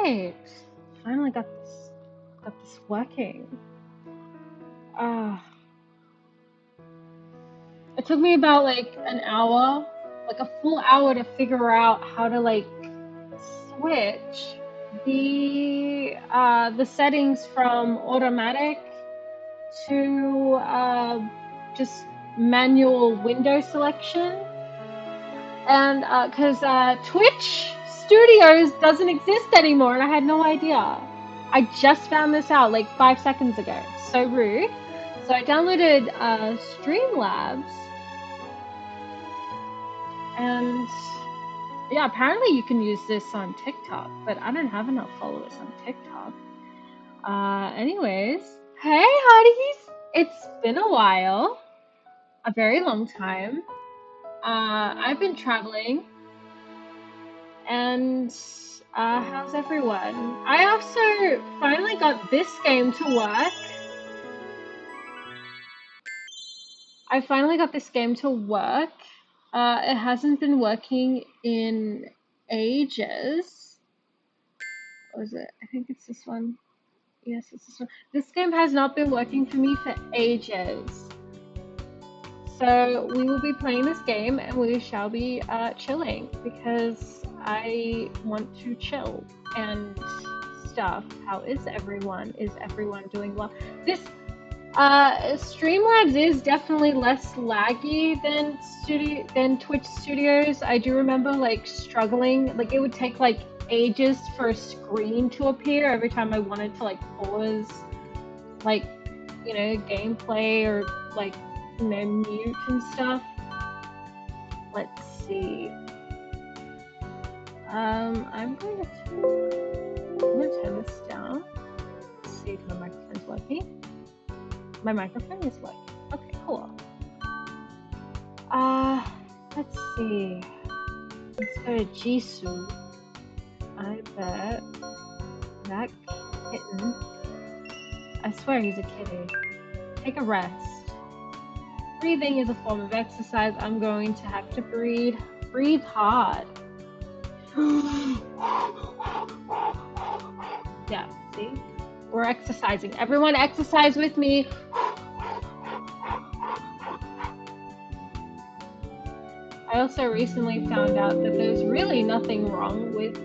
Right. Finally got this working. It took me about like an hour, like a full hour to figure out how to like switch the settings from automatic to just manual window selection. And because Twitch Studios doesn't exist anymore, and I had no idea. I just found this out like 5 seconds ago. So rude. So I downloaded Streamlabs, and yeah, apparently you can use this on TikTok, but I don't have enough followers on TikTok. Anyways, hey hotties! It's been a while, a very long time. I've been traveling, and how's everyone? I also finally got this game to work. It hasn't been working in ages. What was it? I think it's this one. Yes, it's this one. This game has not been working for me for ages. So we will be playing this game and we shall be chilling because I want to chill and stuff. How is everyone? Is everyone doing well? This Streamlabs is definitely less laggy than Twitch Studios. I do remember like struggling, like it would take like ages for a screen to appear every time I wanted to like pause, like, you know, gameplay or like, you know, mute and stuff. Let's see. I'm going to turn this down. Let's see if my microphone's working. My microphone is working. Okay, cool. Let's see. Let's go to Jisoo. I bet that kitten. I swear he's a kitty. Take a rest. Breathing is a form of exercise. I'm going to have to breathe. Breathe hard. Yeah, see? We're exercising. Everyone exercise with me. I also recently found out that there's really nothing wrong with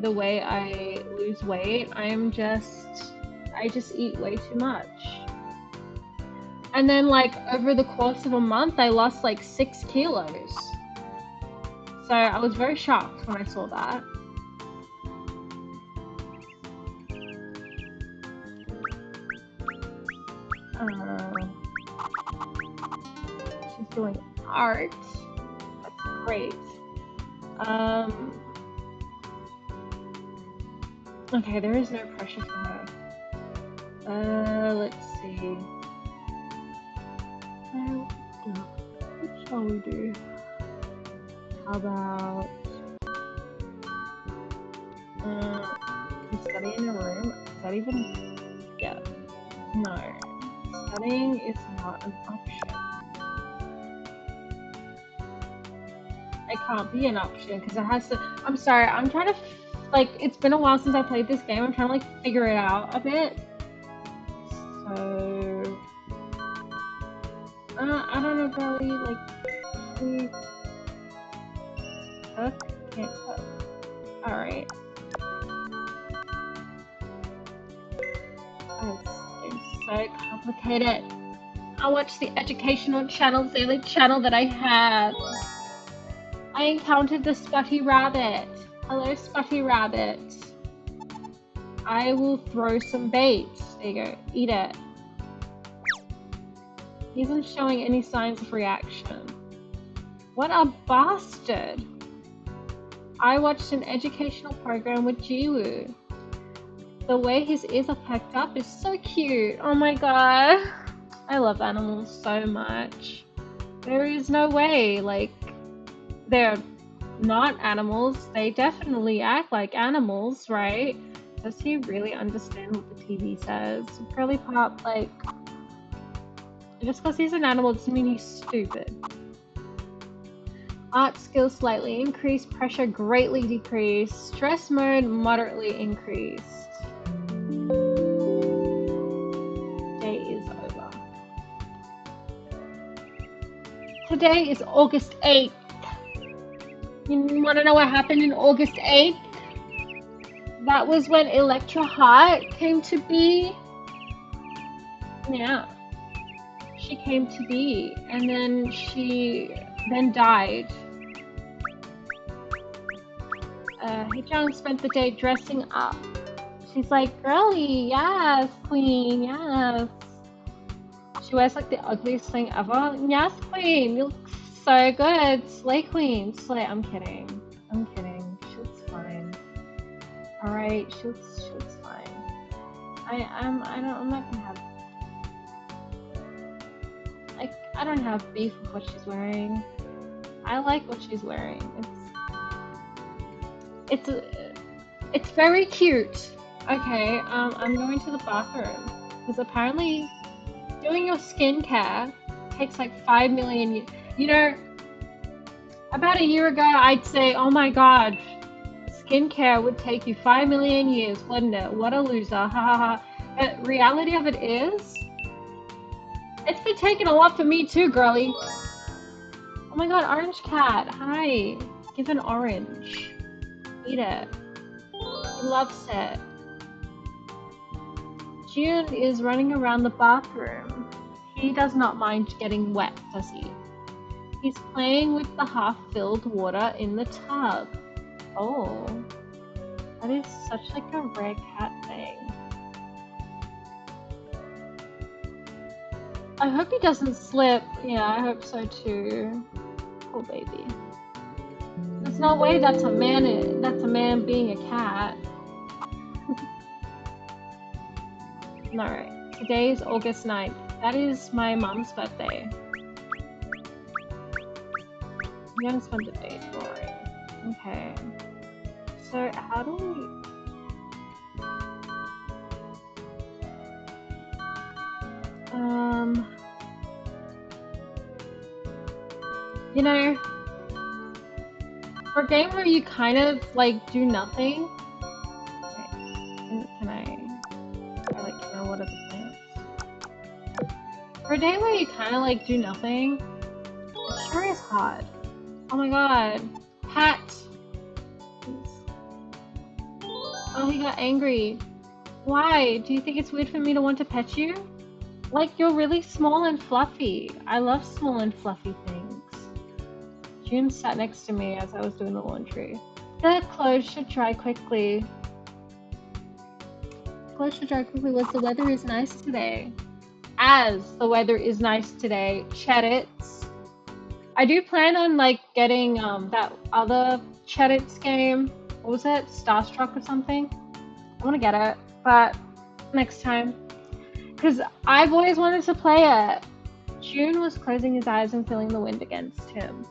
the way I lose weight. I just eat way too much. And then like over the course of a month, I lost like 6 kilos. So I was very shocked when I saw that. She's doing art. That's great. Okay, there is no pressure for her. Let's see. What shall we do? How about study in a room? Is that even? Yeah. No. Studying is not an option. It can't be an option because it has to. I'm sorry. I'm trying to like. It's been a while since I played this game. I'm trying to like figure it out a bit. So I don't know, girlie. Like, we cook? Can't cook. All right. It's so complicated. I watch the educational channels, the only channel that I have. I encountered the Spotty Rabbit. Hello, Spotty Rabbit. I will throw some bait. There you go. Eat it. He isn't showing any signs of reaction. What a bastard. I watched an educational program with Jisoo. The way his ears are packed up is so cute. Oh my god. I love animals so much. There is no way, like, they're not animals. They definitely act like animals, right? Does he really understand what the TV says? Girly Pop, like, just because he's an animal doesn't mean he's stupid. Art skills slightly increased. Pressure greatly decreased. Stress mode moderately increased. Day is over. Today is August 8th. You want to know what happened in August 8th? That was when Electra Heart came to be. Yeah. She came to be, and then she died. Hee-jung spent the day dressing up. She's like, girly, yes, queen, yes. She wears like the ugliest thing ever. Yes, queen, you look so good. Slay, queen, slay. I'm kidding. I'm kidding. She looks fine. All right, she looks fine. I'm not gonna have. Like, I don't have beef with what she's wearing. I like what she's wearing. It's very cute. Okay, I'm going to the bathroom because apparently doing your skincare takes like 5 million years. You know, about a year ago, I'd say, oh my god, skincare would take you 5 million years, wouldn't it? What a loser, ha ha ha. But reality of it is, it's been taking a lot for me too, girly. Oh my god, orange cat, hi. Give an orange. Eat it. He loves it. June is running around the bathroom. He does not mind getting wet, does he? He's playing with the half-filled water in the tub. Oh, that is such like a rare cat thing. I hope he doesn't slip. Yeah, I hope so too. Poor baby. There's no way that's a man. That's a man being a cat. Alright, today is August 9th. That is my mom's birthday. Young spent the day boring. Okay. So how do we... You know, for a game where you kind of like do nothing. Wait, can I water the plants? For a day where you kind of like do nothing, it sure is hard. Oh my god, Pat. Oh, he got angry. Why? Do you think it's weird for me to want to pet you? Like, you're really small and fluffy. I love small and fluffy things. June sat next to me as I was doing the laundry. The clothes should dry quickly. Clothes should dry quickly as the weather is nice today. As the weather is nice today, Cheddits. I do plan on like getting that other Cheddits game. What was it? Starstruck or something? I want to get it, but next time. Because I've always wanted to play it. June was closing his eyes and feeling the wind against him.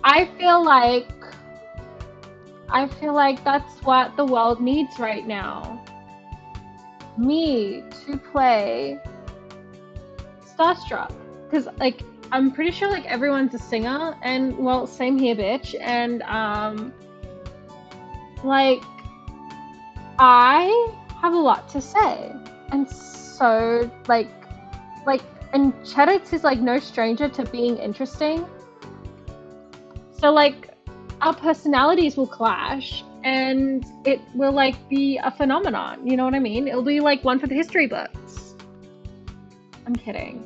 I feel like that's what the world needs right now. Me to play Starstruck. Because like I'm pretty sure like everyone's a singer, and well, same here, bitch. And like I have a lot to say, and so and Cheddits is like no stranger to being interesting. So like our personalities will clash, and it will like be a phenomenon. You know what I mean? It'll be like one for the history books. I'm kidding.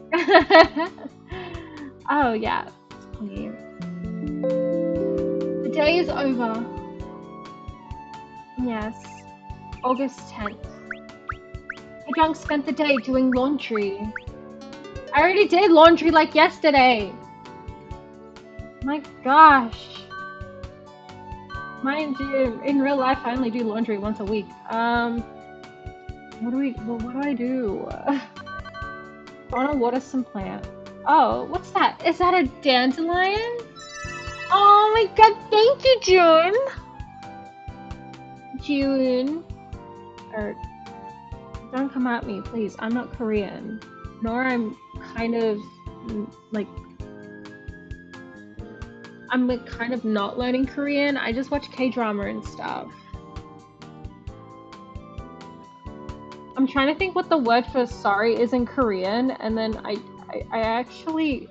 Oh yeah, it's clean. The day is over. Yes, August 10th. Hee-jung spent the day doing laundry. I already did laundry like yesterday. My gosh. Mind you, in real life I only do laundry once a week. What do I do? I wanna water some plants. Oh, what's that? Is that a dandelion? Oh my god, thank you, June. Or don't come at me, please. I'm not Korean. Nor I'm kind of like I'm like kind of not learning Korean. I just watch K-drama and stuff. I'm trying to think what the word for sorry is in Korean, and then I actually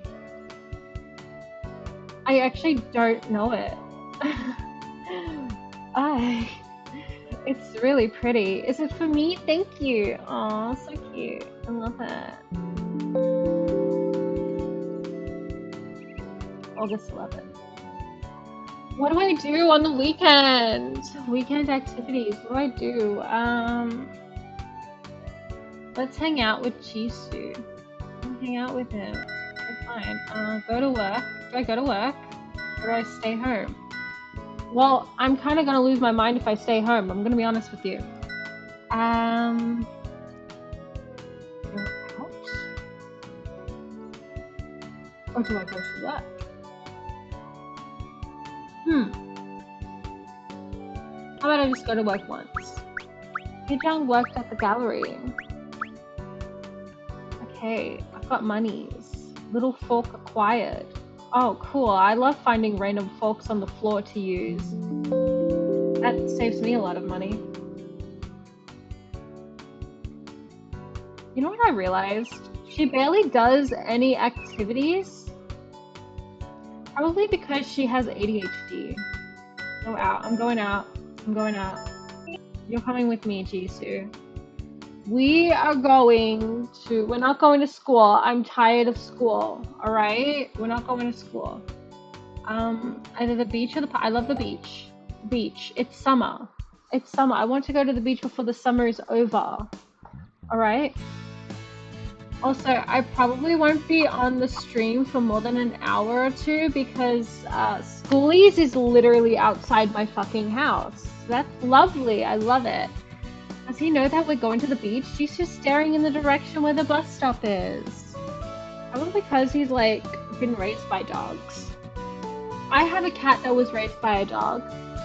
don't know it. I It's really pretty. Is it for me? Thank you. Aw, so cute. I love it. August 11th. What do I do on the weekend? Weekend activities. What do I do? Let's hang out with Jisoo. I'll hang out with him. Okay, fine. Go to work. Do I go to work? Or do I stay home? Well, I'm kind of gonna lose my mind if I stay home. I'm gonna be honest with you. Go out? Or do I go to work? How about I just go to work once? Hee-jung worked at the gallery. Okay, I've got monies. Little fork acquired. Oh, cool. I love finding random forks on the floor to use. That saves me a lot of money. You know what I realized? She barely does any activities. Probably because she has ADHD. Go out. I'm going out. I'm going out. You're coming with me, Jisoo. We're not going to school. I'm tired of school, alright? We're not going to school. Either the beach or I love the beach. Beach. It's summer. It's summer. I want to go to the beach before the summer is over. Alright? Also, I probably won't be on the stream for more than an hour or two because Schoolies is literally outside my fucking house. That's lovely. I love it. Does he know that we're going to the beach? He's just staring in the direction where the bus stop is. Probably because he's like been raised by dogs. I have a cat that was raised by a dog,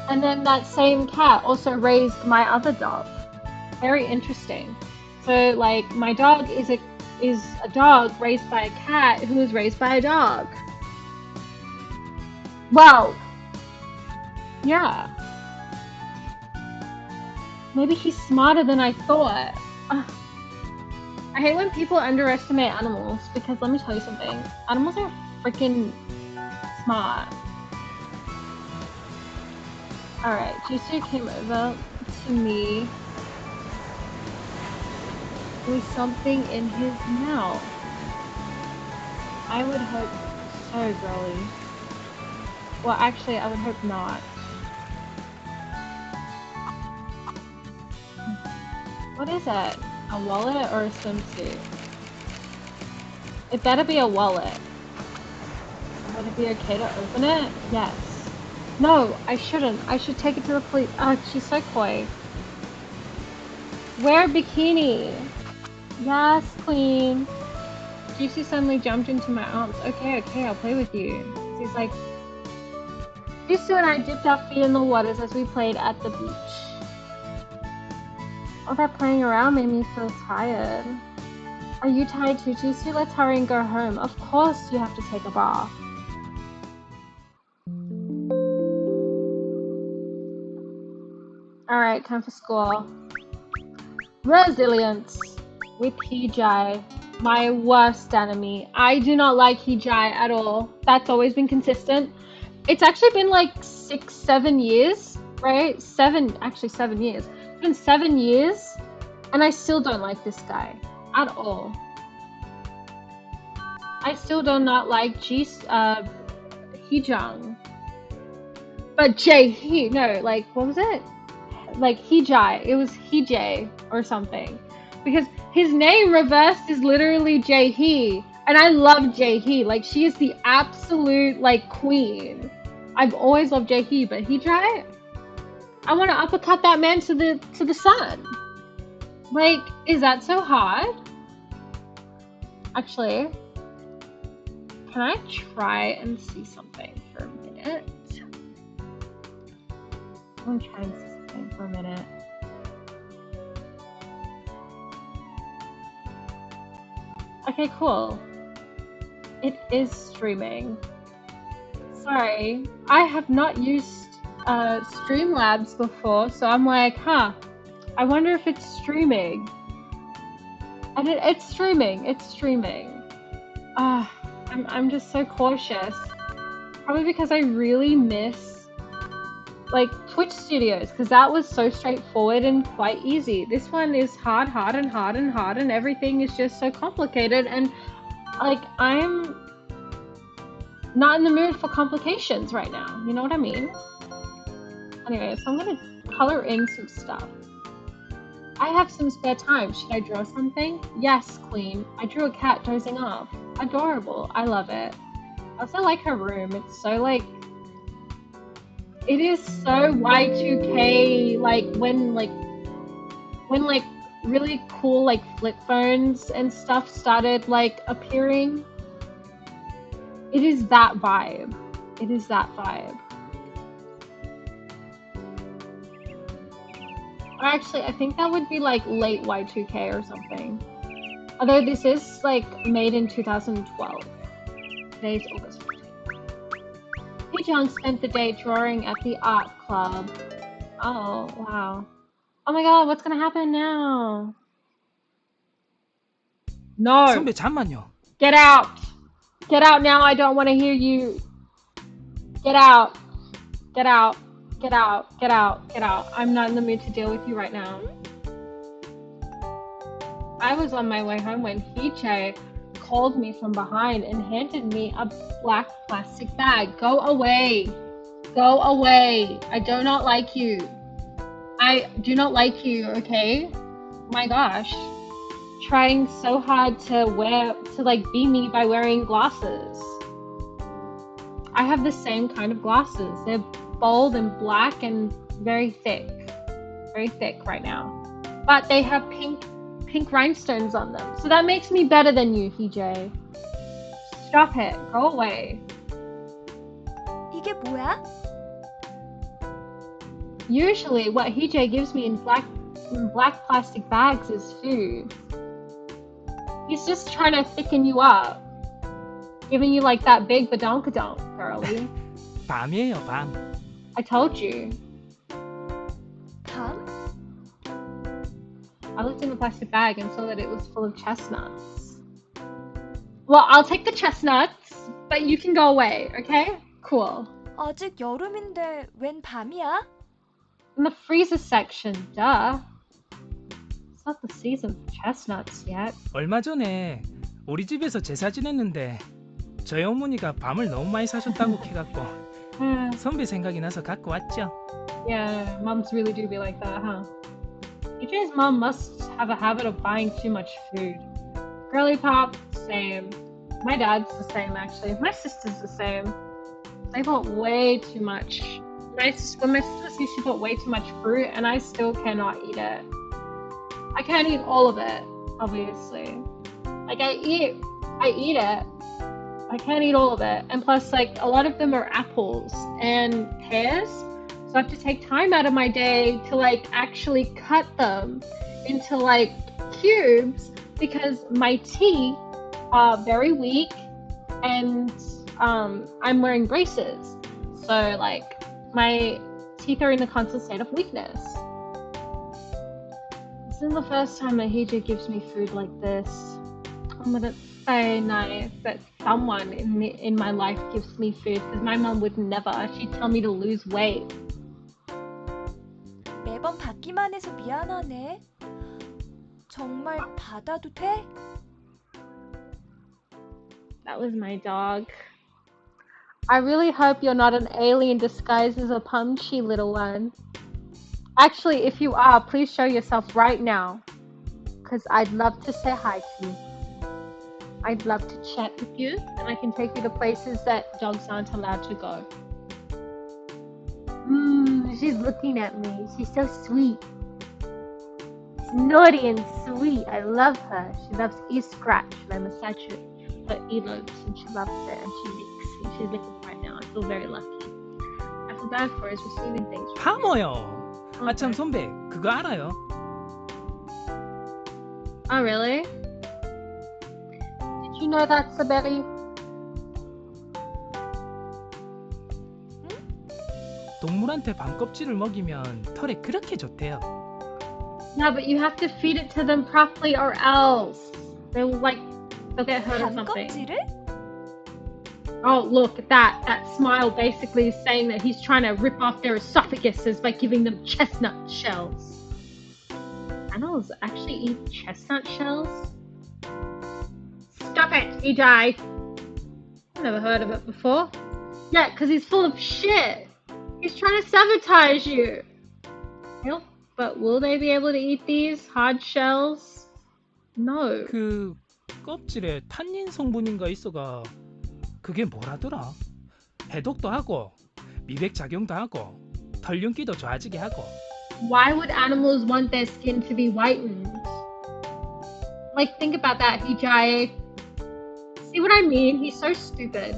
and then that same cat also raised my other dog. Very interesting. So like my dog is a dog raised by a cat who was raised by a dog. Wow. Yeah. Maybe he's smarter than I thought. I hate when people underestimate animals because let me tell you something. Animals are freaking smart. Alright, Jisoo came over to me with something in his mouth. I would hope so, girly. Well, actually, I would hope not. What is that? A wallet or a swimsuit? It better be a wallet. Would it be okay to open it? Yes. No, I shouldn't. I should take it to the police. Oh, she's so coy. Wear a bikini. Yes, queen. Juicy suddenly jumped into my arms. Okay, I'll play with you. He's like, Jisoo and I dipped our feet in the waters as we played at the beach. All that playing around made me feel tired. Are you tired too, Jisoo? Let's hurry and go home. Of course you have to take a bath. Alright, time for school. Resilience with Hee-jai. My worst enemy. I do not like Hee-jai at all. That's always been consistent. It's actually been like 6-7 years, right? 7 years. It's been 7 years, and I still don't like this guy at all. I still do not like Hee-jung. But Jae-hee, no, like, what was it? Like Hee-jai. It was Hee-jai or something. Because his name reversed is literally Jae-hee. And I love Jae-hee. Like, she is the absolute, like, queen. I've always loved Jae-hee, but Hee-jai? I want to uppercut that man to the sun. Like, is that so hard? Actually, can I try and see something for a minute? I'm trying to see something for a minute. Okay, cool. It is streaming. sorry. I have not used Streamlabs before, so I'm like, I wonder if it's streaming. And it's streaming. It's streaming. I'm just so cautious. Probably because I really miss like Twitch Studios, because that was so straightforward and quite easy. This one is hard, and everything is just so complicated, and like I'm not in the mood for complications right now. You know what I mean? Anyway, so I'm gonna color in some stuff. I have some spare time. Should I draw something? Yes, Queen. I drew a cat dozing off. Adorable. I love it. I also like her room. It's so like... It is so Y2K, like when really cool like flip phones and stuff started like appearing. It is that vibe. It is that vibe. Or actually, I think that would be like late Y2K or something. Although this is like made in 2012. Today's August 15th. Hee-jung spent the day drawing at the art club. Oh, wow. Oh my god, what's gonna happen now? No! 선배 잠만요. Get out! Get out now, I don't want to hear you. Get out. Get out. Get out. Get out. Get out. I'm not in the mood to deal with you right now. I was on my way home when Hee-jae called me from behind and handed me a black plastic bag. Go away. Go away. I do not like you. I do not like you, okay? My gosh. Trying so hard to like be me by wearing glasses. I have the same kind of glasses. They're bold and black and very thick. Very thick right now. But they have pink rhinestones on them. So that makes me better than you, Hee-jae. Stop it. Go away. 이게 뭐야? Usually what Hee-jae gives me in black plastic bags is food. He's just trying to thicken you up. Giving you like that big badonkadonk, girly. 밤이에요, 밤. I told you. 밤? I looked in the plastic bag and saw that it was full of chestnuts. Well, I'll take the chestnuts, but you can go away, okay? Cool. 아직 여름인데 웬 밤이야? In the freezer section, duh. It's not the season for chestnuts yet. 얼마 전에 우리 집에서 제사 지냈는데 저희 어머니가 밤을 너무 많이 사셨다고 해갖고 선배 생각이 나서 갖고 왔죠. Yeah, moms really do be like that, huh? EJ's mom must have a habit of buying too much food. Girly pop, same. My dad's the same, actually. My sister's the same. They bought way too much. When my sisters used to put way too much fruit, and I still cannot eat it. I can't eat all of it, obviously. Like, I eat it. I can't eat all of it. And plus, like, a lot of them are apples and pears. So I have to take time out of my day to, like, actually cut them into, like, cubes because my teeth are very weak and I'm wearing braces. So, like, my teeth are in a constant state of weakness. This is the first time a Hee-jae gives me food like this. But it's so nice that someone in my life gives me food, because my mom would never. She'd tell me to lose weight. 매번 받기만 해서 미안하네. 정말 받아도 돼? That was my dog. I really hope you're not an alien disguised as a punchy little one. Actually, if you are, please show yourself right now, because I'd love to say hi to you. I'd love to chat with you, and I can take you to places that dogs aren't allowed to go. She's looking at me. She's so sweet. She's naughty and sweet. I love her. She loves ear scratch, and I massage her earlobes, and she loves it, and she licks. And she's licking right now. I feel very lucky. I feel bad for her receiving things. 하모요. Okay. 아참 선배, 그거 알아요? Oh, really? Did you know that's a berry? 동물한테 밤 껍질을 먹이면 털에 그렇게 좋대요. Yeah, but you have to feed it to them properly or else they'll get hurt or 밤 something. 껍질을? Oh, look at that. That smile basically is saying that he's trying to rip off their esophaguses by giving them chestnut shells. Animals actually eat chestnut shells? Stop it, EJ! I've never heard of it before. Yeah, because he's full of shit. He's trying to sabotage you. Yep, but will they be able to eat these hard shells? No. 그 껍질에 탄닌 성분인가 있어가 그게 뭐라더라? 해독도 하고 미백 작용도 하고 털 윤기도 좋아지게 하고. Why would animals want their skin to be whitened? Like, think about that, EJ. See what I mean? He's so stupid.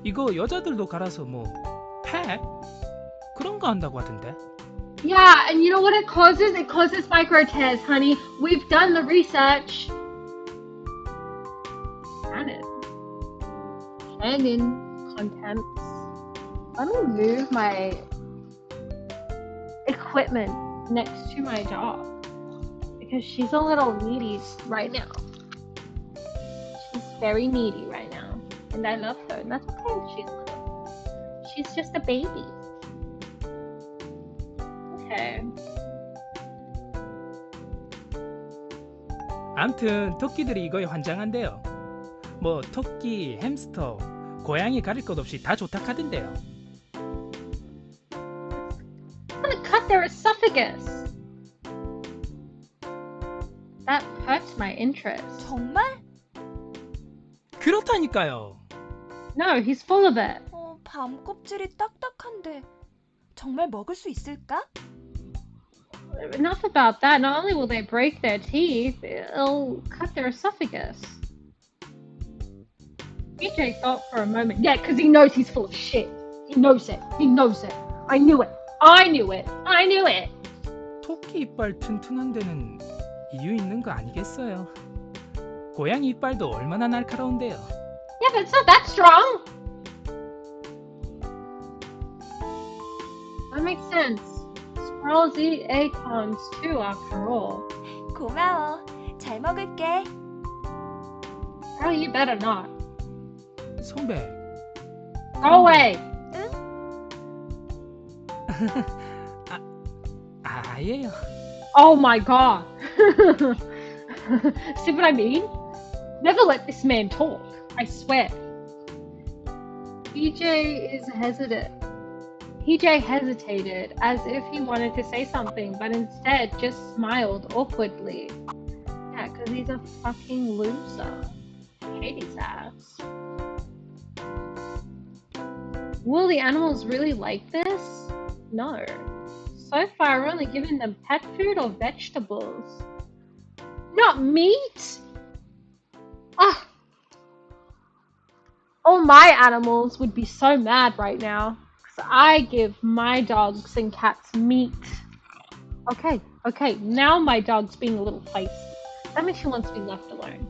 이거 여자들도 갈아서 뭐 팩? 그런 거 한다고 하던데. Yeah, and you know what it causes? It causes micro tears, honey. We've done the research. Canon contents. Let me move my equipment next to my dog because she's a little needy right now. She's very needy right now, and I love her, and that's okay if she's little. She's just a baby. Okay. 암튼 토끼들이 이거에 환장한대요. 뭐 토끼, 햄스터, 고양이 가릴 것 없이 다 좋다 카던데요. I'm gonna cut their esophagus. That hurts my interest. 정말? 그렇다니까요. No, he's full of it. 밤 껍질이 딱딱한데 정말 먹을 수 있을까? Enough about that. Not only will they break their teeth, it'll cut their esophagus. BJ thought for a moment. Yeah, because he knows he's full of shit. He knows it. He knows it. I knew it. I knew it. I knew it. 토끼 이빨 튼튼한 데는 이유 있는 거 아니겠어요? 고양이 이빨도 얼마나 날카로운데요. Yeah, but it's not that strong. That makes sense. Squirrels eat acorns too, after all. 고마워. 잘 먹을게. Girl, you better not. 선배. Go away. 아예요. Oh my god. See what I mean? Never let this man talk. I swear. PJ is hesitant. PJ hesitated as if he wanted to say something, but instead just smiled awkwardly. Yeah, because he's a fucking loser. I hate his ass. Will the animals really like this? No. So far, we're only giving them pet food or vegetables. Not meat? Ah! All my animals would be so mad right now. Because I give my dogs and cats meat. Okay, now my dog's being a little feisty. That means she wants to be left alone.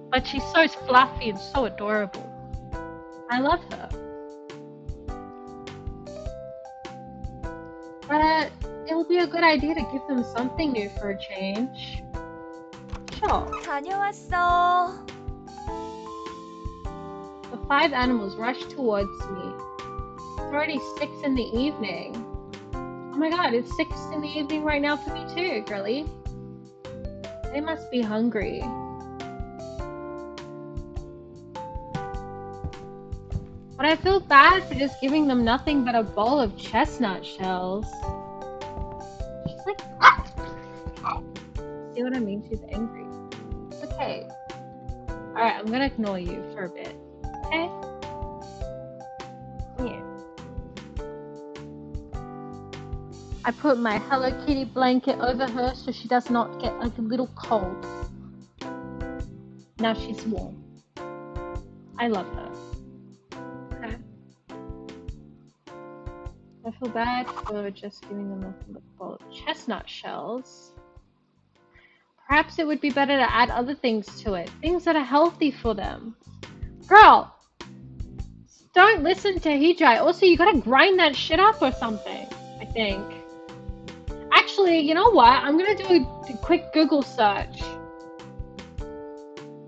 But she's so fluffy and so adorable. I love her. But it will be a good idea to give them something new for a change. Sure. 다녀왔어. The 5 animals rush towards me. It's already 6 in the evening. Oh my god, it's 6 in the evening right now for me too, girly. They must be hungry. But I feel bad for just giving them nothing but a bowl of chestnut shells. She's like, ah! See what I mean? She's angry. It's okay. Alright, I'm gonna ignore you for a bit. Okay? Yeah. I put my Hello Kitty blanket over her so she does not get like a little cold. Now she's warm. I love her. Okay. I feel bad for just giving them a bowl of chestnut shells. Perhaps it would be better to add other things to it. Things that are healthy for them. Girl! don't listen to Hijai. Also, you gotta grind that shit up or something, I think. Actually, you know what? I'm gonna do a quick Google search.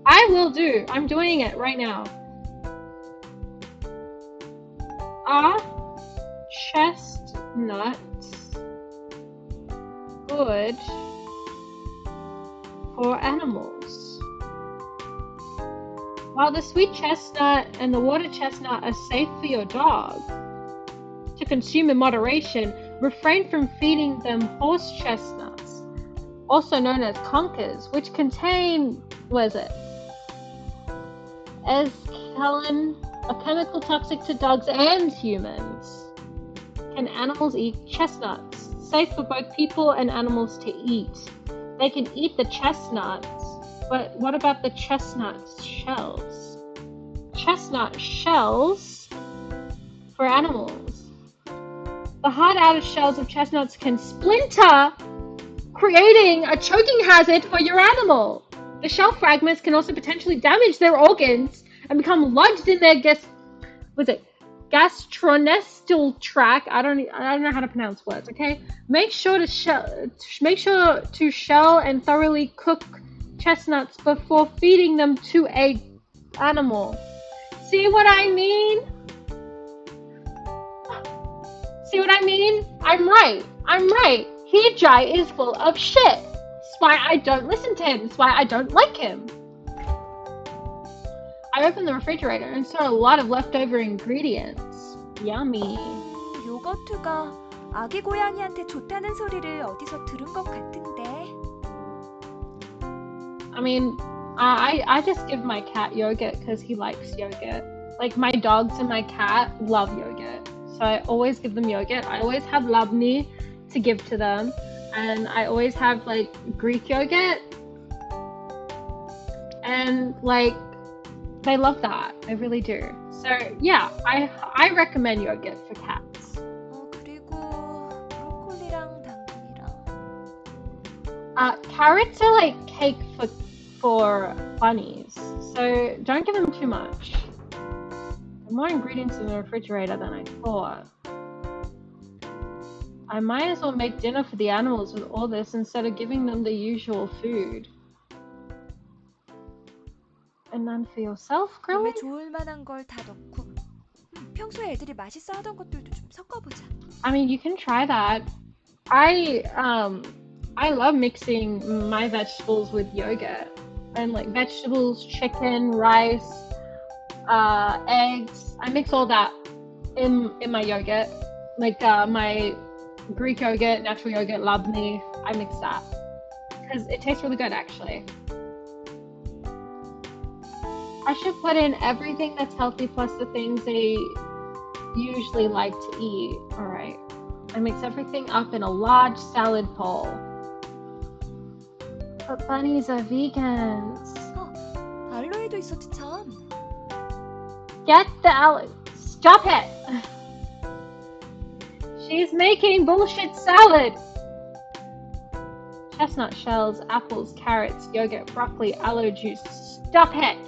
I'm doing it right now. Are chestnuts good for animals? While the sweet chestnut and the water chestnut are safe for your dog to consume in moderation, refrain from feeding them horse chestnuts, also known as conkers, which contain, escalin, a chemical toxic to dogs and humans. Can animals eat chestnuts? Safe for both people and animals to eat. They can eat the chestnuts, but what about the chestnut shells? Chestnut shells for animals. The hard outer shells of chestnuts can splinter, creating a choking hazard for your animal. The shell fragments can also potentially damage their organs and become lodged in their gastrointestinal tract. I don't know how to pronounce words. Okay, make sure to shell and thoroughly cook chestnuts before feeding them to a animal. See what I mean? See what I mean? I'm right. Hijai is full of shit. That's why I don't listen to him. That's why I don't like him. I opened the refrigerator and saw a lot of leftover ingredients. Yummy. 요거트가 아기 고양이한테 좋다는 소리를 어디서 들은 것 같은데. I mean, I just give my cat yogurt because he likes yogurt. Like, my dogs and my cat love yogurt. So I always give them yogurt. I always have labni to give to them. And I always have, like, Greek yogurt. And, like, they love that. I really do. So, yeah, I recommend yogurt for cats. 그리고 브로콜리랑 당근이랑. Carrots are like cake for bunnies. So don't give them too much. There are more ingredients in the refrigerator than I thought. I might as well make dinner for the animals with all this instead of giving them the usual food. And none for yourself, 몸에 Grilly? 좋을 만한 걸 다 넣고. 평소에 애들이 맛있어 하던 것들도 좀 섞어보자. I mean, you can try that. I love mixing my vegetables with yogurt. And like vegetables, chicken, rice, eggs. I mix all that in my yogurt. Like my Greek yogurt, natural yogurt, labni. I mix that. Because it tastes really good, actually. I should put in everything that's healthy plus the things they usually like to eat. Alright. I mix everything up in a large salad bowl. But bunnies are vegans. 알로에도 있었지 참. Get the Stop it! She's making bullshit salad! Chestnut shells, apples, carrots, yogurt, broccoli, aloe juice. Stop it!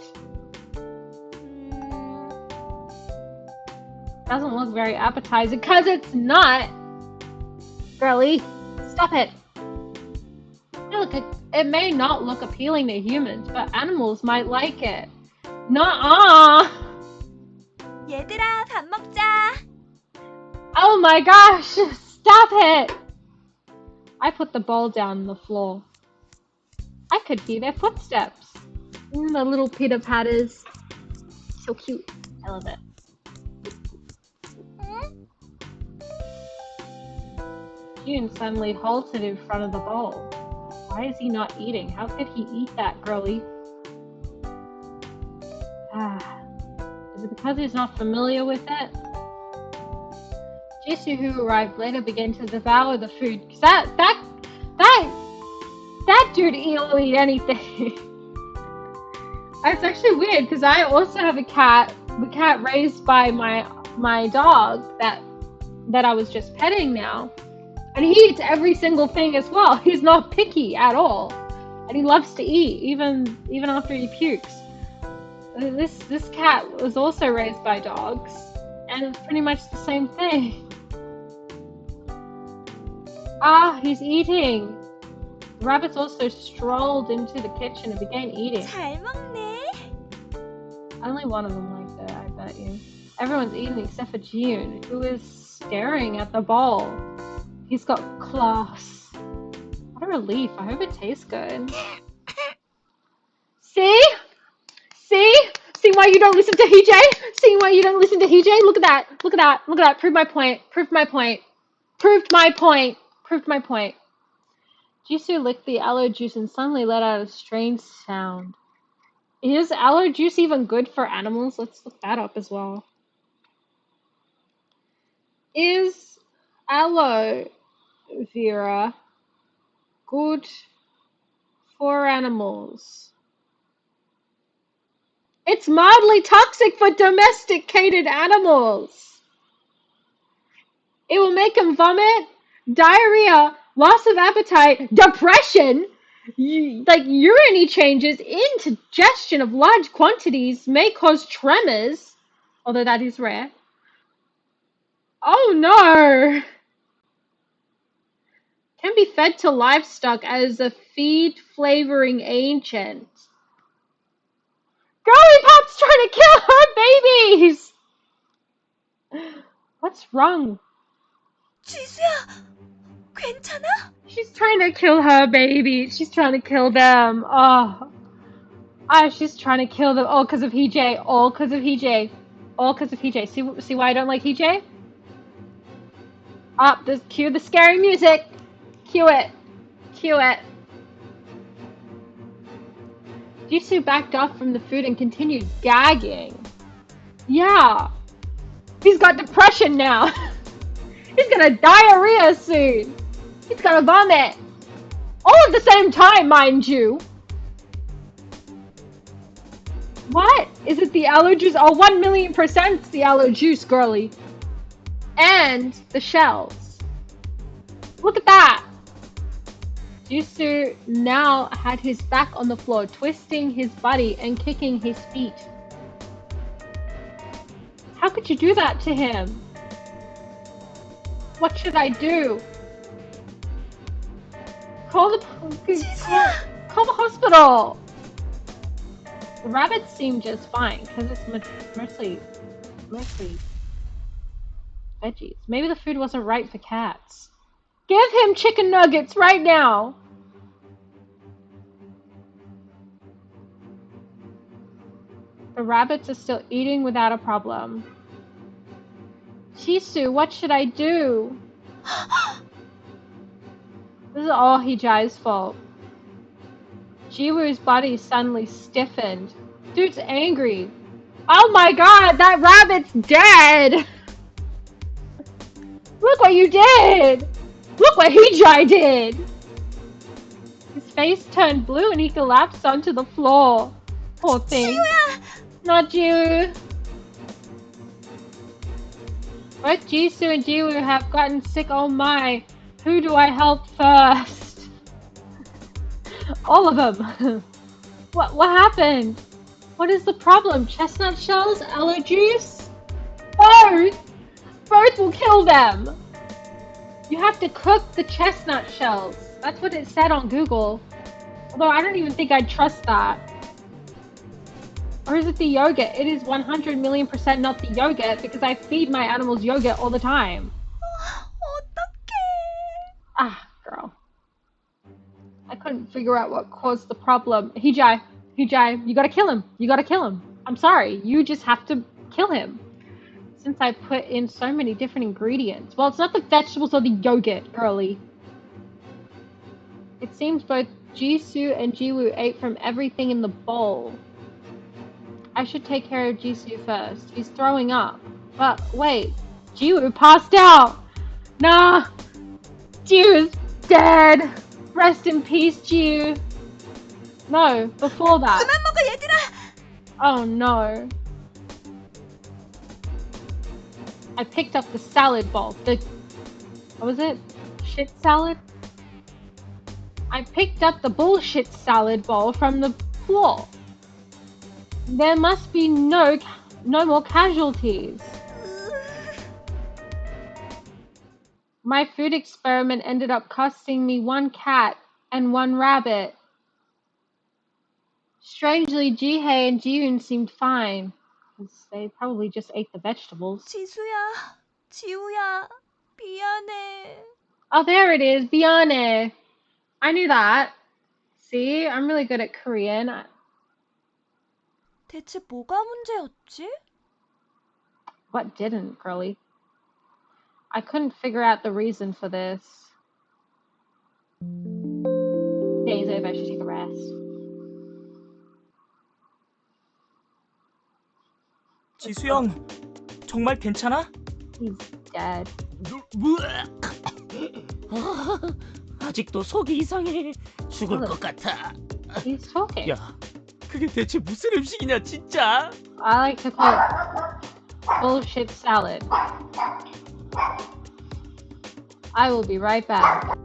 Doesn't look very appetizing because it's not. Girly, stop it. Look, it may not look appealing to humans, but animals might like it. Nuh-uh. 얘들아 밥 먹자. Oh my gosh, stop it. I put the bowl down on the floor. I could hear their footsteps. The little pitter patters. So cute. I love it. June suddenly halted in front of the bowl. Why is he not eating? How could he eat that, girly? Is it because he's not familiar with it? Jisoo, who arrived later, began to devour the food. Cause that dude will eat anything. It's actually weird because I also have a cat. The cat raised by my dog that I was just petting now. And he eats every single thing as well. He's not picky at all. And he loves to eat, even after he pukes. This cat was also raised by dogs, and it's pretty much the same thing. Ah, he's eating. The rabbits also strolled into the kitchen and began eating. 잘 먹네. Only one of them liked it, I bet you. Everyone's eating except for June, who is staring at the bowl. He's got class. What a relief. I hope it tastes good. See? See? See why you don't listen to HJ? See why you don't listen to HJ? Look at that. Look at that. Look at that. Proved my point. Proved my point. Proved my point. Proved my point. Jisoo licked the aloe juice and suddenly let out a strange sound. Is aloe juice even good for animals? Let's look that up as well. Is aloe vera good for animals? It's mildly toxic for domesticated animals. It will make them vomit, diarrhea, loss of appetite, depression, like urinary changes, indigestion of large quantities, may cause tremors, although that is rare. Oh no! Can be fed to livestock as a feed flavoring agent. Girly Pop's trying to kill her babies! What's wrong? 지수야, 괜찮아? She's trying to kill her babies. She's trying to kill them. Oh. Ah, she's trying to kill them all because of EJ. All because of EJ. All because of EJ. See why I don't like EJ? Ah, cue the scary music. Cue it. Cue it. Jisoo backed off from the food and continued gagging. Yeah. He's got depression now. He's gonna diarrhea soon. He's gonna vomit. All at the same time, mind you. What? Is it the aloe juice? Oh, 1,000,000% the aloe juice, girly. And the shells. Look at that. Jisoo now had his back on the floor, twisting his body and kicking his feet. How could you do that to him? What should I do? Call the hospital. The rabbits seem just fine because it's mostly veggies. Maybe the food wasn't right for cats. Give him chicken nuggets right now. The rabbits are still eating without a problem. Jisoo, what should I do? This is all Hijai's fault. Jiwoo's body suddenly stiffened. Dude's angry. Oh my god, that rabbit's dead! Look what you did! Look what Hijai did! His face turned blue and he collapsed onto the floor. Poor thing. 지우야! Not Jiwoo. Both Jisoo and Jiwoo have gotten sick. Oh my. Who do I help first? All of them. What happened? What is the problem? Chestnut shells? Aloe juice? Both! Both will kill them! You have to cook the chestnut shells. That's what it said on Google. Although I don't even think I'd trust that. Or is it the yogurt? It is 100,000,000% not the yogurt because I feed my animals yogurt all the time. 어떡해. Ah, girl. I couldn't figure out what caused the problem. Hijai, you gotta kill him. You gotta kill him. I'm sorry, you just have to kill him. Since I put in so many different ingredients. Well, it's not the vegetables or the yogurt, girly. It seems both Jisoo and Jiwoo ate from everything in the bowl. I should take care of Jisoo first. He's throwing up. But wait, Jiwoo passed out. Nah, Jiwoo's dead. Rest in peace, Jiwoo. No, before that. 그만 먹어 얘들아. Oh no. I picked up the salad bowl. What was it? Shit salad? I picked up the bullshit salad bowl from the floor. There must be no more casualties. My food experiment ended up costing me 1 cat and 1 rabbit. Strangely, Jihei and Jiyoon seemed fine. They probably just ate the vegetables. 지수야, 지우야, 미안해. Oh, there it is. Biane. I knew that. See, I'm really good at Korean. 대체 뭐가 문제였지? What didn't, girly? I couldn't figure out the reason for this. Day's over. I should take a rest. 지수 형, 정말 괜찮아? He's dead. 아직도 속이 이상해. 죽을 것 같아. He's talking. 야, 그게 대체 무슨 음식이냐, 진짜? I like to call it bullshit salad. I will be right back.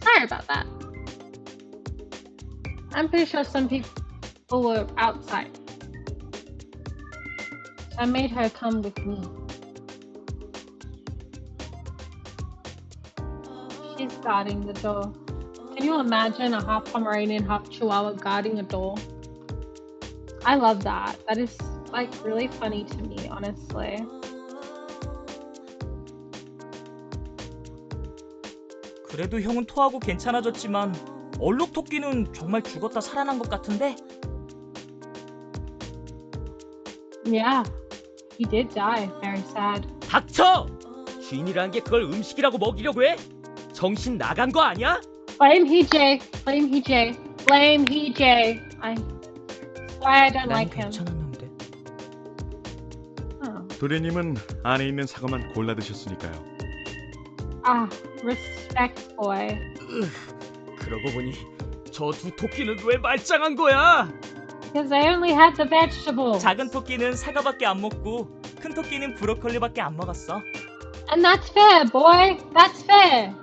Sorry about that. I'm pretty sure some people were outside. So I made her come with me. She's guarding the door. Can you imagine a half Pomeranian, half Chihuahua guarding a door? I love that. That is like really funny to me, honestly. 그래도 형은 토하고 괜찮아졌지만 얼룩토끼는 정말 죽었다 살아난 것 같은데? Yeah, he did die. Very sad. 닥쳐! 주인이라는 게 그걸 음식이라고 먹이려고 해? 정신 나간 거 아니야? Blame Hee-jae. Blame Hee-jae. Blame Hee-jae. Why I don't 난 like him. 괜찮았는데. Oh. 도련님은 안에 있는 사과만 골라 드셨으니까요. Ah, respect, boy. 그러고 보니 저 두 토끼는 왜 말짱한 거야? Because I only had the vegetables. 작은 토끼는 사과밖에 안 먹고 큰 토끼는 브로콜리밖에 안 먹었어. And that's fair, boy. That's fair.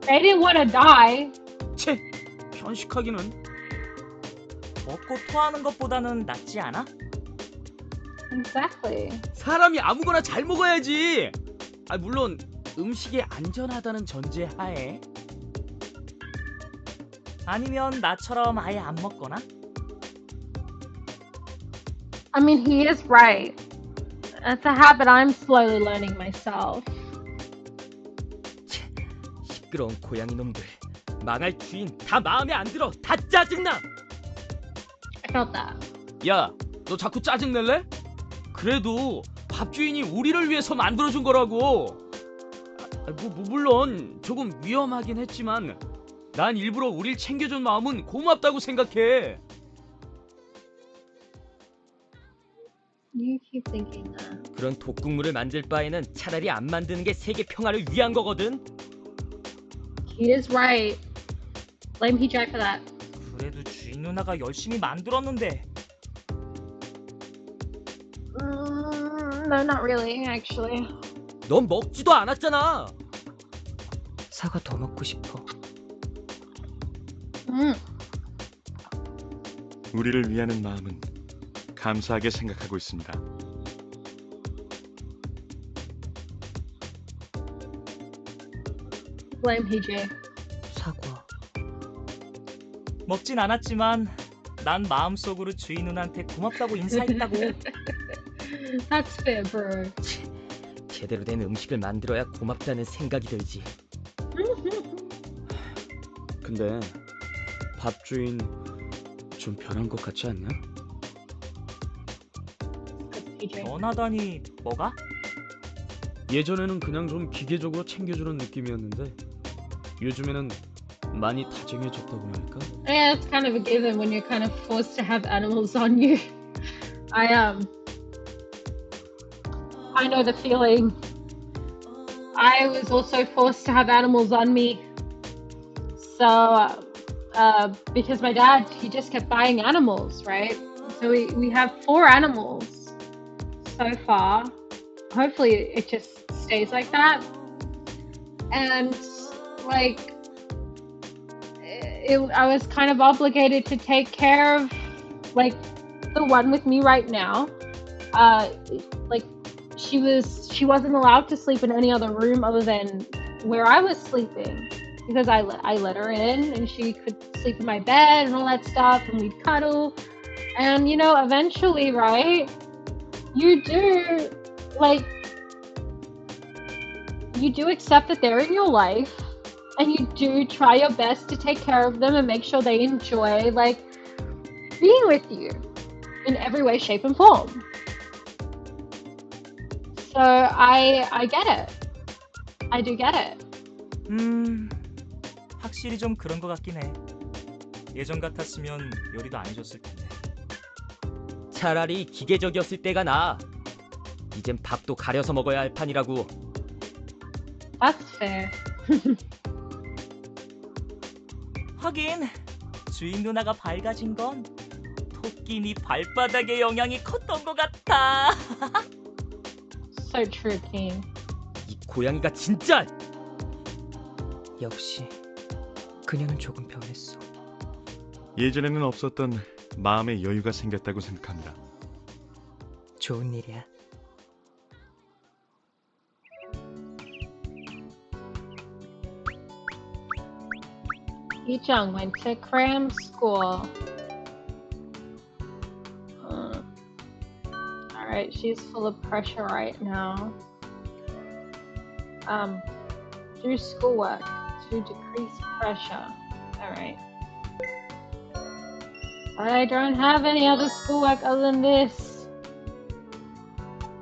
They didn't want to die. 채, 편식하기는. 먹고 토하는 것보다는 낫지 않아? Exactly. 사람이 아무거나 잘 먹어야지. 물론 음식이 안전하다는 전제 하에. 아니면 나처럼 아예 안 먹거나? I mean, he is right. That's a habit I'm slowly learning myself. 시끄러운 고양이 놈들. 망할 주인 다 마음에 안 들어. 다 짜증나. I felt that. 야, 너 자꾸 짜증낼래? 그래도 밥 주인이 우리를 위해서 만들어준 거라고. 물론 조금 위험하긴 했지만 난 일부러 우릴 챙겨준 마음은 고맙다고 생각해. You keep thinking that. 그런 독국물을 만들 바에는 차라리 안 만드는 게 세계 평화를 위한 거거든. He is right. Blame Hee-jae for that. 그래도 주인 누나가 열심히 만들었는데. No, not really, actually. 넌 먹지도 않았잖아. 사과 더 먹고 싶어. 우리를 위하는 마음은 감사하게 생각하고 있습니다. Blame Hee-jae. 사과. 먹진 않았지만 난 마음속으로 주인 누나한테 고맙다고 인사했다고. That's fair, bro. 제대로 된 음식을 만들어야 고맙다는 생각이 들지. 근데 밥 주인 좀 변한 것 같지 않냐? Hee-jae. 변하다니 뭐가? 예전에는 그냥 좀 기계적으로 챙겨주는 느낌이었는데 요즘에는 많이 다정해졌다고 할까? Yeah, it's kind of a given when you're kind of forced to have animals on you. I know the feeling. I was also forced to have animals on me. So because my dad, he just kept buying animals, right? So we have 4 animals so far. Hopefully it just stays like that. And like I was kind of obligated to take care of like the one with me right now. Like she wasn't allowed to sleep in any other room other than where I was sleeping, because I let her in and she could sleep in my bed and all that stuff, and we'd cuddle. And eventually, right, you do accept that they're in your life, and you do try your best to take care of them and make sure they enjoy being with you in every way, shape, and form. So I get it. I do get it. 확실히 좀 그런 것 같긴 해. 예전 같았으면 요리도 안 해줬을 텐데. 차라리 기계적이었을 때가 나아. 이젠 밥도 가려서 먹어야 할 판이라고. That's fair. 하긴 주인 누나가 밝아진 건 토끼니 발바닥의 영향이 컸던 것 같아. So true, King. 이 고양이가 진짜. 역시 그녀는 조금 변했어. 예전에는 없었던 마음의 여유가 생겼다고 생각합니다. 좋은 일이야. Yicheng went to cram school. Alright, she's full of pressure right now. Do schoolwork to decrease pressure. Alright. I don't have any other schoolwork other than this.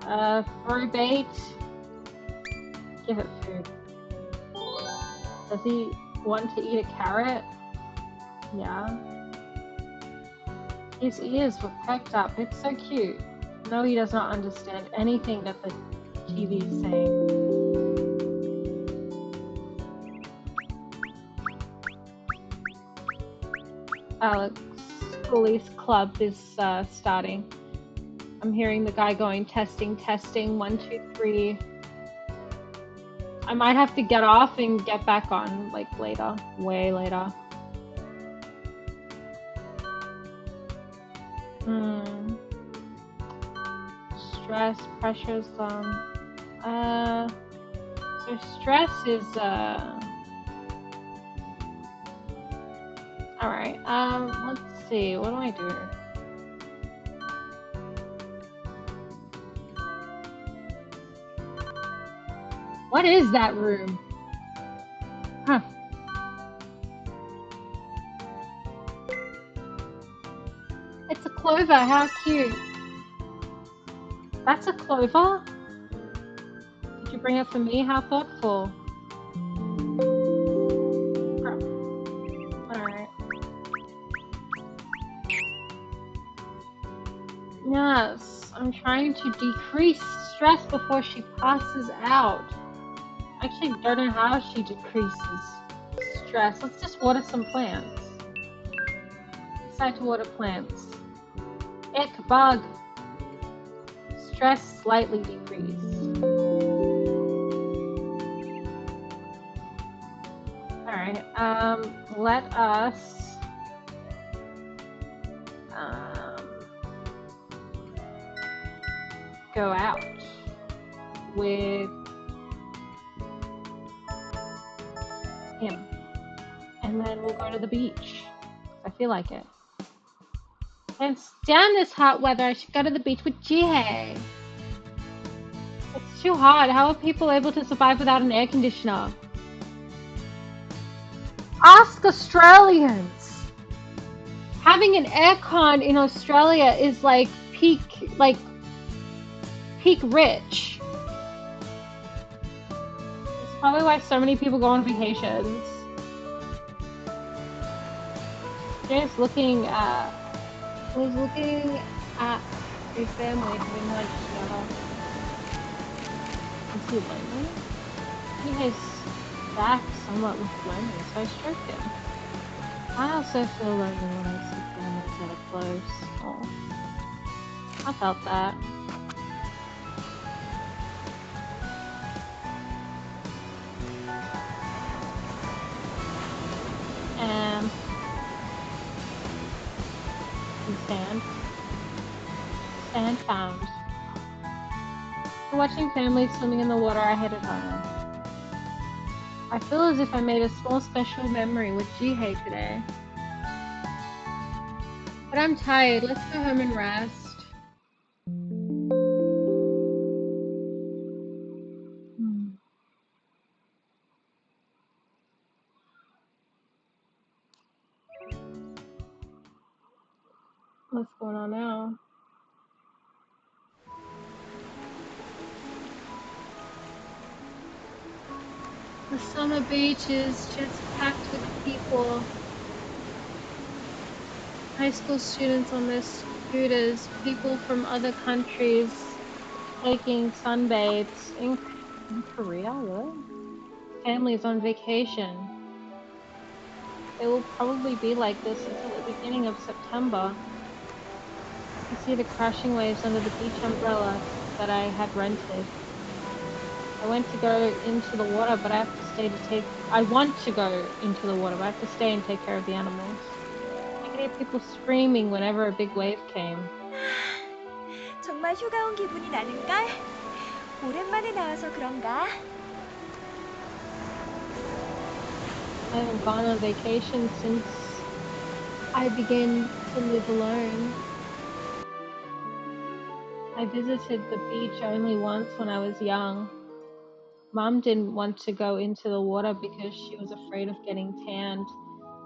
Throw bait. Give it food. Does he want to eat a carrot? Yeah. His ears were pecked up. It's so cute. No, he does not understand anything that the TV is saying. Alex, Schoolie's club is starting. I'm hearing the guy going testing, 1, 2, 3. I might have to get off and get back on later, way later. Stress, pressure's so stress is alright, let's see, what do I do? What is that room? Huh. It's a clover, how cute. That's a clover? Did you bring it for me? How thoughtful. Alright. Yes, I'm trying to decrease stress before she passes out. I actually don't know how she decreases stress. Let's just water some plants. Decide to water plants. Ick, bug. Stress slightly decreased. Alright, let us go out with him. And then we'll go to the beach. I feel like it. Can't stand this hot weather. I should go to the beach with Jihei. It's too hot. How are people able to survive without an air conditioner? Ask Australians. Having an aircon in Australia is peak rich. It's probably why so many people go on vacations. James was looking at his family having lunch together. Is he lonely? His back somewhat looked lonely, so I stroked him. I also feel lonely when I see families that are close. Oh, I felt that. And sand. Sand found. Watching families swimming in the water, I headed home. I feel as if I made a small special memory with Jihei today. But I'm tired. Let's go home and rest. What's going on now? The summer beach is just packed with people. High school students on their scooters, people from other countries taking sunbathes in Korea, really? Families on vacation. It will probably be like this until the beginning of September. You see the crashing waves under the beach umbrella that I had rented. I went to go into the water, but I have to stay to take. I want to go into the water, but I have to stay and take care of the animals. I could hear people screaming whenever a big wave came. 정말 휴가 온 기분이 나는걸? 오랜만에 나와서 그런가? I haven't gone on vacation since I began to live alone. I visited the beach only once when I was young. Mom didn't want to go into the water because she was afraid of getting tanned,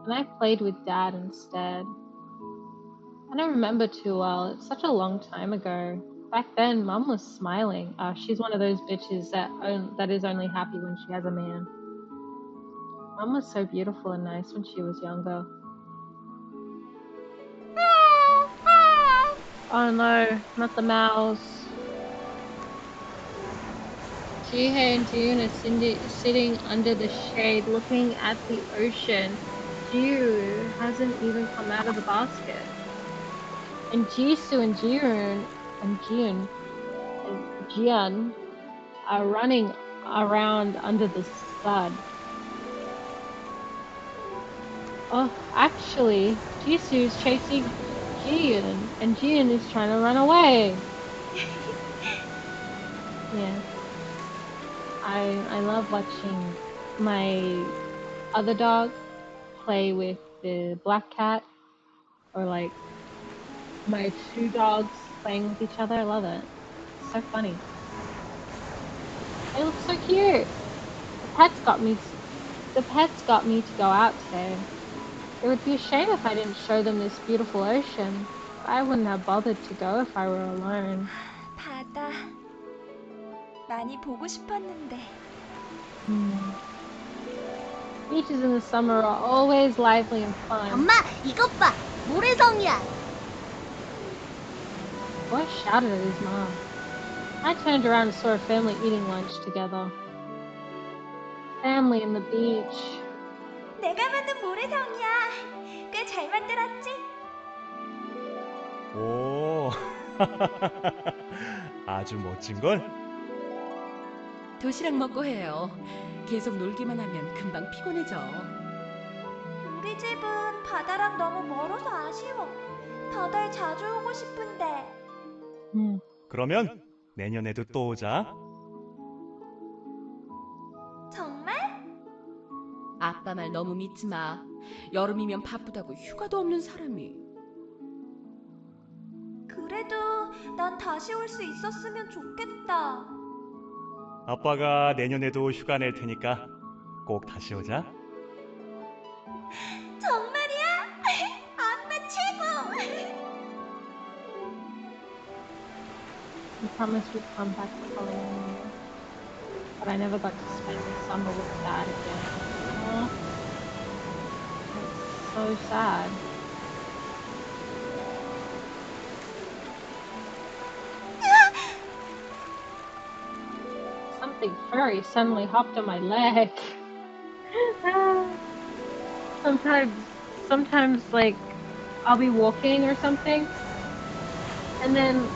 and I played with Dad instead. I don't remember too well. It's such a long time ago. Back then, Mom was smiling. She's one of those bitches that is only happy when she has a man. Mom was so beautiful and nice when she was younger. Oh no, not the mouse. Jihei and June are sitting under the shade looking at the ocean. Jiu hasn't even come out of the basket. And Jisoo and Jian are running around under the sod. Oh, actually, Jisoo's chasing Jian, and Jian is trying to run away. Yeah. I love watching my other dog play with the black cat, or like my two dogs playing with each other. I love it. It's so funny. They look so cute. The pets got me to go out today. It would be a shame if I didn't show them this beautiful ocean. But I wouldn't have bothered to go if I were alone. 바다. 많이 보고 싶었는데. Beaches in the summer are always lively and fun. 엄마, 이것 봐! 모래성이야! The boy shouted at his mom. I turned around and saw a family eating lunch together. Family in the beach. 내가 만든 모래성이야. 꽤 잘 만들었지? 오, 아주 멋진걸? 도시락 먹고 해요. 계속 놀기만 하면 금방 피곤해져. 우리 집은 바다랑 너무 멀어서 아쉬워. 바다에 자주 오고 싶은데. 그러면 내년에도 또 오자. 정말? 아빠 말 너무 믿지 마. 여름이면 바쁘다고 휴가도 없는 사람이. 그래도 난 다시 올 수 있었으면 좋겠다. 아빠가 내년에도 휴가 낼 테니까 꼭 다시 오자. 정말이야? 아빠 최고! He promised we'd come back the following year. But I never got to spend the summer with Dad again. Oh, that's so sad. something furry suddenly hopped on my leg. sometimes like I'll be walking or something, and then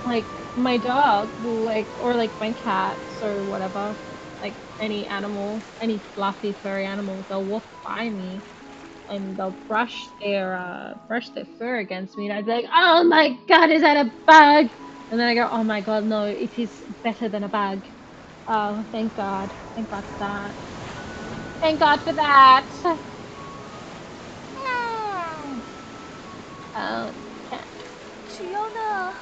like my dog will or my cats or whatever, like any animal, any fluffy furry animal, they'll walk by me and they'll brush their fur against me, and I'd be like, oh my god, is that a bug? And then I go, oh my god, no, it is better than a bug. Oh, thank god for that. Thank god for that. Oh, it's a cat. 주연아.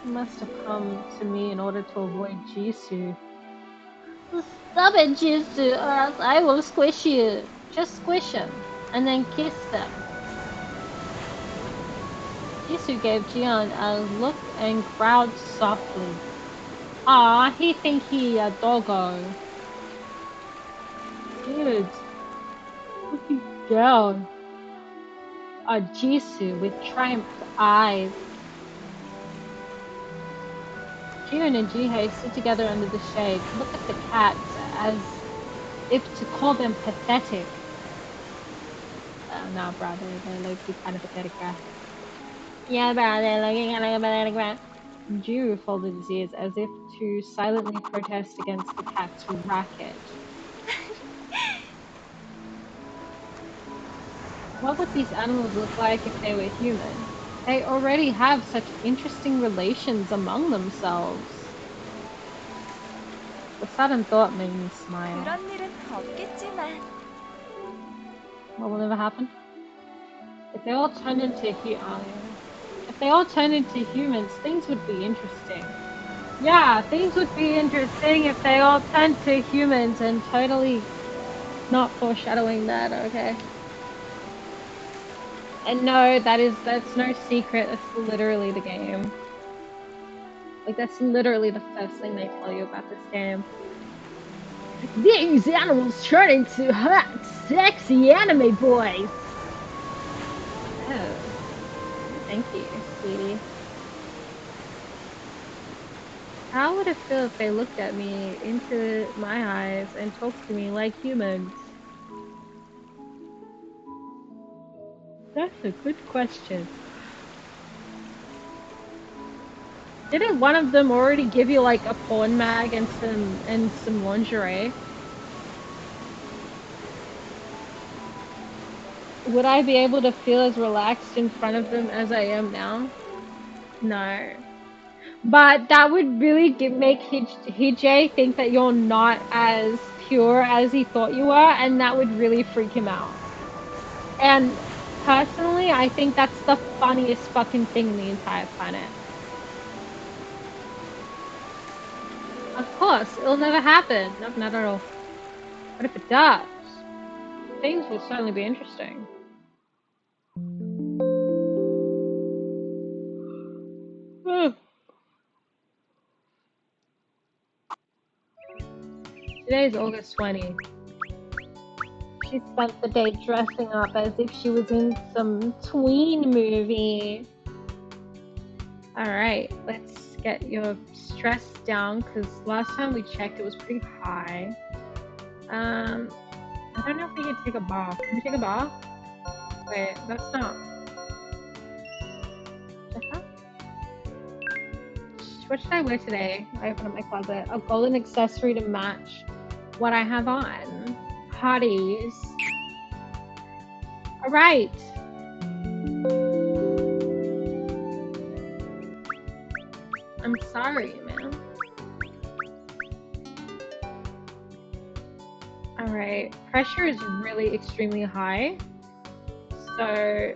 He must have come to me in order to avoid Jisoo. Stop it, Jisoo, or else I will squish you. Just squish him, and then kiss them. Jisoo gave Jian a look and growled softly. Ah, he think he a doggo. Dude, looking down on Jisoo with triumphed eyes. Jian and Jihei sit together under the shade, look at the cats as if to call them pathetic. Nah, bro, they're low-key kind of pathetic, bro. Yeah, bro, they're looking kind of pathetic, bro. Jiru folded his ears as if to silently protest against the cat's racket. What would these animals look like if they were human? They already have such interesting relations among themselves. The sudden thought made me smile. 그런 일은 없겠지만. What will never happen? If they all turned into if they all turned into humans, things would be interesting. Yeah, things would be interesting if they all turned to humans, and totally not foreshadowing that, okay? And no, that's no secret. That's literally the game. Like, that's literally the first thing they tell you about this game. These animals turn into hot, sexy anime boys. Oh, thank you, sweetie. How would it feel if they looked at me into my eyes and talked to me like humans? That's a good question. Didn't one of them already give you like a porn mag and some lingerie? Would I be able to feel as relaxed in front of them as I am now? No. But that would really make Hijay think that you're not as pure as he thought you were, and that would really freak him out. And personally, I think that's the funniest fucking thing in the entire planet. Of course, it'll never happen. Nope, not at all. But if it does, things will certainly be interesting. Today is August 20. She spent the day dressing up as if she was in some tween movie. Alright, let's get your stress down, because last time we checked it was pretty high. I don't know if we can take a bath. Can we take a bath? Wait, that's not... What should I wear today? I open up my closet. A golden accessory to match what I have on. Hotties. Alright. I'm sorry, man. Alright. Pressure is really extremely high. So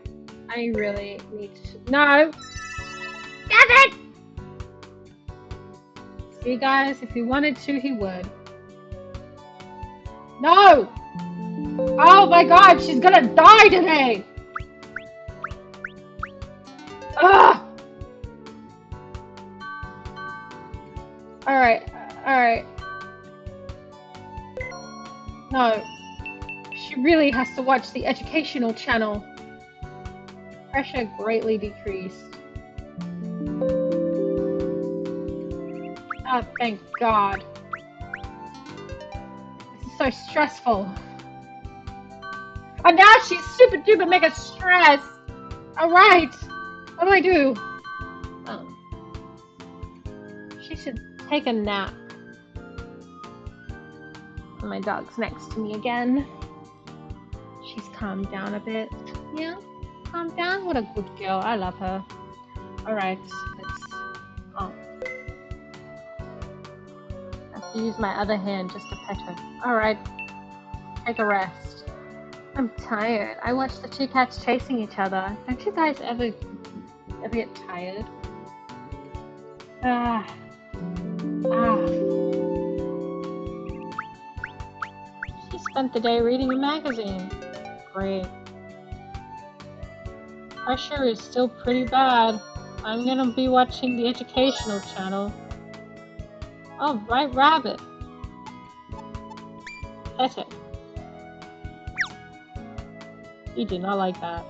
I really need to... No! Damn it! See, guys, if he wanted to, he would. No! Oh my god, she's gonna die today! Ugh! Alright, alright. No. She really has to watch the educational channel. Pressure greatly decreased. Oh, thank God. This is so stressful. Oh, now she's super duper mega stressed. Alright. What do I do? Oh. She should take a nap. My dog's next to me again. She's calmed down a bit. Yeah, calm down. What a good girl. I love her. Alright, let's... Oh. I have to use my other hand just to pet her. Alright, take a rest. I'm tired. I watched the two cats chasing each other. Don't you guys ever get tired? Ah. She spent the day reading a magazine. Great. Pressure is still pretty bad. I'm gonna be watching the educational channel. Oh, right, rabbit. Pet it. He did not like that.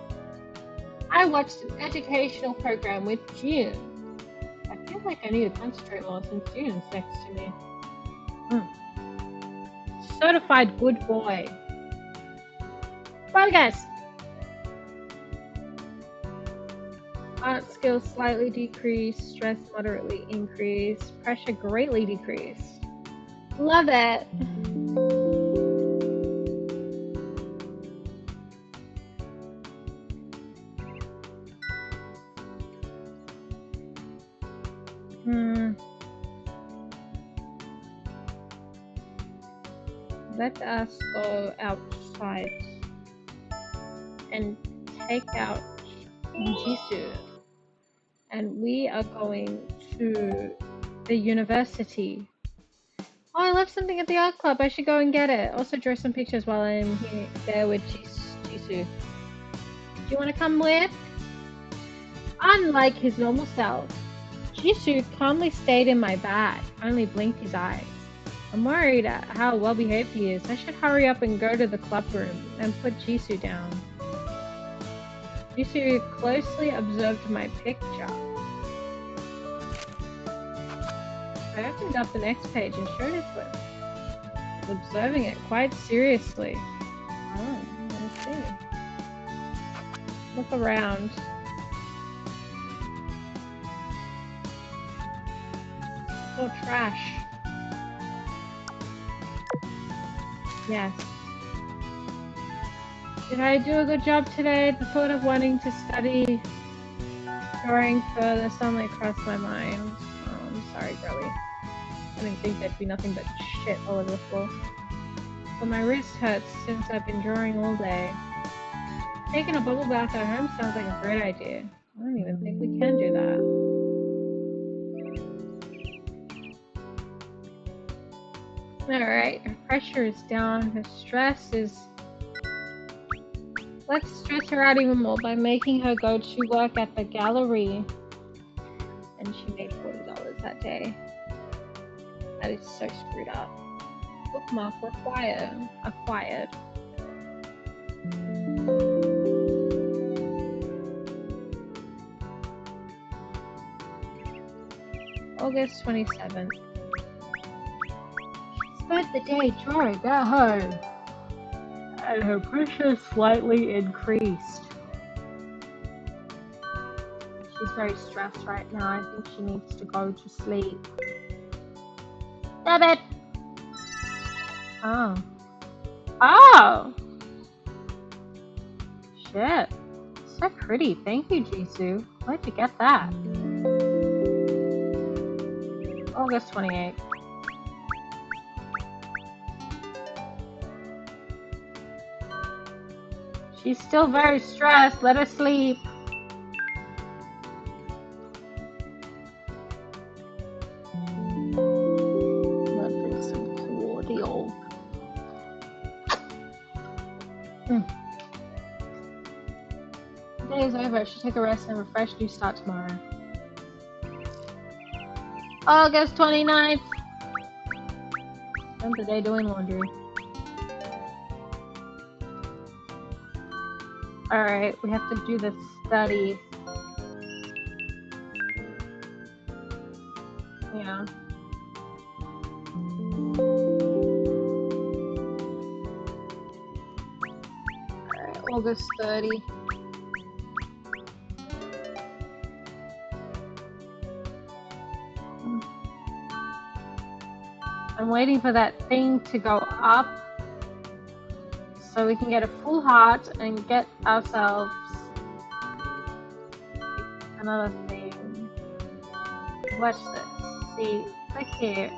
I watched an educational program with June. I feel like I need to concentrate more since June's next to me. Certified good boy. Bye, guys. Art skills slightly decreased, stress moderately increased, pressure greatly decreased. Love it. Let us go outside and take out Jisoo. And we are going to the university. Oh, I left something at the art club. I should go and get it. Also draw some pictures while I'm here there with Jisoo. Do you want to come with? Unlike his normal self, Jisoo calmly stayed in my bag, only blinked his eyes. I'm worried at how well behaved he is. I should hurry up and go to the club room and put Jisoo down. Jisoo closely observed my picture. I opened up the next page and showed it to him. He was observing it quite seriously. Oh, I see. Look around. It's all trash. Yes. Did I do a good job today? The thought of wanting to study drawing further suddenly crossed my mind. Oh, I'm sorry, girlie. I didn't think there'd be nothing but shit all over the floor. But my wrist hurts since I've been drawing all day. Taking a bubble bath at home sounds like a great idea. I don't even think we can do that. Alright, her pressure is down, her stress is... Let's stress her out even more by making her go to work at the gallery. And she made $40 that day. That is so screwed up. Bookmark required. Acquired. August 27th. She spent the day drawing at home. And her pressure slightly increased. She's very stressed right now. I think she needs to go to sleep. Damn it! Oh. Oh! Shit. So pretty. Thank you, Jisoo. Where'd you get that? August 28th. She's still very stressed. Let her sleep. Let's do some cordial. The day is over. I should take a rest and have a fresh new start tomorrow. August 29th. Spent the day doing laundry. Alright, we have to do the study. Yeah. August 30. I'm waiting for that thing to go up so we can get a full heart and get ourselves another thing. Watch this. See, click here.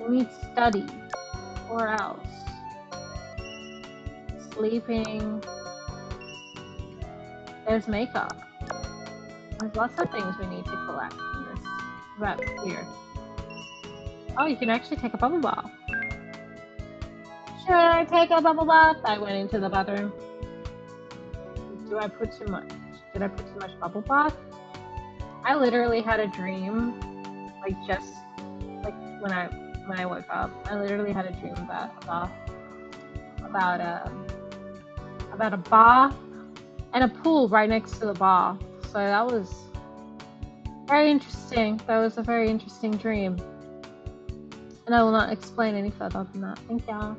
We need study or else. Sleeping. There's makeup. There's lots of things we need to collect in this rep here. Oh, you can actually take a bubble bath. Should I take a bubble bath? I went into the bathroom. Do I put too much? Did I put too much bubble bath? I literally had a dream, like just like when I woke up. I literally had a dream about a bar and a pool right next to the bar. So that was very interesting. That was a very interesting dream. And I will not explain any further than that. Thank y'all.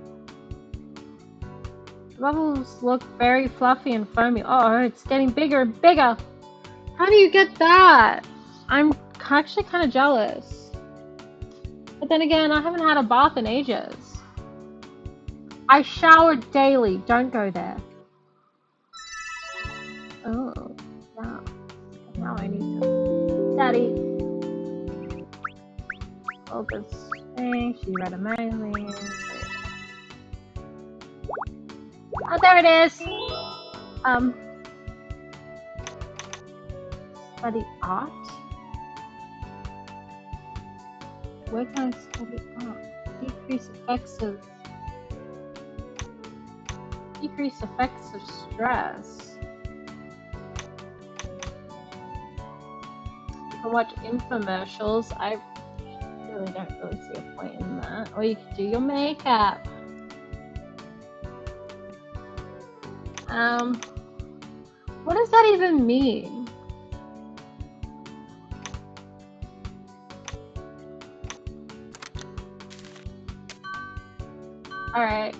The bubbles look very fluffy and foamy. Oh, it's getting bigger and bigger. How do you get that? I'm actually kind of jealous. But then again, I haven't had a bath in ages. I showered daily. Don't go there. Oh, yeah. Now I need to study. Focus. She read a magazine. Oh, there it is. Study art. Where can I study art? Decrease effects of stress. You can watch infomercials. I really don't see a point in that. Or you can do your makeup. What does that even mean? Alright.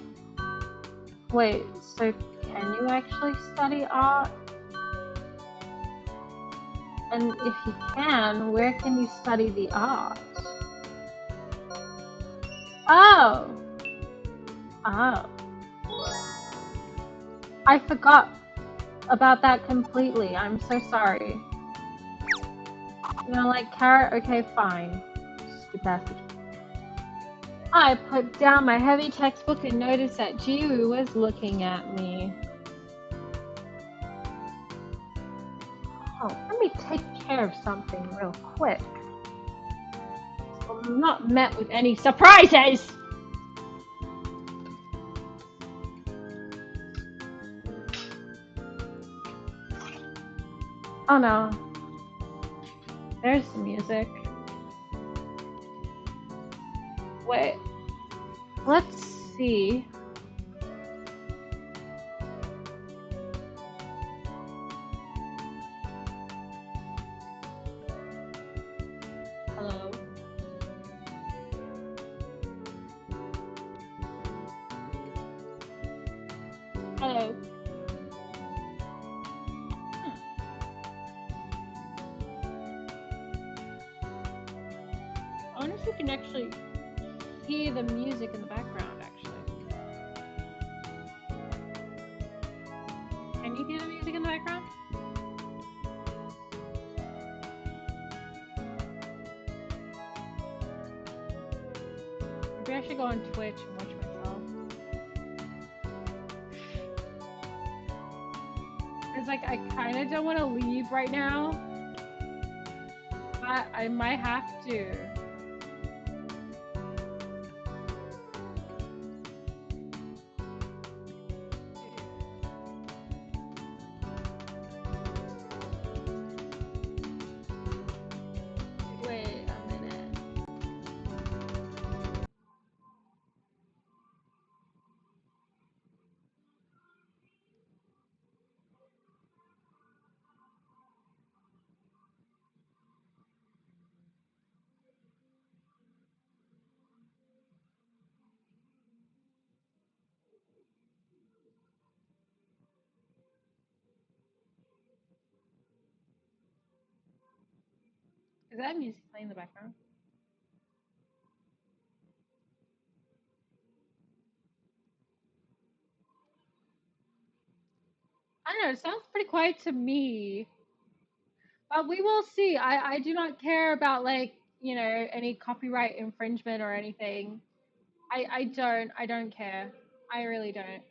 Wait, so can you actually study art? And if you can, where can you study the art? Oh! Oh. I forgot about that completely. I'm so sorry. You know, like, carrot? Okay, fine. Stupid bastard. I put down my heavy textbook and noticed that Jisoo was looking at me. Oh, let me take care of something real quick. I'm not met with any surprises! Oh no. There's the music. Wait. Let's see. Hello? Hello? I wonder if you can actually hear the music in the background, actually. Can you hear the music in the background? Maybe I should go on Twitch and watch myself. It's like, I kind of don't want to leave right now. But I might have to. Wait a minute. Is that music playing in the background? I don't know, it sounds pretty quiet to me. But we will see. I do not care about like, you know, any copyright infringement or anything. I don't care. I really don't.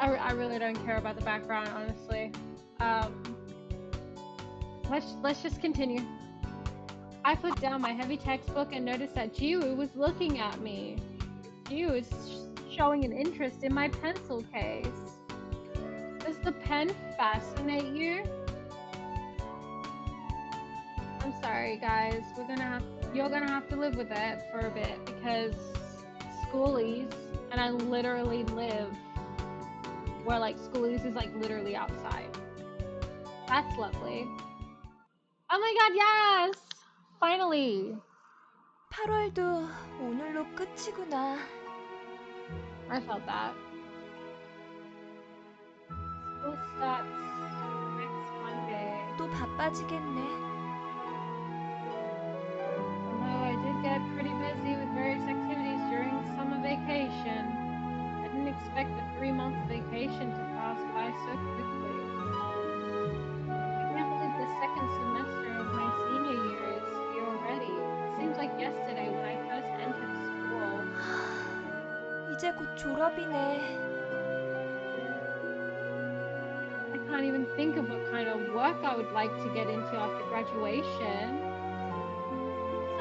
I really don't care about the background, honestly. Let's just continue. I put down my heavy textbook and noticed that Jisoo was looking at me. Jisoo is showing an interest in my pencil case. Does the pen fascinate you? I'm sorry, guys. You're gonna have to live with it for a bit because schoolies, and I literally live where like schoolies is like literally outside. That's lovely. Oh my god, yes! Finally! 8월도 오늘로 끝이구나. I felt that. School starts next Monday. 또 바빠지겠네. Although I did get pretty busy with various activities during summer vacation. I didn't expect the 3-month vacation to pass by so quickly. I can't believe the second semester of my senior year is here already. It seems like yesterday when I first entered school. 이제 곧 졸업이네. I can't even think of what kind of work I would like to get into after graduation. So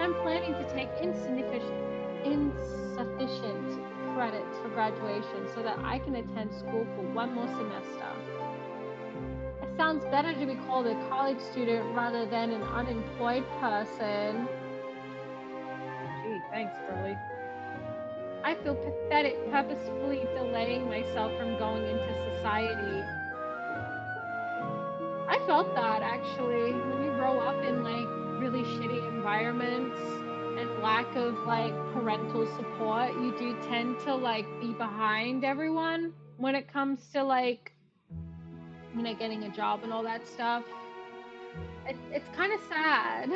I'm planning to take insufficient credits for graduation so that I can attend school for one more semester. It sounds better to be called a college student rather than an unemployed person. Gee, thanks, girly. I feel pathetic purposefully delaying myself from going into society. I felt that actually. When you grow up in like really shitty environments and lack of like parental support, you do tend to like be behind everyone when it comes to like, you know, getting a job and all that stuff. It's kind of sad.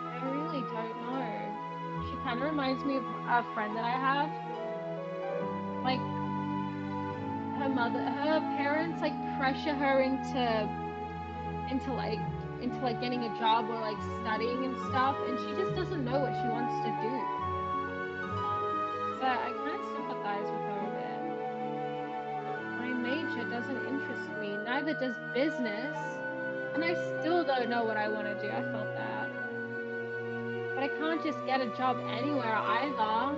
I really don't know. She kind of reminds me of a friend that I have. Like her parents like pressure her into getting a job or like studying and stuff, and she just doesn't know what she wants to do. So I kind of sympathize with her a bit. My major doesn't interest me, neither does business, and I still don't know what I want to do. I felt that. But I can't just get a job anywhere either.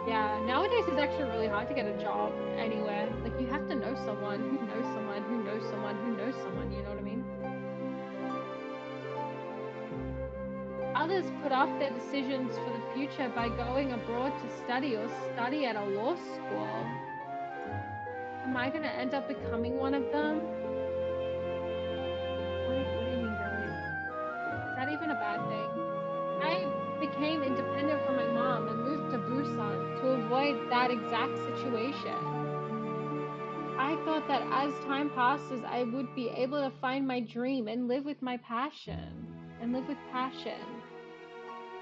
Yeah, nowadays it's actually really hard to get a job anywhere. Like you have to know someone who knows someone who knows someone who knows someone, you know what I mean? Others put off their decisions for the future by going abroad to study or study at a law school. Am I going to end up becoming one of them? What do you mean, girly? Is that even a bad thing? I became independent from my mom and moved to Busan to avoid that exact situation. I thought that as time passes, I would be able to find my dream and live with my passion. And live with passion.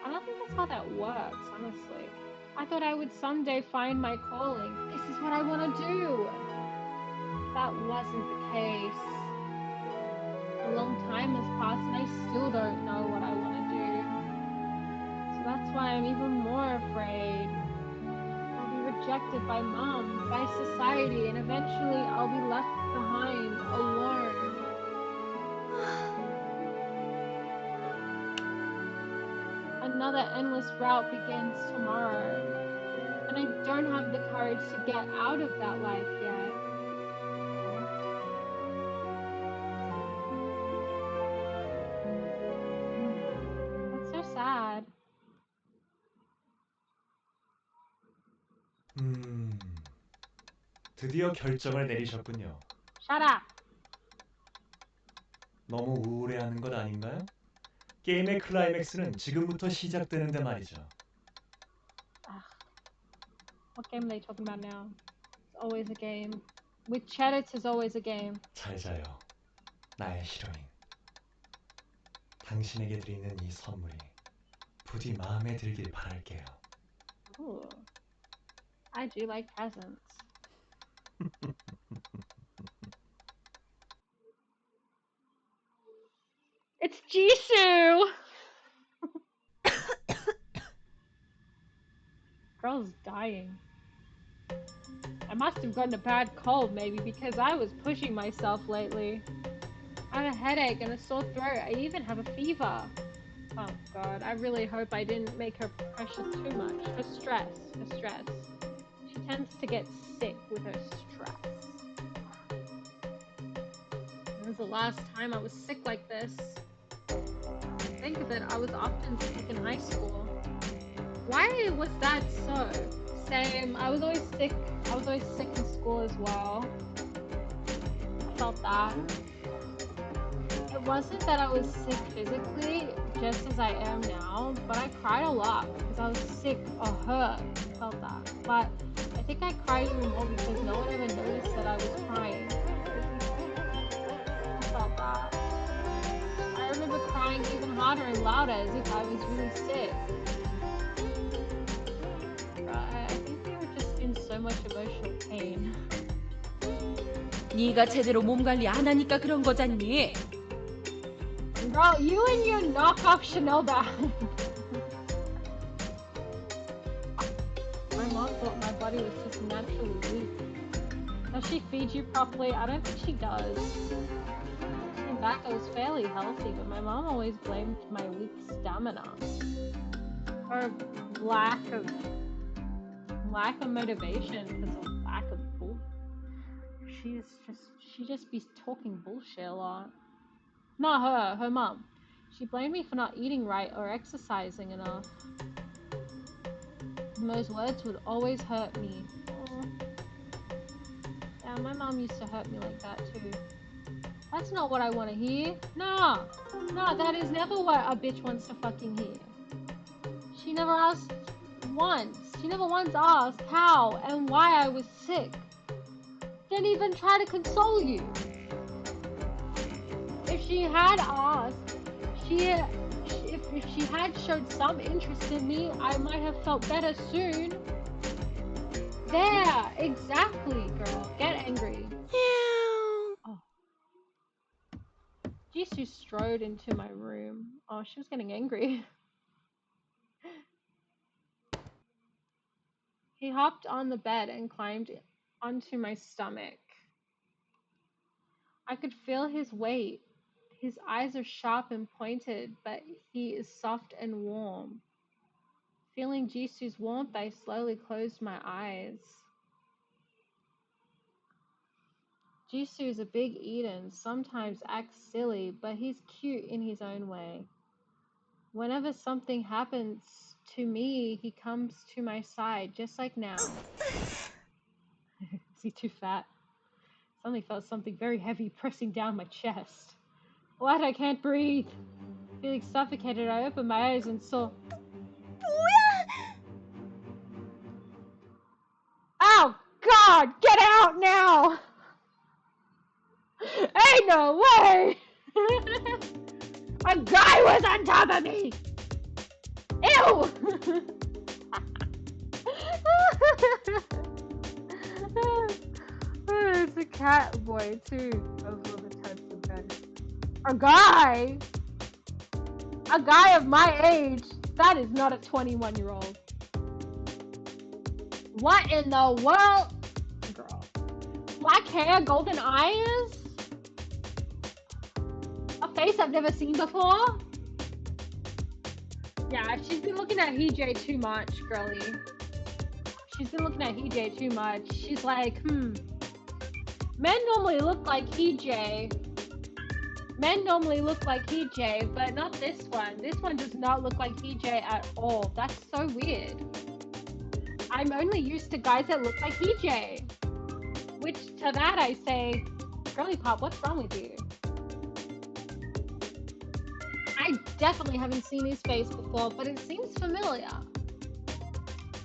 I don't think that's how that works, honestly. I thought I would someday find my calling. This is what I want to do. That wasn't the case. A long time has passed and I still don't know what I want to do. So that's why I'm even more afraid. I'll be rejected by mom, by society, and eventually I'll be left behind alone. Another endless route begins tomorrow, and I don't have the courage to get out of that life yet. That's so sad. 드디어 결정을 내리셨군요. Shut up. 너무 우울해하는 것 아닌가요? 게임의 클라이맥스는 지금부터 시작되는데 말이죠. What game are they talking about now? It's always a game. With Cheddar, it's always a game. 잘 자요, 나의 히로인. 당신에게 드리는 이 선물이 부디 마음에 들길 바랄게요. Ooh. I do like presents. It's Jisoo! Girl's dying. I must have gotten a bad cold maybe because I was pushing myself lately. I have a headache and a sore throat. I even have a fever. Oh god, I really hope I didn't make her pressure too much. Her stress. She tends to get sick with her stress. When was the last time I was sick like this? Think of it, I was often sick in high school. Why was that so? Same, I was always sick in school as well. I felt that. It wasn't that I was sick physically, just as I am now, but I cried a lot because I was sick or hurt. I felt that. But I think I cried even more because no one ever noticed that I was crying. I felt that. I remember crying even harder and louder as if I was really sick. I think they were just in so much emotional pain. 네가 제대로 몸 관리 안 하니까 그런 거잖니. Girl, you and your knockoff Chanel bag. My mom thought my body was just naturally weak. Does she feed you properly? I don't think she does. Looking back, I was fairly healthy, but my mom always blamed my weak stamina. Or lack of motivation because of lack of bull. She just be talking bullshit a lot. Not her mom. She blamed me for not eating right or exercising enough. And those words would always hurt me. Aww. Yeah, my mom used to hurt me like that too. That's not what I want to hear. No, that is never what a bitch wants to fucking hear. She never asked once. She never once asked how and why I was sick. Didn't even try to console you. If she had asked, if she had showed some interest in me, I might have felt better soon. There, exactly, girl. Get angry. Oh. Jisoo strode into my room. Oh, she was getting angry. He hopped on the bed and climbed onto my stomach. I could feel his weight. His eyes are sharp and pointed, but he is soft and warm. Feeling Jisoo's warmth, I slowly closed my eyes. Jisoo is a big eater and sometimes acts silly, but he's cute in his own way. Whenever something happens to me, he comes to my side, just like now. Is he too fat? Suddenly felt something very heavy pressing down my chest. What? I can't breathe. Feeling suffocated, I opened my eyes and saw... Oh, God! Get out now! Ain't no way! A guy was on top of me! Ew! It's a cat boy, too. Those were the types of guys. A guy? A guy of my age? That is not a 21-year-old. What in the world? Girl. Black hair, golden eyes? A face I've never seen before? Yeah, she's been looking at Hee-Jae too much, girly. She's been looking at Hee-Jae too much. She's like, Men normally look like Hee-Jae. Men normally look like Hee-Jae, but not this one. This one does not look like Hee-Jae at all. That's so weird. I'm only used to guys that look like Hee-Jae. Which, to that I say, girly pop, what's wrong with you? I I definitely haven't seen his face before, but it seems familiar.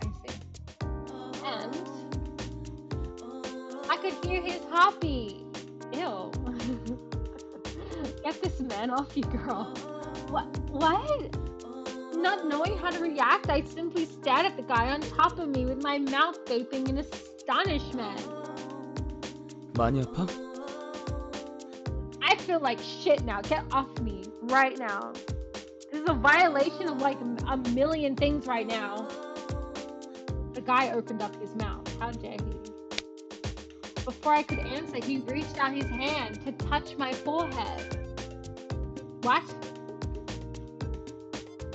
I see. And I could hear his heartbeat. Ew. Get this man off you, girl. What? Not knowing how to react, I simply stared at the guy on top of me with my mouth gaping in astonishment. 많이 아파? I feel like shit now. Get off me right now. This is a violation of like a million things right now. The guy opened up his mouth. How dare he? Before I could answer, he reached out his hand to touch my forehead. What?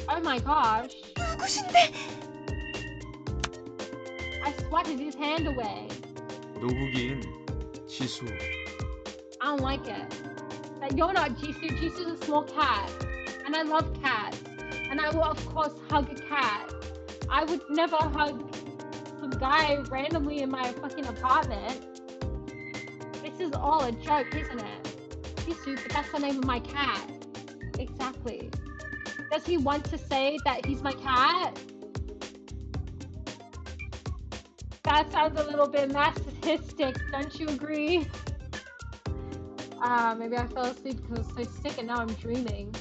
Oh my gosh. 누구신데? I swatted his hand away. 누구긴 지수. I don't like it. That you're not Jisoo. Jisoo's a small cat. And I love cats. And I will of course hug a cat. I would never hug some guy randomly in my fucking apartment. This is all a joke, isn't it? Jisoo, but that's the name of my cat. Exactly. Does he want to say that he's my cat? That sounds a little bit masochistic, don't you agree? Maybe I fell asleep because I was so sick and now I'm dreaming.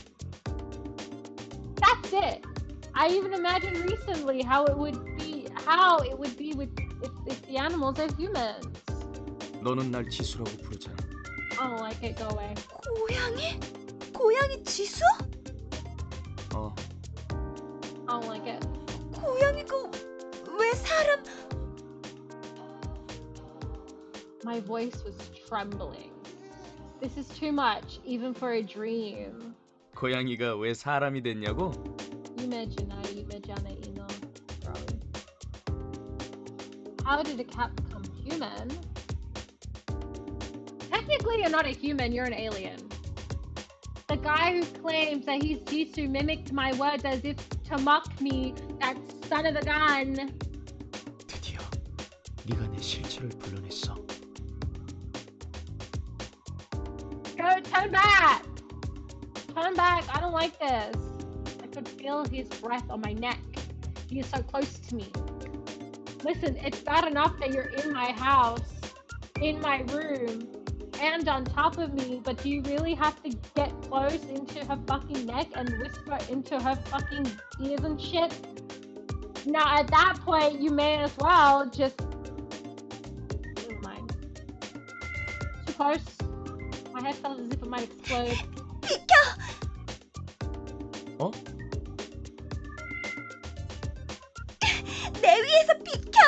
That's it. I even imagined recently how it would be with if the animals are humans. 너는 날 지수라고 부르잖아. I don't like it. Go away. 고양이? 고양이 지수? 어. I don't like it. 고양이가 왜 사람? My voice was trembling. This is too much, even for a dream. 고양이가 왜 사람이 됐냐고? Imagine, 이너. How did a cat become human? Technically, you're not a human, you're an alien. The guy who claims that he's Jisoo mimicked my words as if to mock me, that son of a gun. 드디어 네가 내 실체를 불러냈어. Go, turn back! Turn back, I don't like this. I could feel his breath on my neck. He is so close to me. Listen, it's bad enough that you're in my house, in my room, and on top of me, but do you really have to get close into her fucking neck and whisper into her fucking ears and shit? Now at that point, you may as well just... Never mind. Too close. My head felt as if it might explode. 비켜! 어? 내 위에서 비켜!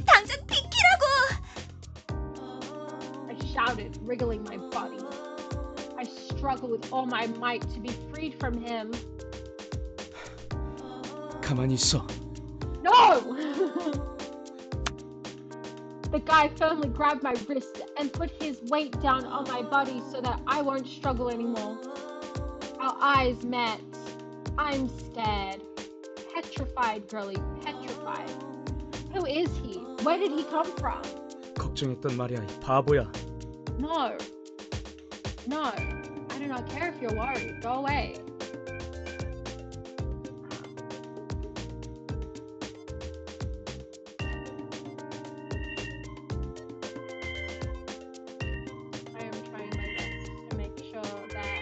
당장 비키라고! I shouted, wriggling my body. I struggled with all my might to be freed from him. 가만히 있어. No! The guy firmly grabbed my wrist and put his weight down on my body so that I won't struggle anymore. Our eyes met. I'm scared. Petrified, girlie, petrified. Who is he? Where did he come from? 걱정했단 말이야, 이 바보야. No. No. I do not care if you're worried. Go away. I am trying my best to make sure that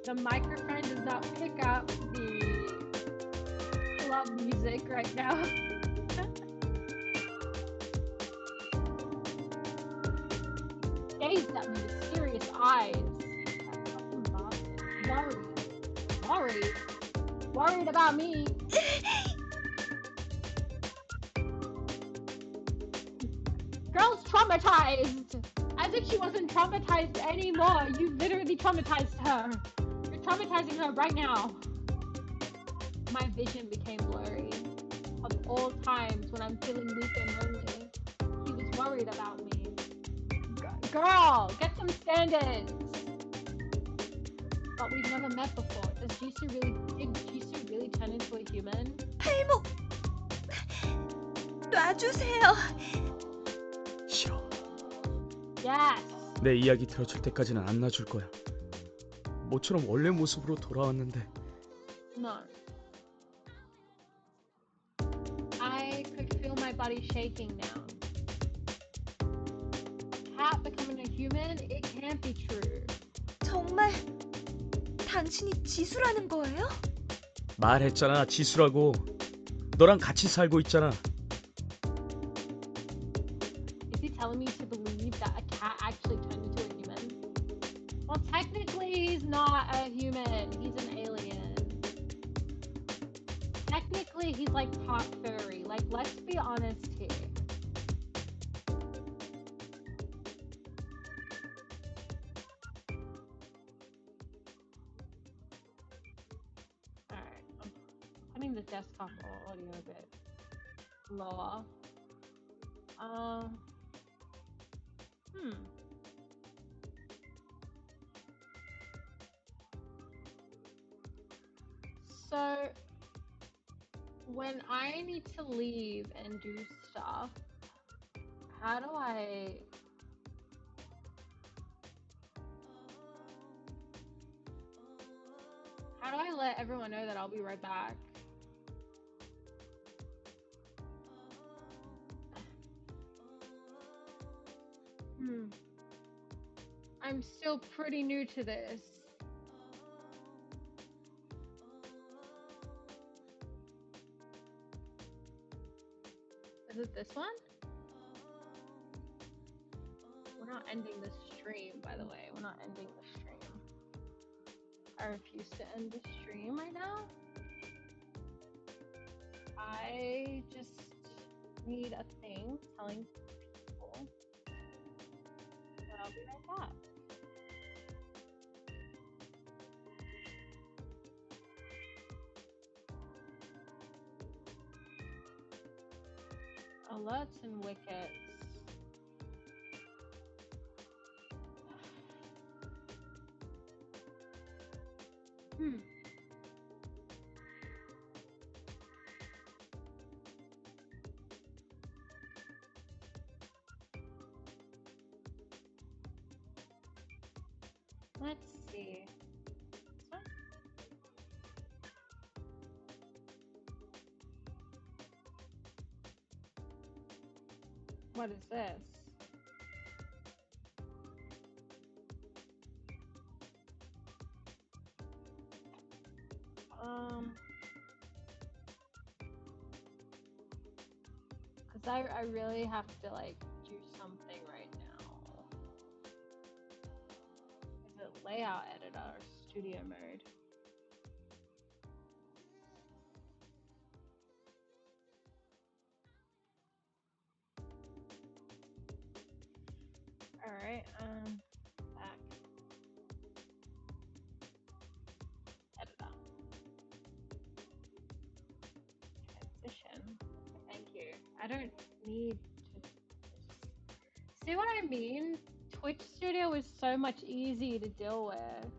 the microphone does not pick up the club music right now. Gazed at me with serious eyes. That fucking bastard. Worried. Worried about me. Girl's traumatized. As if she wasn't traumatized anymore. You literally traumatized her. You're traumatizing her right now. My vision became blurry. Of all times when I'm feeling weak and lonely, he was worried about me. Girl, get some standards. But we've never met before. Did Jisoo really turn into a human? 팔목 놔주세요. 싫어. Yes. 내 이야기 들어줄 때까지는 안 놔줄 거야. 모처럼 원래 모습으로 돌아왔는데 No. I could feel my body shaking now. A cat becoming a human? It can't be true. 정말 당신이 지수라는 거예요? 말했잖아, 지수라고. 너랑 같이 살고 있잖아. Is he telling me to believe that a cat actually turned into a human? Well, technically he's not a human. He's an alien. Technically he's like part furry. Like, let's be honest here. Alright, I'm putting the desktop audio a bit lower. So when I need to leave and do stuff, how do I let everyone know that I'll be right back? I'm still pretty new to this. Is it this one? We're not ending the stream, by the way. We're not ending the stream. I refuse to end the stream right now. I just need a thing telling people that I'll be right back. Alerts and wickets. Let's see. This one? What is this? Cause I really have to like do something right now. Is it layout editor or studio mode? Alright, back. Editor. Transition. Thank you. I don't need to... See what I mean? Twitch Studio is so much easier to deal with.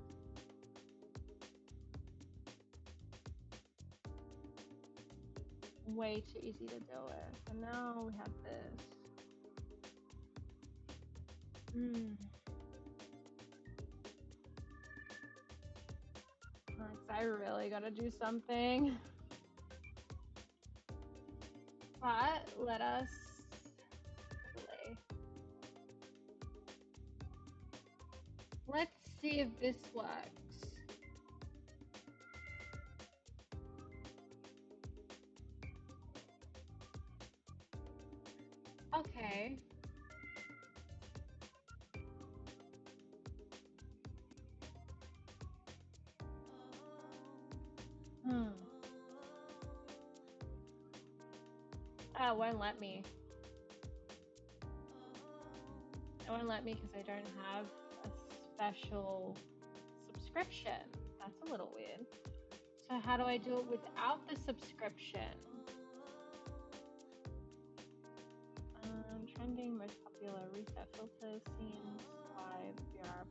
Way too easy to deal with. And now we have this. I really gotta do something. But let us delay. Let's see if this works. Okay. Oh, it won't let me. It won't let me because I don't have a special subscription. That's a little weird. So how do I do it without the subscription? Trending, most popular, reset filters, scenes, live, VR.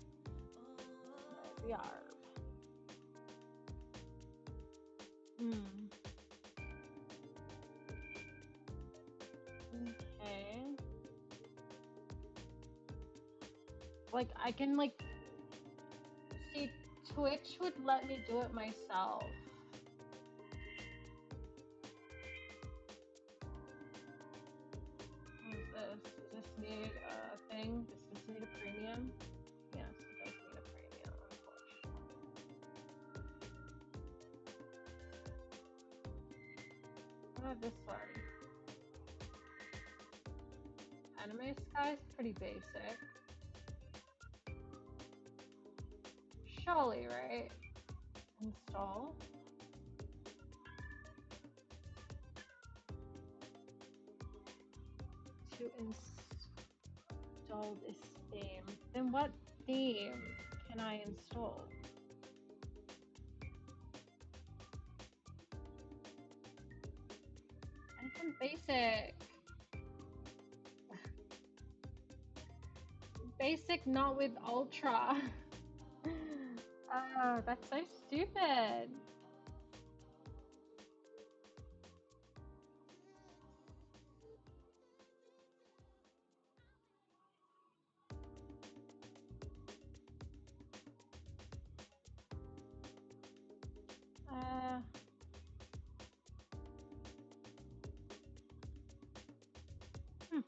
No, VR. Okay. Like, I can, like, see, Twitch would let me do it myself. premium. Yes, it does need a premium, unfortunately. What about this one? Anime Sky is pretty basic. Surely, right? Install. To install this theme. Then what theme can I install? Anything basic. Basic, not with ultra. Oh, that's so stupid. Uh, hmm.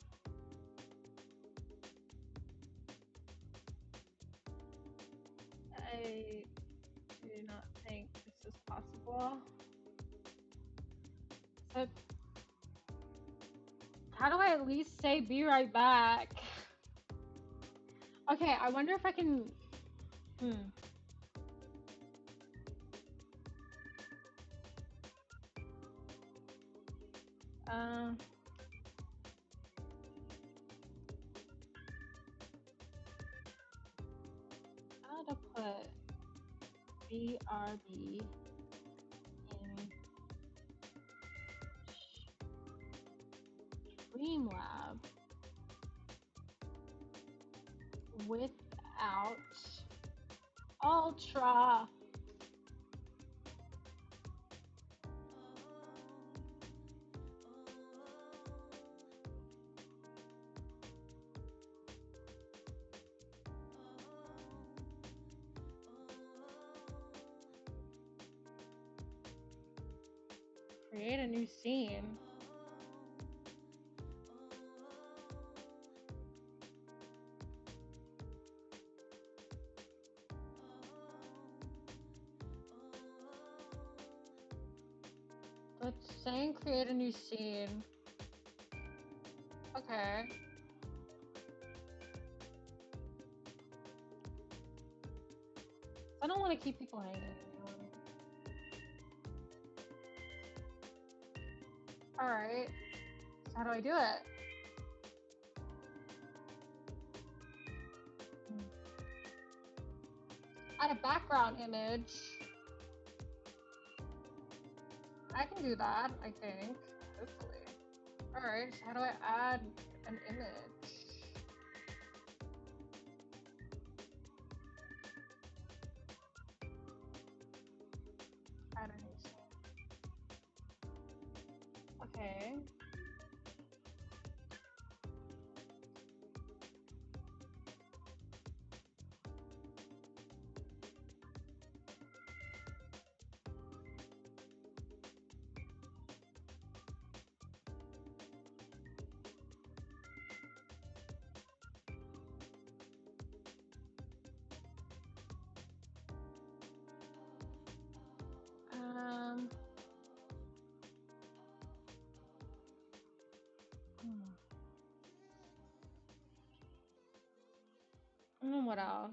I do not think this is possible. So, how do I at least say be right back? Okay, I wonder if I can. Hmm. Uh, how to put BRB in Streamlab without Ultra. Create a new scene. It's saying create a new scene. Okay. I don't want to keep people hanging anymore. Alright. So how do I do it? Add a background image. I can do that, I think. Hopefully. Alright, so how do I add an image? Add a new scene. Okay. Um. And then what else?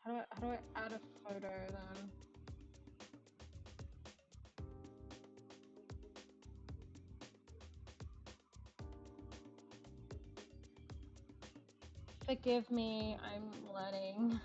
How do I add a photo then? Forgive me, I'm learning.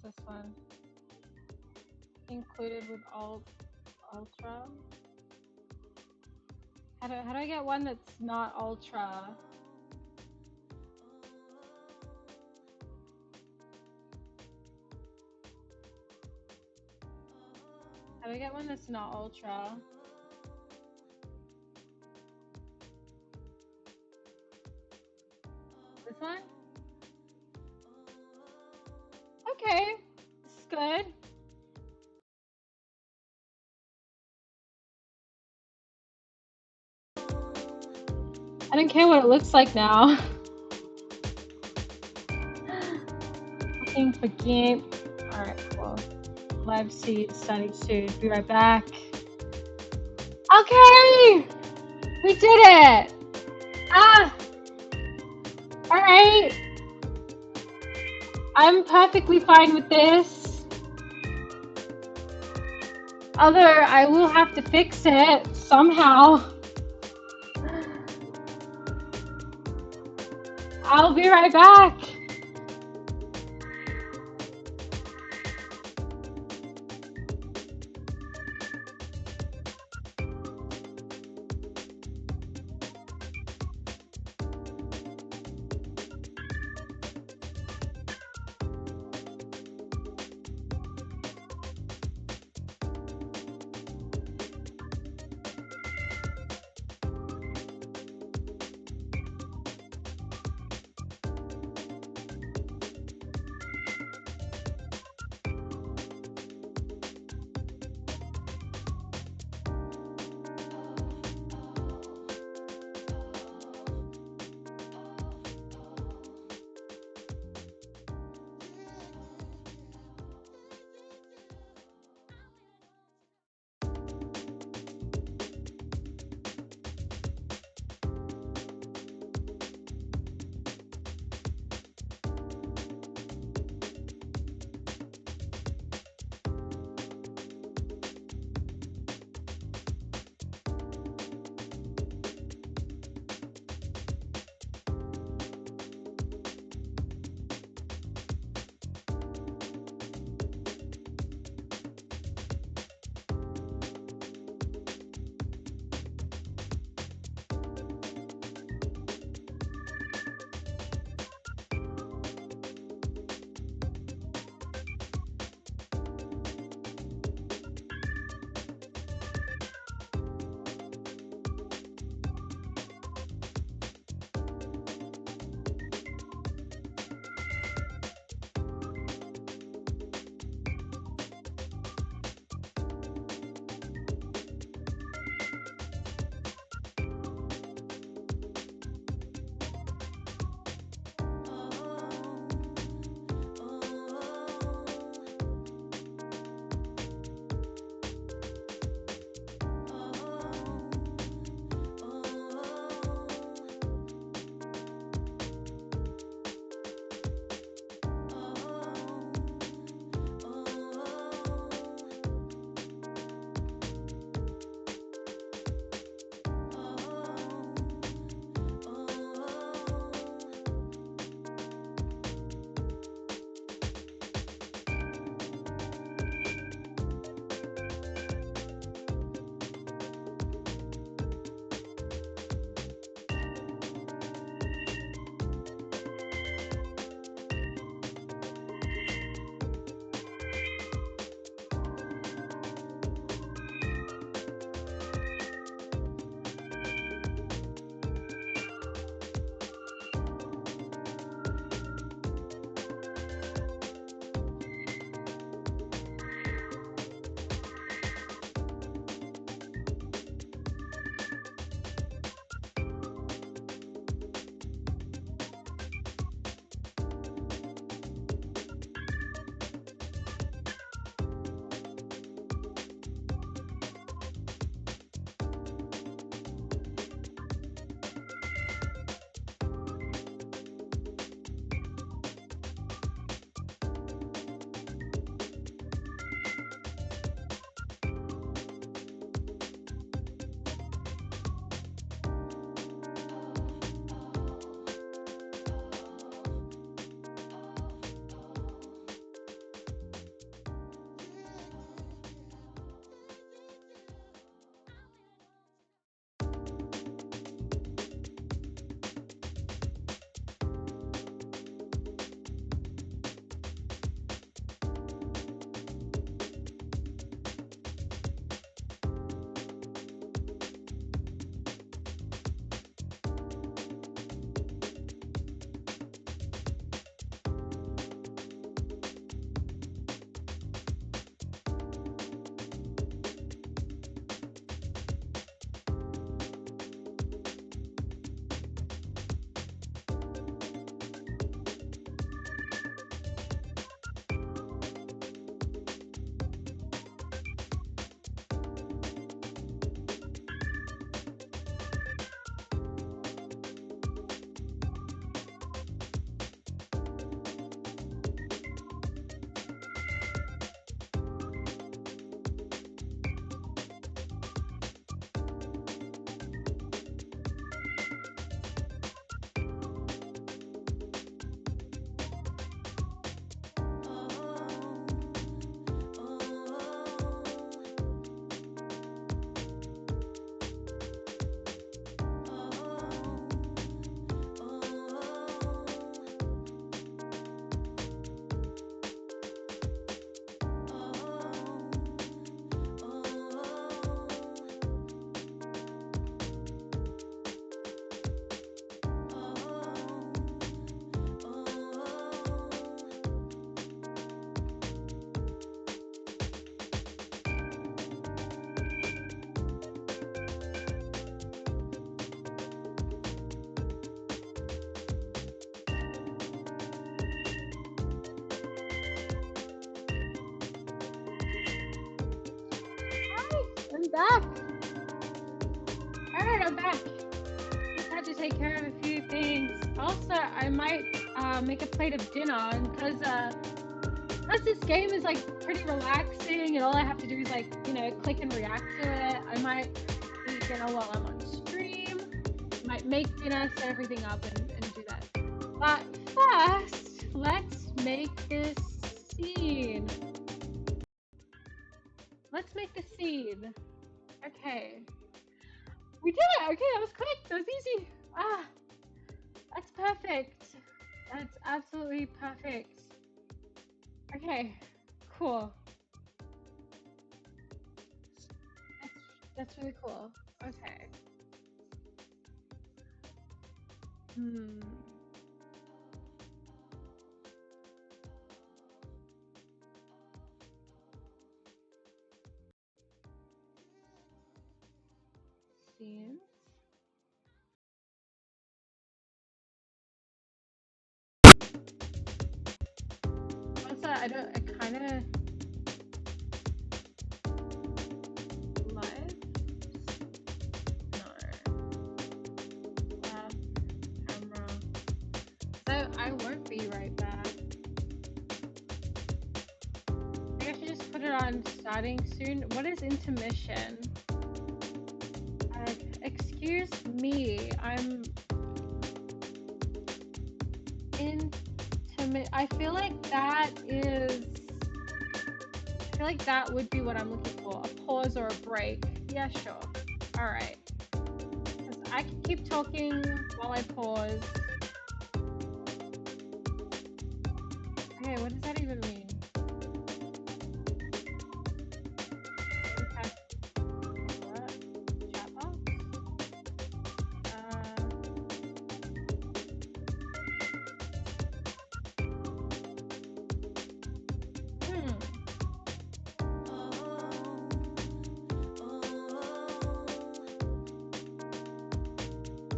this one? Included with ultra. How do I get one that's not ultra? How do I get one that's not ultra? This one? Okay, this is good. I don't care what it looks like now. Looking for game. Alright, cool. Live seed starting soon. Be right back. Okay! We did it! Ah! Alright. I'm perfectly fine with this. Although I will have to fix it somehow. I'll be right back. back. Alright, I'm back. Just had to take care of a few things. Also, I might make a plate of dinner because this game is like pretty relaxing and all I have to do is like, you know, click and react to it. I might eat dinner while I'm on stream. Might make dinner, set everything up and do that. But first, let's make this scene. Let's make the scene. Okay. We did it! Okay, that was quick. That was easy. Ah, that's perfect. That's absolutely perfect. Okay, cool. That's really cool. Okay. Scenes. Also, I kind of live. No. Camera. So I won't be right back. I think I should just put it on starting soon. What is intermission? Excuse me, I'm intimate. I feel like that would be what I'm looking for. A pause or a break. Yeah, sure. Alright. Because I can keep talking while I pause. Okay, what does that even mean? What? Chat box?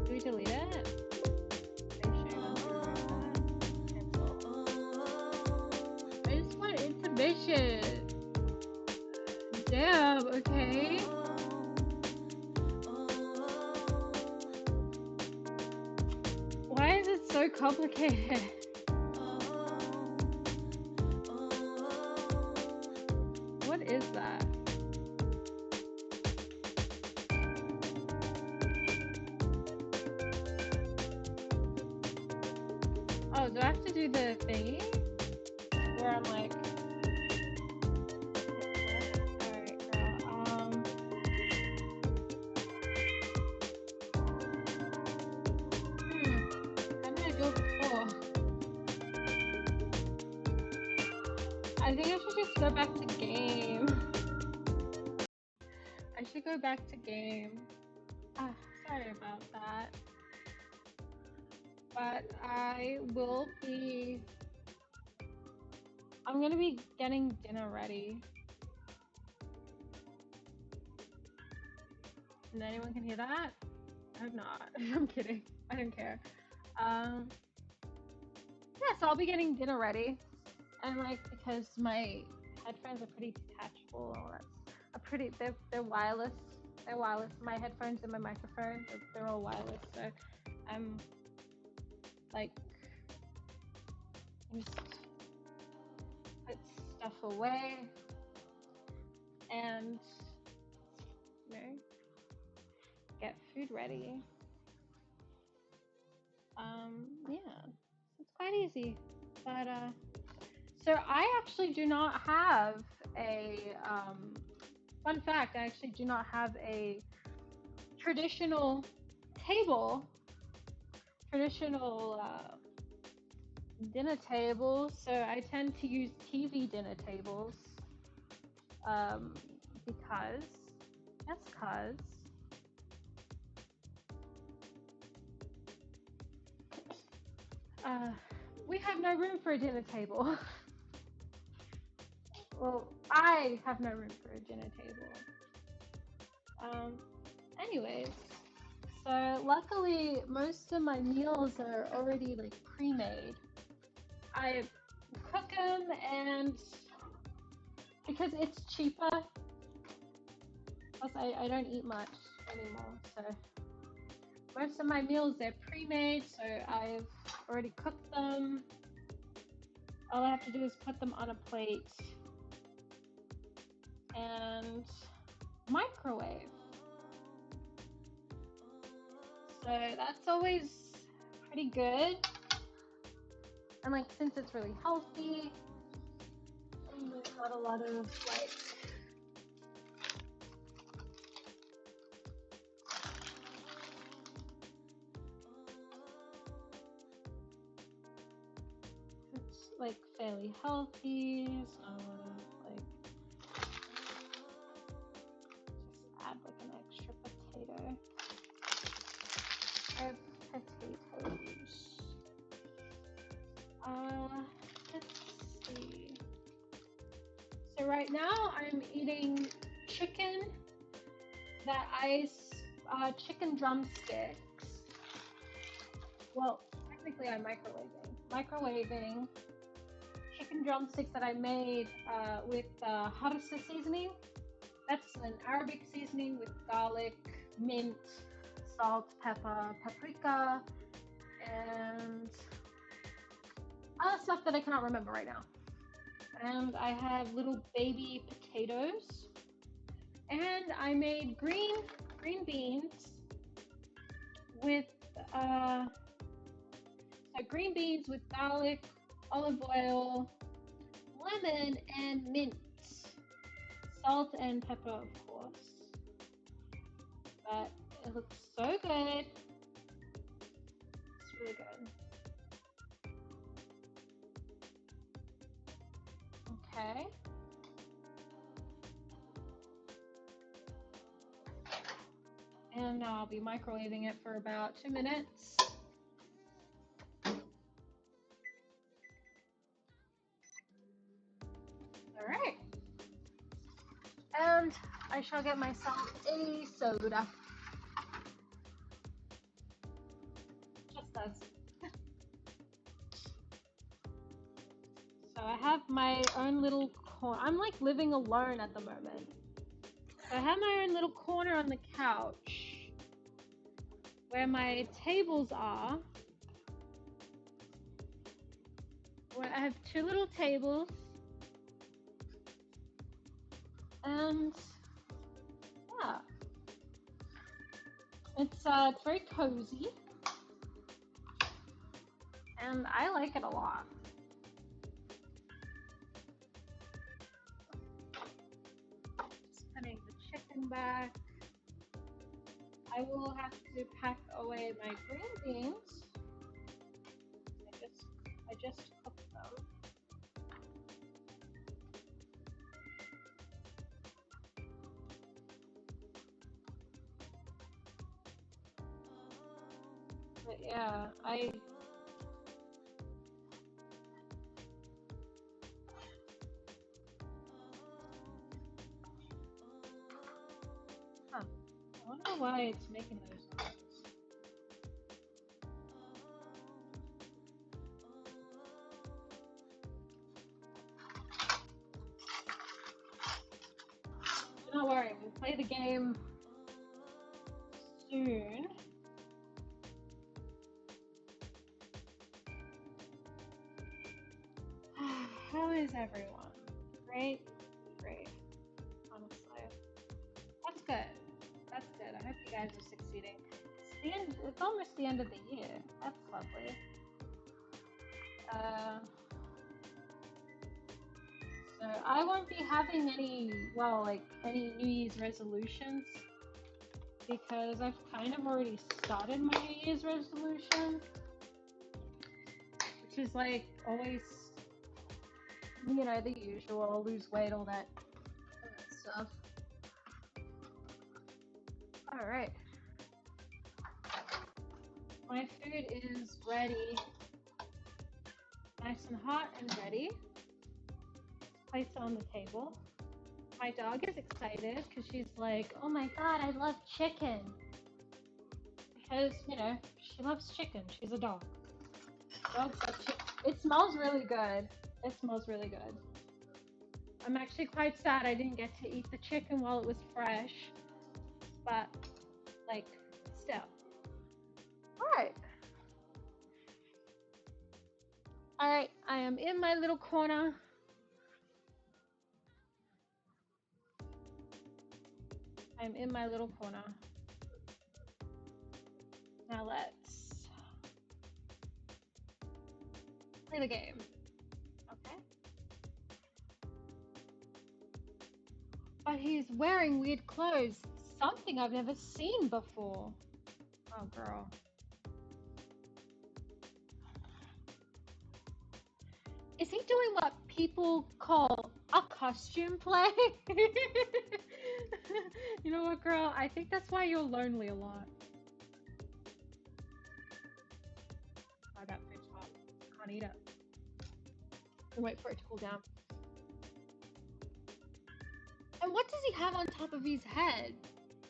Do we delete it? I just want intermission. Damn, okay. Why is it so complicated? What is that? Oh, do I have to do the thingy? Where I'm like... Alright, girl, how did I go before? I think I should just go back to game. I should go back to game. Sorry about that. But I'm gonna be getting dinner ready. And anyone can hear that? I hope not. I'm kidding. I don't care. Yeah, so I'll be getting dinner ready. And like, because my headphones are pretty detachable, they're wireless. They're wireless. My headphones and my microphone, they're all wireless. So I'm like, just put stuff away and, you know, get food ready. Yeah, it's quite easy. But so I actually do not have a fun fact. I actually do not have a traditional dinner table. So I tend to use TV dinner tables because we have no room for a dinner table. Well, I have no room for a dinner table. Anyways, so luckily most of my meals are already like pre-made. I cook them, and because it's cheaper, Plus, I don't eat much anymore, so most of my meals, they're pre-made, so I've already cooked them. All I have to do is put them on a plate and microwave. So that's always pretty good. And like, since it's really healthy, and there's not a lot of like it's like fairly healthy. It's not a lot of like, just add like an extra potato. I have potatoes. Let's see. So right now I'm eating chicken chicken drumsticks. Well, technically I'm microwaving chicken drumsticks that I made with harissa seasoning. That's an Arabic seasoning with garlic, mint, salt, pepper, paprika, and other stuff that I cannot remember right now. And I have little baby potatoes. And I made green beans with green beans with garlic, olive oil, lemon, and mint. Salt and pepper, of course. But it looks so good. It's really good. Okay. And now I'll be microwaving it for about 2 minutes. All right. And I shall get myself a soda. Just us. So I have my own little corner. I'm like living alone at the moment. So I have my own little corner on the couch where my tables are. Where I have 2 little tables. And yeah, it's very cozy. And I like it a lot. Just putting the chicken back. I will have to pack away my green beans. I just cooked them. But yeah, I wonder why it's making those noises. Don't worry, we'll play the game soon. How is everyone? Great? Great. Honestly. That's good. That's good. I hope you guys are succeeding. It's almost the end of the year. That's lovely. So I won't be having any New Year's resolutions because I've kind of already started my New Year's resolution, which is like always, the usual, lose weight, all that stuff. All right. My food is ready. Nice and hot and ready. Placed on the table. My dog is excited because she's like, oh my god, I love chicken. Because, she loves chicken. She's a dog. Dogs love chicken. It smells really good. It smells really good. I'm actually quite sad I didn't get to eat the chicken while it was fresh. but like still. Alright. Alright, I am in my little corner. I'm in my little corner. Now let's play the game. Okay. But he's wearing weird clothes. Something I've never seen before. Oh, girl. Is he doing what people call a costume play? You know what, girl? I think that's why you're lonely a lot. Oh, that food's hot. Can't eat it. And wait for it to cool down. And what does he have on top of his head?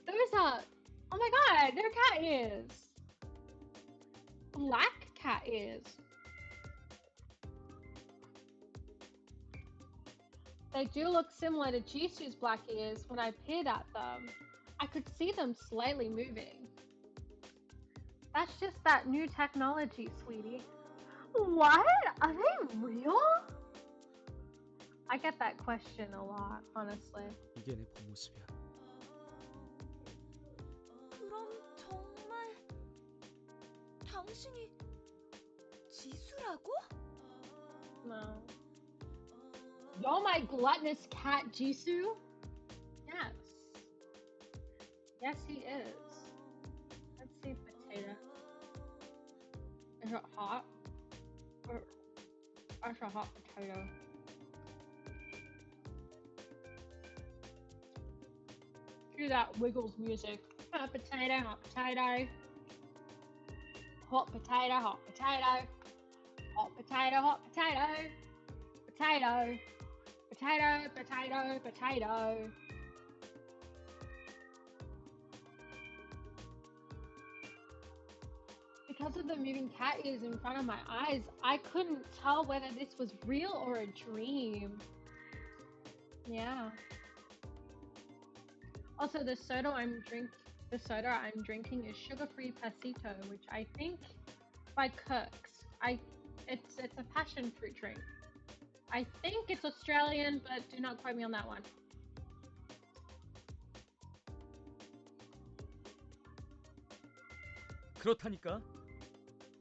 Those are... Oh my god, they're cat ears. Black cat ears. They do look similar to Jisoo's black ears when I peered at them. I could see them slightly moving. That's just that new technology, sweetie. What? Are they real? I get that question a lot, honestly. 이게 내 본 모습이야. 그럼 정말 당신이 지수라고? No. You're my gluttonous cat, Jisoo? Yes. Yes, he is. Let's see, potato. Is it hot? Or that's a hot potato. Cue that Wiggles music. Hot potato, hot potato. Hot potato, hot potato. Hot potato, hot potato. Potato. Potato, potato, potato. Because of the moving cat ears in front of my eyes, I couldn't tell whether this was real or a dream. Yeah. Also, the soda I'm drinking is sugar-free pasito, which I think by Kirk's. It's a passion fruit drink. I think it's Australian, but do not quote me on that one. 그렇다니까.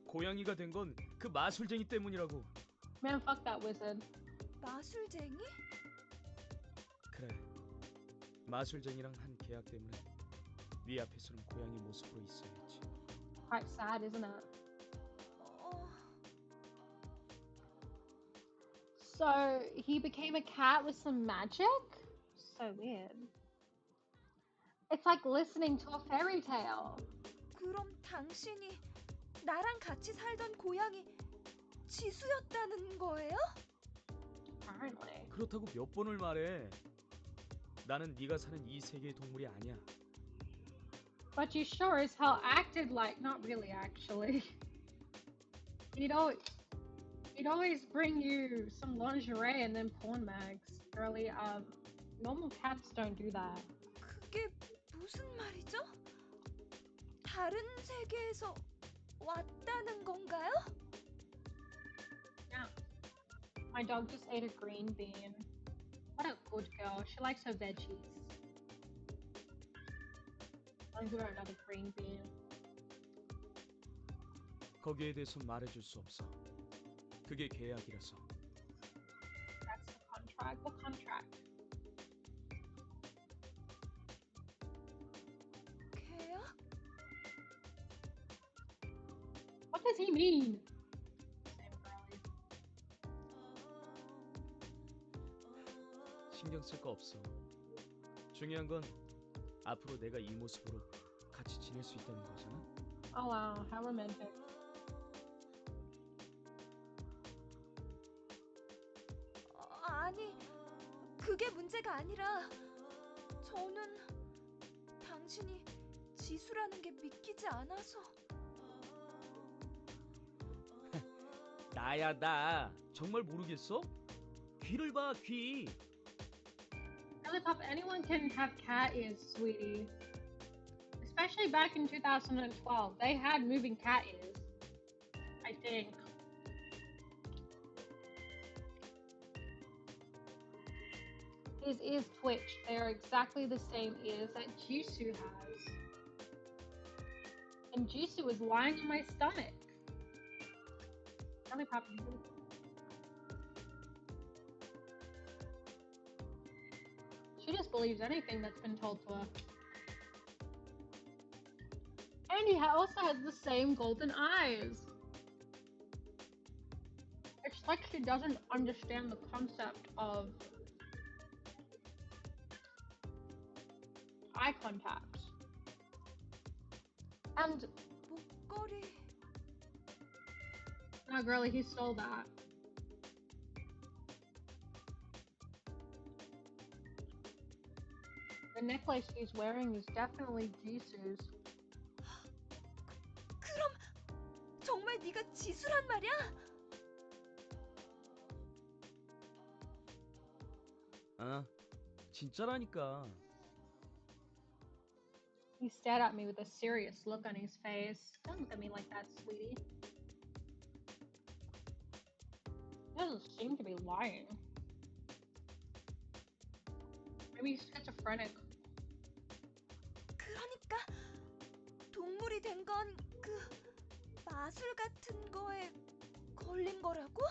고양이가 된 건 그 마술쟁이 때문이라고. Man, fuck that wizard. 마술쟁이? 그래. 마술쟁이랑 한 계약 때문에 네 앞에서는 고양이 모습으로 있어야지. Quite sad, isn't it? So he became a cat with some magic? So weird. It's like listening to a fairy tale. 그럼 당신이 나랑 같이 살던 고양이 지수였다는 거예요? Apparently. 그렇다고 몇 번을 말해. 나는 네가 사는 이 세계의 동물이 아니야. But you sure as hell acted like, not really actually. He'd always bring you some lingerie and then porn mags. Girly, normal cats don't do that. 그게 무슨 말이죠? 다른 세계에서 왔다는 건가요? Yeah. My dog just ate a green bean. What a good girl. She likes her veggies. I'll give her another green bean. 거기에 대해서 말해줄 수 없어. 그게 계약이라서. That's the contract. What contract? 계약? What does he mean? Same girly. 신경 쓸 거 없어. 중요한 건 앞으로 내가 이 모습으로 같이 지낼 수 있다는 거잖아. Oh wow, how romantic. 아니, 그게 문제가 아니라 저는 당신이 지수라는 게 믿기지 않아서. 나야 나. 정말 모르겠어? 귀를 봐, 귀. Lollipop, anyone can have cat ears, sweetie. especially back in 2012, they had moving cat ears, I think. His ears twitch. They are exactly the same ears that Jisoo has. And Jisoo was lying on my stomach. Stomach popping. She just believes anything that's been told to her. And he also has the same golden eyes. It's like she doesn't understand the concept of eye contact. And 목걸이. no, girlie, he stole that. The necklace he's wearing is definitely Jisoo's. 그럼 정말 네가 지수란 말이야? 아, 진짜라니까. He stared at me with a serious look on his face. Don't look at me like that, sweetie. He doesn't seem to be lying. Maybe he's schizophrenic. 그러니까 동물이 된 건 그 마술 같은 거에 걸린 거라고?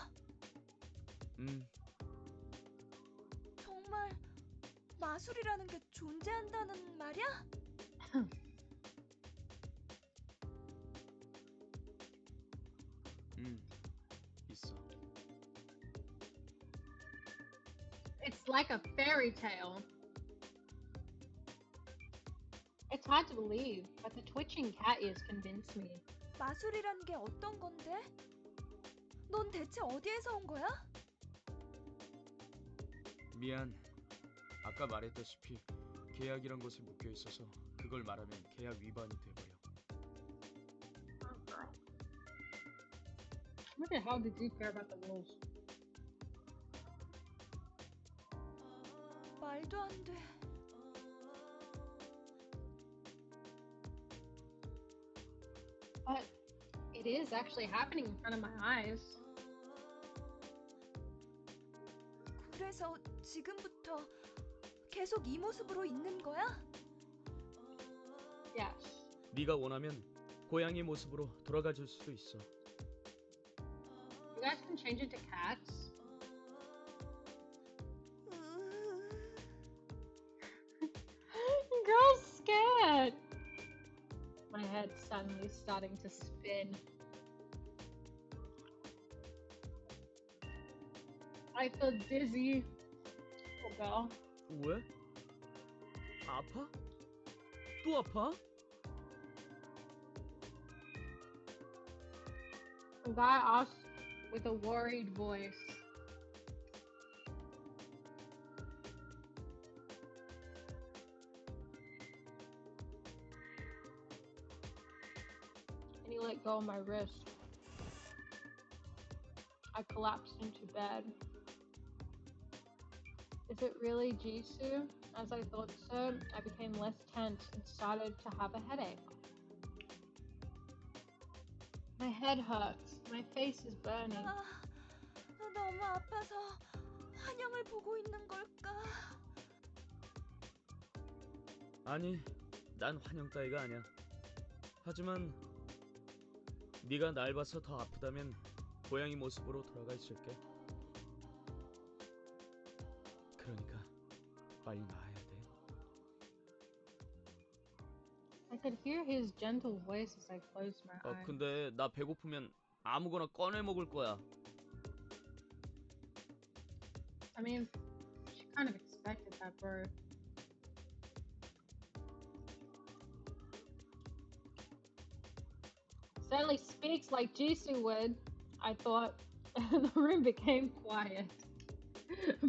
정말 마술이라는 게 존재한다는 말이야? 있어. It's like a fairy tale. It's hard to believe, but the twitching cat ears convince me. 마술이란 게 어떤 건데? 넌 대체 어디에서 온 거야? 미안. 아까 말했다시피 계약이란 것에 묶여 있어서 그걸 말하면 계약 위반이 돼버려. What the hell did you care about the rules? 말도 안 돼. But it is actually happening in front of my eyes. 그래서 지금부터 계속 이 모습으로 있는 거야? Yes. 네가 원하면 고양이 모습으로 돌아가 줄 수도 있어. You guys can change into cats. Girl's scared. My head's suddenly starting to spin. I feel dizzy. Oh, girl. 왜? 아파? 또 아파? The guy asked with a worried voice. And he let go of my wrist. I collapsed into bed. Is it really Jisoo? As I thought so, I became less tense and started to have a headache. My head hurts. My face is burning. 너무 아파서 환영을 보고 있는 걸까? 아니, 난 환영 따위가 아니야. 하지만 네가 날 봐서 더 아프다면 고양이 모습으로 돌아가 있을게. 그러니까 빨리 나아야 돼. I could hear his gentle voice as I closed my eyes. 근데 나 배고프면 아무거나 꺼내 먹을 거야. I mean, she kind of expected that, bro. Certainly speaks like Jisoo would, I thought. The room became quiet.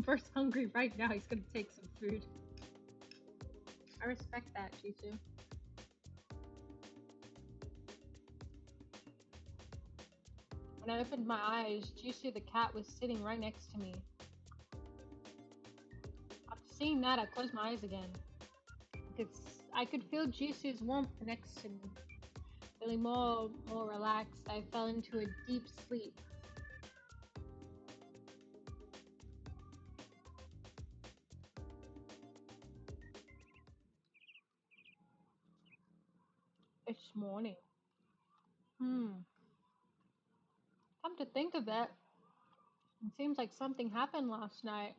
Bro's hungry right now. He's gonna take some food. I respect that, Jisoo. When I opened my eyes, Jisoo the cat was sitting right next to me. After seeing that, I closed my eyes again. I could feel Jisoo's warmth next to me. Feeling more relaxed, I fell into a deep sleep. It's morning. Come to think of it, it seems like something happened last night.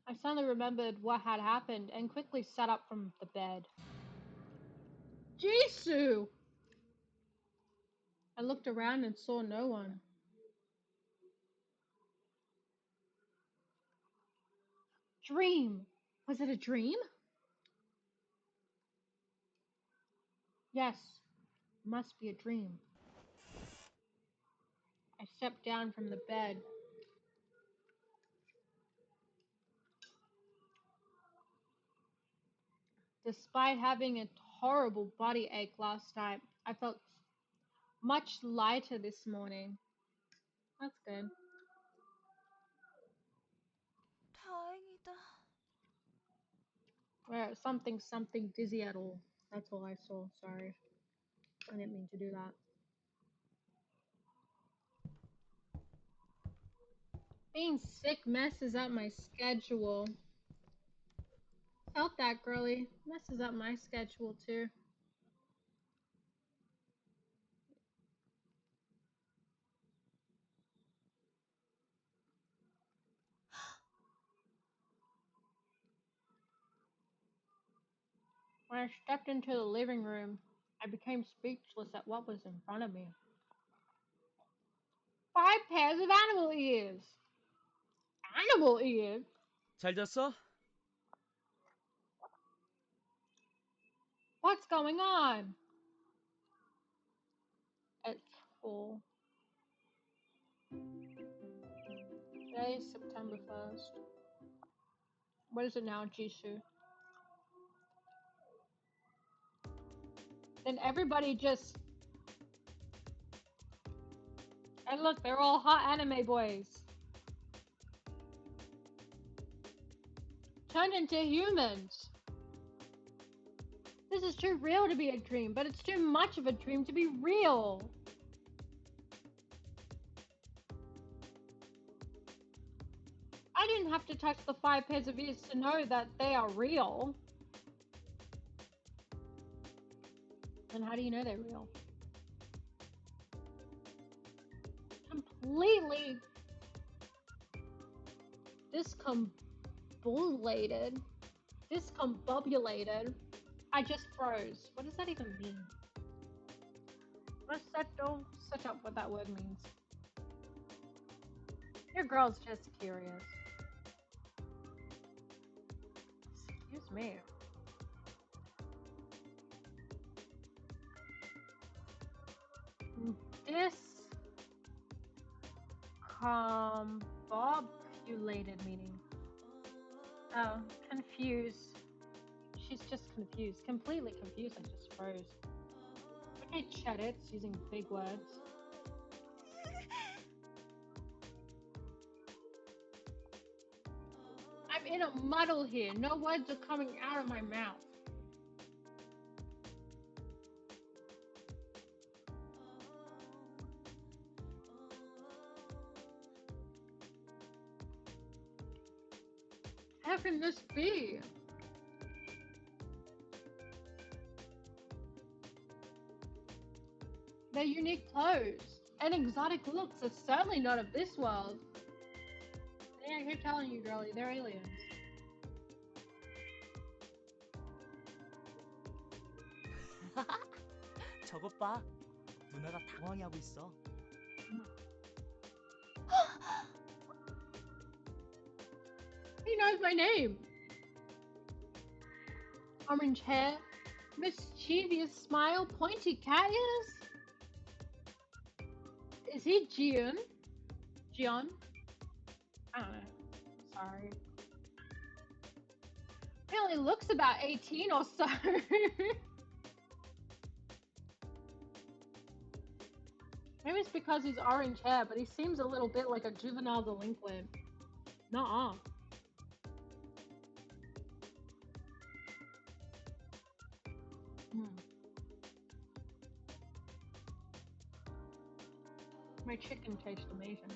I suddenly remembered what had happened and quickly sat up from the bed. Jisoo! I looked around and saw no one. Dream! Was it a dream? Yes, must be a dream. I stepped down from the bed. Despite having a horrible body ache last night, I felt much lighter this morning. That's good. 다행이다. Well, something dizzy at all. That's all I saw. Sorry. I didn't mean to do that. Being sick messes up my schedule. Felt that, girly. Messes up my schedule too. When I stepped into the living room, I became speechless at what was in front of me. 5 pairs of animal ears! Animal ears? 잘 잤어? What's going on? It's full. Today is September 1st. What is it now, Jisoo? Then everybody just... And look, they're all hot anime boys. Turned into humans. This is too real to be a dream, but it's too much of a dream to be real. I didn't have to touch the 5 pairs of ears to know that they are real. And how do you know they're real? Completely discombobulated. I just froze. What does that even mean? Let's search up what that word means. Your girl's just curious. Excuse me. Discombobulated meaning. Oh, confused. She's just confused. Completely confused. I just froze. Okay, Cheddits using big words. I'm in a muddle here. No words are coming out of my mouth. How can this be? Their unique clothes and exotic looks are certainly not of this world. Yeah, I keep telling you, girlie, they're aliens. 저것 봐. 누나가 당황해하고 있어. He knows my name. Orange hair, mischievous smile, pointy cat ears. Is he Jion? Jion? I don't know. Sorry. He only looks about 18 or so. Maybe it's because he's orange hair, but he seems a little bit like a juvenile delinquent. Nuh-uh. Mm. My chicken tastes amazing.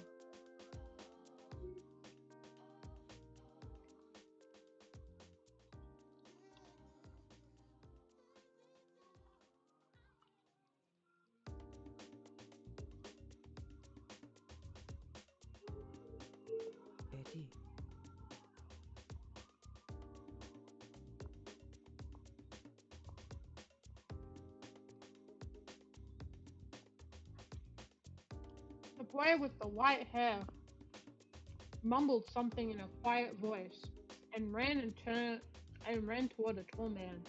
에디, The boy with the white hair mumbled something in a quiet voice and ran toward a tall man.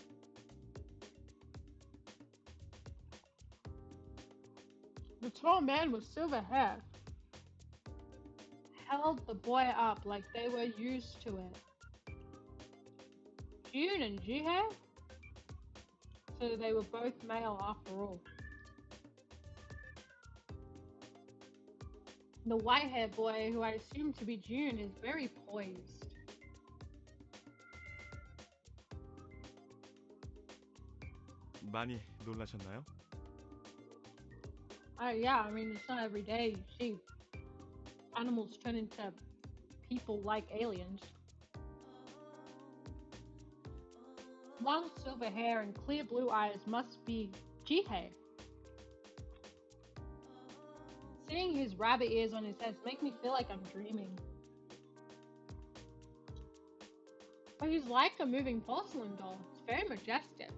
The tall man with silver hair held the boy up like they were used to it. June and Jihei? So they were both male after all. The white-haired boy, who I assumed to be June, is very poised. 많이 놀라셨나요? Yeah, I mean, it's not every day you see animals turn into people like aliens. Long silver hair and clear blue eyes must be Jihei. Seeing his rabbit ears on his head make me feel like I'm dreaming. But he's like a moving porcelain doll. It's very majestic.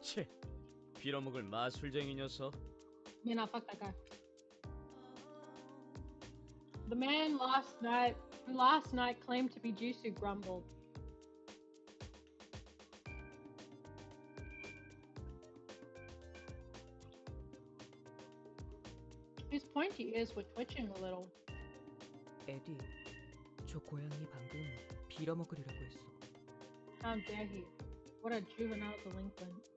채, 빌어먹을 마술쟁이 녀석. Man, fuck that guy. The man who last night claimed to be Jisoo grumbled. His pointy ears were twitching a little. 에디, 저 고양이 방금 빌어먹으리라고 했어. How dare he? What a juvenile delinquent.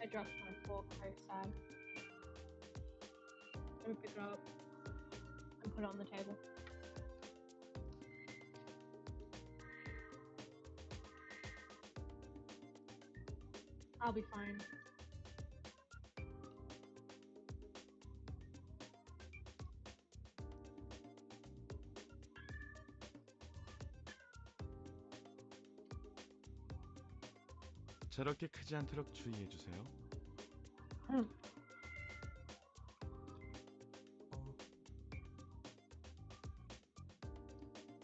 I dropped my fork, very sad. I'm gonna pick it up and put it on the table. I'll be fine. 저렇게 크지 않도록 주의해 주세요.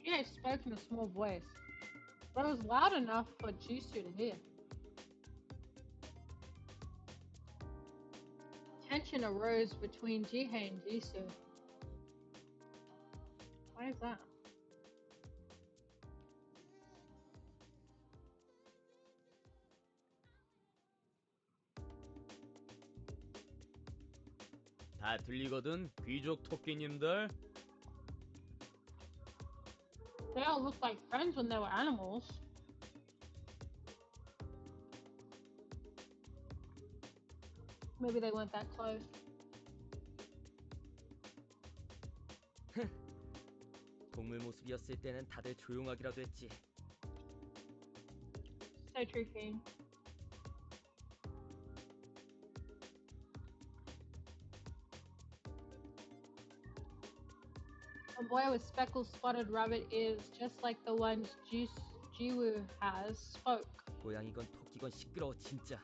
Yeah, spoke in a small voice, but it was loud enough for Jisoo to hear. Tension arose between Jihei and Jisoo. Why is that? 다 들리거든, 귀족 토끼님들. They all looked like friends when they were animals. Maybe they weren't that close. 동물 모습이었을 때는 다들 조용하기라도 했지. So true, King. A boy with speckled spotted rabbit ears, just like the ones Jiwoo has, spoke. 고양이건 토끼건 시끄러워 진짜.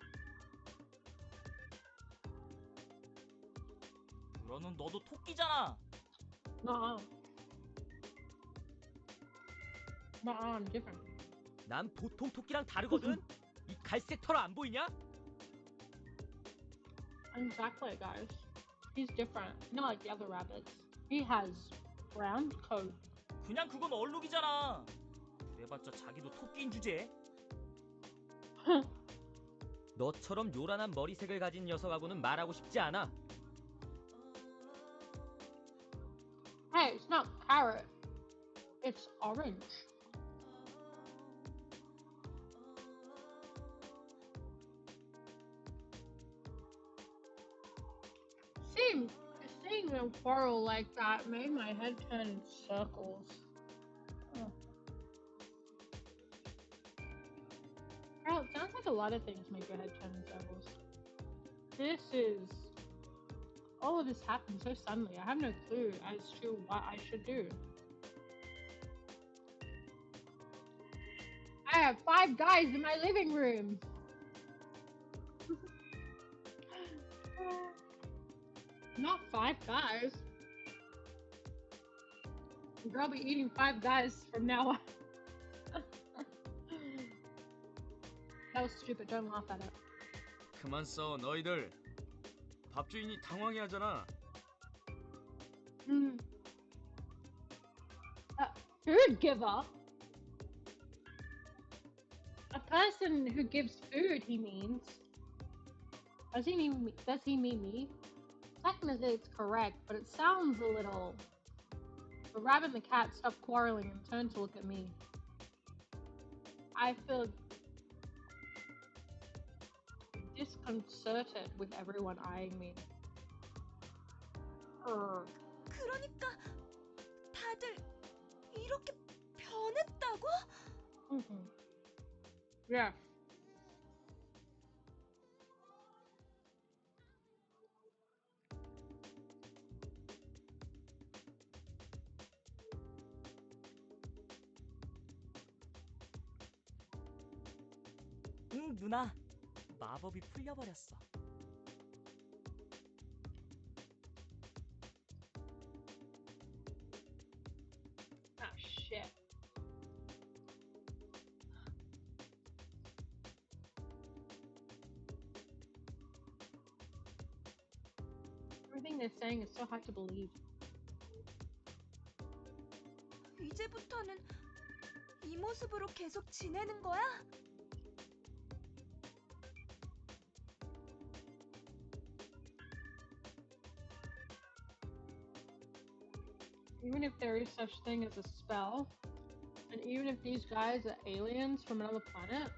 너는 너도 토끼잖아. Nuh-uh. Nuh-uh, I'm different. 난 보통 토끼랑 다르거든. 이 갈색 털 안 보이냐? Exactly, guys. He's different. Not like the other rabbits. He has brown coat. 그냥 그건 얼룩이잖아. 그래봤자 자기도 토끼인 주제. 너처럼 요란한 머리색을 가진 녀석하고는 말하고 싶지 않아. Hey, it's not carrot. It's orange. Seeing them quarrel like that made my head turn in circles. Oh. think a lot of things make your head turn in circles. This is... all of this happened so suddenly. I have no clue as to what I should do. I have 5 guys in my living room. Not 5 guys. Girl, I'll be eating 5 guys from now on. That was stupid. Don't laugh at it. 그만 써 너희들. 밥 주인이 당황해하잖아. Food giver? A person who gives food, he means. Does he mean me? Does he mean me? Technically it's correct, but it sounds a little... The rabbit and the cat stopped quarreling and turned to look at me. I feel disconcerted with everyone eyeing me. 그러니까 다들 이렇게 변했다고? Yeah. 응, 누나. 마법이 풀려버렸어. Ah, shit. Everything they're saying is so hard to believe. 이제부터는 이 모습으로 계속 지내는 거야? Even if there is such thing as a spell, and even if these guys are aliens from another planet,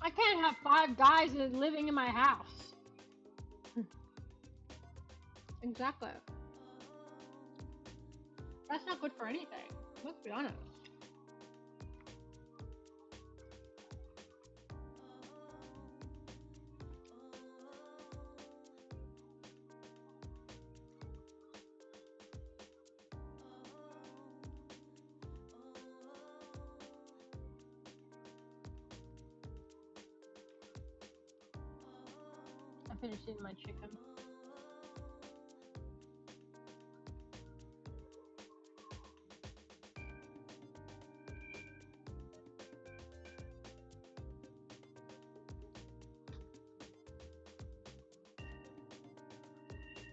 I can't have 5 guys living in my house. Exactly. That's not good for anything. Let's be honest. I finished eating my chicken.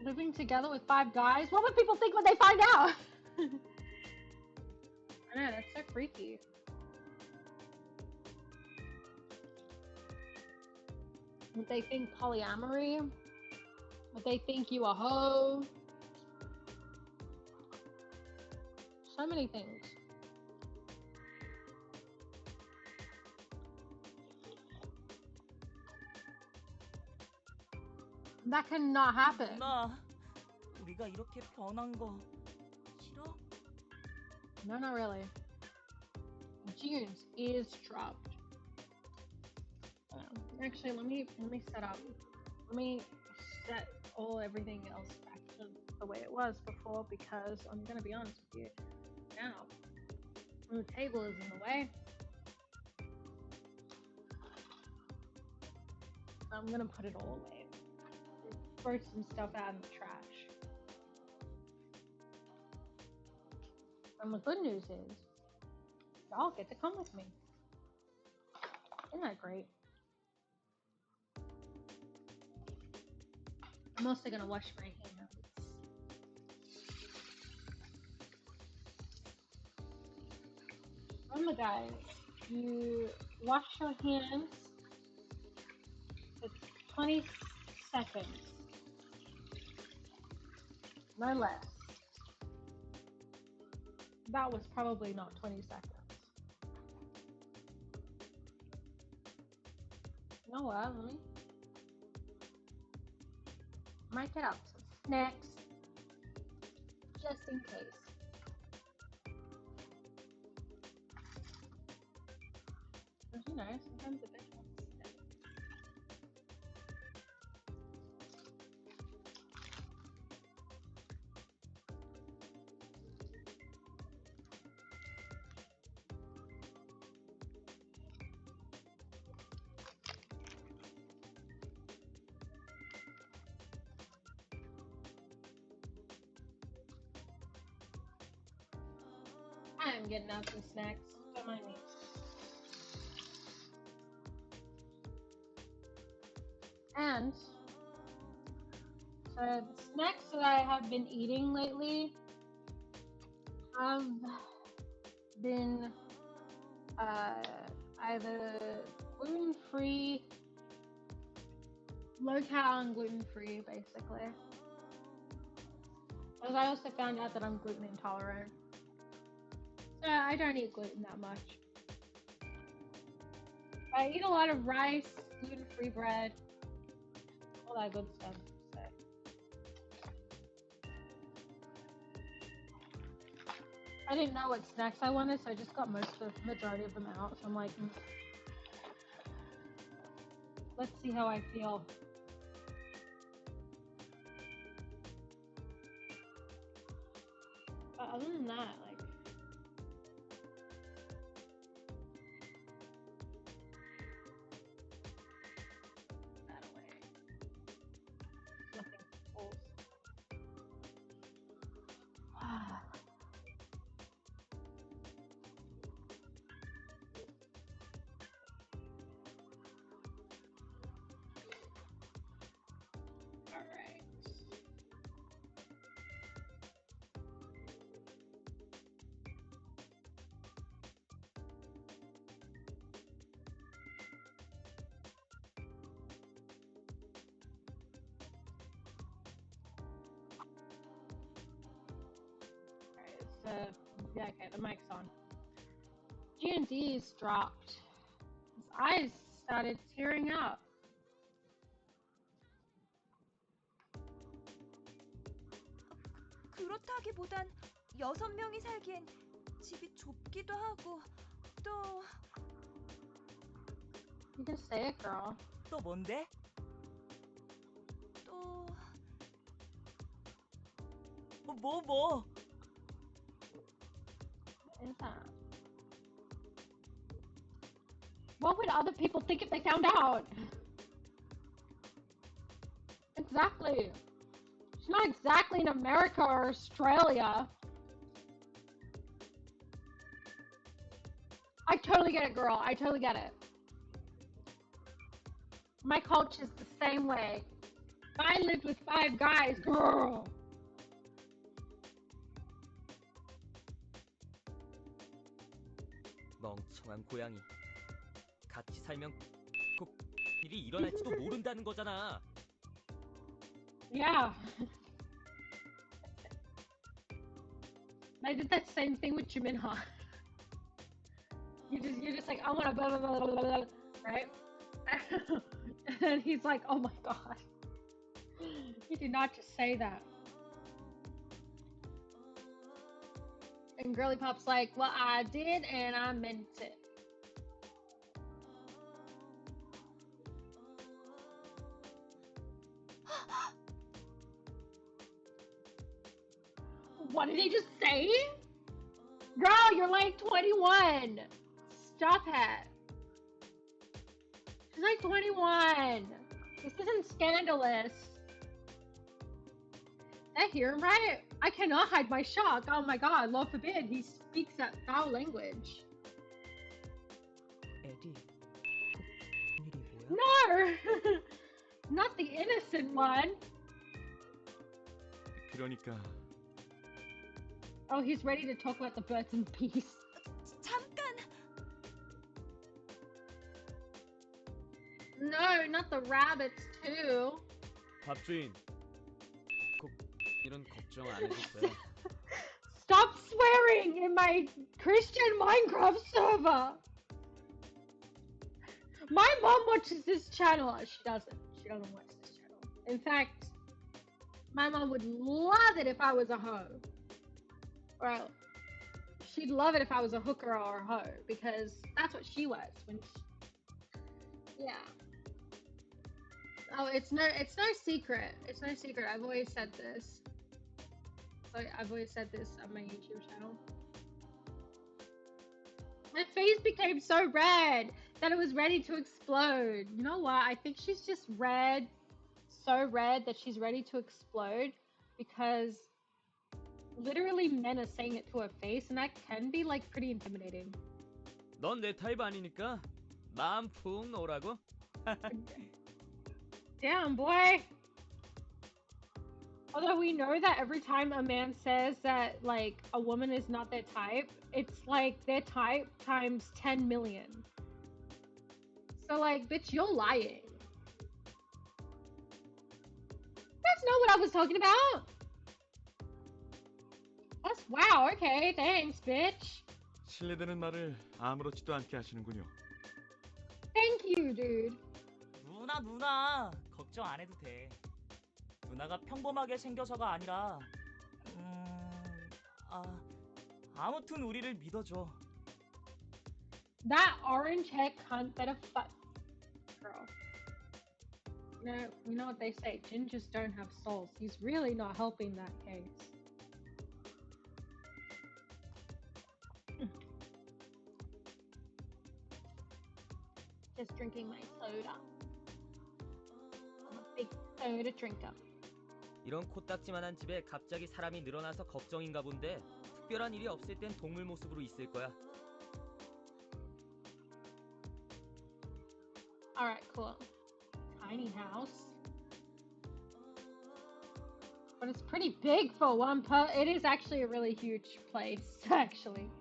Living together with 5 guys? What would people think when they find out? I know, that's so freaky. Would they think polyamory? Would they think you a hoe? So many things. That cannot happen. 누나, 우리가 이렇게 변한 거 싫어? No, not really. June's ears dropped. Actually, let me set up. Let me set everything else back to the way it was before, because I'm gonna be honest with you. Now, the table is in the way. I'm gonna put it all away. Throw some stuff out in the trash. And the good news is, y'all get to come with me. Isn't that great? I'm also gonna wash my hands. Remember, guys, you wash your hands for 20 seconds. No less. That was probably not 20 seconds. You know what? Let me might get up some snacks just in case. You know, sometimes the bitch wants to stay. I am getting out some snacks. Don't mind me. And so the snacks that I have been eating lately have been either gluten-free, low-cal and gluten-free, basically. Because I also found out that I'm gluten intolerant. So I don't eat gluten that much. I eat a lot of rice, gluten-free bread, all that good stuff. So. I didn't know what snacks I wanted, so I just got majority of them out. So I'm like, let's see how I feel. But other than that, like, that away. Nothing falls. Alright. So, yeah, okay, the mic's on. G&D's dropped. His eyes started tearing up. 그렇다기보단 6명이 살기엔 집이 좁기도 하고 또 You can say it, girl. 또 뭔데? 또 뭐? What is that? What would other people think if they found out? Exactly. It's not exactly in America or Australia. I totally get it, girl. I totally get it. My culture's the same way. If I lived with 5 guys, girl. 멍청한 고양이. 같이 살면 꼭 일이 일어날지도 모른다는 거잖아. Yeah. I did that same thing with Jiminha. You're just like, I want to blah, blah, blah, blah, blah, blah, right? And he's like, oh my god. You did not just say that. And Girly Pop's like, well, I did and I meant it. What did he just say? Girl, you're like 21. Stop it. She's like 21. This isn't scandalous. Did I hear him right? I cannot hide my shock. Oh my god, Lord forbid he speaks that foul language. 에디, 일이 뭐야? No! Not the innocent one. 그러니까 Oh, he's ready to talk about the birds and bees. 잠깐! No, not the rabbits too. 밥주인, 꼭 이런 걱정 안 해줬어요. Stop swearing in my Christian Minecraft server. My mom watches this channel. She doesn't. She doesn't watch this channel. In fact, my mom would love it if I was a hoe. Or she'd love it if I was a hooker or a hoe, because that's what she was when Yeah. Oh, it's no secret. It's no secret. I've always said this. I've always said this on my YouTube channel. My face became so red that it was ready to explode. You know what? I think she's just red, so red that she's ready to explode because literally men are saying it to her face, and that can be like pretty intimidating. 넌 내 타입 아니니까 마음 푹 놓으라고. Damn, boy. Although we know that every time a man says that like a woman is not their type, it's like their type times 10 million. So like, bitch, you're lying. That's not what I was talking about. That's wow, okay, thanks, bitch. 실례되는 말을 아무렇지도 않게 하시는군요. Thank you, dude. 누나 걱정 안 해도 돼. 누나가 평범하게 생겨서가 아니라 아무튼 우리를 믿어줘. That orange head cunt better fuck girl. You know what they say, gingers don't have souls. He's really not helping that case. Just drinking my soda. I'm a big soda drinker. 이런 코딱지만한 집에 갑자기 사람이 늘어나서 걱정인가 본데 특별한 일이 없을 땐 동물 모습으로 있을 거야. Alright, cool. Tiny house. But it's pretty big for one it is actually a really huge place, actually.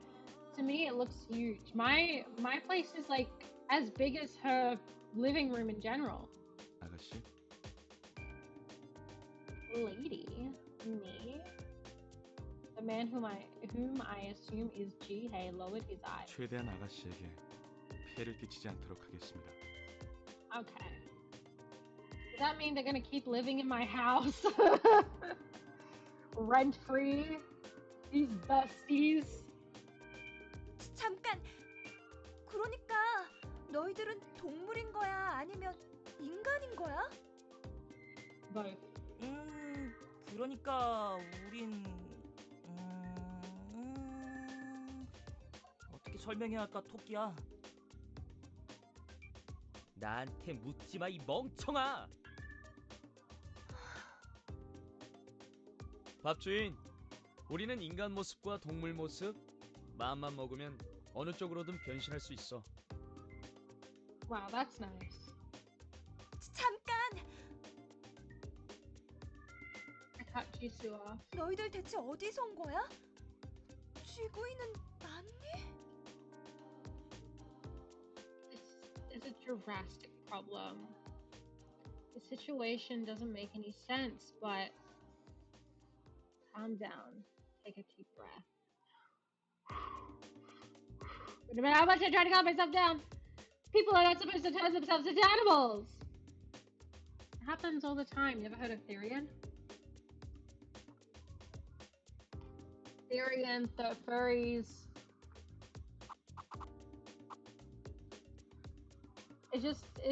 To me, it looks huge. My place is like as big as her living room in general. 아가씨, Lady, me. The man whom I assume is Jihei lowered his eyes. 최대한 아가씨에게 피해를 끼치지 않도록 하겠습니다. Okay. Does that mean they're gonna keep living in my house? Rent free? These besties? 잠깐. 그러니까 너희들은 동물인 거야? 아니면 인간인 거야? Both. 그러니까 우린 어떻게 설명해야 할까, 토끼야? 나한테 묻지 마, 이 멍청아! 밥주인, 우리는 인간 모습과 동물 모습, 마음만 먹으면 어느 쪽으로든 변신할 수 있어. Wow, that's nice. 잠깐. I cut Jisoo off. 너희들 대체 어디서 온 거야? 쥐구이는 맞니? This is a drastic problem. The situation doesn't make any sense, but calm down. Take a deep breath. Wait a minute, how much I try to calm myself down? People are not supposed to turn themselves into animals. It happens all the time. You ever heard of Therian? Therian, furries. Is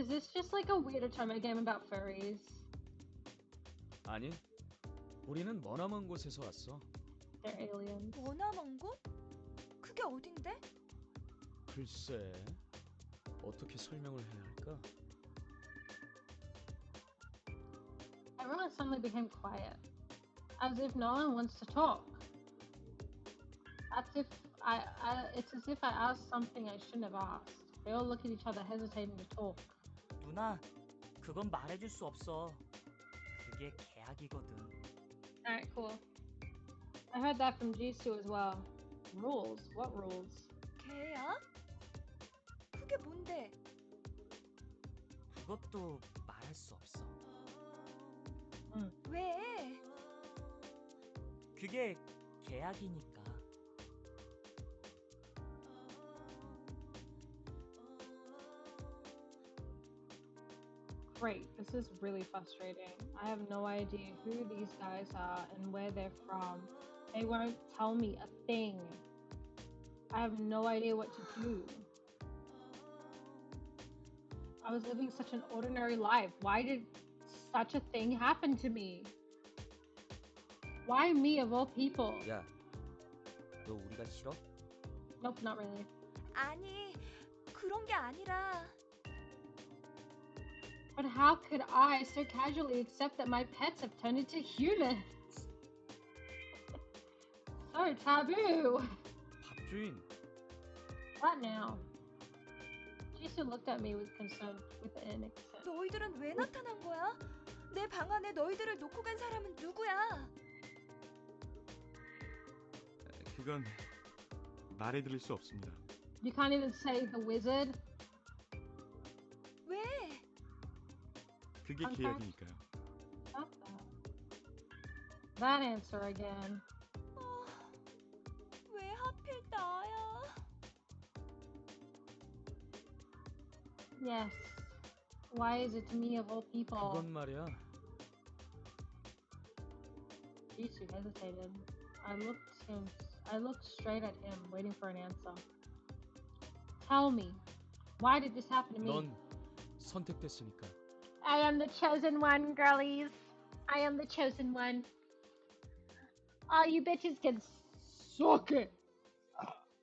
this just like a weird atomic game about furries? 아니, 우리는 머나먼 곳에서 왔어. They're aliens. 머나먼 곳? 그게 어딘데? 글쎄, 어떻게 설명을 해야 할까? Everyone suddenly became quiet, as if no one wants to talk. It's as if I asked something I shouldn't have asked. They all look at each other, hesitating to talk. 누나, 그건 말해줄 수 없어. 그게 계약이거든. Alright, cool. I heard that from Jisoo as well. Rules? What rules? 개야? 그게 뭔데? 그것도 말할 수 없어. 왜? 그게 계약이니까. Great, this is really frustrating. I have no idea who these guys are and where they're from. They won't tell me a thing. I have no idea what to do. I was living such an ordinary life. Why did such a thing happen to me? Why me of all people? 야, 너 우리가 싫어? Nope, not really. 아니, 그런 게 아니라 But how could I so casually accept that my pets have turned into humans? So taboo. 밥주인, What now? Jisoo looked at me with concern, with an accent. 너희들은 왜 나타난 거야? 내 방 안에 너희들을 놓고 간 사람은 누구야? 그건 말해드릴 수 없습니다. You can't even say the wizard. 왜? 그게 Okay. 계약이니까요. Stop that. That answer again. 왜 하필 나야? Yes. Why is it me of all people? 그건 말이야. Jisoo hesitated. I looked straight at him, waiting for an answer. Tell me, why did this happen to me? 넌 선택됐으니까. I am the chosen one, girlies. I am the chosen one. All you bitches can suck it.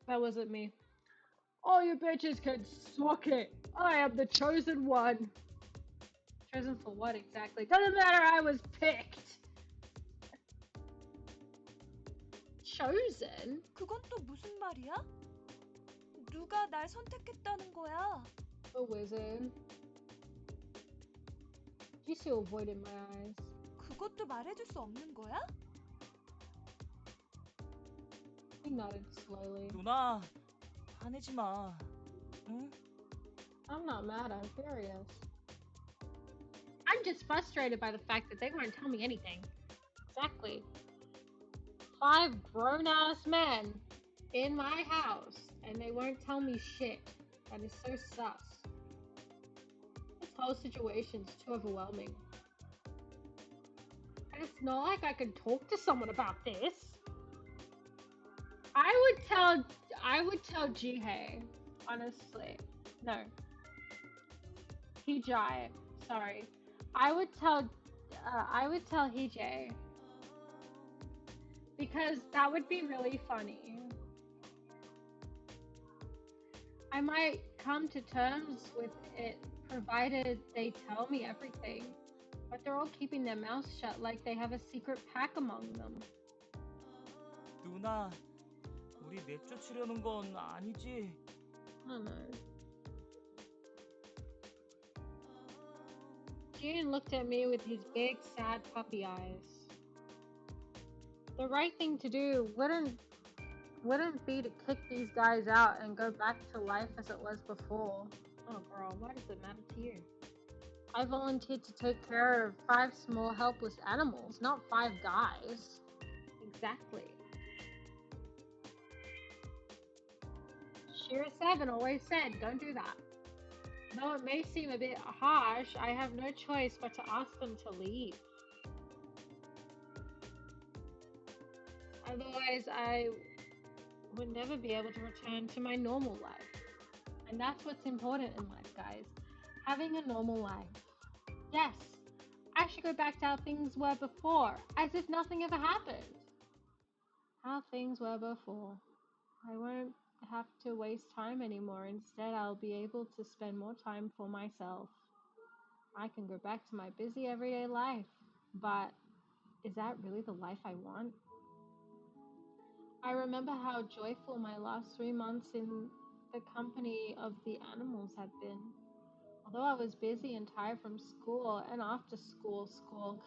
That wasn't me. All you bitches can suck it. I am the chosen one. Chosen for what exactly? Doesn't matter, I was picked. Chosen? 그건 또 무슨 말이야? 누가 날 선택했다는 거야? The wizard. Jisoo avoided my eyes. 그것도 말해줄 수 없는 거야? He nodded slowly. 누나, 화내지 마. 응? I'm not mad, I'm furious. I'm just frustrated by the fact that they won't tell me anything. Exactly. 5 grown-ass men in my house, and they won't tell me shit. That is so sus. This whole situation's too overwhelming. And it's not like I can talk to someone about this. I would tell Jihei, honestly. No. Hijai, sorry. I would tell Hijai. Because that would be really funny. I might come to terms with it provided they tell me everything. But they're all keeping their mouths shut like they have a secret pack among them. 누나, 우리 내쫓으려는 건 아니지? I don't know. June looked at me with his big, sad puppy eyes. The right thing to do wouldn't be to kick these guys out and go back to life as it was before. Oh girl, why does it matter to you? I volunteered to take care of 5 small helpless animals, not 5 guys. Exactly. Shira 7 always said, don't do that. Though it may seem a bit harsh, I have no choice but to ask them to leave. Otherwise, I would never be able to return to my normal life. And that's what's important in life, guys. Having a normal life. Yes, I should go back to how things were before, as if nothing ever happened. How things were before. I won't have to waste time anymore. Instead, I'll be able to spend more time for myself. I can go back to my busy everyday life. But is that really the life I want? I remember how joyful my last 3 months in the company of the animals had been. Although I was busy and tired from school and after school,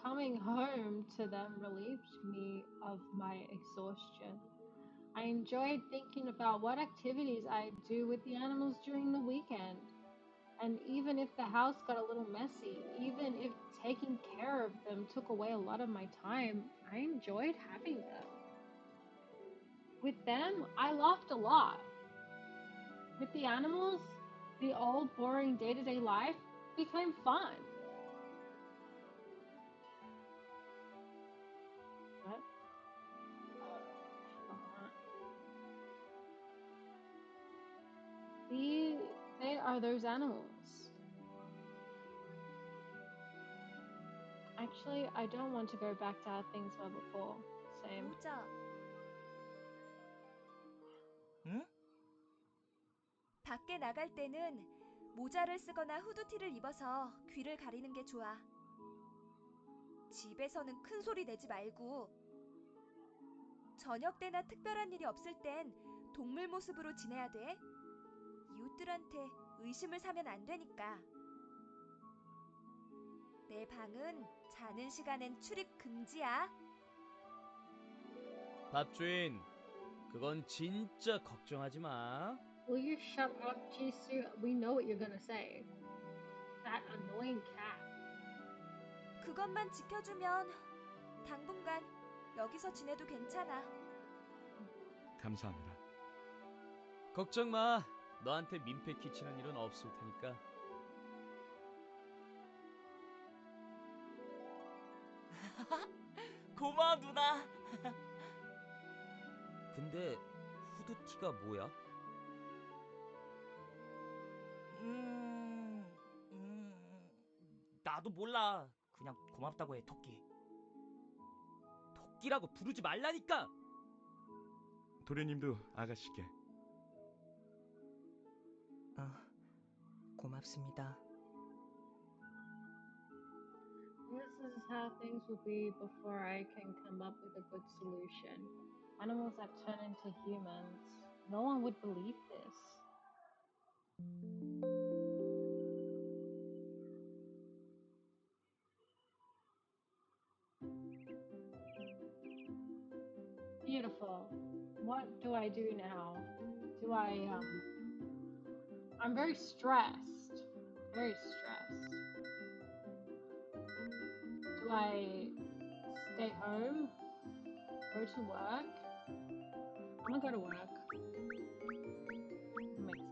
coming home to them relieved me of my exhaustion. I enjoyed thinking about what activities I'd do with the animals during the weekend. And even if the house got a little messy, even if taking care of them took away a lot of my time, I enjoyed having them. With them, I laughed a lot. With the animals, the old boring day-to-day life became fun. What? They are those animals. Actually, I don't want to go back to how things were before. Same. 모자. 응? 밖에 나갈 때는 모자를 쓰거나 후드티를 입어서 귀를 가리는 게 좋아. 집에서는 큰 소리 내지 말고. 저녁 때나 특별한 일이 없을 땐 동물 모습으로 지내야 돼. 이웃들한테 의심을 사면 안 되니까. 내 방은 자는 시간엔 출입 금지야. 밥주인, 그건 진짜 걱정하지 마. Will you shut up, Jisoo? We know what you're gonna say. That annoying cat. 그것만 지켜주면 당분간 여기서 지내도 괜찮아. 감사합니다. 걱정 마. 너한테 민폐 끼치는 일은 없을 테니까. 고마워 누나. 근데 후드티가 뭐야? 나도 몰라. 그냥 고맙다고 해 토끼. 토끼라고 부르지 말라니까! 도련님도 아가씨께. 고맙습니다. This is how things will be before I can come up with a good solution. Animals that turn into humans. No one would believe this. Beautiful. What do I do now? I'm very stressed. Very stressed. Do I stay home? Go to work? I'm gonna go to work. Make some money.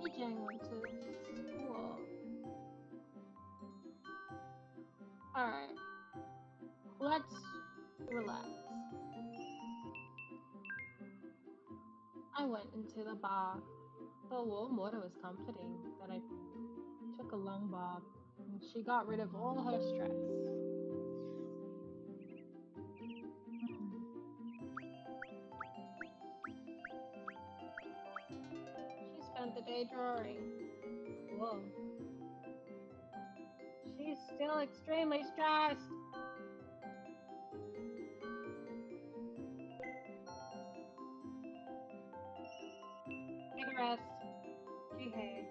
Yijang went to school. Alright. Let's relax. I went into the bar. The warm water was comforting, but I took a long bath, and she got rid of all her stress. She spent the day drawing. Whoa. She's still extremely stressed. Take a rest. Hey.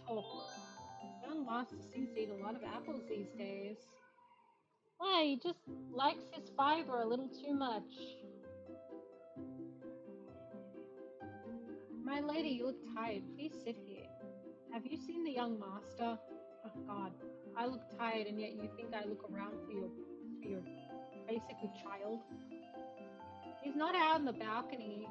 Talk. Young Master seems to eat a lot of apples these days. Why, he just likes his fiber a little too much. My lady, you look tired. Please sit here. Have you seen the young master? Oh God, I look tired, and yet you think I look around for your basically child. He's not out on the balcony.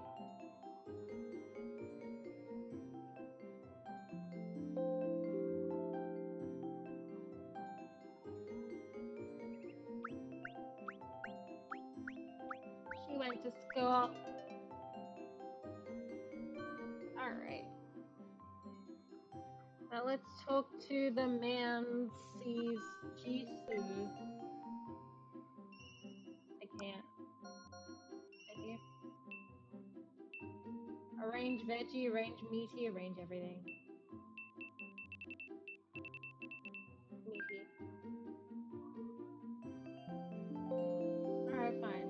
She went to school. Alright. Now let's talk to the man sees Jisoo. I can't. Right here. Arrange veggie, arrange meaty, arrange everything. Meaty. Alright, fine.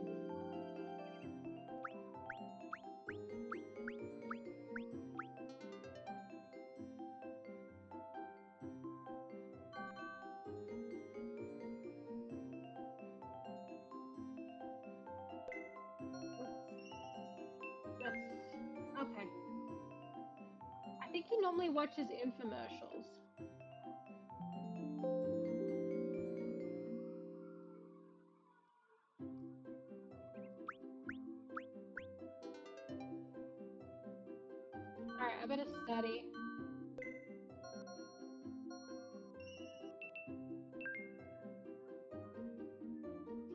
Okay. I think he normally watches infomercials. Alright, I better study.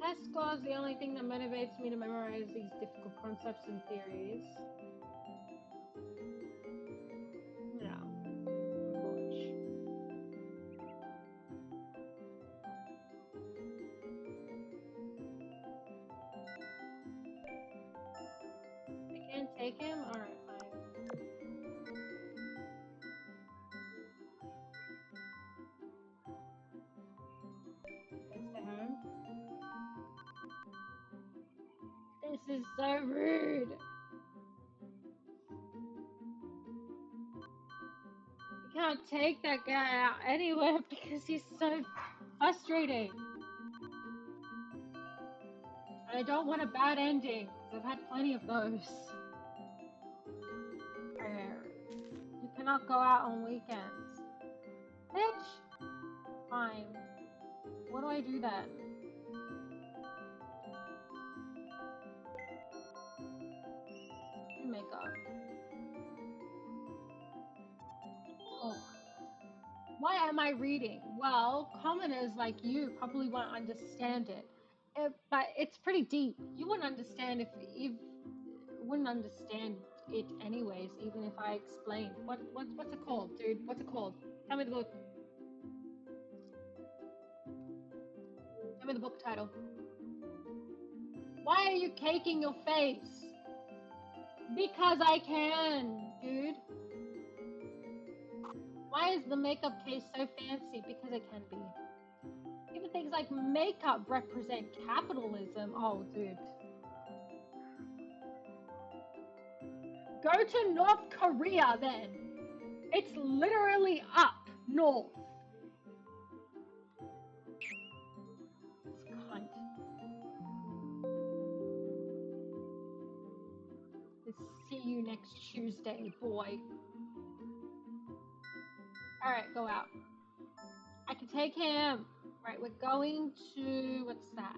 Test score is the only thing that motivates me to memorize these difficult concepts and theories. Yeah. Unfortunately. I can't take him? Alright, fine. Can I stay home? This is so rude! You can't take that guy out anywhere because he's so frustrating. And I don't want a bad ending, because I've had plenty of those. You cannot go out on weekends. Bitch! Fine. What do I do then? Do makeup. Oh. Why am I reading? Well, commoners like you probably won't understand it. But it's pretty deep. You wouldn't understand if wouldn't understand it anyways, even if I explained. What's it called, dude? What's it called? Tell me the book. Tell me the book title. Why are you caking your face? Because I can, dude. Why is the makeup case so fancy? Because it can be. Even things like makeup represent capitalism. Oh, dude. Go to North Korea then. It's literally up north. This cunt. See you next Tuesday, boy. Alright, go out. I can take him. Right, we're going to... what's that?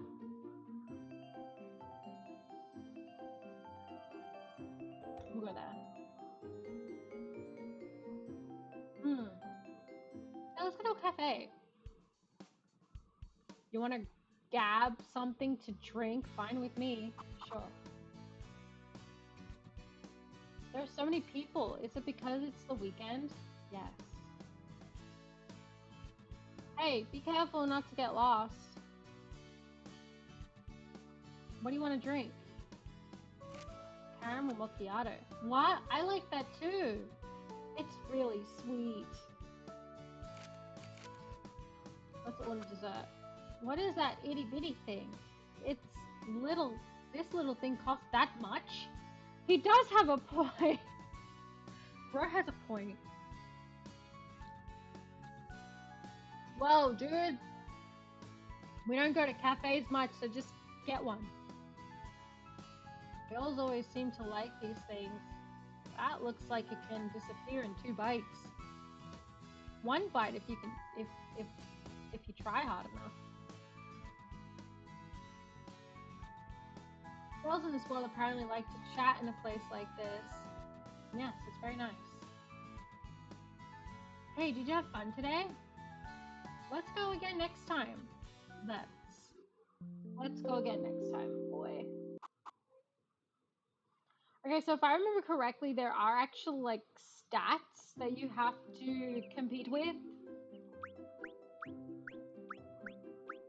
We'll go there. Now let's go to a cafe. You want to gab something to drink? Fine with me. Sure. There's so many people. Is it because it's the weekend? Yes. Hey, be careful not to get lost. What do you want to drink? Caramel macchiato. What? I like that too. It's really sweet. Let's order dessert. What is that itty bitty thing? It's little. This little thing costs that much? He does have a point. Bro has a point. Whoa, dude. We don't go to cafes much, so just get one. Girls always seem to like these things. That looks like it can disappear in 2 bites. 1 bite if you can, if you try hard enough. Girls in this world apparently like to chat in a place like this. Yes, it's very nice. Hey, did you have fun today? Let's go again next time. Let's go again next time, boy. Okay, so if I remember correctly, there are actual like stats that you have to compete with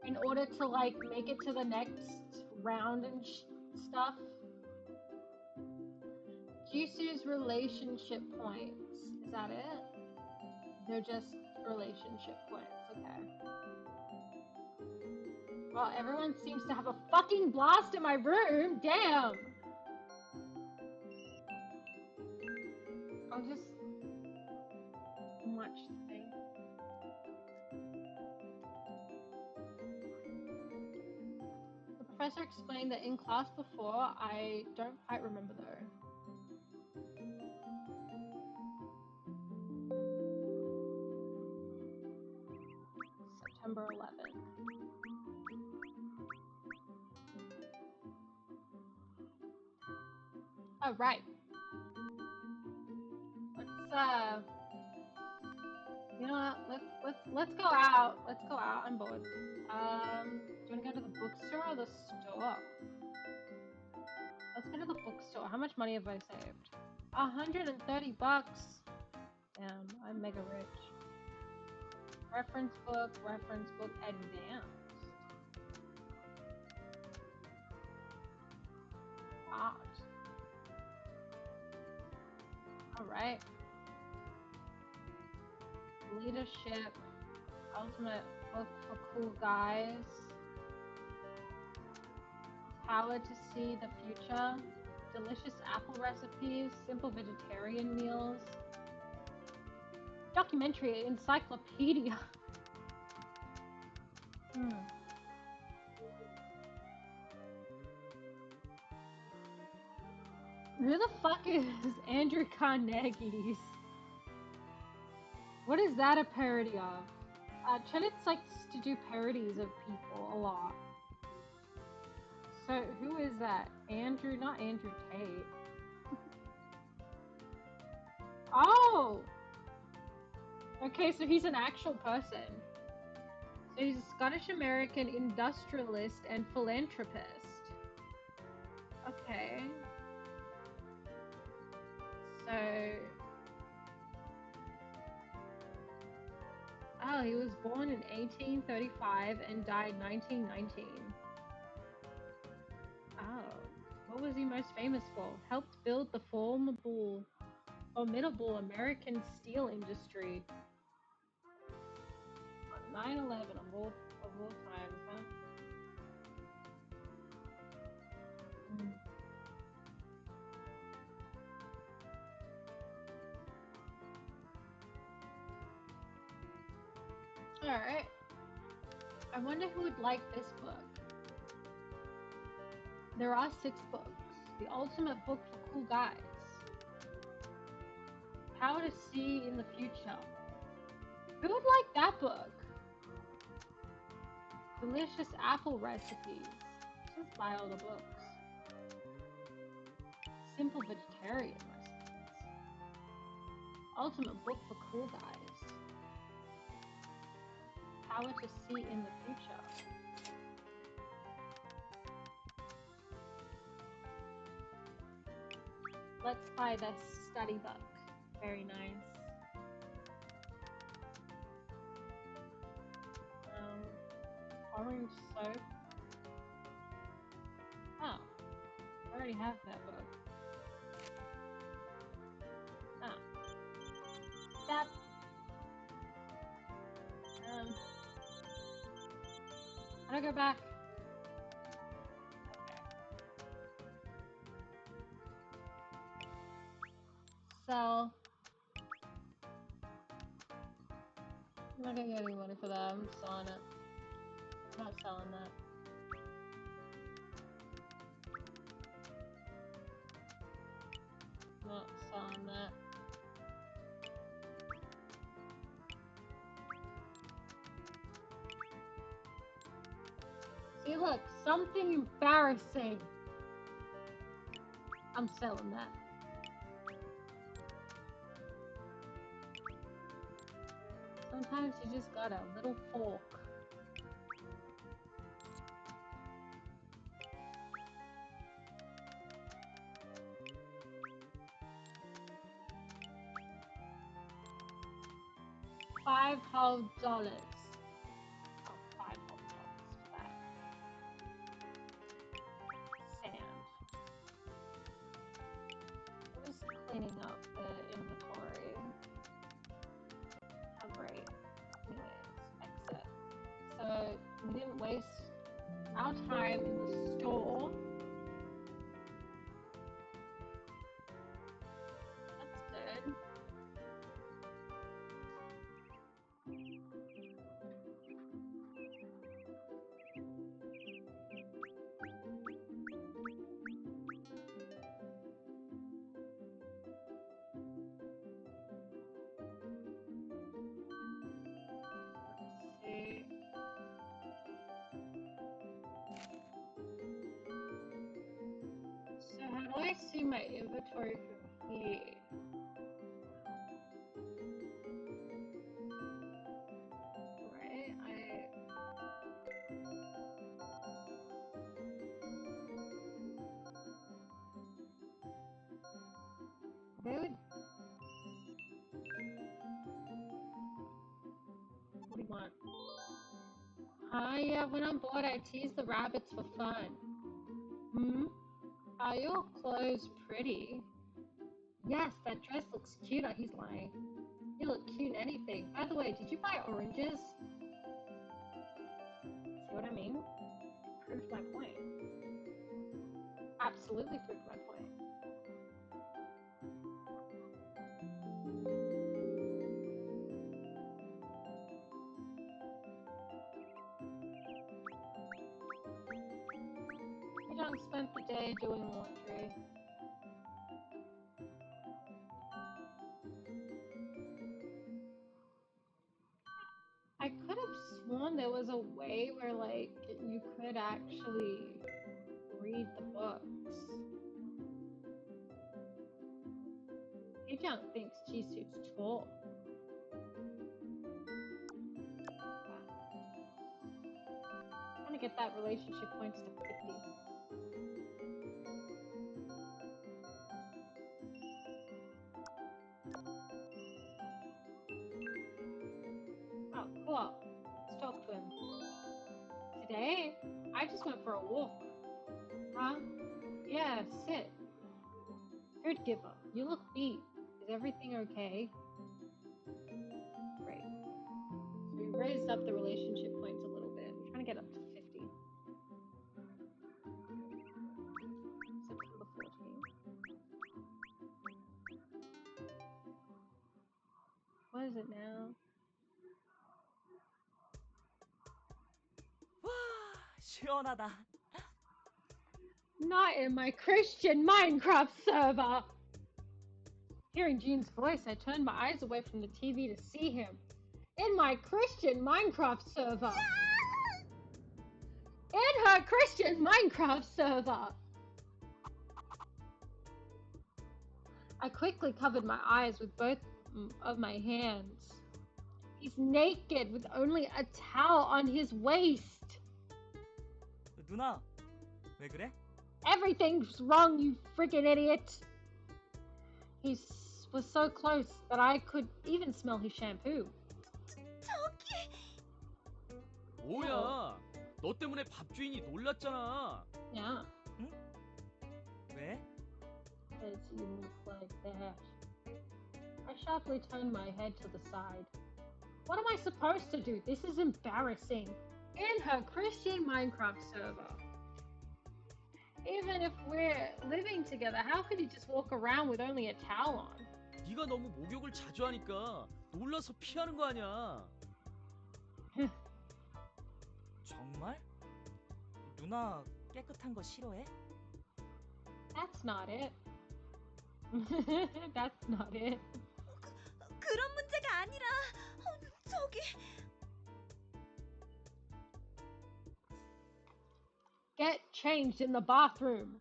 in order to like make it to the next round and stuff. Jisoo's relationship points. Is that it? They're just relationship points, okay. Well, everyone seems to have a fucking blast in my room. Damn! I'll just watch the thing. The professor explained that in class before. I don't quite remember though. September 11th. Oh, right. Let's you know what? Let's go out. Let's go out. I'm bored. Do you want to go to the bookstore or the store? Let's go to the bookstore. How much money have I saved? 130 bucks. Damn, I'm mega rich. Reference book, advanced. Art. Alright. Leadership. Ultimate book for cool guys. Power to see the future. Delicious apple recipes. Simple vegetarian meals. Documentary encyclopedia. Who the fuck is Andrew Carnegie's? What is that a parody of? Chelitz likes to do parodies of people a lot. So who is that? Andrew, not Andrew Tate. Oh! Okay, so he's an actual person. So he's a Scottish-American industrialist and philanthropist. Okay. So... Oh, he was born in 1835 and died 1919. Oh. What was he most famous for? Helped build the formidable American steel industry. 9/11 of all times, huh? Alright. I wonder who would like this book. There are 6 books. The ultimate book for cool guys. How to see in the future. Who would like that book? Delicious apple recipes. Just buy all the books. Simple vegetarian recipes. Ultimate book for cool guys. Power to see in the future. Let's buy the study book. Very nice. Orange soap. Oh, I already have that book. Oh. That. How do I go back? Sell. I'm not gonna get any money for that. I'm selling it. I'm not selling that. Not selling that. See, look, something embarrassing. I'm selling that. Sometimes you just got a little fork. $5 whole dollars. Oh, $5 whole dollars for that. Sand. I'm just cleaning up the inventory. How great. Anyways, exit. So we didn't waste our time in the store. That's good. See. So how do I see my inventory from here? Right, you want? Yeah, when I'm bored, I tease the rabbits for fun. Hmm? Are your clothes pretty? Yes, that dress looks cuter, he's lying. You look cute in anything. By the way, did you buy oranges? See what I mean? Proved my point. Absolutely proved my point. Young spent the day doing laundry. I could have sworn there was a way where, like, you could actually read the books. Young thinks Jisoo's tall. I'm gonna get that relationship points to 50. Oh, cool. Let's talk to him. Today, I just went for a walk. Huh? Yeah, sit. Food giver, you look beat. Is everything okay? Great. So we raised up the relationship points a little bit. We're trying to get up to 50. September 14th. What is it now? 와, 시원하다. Not in my Christian Minecraft server! Hearing Jean's voice, I turned my eyes away from the TV to see him. In my Christian Minecraft server! In her Christian Minecraft server! I quickly covered my eyes with both of my hands. He's naked with only a towel on his waist. 누나, 왜 그래? Everything's wrong, you freaking idiot. He was so close that I could even smell his shampoo. 저기 뭐야? 너 때문에 밥 주인이 놀랐잖아. Yeah. 응? 왜? As you look like that. I sharply turned my head to the side. What am I supposed to do? This is embarrassing. In her Christian Minecraft server. Even if we're living together, how could he just walk around with only a towel on? 네가 너무 목욕을 자주 하니까 놀라서 피하는 거 아니야. 정말? 누나 깨끗한 거 싫어해? That's not it. That's not it. 그런 문제가 아니라 저기 Get changed in the bathroom.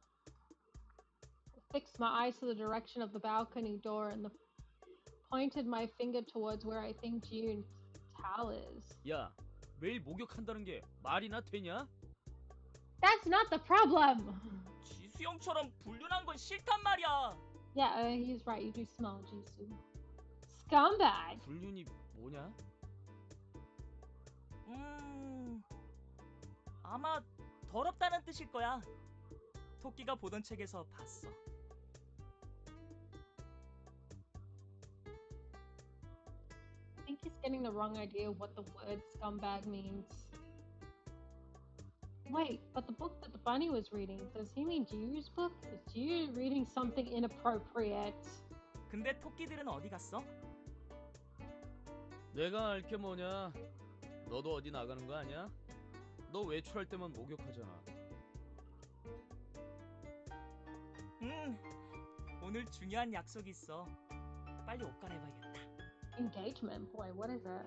I fixed my eyes to the direction of the balcony door and pointed my finger towards where I think June's towel is. 야, 매일 목욕한다는 게 말이나 되냐? That's not the problem. 지수 형처럼 불륜한 건 싫단 말이야. Yeah, he's right. You do smell, Jisoo. Scumbag. 불륜이 뭐냐? 아마 더럽다는 뜻일 거야. 토끼가 보던 책에서 봤어. I think he's getting the wrong idea of what the word scumbag means. Wait, but the book that the bunny was reading, does he mean Jiu's book? Is Jiu reading something inappropriate? 근데 토끼들은 어디 갔어? 내가 알 게 뭐냐? 너도 어디 나가는 거 아니야? 너 외출할 때만 목욕하잖아. 오늘 중요한 약속이 있어. 빨리 옷 갈아입어야겠다. Engagement? Boy, what is it?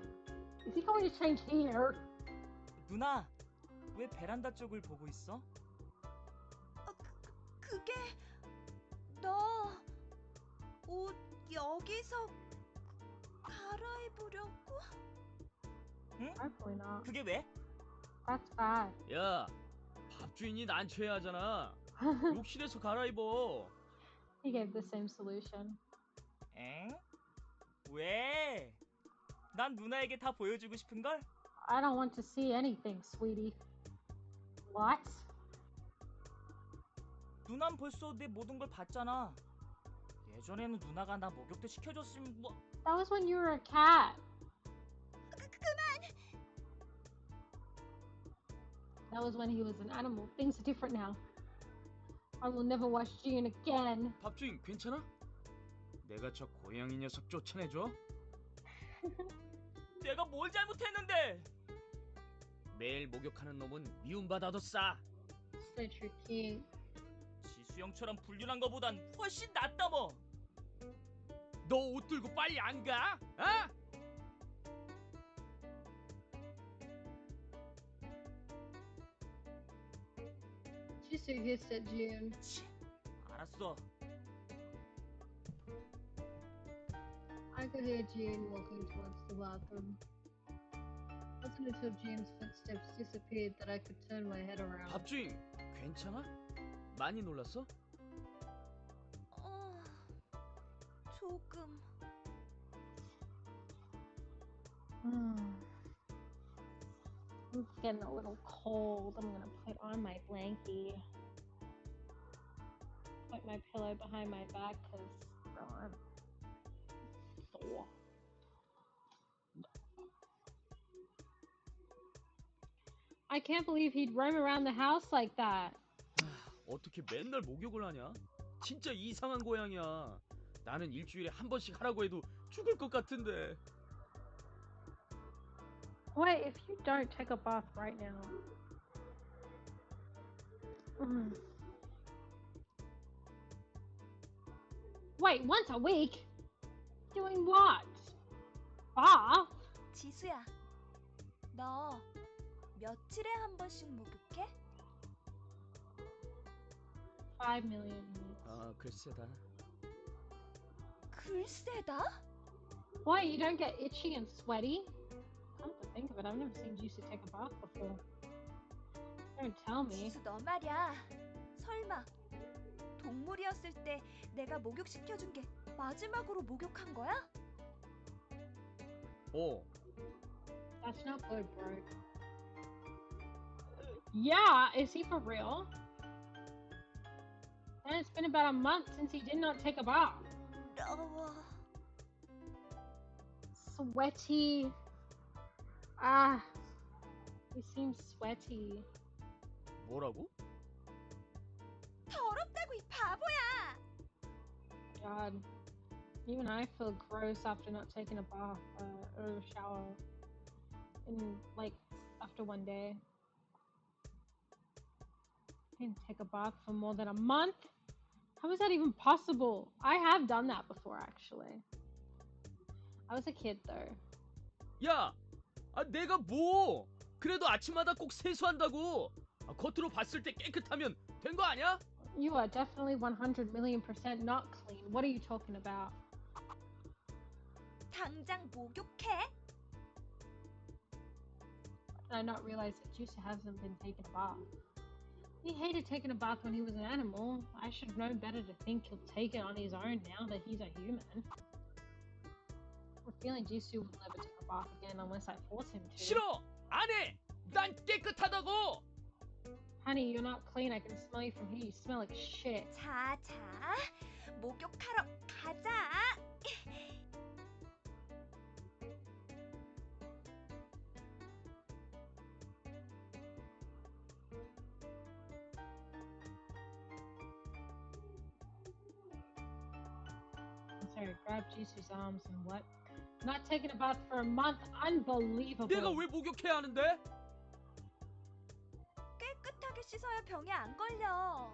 Is he going to change here? 누나, 왜 베란다 쪽을 보고 있어? 그게 너 옷 여기서 갈아입으려고? 응? Hopefully not. 그게 왜? That's bad. 야, 밥 주인이 난처해 하잖아. 욕실에서 갈아입어. He gave the same solution. 엥? 왜? 난 누나에게 다 보여주고 싶은 걸. I don't want to see anything, sweetie. What? 누난 벌써 내 모든 걸 봤잖아. 예전에는 누나가 나 목욕도 시켜줬으면 뭐. That was when you were a cat. That was when he was an animal. Things are different now. I will never watch June again. 밥주인 괜찮아? 내가 저 고양이 녀석 쫓아내줘? 내가 뭘 잘못했는데? 매일 목욕하는 놈은 미움받아도 싸. Such a cute. 지수 형처럼 불륜한 거보단 훨씬 낫다 뭐. 너 옷 들고 빨리 안 가? 어? Jisoo hissed at June. 알았어. I could hear June walking towards the bathroom. It wasn't until June's footsteps disappeared that I could turn my head around. 밥주인 괜찮아? 많이 놀랐어? 조금. I'm getting a little cold. I'm gonna put on my blankie. Put my pillow behind my back because I'm sore. I can't believe he'd roam around the house like that. 어떻게 맨날 목욕을 하냐? 진짜 이상한 고양이야. 나는 일주일에 한 번씩 하라고 해도 죽을 것 같은데. What if you don't take a bath right now? Wait, once a week? Doing what? Bath? 지수야, 너 며칠에 한 번씩 목욕해? 5 million years. 아, 글쎄다. 글쎄다? What, you don't get itchy and sweaty? Come to think of it, I've never seen Jisoo take a bath before. Don't tell me. 지수 너 말이야. 설마 동물이었을 때 내가 목욕시켜준 게 마지막으로 목욕한 거야? 어. That's not good, bro. Yeah, is he for real? And it's been about a month since he did not take a bath. 더워. Sweaty. Ah, he seems sweaty. 뭐라고? 더럽다고 이 바보야. God, even I feel gross after not taking a bath or a shower in like after one day. I didn't take a bath for more than a month. How is that even possible? I have done that before, actually. I was a kid though. 야, 내가 뭐? 그래도 아침마다 꼭 세수한다고. 겉으로 봤을 때 깨끗하면 된 거 아니야? You are definitely 100 million% not clean. What are you talking about? 당장 목욕해? Did I not realize that Jisoo hasn't been taking a bath? He hated taking a bath when he was an animal. I should have known better to think he'll take it on his own now that he's a human. I have a feeling Jisoo will never take a bath again unless I force him to. 싫어! 안 해! 난 깨끗하다고! Honey, you're not clean. I can smell you from here. You smell like shit. 자, 목욕하러 가자. Sorry, grab Jisoo's arms and what? Not taking a bath for a month? Unbelievable. 내가 왜 목욕해야 하는데? 깨끗하게 씻어야 병에 안 걸려.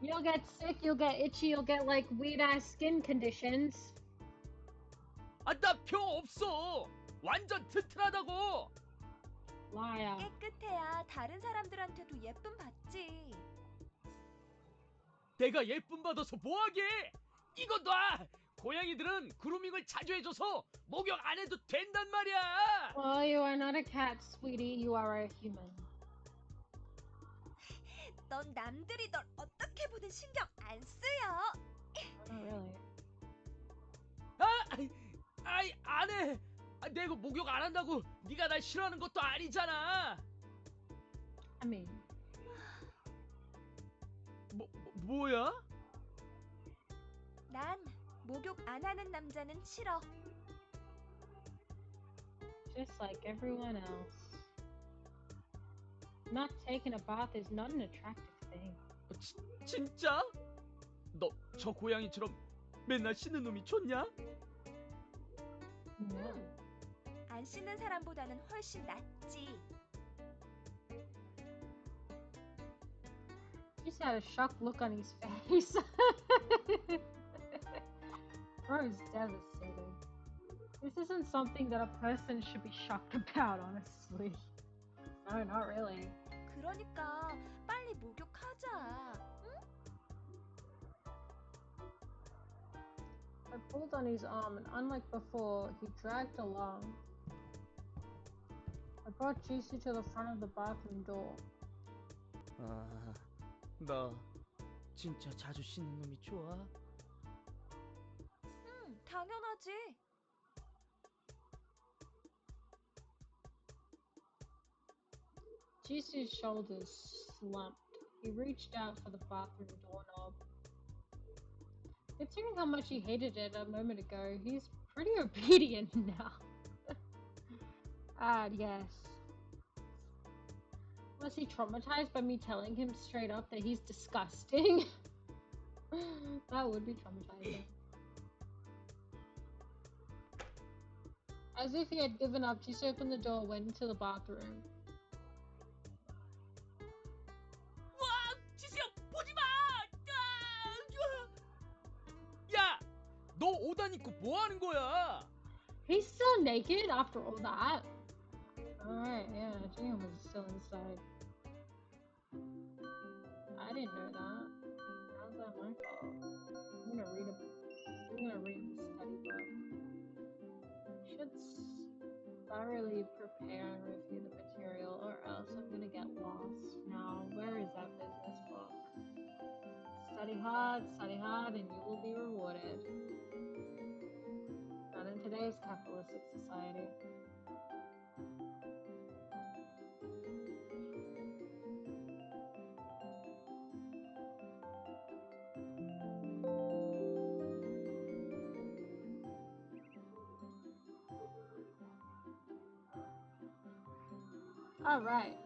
You'll get sick, you'll get itchy, you'll get like weird ass skin conditions. 나 표 없어! 완전 튼튼하다고! Liar. 깨끗해야 다른 사람들한테도 예쁨 받지. 내가 예쁨 받아서 뭐하게! 이거 놔! 고양이들은 그루밍을 자주 해줘서 목욕 안 해도 된단 말이야! Well, you are not a cat, sweetie. You are a human. 넌 남들이 널 어떻게 보든 신경 안 쓰여. Not really. 안 해! 내가 목욕 안 한다고 네가 날 싫어하는 것도 아니잖아. I mean, 뭐야? 난 목욕 안 하는 남자는 싫어. just like everyone else. Not taking a bath is not an attractive thing. 진짜? 너 저 고양이처럼 맨날 씻는 놈이 좋냐? No. 안 씻는 사람보다는 훨씬 낫지. He just had a shocked look on his face. Bro is devastated. This isn't something that a person should be shocked about, honestly. No, not really. 그러니까 빨리 목욕하자. 응? I pulled on his arm, and unlike before, he dragged along. I brought Jisoo to the front of the bathroom door. 아, 나 진짜 자주 씻는 놈이 좋아? 응, 당연하지. Jisoo's shoulders slumped. He reached out for the bathroom doorknob. Considering how much he hated it a moment ago, he's pretty obedient now. Yes. Was he traumatized by me telling him straight up that he's disgusting? That would be traumatizing. As if he had given up, Jisoo opened the door and went into the bathroom. 와, 지수야 보지 마! 야, 너 옷 안 입고 뭐 하는 거야? He's still naked after all that? Alright, yeah, Jin was still inside. I didn't know that. How's that my fault? I'm gonna read the study book. Should thoroughly prepare and review the material, or else I'm gonna get lost. Now, where is that business book? Study hard, and you will be rewarded. Not in today's capitalistic society. Alright.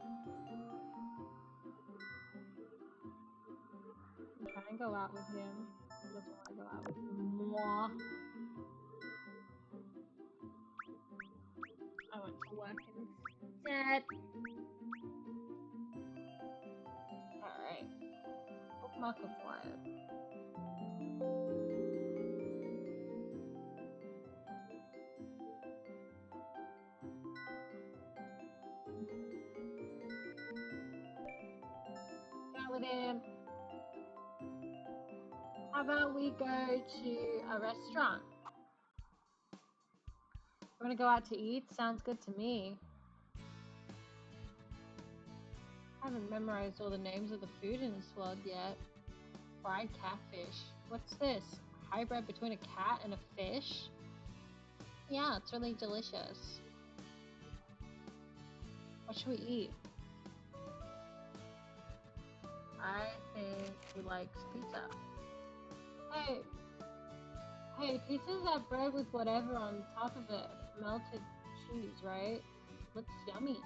I'm trying to go out with him. He doesn't want to go out with moi. I went to work instead. Alright. Bookmark acquired. Out with him. How about we go to a restaurant? You want to go out to eat? Sounds good to me. I haven't memorized all the names of the food in this world yet. Fried catfish. What's this? A hybrid between a cat and a fish? Yeah, it's really delicious. What should we eat? I think he likes pizza. Hey, pizzas have bread with whatever on top of it. Melted cheese, right? Looks yummy.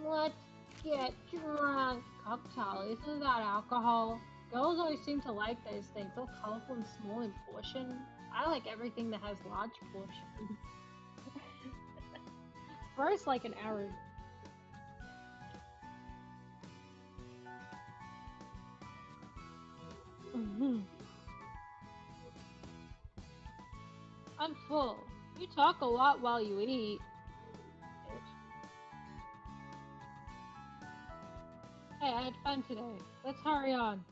Let's get drunk. Cocktail, isn't that alcohol? Girls always seem to like those things, all colorful and small in portion. I like everything that has large portions. First, like an arrow. I'm full. You talk a lot while you eat. Hey, I had fun today. Let's hurry on.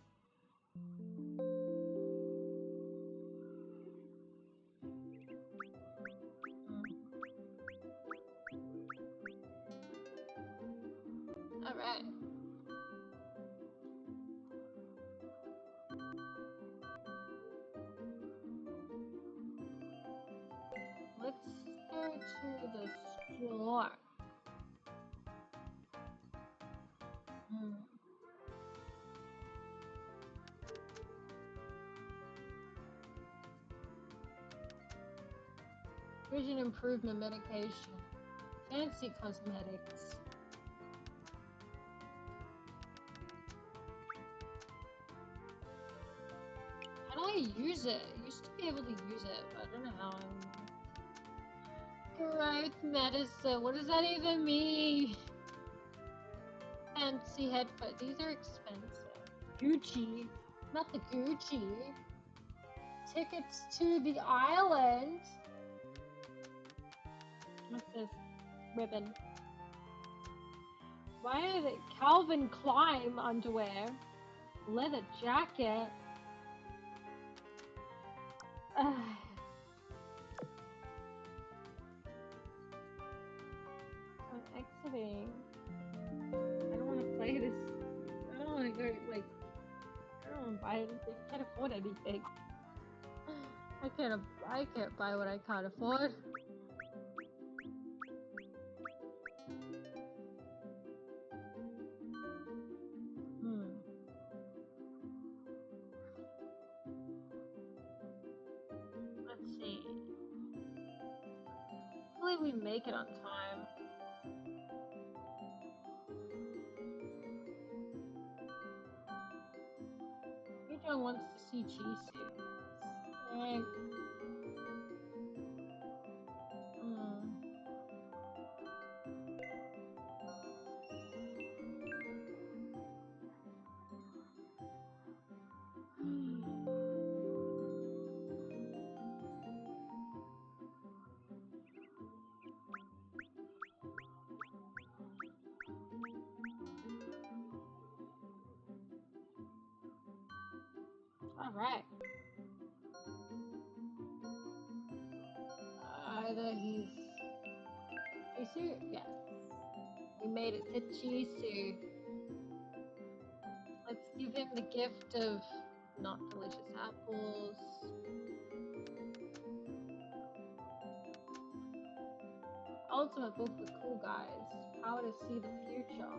Alright. to the store. Vision improvement medication. Fancy cosmetics. How do I use it? I used to be able to use it, but I don't know how Growth medicine. What does that even mean? Fancy headphones. These are expensive. Gucci. Not the Gucci. Tickets to the island. What's this? Ribbon. Why are they Calvin Klein underwear? Leather jacket. I'm exiting. I don't want to play this. I don't want to go like. I don't want to buy anything. I can't afford anything. I can't buy what I can't afford. Let's see. Hopefully we make it on time. Youjong wants to see Jisoo. Alright. Alright. Either he's Jisoo? Yes. We made it to Jisoo. Let's give him the gift of not delicious apples. Ultimate book for cool guys. Power to see the future.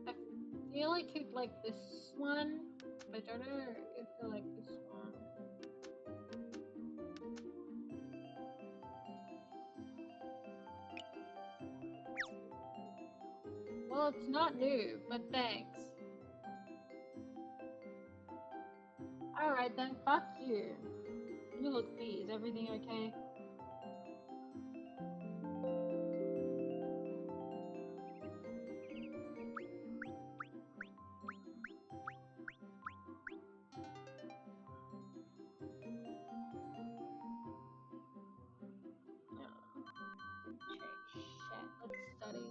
I feel like you'd like this one, but I don't know if you like this one. Well, it's not new, but thanks. Alright then, fuck you. You look pleased. Everything okay? Shit, let's study.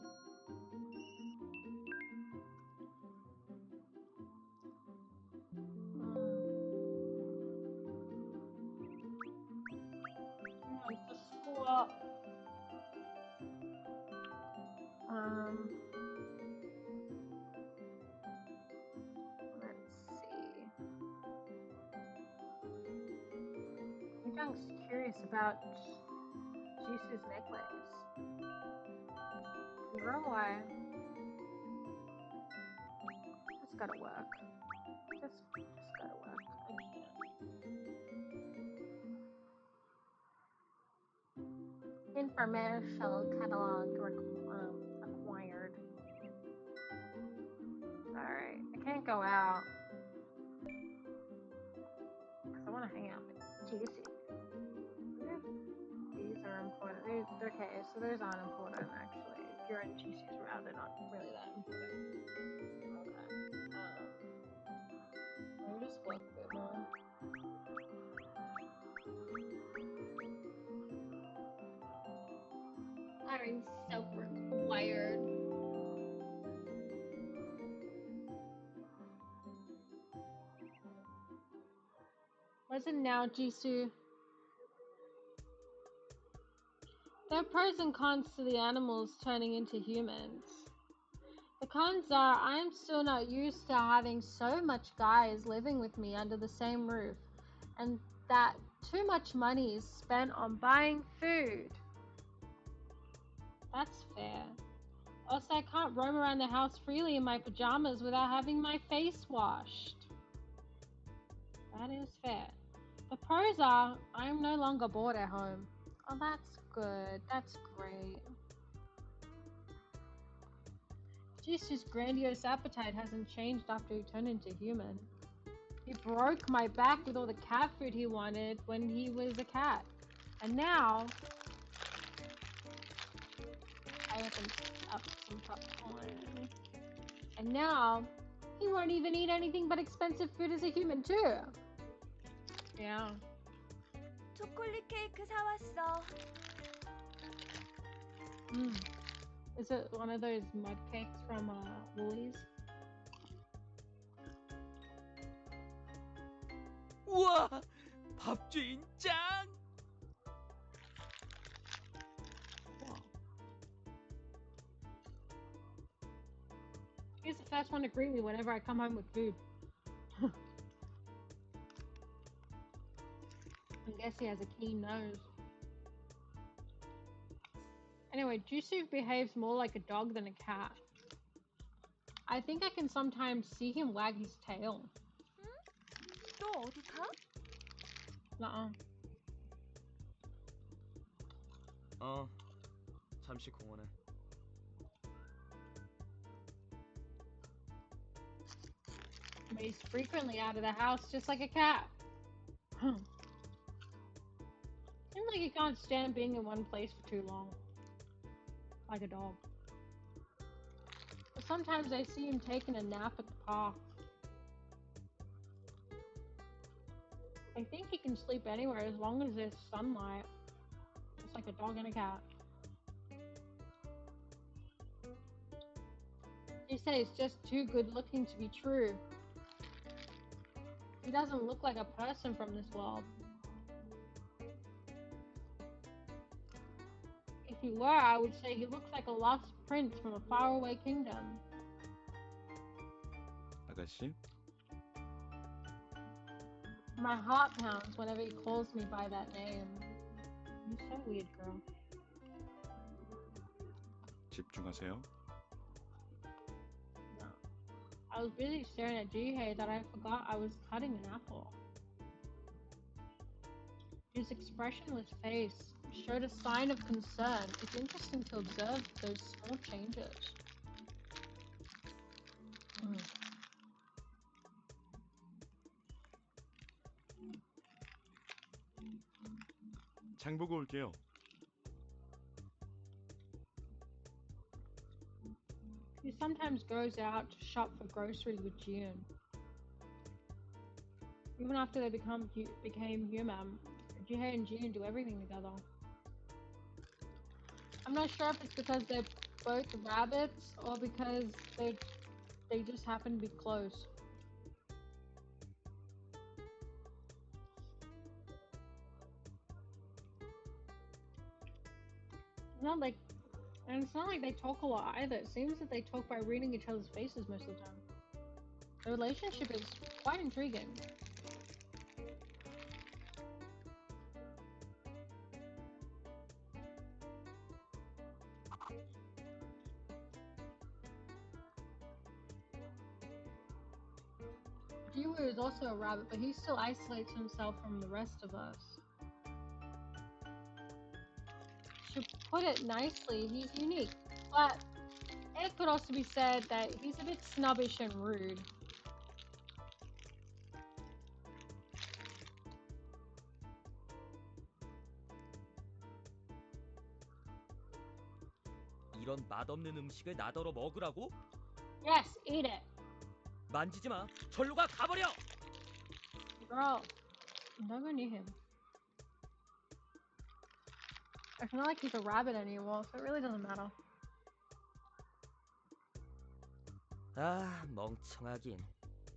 Just school up. Let's see. Young's curious about Jisoo's necklace. Girl, why? Just gotta work. Just gotta work. I can't. Informational catalog acquired. Alright, I can't go out. Because I want to hang out with Jisoo. These are important. Okay, so those aren't important actually. If you're in Jisoo's route, they're not really that important. Okay. Let me just work a bit more. Iron self-required. Listen now, Jisoo. There are pros and cons to the animals turning into humans. The cons are I'm still not used to having so much guys living with me under the same roof, and that too much money is spent on buying food. That's fair. Also, I can't roam around the house freely in my pajamas without having my face washed. That is fair. The pros are I'm no longer bored at home. Oh, that's good. That's great. Jisoo's grandiose appetite hasn't changed after he turned into human. He broke my back with all the cat food he wanted when he was a cat. And now I opened up some popcorn. And now he won't even eat anything but expensive food as a human too. Yeah. 초콜릿 케이크 사왔어. Is it one of those mud cakes from Woolies? 우와! 밥주인 짱! He's the first one to greet me whenever I come home with food. I guess he has a keen nose. Anyway, Jisoo behaves more like a dog than a cat. I think I can sometimes see him wag his tail. 또 어디 가? nuh 잠시 공원에. But he's frequently out of the house just like a cat. Seems like he can't stand being in one place for too long. Like a dog. But sometimes I see him taking a nap at the park. I think he can sleep anywhere as long as there's sunlight. Just like a dog and a cat. You say he's just too good looking to be true. He doesn't look like a person from this world. If he were, I would say he looks like a lost prince from a faraway kingdom. 아가씨, My heart pounds whenever he calls me by that name. You're so weird, girl. 집중하세요. No. I was busy staring at Jihei that I forgot I was cutting an apple. His expressionless face showed a sign of concern. It's interesting to observe those small changes. 장 보고 올게요. He sometimes goes out to shop for groceries with June. Even after they became human, Jihei and June do everything together. I'm not sure if it's because they're both rabbits or because they just happen to be close. It's not like they talk a lot either. It seems that they talk by reading each other's faces most of the time. The relationship is quite intriguing. Jiwoo is also a rabbit, but he still isolates himself from the rest of us. To put it nicely, he's unique, but it could also be said that he's a bit snobbish and rude. 이런 맛없는 음식을 나더러 먹으라고? Yes, eat it. 만지지 마. 절로 가. 가버려. Girl, don't go near him. It's not like he's a rabbit anymore, so it really doesn't matter. 아, 멍청하긴.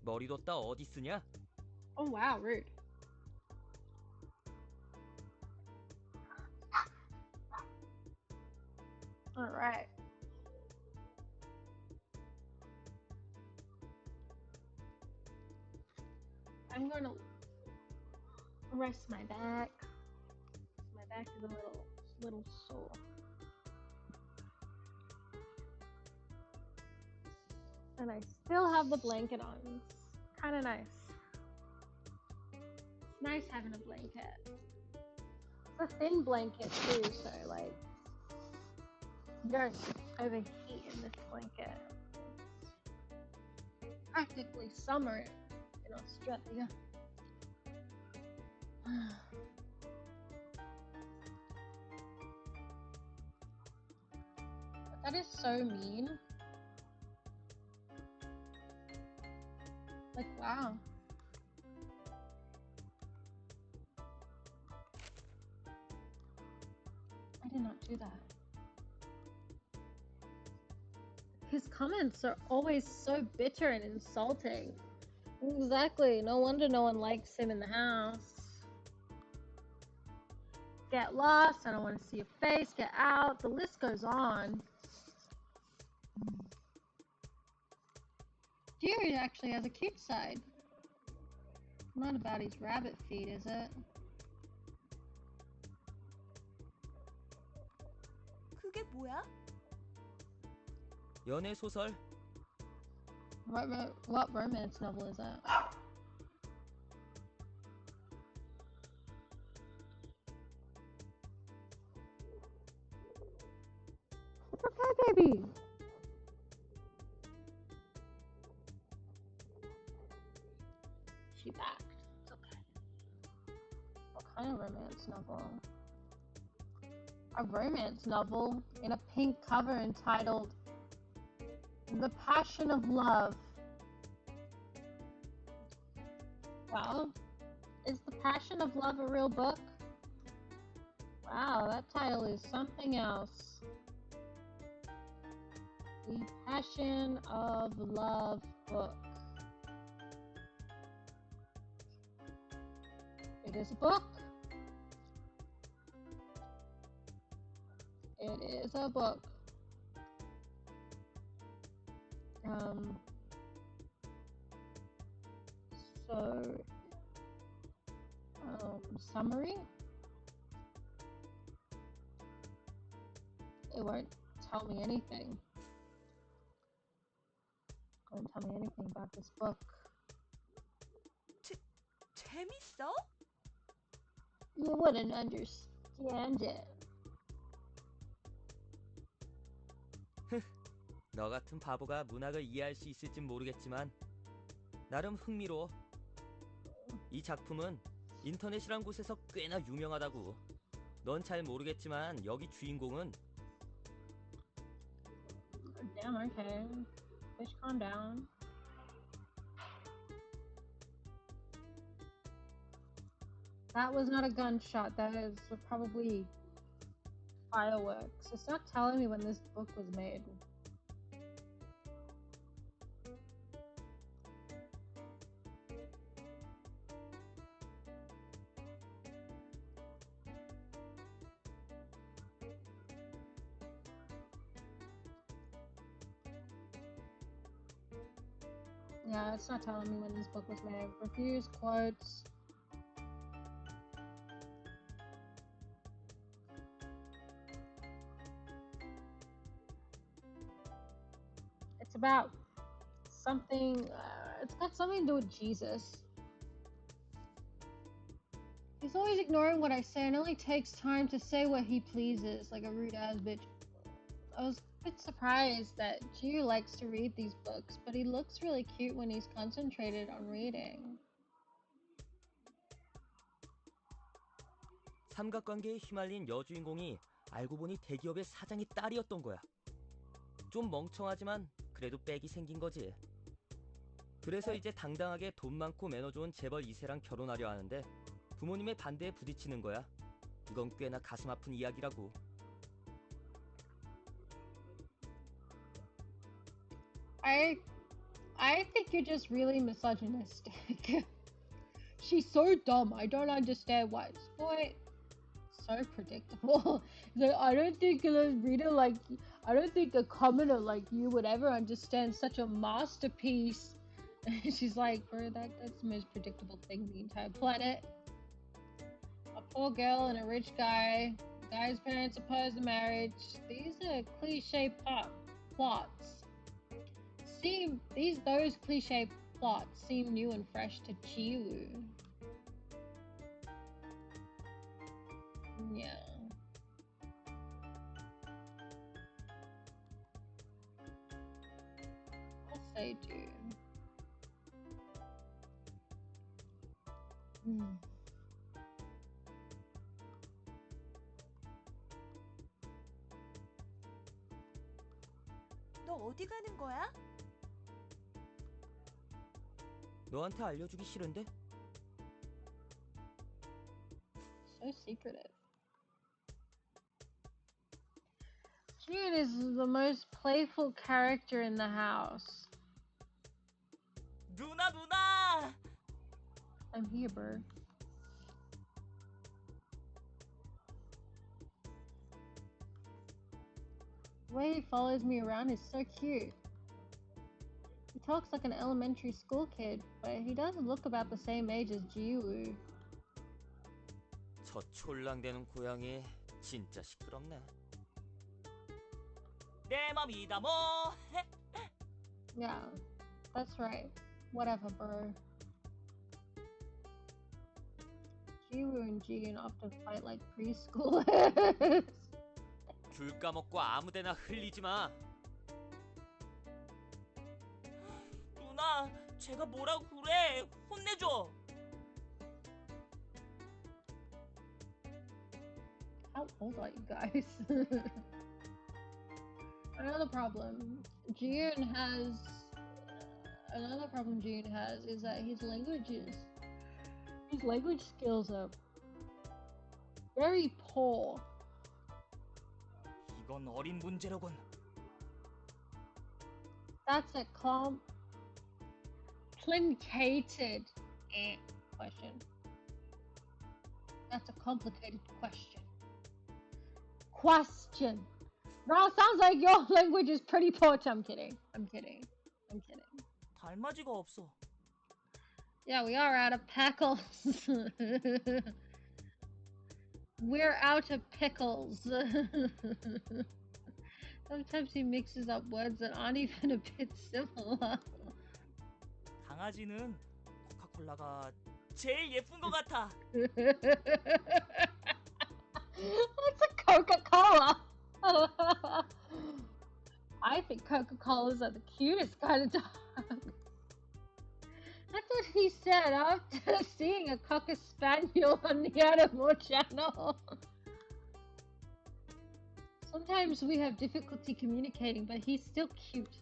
머리 뒀다 어디 쓰냐? Oh wow, rude. Alright. I'm gonna rest my back. My back is a little sore. And I still have the blanket on. It's kind of nice. It's nice having a blanket. It's a thin blanket too, so like you don't overheat in this blanket. It's practically summer in Australia. That is so mean. Like, wow. I did not do that. His comments are always so bitter and insulting. Exactly. No wonder no one likes him in the house. Get lost. I don't want to see your face. Get out. The list goes on. Jerry actually has a cute side. Not about his rabbit feet, is it? 그게 뭐야? 연애 소설? What romance novel is that? It's okay, baby. She backed. It's okay. What kind of romance novel? A romance novel in a pink cover entitled The Passion of Love. Well, is The Passion of Love a real book? Wow, that title is something else. The Passion of Love book. It is a book. It is a book. So, summary. It won't tell me anything. It won't tell me anything about this book. 재밌어? You wouldn't understand it. 너 같은 바보가 문학을 이해할 수 있을진 모르겠지만 나름 흥미로워. 이 작품은 인터넷이란 곳에서 꽤나 유명하다고. 넌 잘 모르겠지만 여기 주인공은 Damn, okay. Bitch, calm down. That was not a gunshot. That is probably fireworks. It's not telling me when this book was made. Yeah, it's not telling me when this book was made. Reviews, quotes. It's about something, it's got something to do with Jesus. He's always ignoring what I say and only takes time to say what he pleases, like a rude ass bitch. I was a bit surprised that Jisoo likes to read these books, but he looks really cute when he's concentrated on reading. 삼각관계에 휘말린 여주인공이 알고 보니 대기업의 사장의 딸이었던 거야. 좀 멍청하지만 그래도 빽이 생긴 거지. 그래서 이제 당당하게 돈 많고 매너 좋은 재벌 2세랑 결혼하려 하는데 부모님의 반대에 부딪히는 거야. 이건 꽤나 가슴 아픈 이야기라고. I think you're just really misogynistic. She's so dumb. I don't understand why. Boy, so predictable. He's like, I don't think a reader like, I don't think a commoner like you would ever understand such a masterpiece. And she's like, bro, that's the most predictable thing in the entire planet. A poor girl and a rich guy. The guy's parents oppose the marriage. These are cliche plots. Those cliche plots seem new and fresh to Jisoo. Yeah. Yes, they do. 너 어디 가는 거야? 너한테 알려주기 싫은데? So secretive. June is the most playful character in the house. 누나 누나. I'm here, bro. The way he follows me around is so cute. He talks like an elementary school kid, but he does look about the same age as Jisoo. 저 촐랑대는 고양이 진짜 시끄럽네. 내 맘이다 뭐. Yeah, that's right. Whatever, bro. Jisoo and Jin often fight like preschoolers. 귤 까먹고 아무데나 흘리지 마. 누나, 제가 뭐라고 그래? 혼내줘. How old are you guys? Another problem Jin has is that his language skills are very poor. 이건 어린 문제로군. That's a complicated question. That's a complicated question. Now sounds like your language is pretty poor. I'm kidding. 달맞이가 없어. Yeah, we are out of pickles. We're out of pickles. Sometimes he mixes up words that aren't even a bit similar. 강아지는 코카콜라가 제일 예쁜 것 같아. What's a Coca-Cola? I think Coca-Colas are the cutest kind of dog. That's what he said after seeing a Cocker Spaniel on the Animal Channel. Sometimes we have difficulty communicating, but he's still cute.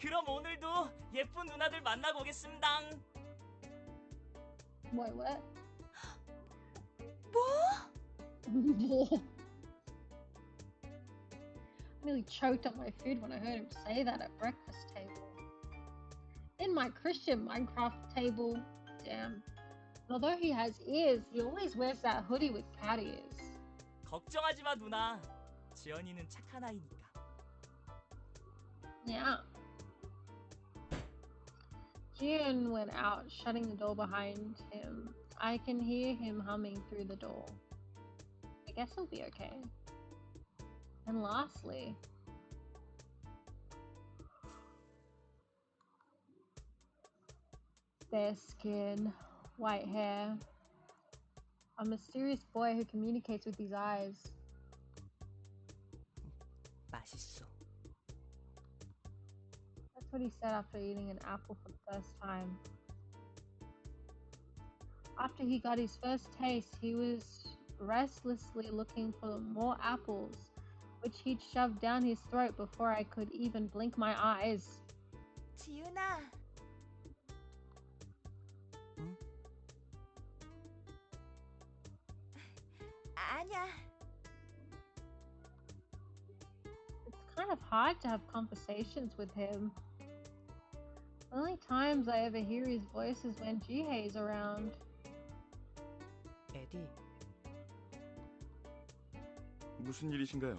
그럼 오늘도 예쁜 누나들 만나고 오겠습니다. Wait, what? 뭐? I nearly choked on my food when I heard him say that at breakfast table. In my Christian Minecraft table, damn. Although he has ears, he always wears that hoodie with cat ears. 걱정하지 마 누나. 지연이는 착한 아이니까. Yeah. Jian went out, shutting the door behind him. I can hear him humming through the door. I guess he'll be okay. And lastly, fair skin, white hair, a mysterious boy who communicates with his eyes. 맛있어. That's what he said after eating an apple for the first time. After he got his first taste, he was restlessly looking for more apples, which he'd shoved down his throat before I could even blink my eyes. 지윤아. 응? 아니야. It's kind of hard to have conversations with him. The only times I ever hear his voice is when Jihei's around. 에디, 무슨 일이신가요?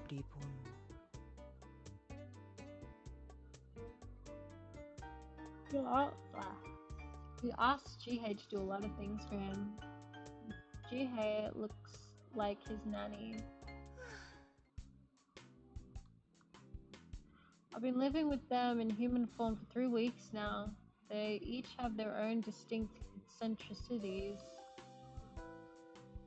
리본. He asked Jihei to do a lot of things for him. Jihei looks like his nanny. I've been living with them in human form for 3 weeks now. They each have their own distinct eccentricities.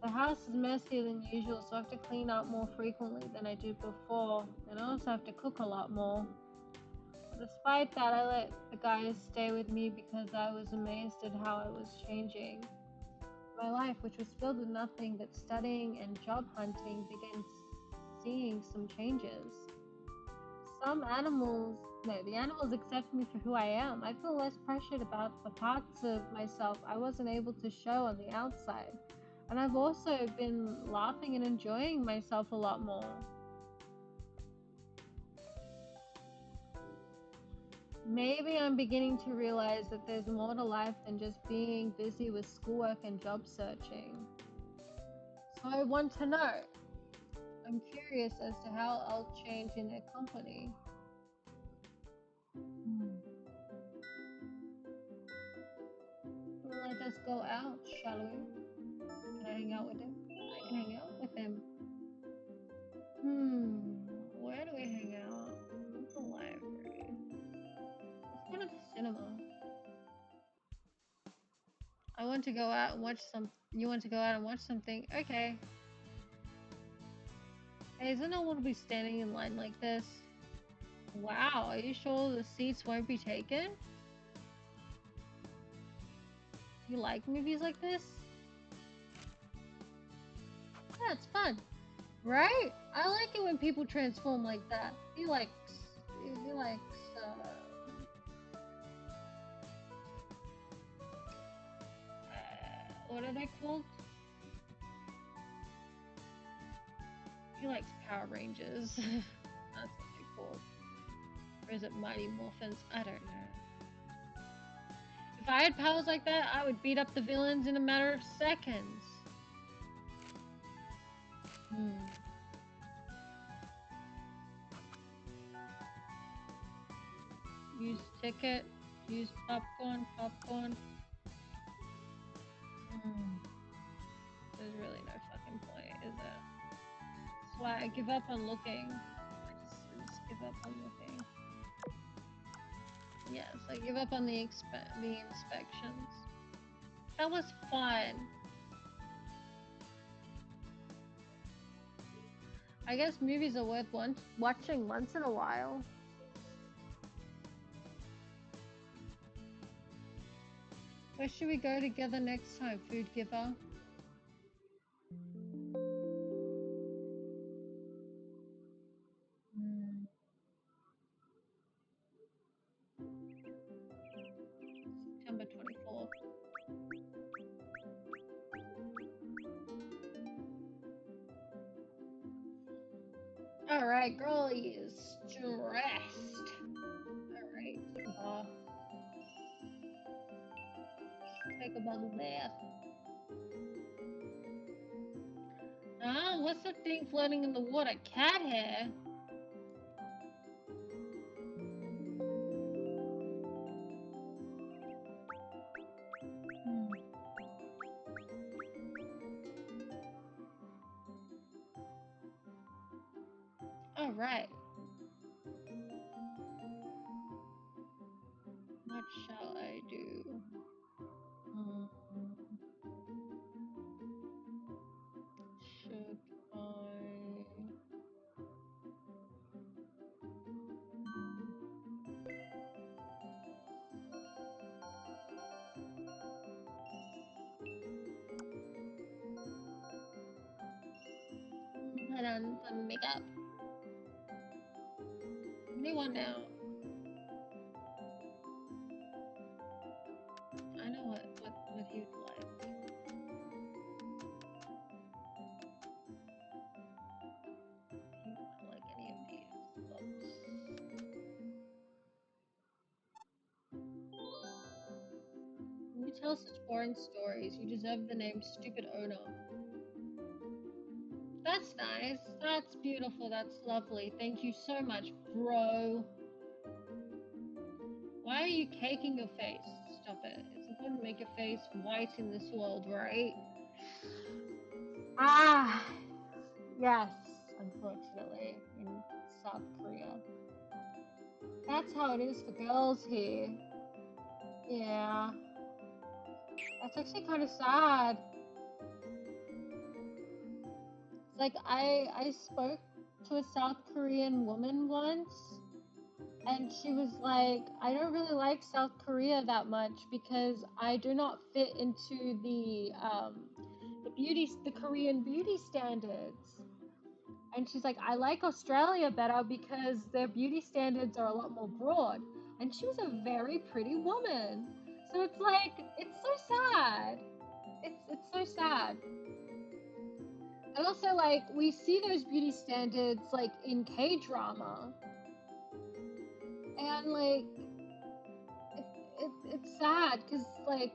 The house is messier than usual, so I have to clean up more frequently than I did before, and I also have to cook a lot more. But despite that, I let the guys stay with me because I was amazed at how I was changing. My life, which was filled with nothing but studying and job hunting, began seeing some changes. The animals accept me for who I am. I feel less pressured about the parts of myself I wasn't able to show on the outside. And I've also been laughing and enjoying myself a lot more. Maybe I'm beginning to realize that there's more to life than just being busy with schoolwork and job searching. So I want to know. I'm curious as to how I'll change in their company. Let us go out, shall we? Can I hang out with him? I can hang out with him. Where do we hang out? The library. Let's go to the cinema. I want to go out and watch some. You want to go out and watch something? Okay. Hey, isn't no one to be standing in line like this? Wow, are you sure the seats won't be taken? Do you like movies like this? Yeah, it's fun. Right? I like it when people transform like that. He likes, what are they called? He likes Power Rangers. That's what they're called. Or is it Mighty Morphins? I don't know. If I had powers like that, I would beat up the villains in a matter of seconds. Use ticket. Use popcorn. There's really no fucking point, is there? That's why I give up on looking. I just give up on looking. Yes, I give up on the inspections. That was fun. I guess movies are worth watching once in a while. Where should we go together next time, Food Giver? September 24th. Alright, girlie is stressed. Alright, take a bubble bath. Ah, what's that thing floating in the water? Cat hair? Alright. What shall I do? Should I... Put on some makeup. What do you want now? I know what he would like. He would not like any of these books. You tell such boring stories. You deserve the name Stupid Owner. That's nice. That's beautiful. That's lovely. Thank you so much, bro. Why are you caking your face? Stop it. It's important to make your face white in this world, right? Ah, yes, unfortunately, in South Korea. That's how it is for girls here. Yeah. That's actually kind of sad. It's like I spoke to a South Korean woman once, and she was like, I don't really like South Korea that much because I do not fit into the Korean beauty standards. And she's like, I like Australia better because their beauty standards are a lot more broad. And she was a very pretty woman. So it's like, it's so sad. It's so sad. And also, like, we see those beauty standards, like, in K-drama. And, like, it's sad, because, like,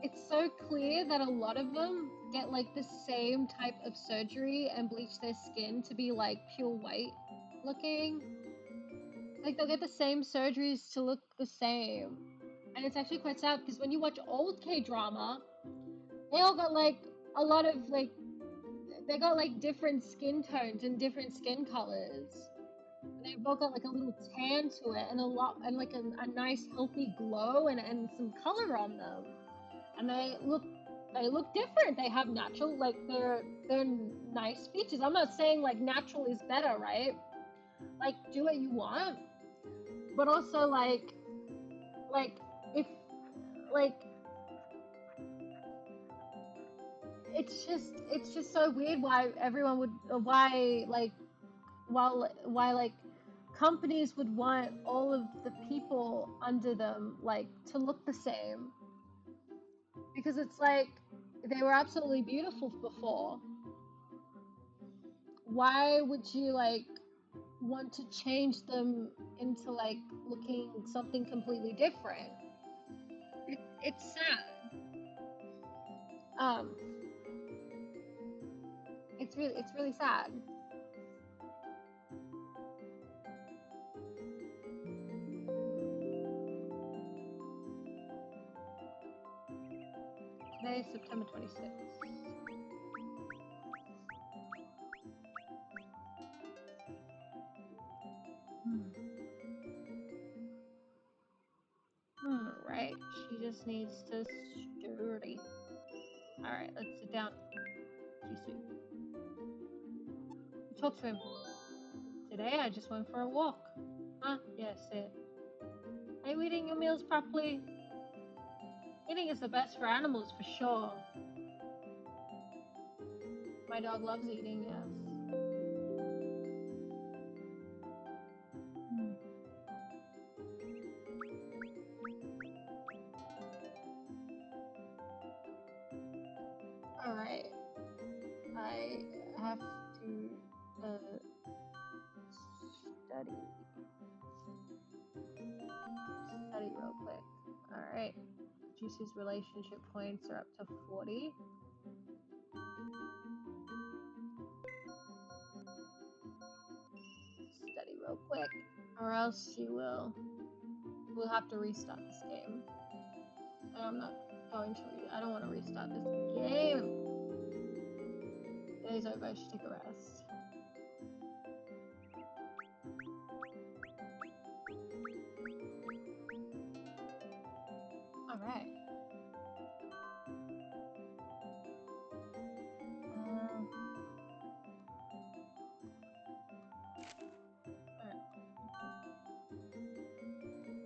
it's so clear that a lot of them get, like, the same type of surgery and bleach their skin to be, like, pure white looking. Like, they'll get the same surgeries to look the same. And it's actually quite sad, because when you watch old K-drama, they all got, like, a lot of, like, they got like different skin tones and different skin colors. And they've all got like a little tan to it and like a nice healthy glow and some color on them. And they look different. They have natural, like they're nice features. I'm not saying like natural is better, right? Like do what you want. But also like if like it's just so weird why everyone would why like companies would want all of the people under them like to look the same, because it's like they were absolutely beautiful before. Why would you like want to change them into like looking something completely different? It's sad. um it's really sad. Today is September 26th. Right. She just needs to sturdy. Alright, let's sit down. Jisoo. Talk to him. Today I just went for a walk. Huh? Yes, it. Are you eating your meals properly? Eating is the best for animals for sure. My dog loves eating, yes. Alright. I have to study. Study real quick. Alright. Juicy's relationship points are up to 40. Study real quick, or else we'll have to restart this game. And I'm not going to. I don't want to restart this game. Day's over. I should take a rest. All right.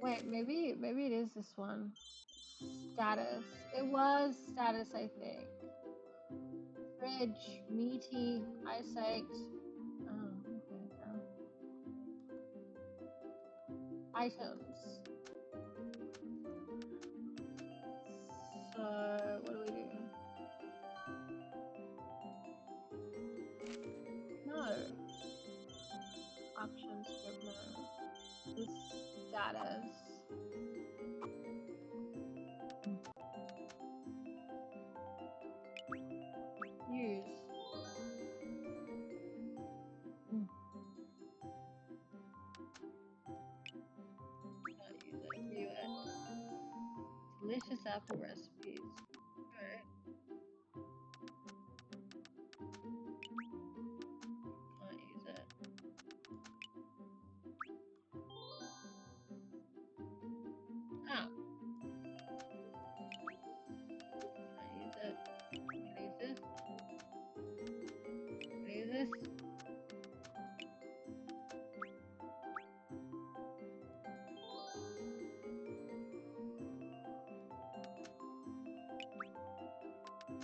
Wait, maybe it is this one. Status. It was status, I think. Fridge, meaty, eyesight. Oh, okay. Items. So, what do we do? No. Options, script, no. This status. Use. use Apple recipes. Alright. Can't use it. Ah. Can't use it. Can I use this? Can I use this?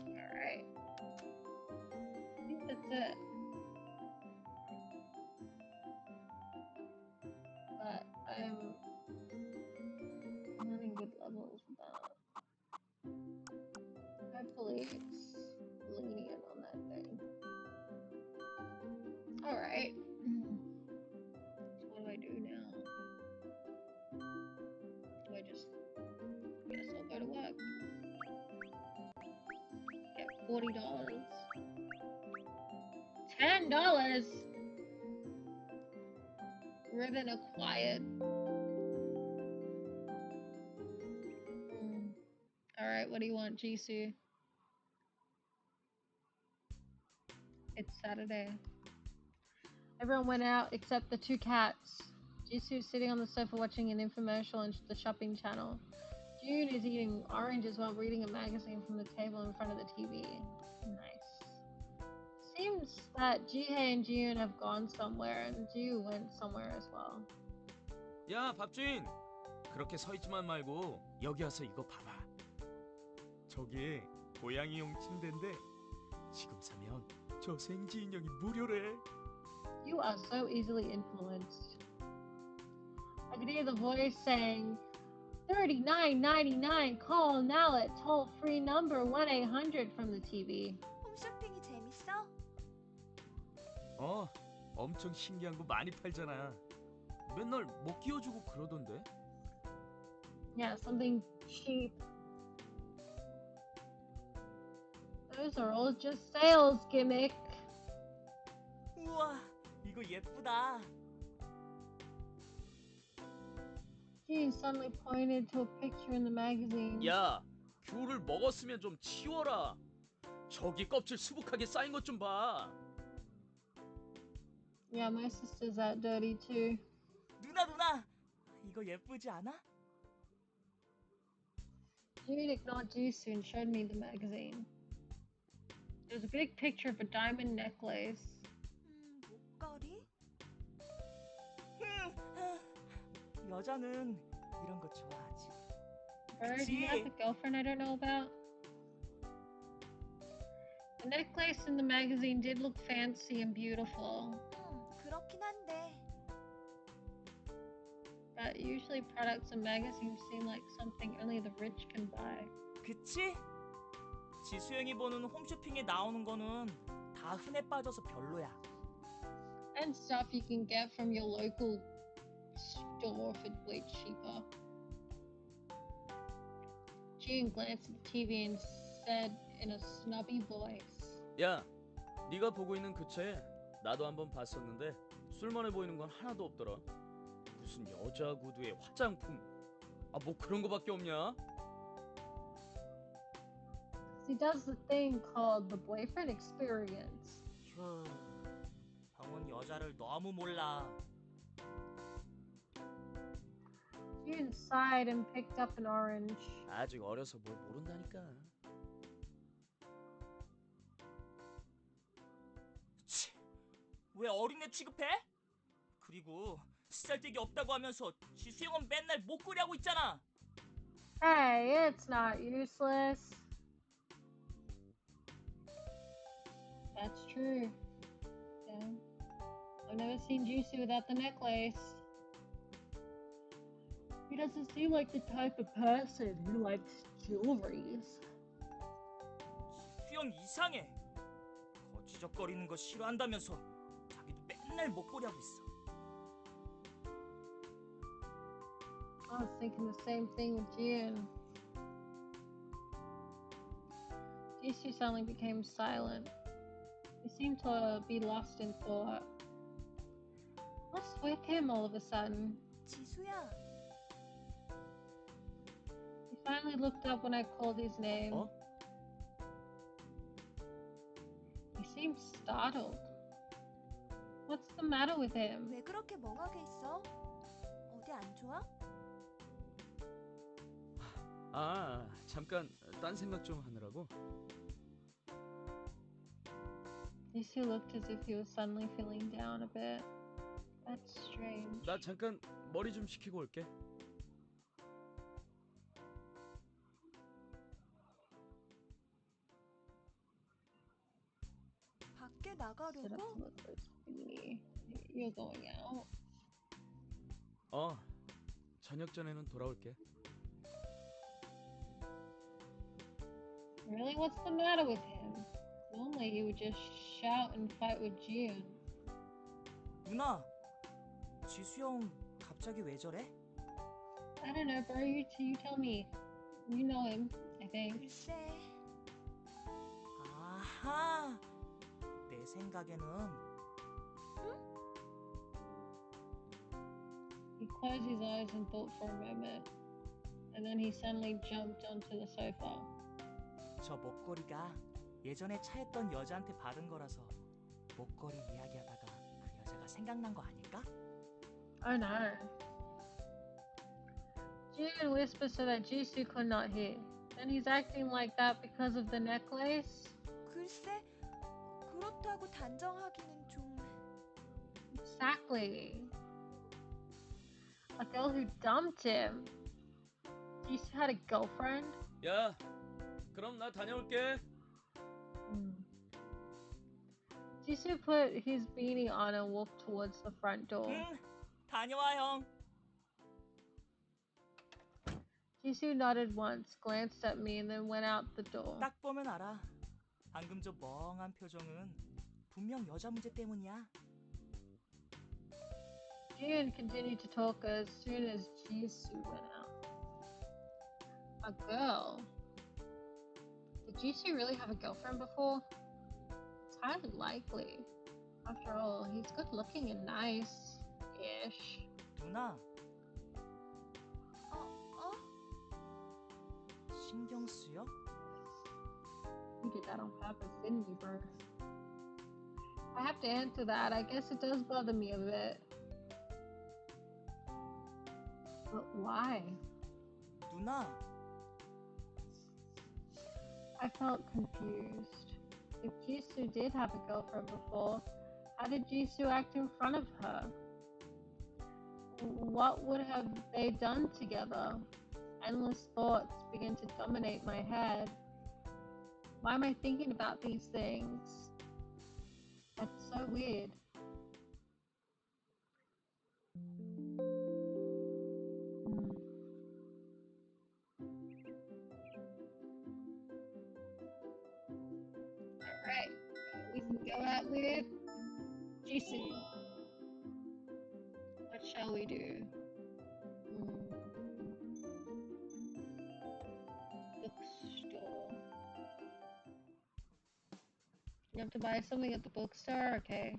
Alright. I think that's it. But I'm not in good levels with that. Hopefully it's lenient on that thing. Alright. So what do I do now? Do I just... guess I'll go to work. Get $40. $10! Ribbon acquired. Alright, what do you want, Jisoo? It's Saturday. Everyone went out except the two cats. Jisoo's sitting on the sofa watching an infomercial on the shopping channel. June is eating oranges while reading a magazine from the table in front of the TV. Nice. Seems that Jihye and June have gone somewhere, and Ju went somewhere as well. 야, 밥주인. 그렇게 서 있지만 말고 여기 와서 이거 봐봐. 저게 고양이용 침대인데 지금 사면 저 생지 인형이 무료래. You are so easily influenced. I could hear the voice saying, $39.99. Call now at toll-free number 1-800 from the TV. 홈쇼핑이 재밌어? 엄청 신기한 거 많이 팔잖아. 맨날 못 끼워주고 그러던데. Yeah, something cheap. Those are all just sales gimmick. 우와, 이거 예쁘다. Gene suddenly pointed to a picture in the magazine. 야, 귤을 먹었으면 좀 치워라. 저기 껍질 수북하게 쌓인 것 좀 봐. Yeah, my sister's that dirty too. 누나, 이거 예쁘지 않아? June ignored Jisoo and showed me the magazine. There's a big picture of a diamond necklace. 목걸이? 여자는 이런 거 좋아하지. Bird, do you have a girlfriend I don't know about? The necklace in the magazine did look fancy and beautiful. 그렇긴 한데. But usually products in magazines seem like something only the rich can buy. 그치? 지수영이 보는 홈쇼핑에 나오는 거는 다 흔해 빠져서 별로야. And stuff you can get from your local store for way cheaper. June glanced at the TV and said in a snubby voice. 야, 네가 보고 있는 그 책 나도 한번 봤었는데 쓸만해 보이는 건 하나도 없더라. 무슨 여자 구두에 화장품. 뭐 그런 거밖에 없냐? He does the thing called the boyfriend experience. 형은 여자를 너무 몰라. June sighed and picked up an orange. 아직 어려서 뭘 모른다니까. 치, 왜 어린애 취급해? 그리고 쓰잘데기 없다고 하면서 지수형은 맨날 목걸이 하고 있잖아. Hey, it's not useless. That's true. Yeah. I've never seen Jisoo without the necklace. He doesn't seem like the type of person who likes jewelries. 지수형 이상해. 거지적거리는 거 싫어한다면서 자기도 맨날 목걸이 하고 있어. I was thinking the same thing with June. Jisoo suddenly became silent. He seemed to be lost in thought. What's with him all of a sudden? 지수야. He finally looked up when I called his name. 어? He seemed startled. What's the matter with him? 왜 그렇게 멍하게 있어? 어디 안 좋아? 아, 잠깐 딴 생각 좀 하느라고. Jisoo looked as if he was suddenly feeling down a bit. That's strange. 나 잠깐 머리 좀 식히고 올게. 밖에 Sit up to 나가려고? look for Speedy. You're going out. 저녁 전에는 돌아올게. Really? What's the matter with him? Normally he would just shout and fight with Jiun. 누나, 지수 형 갑자기 왜 저래? I don't know, bro. You tell me. You know him, I think. 글쎄, 아하, 내 생각에는 He closed his eyes and thought for a moment. And then he suddenly jumped onto the sofa. 저 목걸이가 예전에 차였던 여자한테 받은 거라서 목걸이 이야기하다가 그 여자가 생각난 거 아닐까? Oh no. Jiun whispers so that Jisoo could not hear. Then he's acting like that because of the necklace? 글쎄, 그렇다고 단정하기는 좀... Exactly. A girl who dumped him. Jisoo had a girlfriend? 야, 그럼 나 다녀올게. Jisoo put his beanie on and walked towards the front door. 응, 다녀와 형. Jisoo nodded once, glanced at me, and then went out the door. 딱 보면 알아. 방금 저 멍한 표정은 분명 여자 문제 때문이야. Jiun continued to talk as soon as Jisoo went out. A girl? Did Jisoo really have a girlfriend before? It's highly likely. After all, he's good looking and nice-ish. 누나, 어? 신경 쓰여? You did that on purpose, didn't you, bro? I have to answer that. I guess it does bother me a bit. But why? 누나, I felt confused. If Jisoo did have a girlfriend before, how did Jisoo act in front of her? What would have they done together? Endless thoughts began to dominate my head. Why am I thinking about these things? That's so weird. Alright, we can go out with Jisoo. What shall we do? Bookstore. You have to buy something at the bookstore? Okay.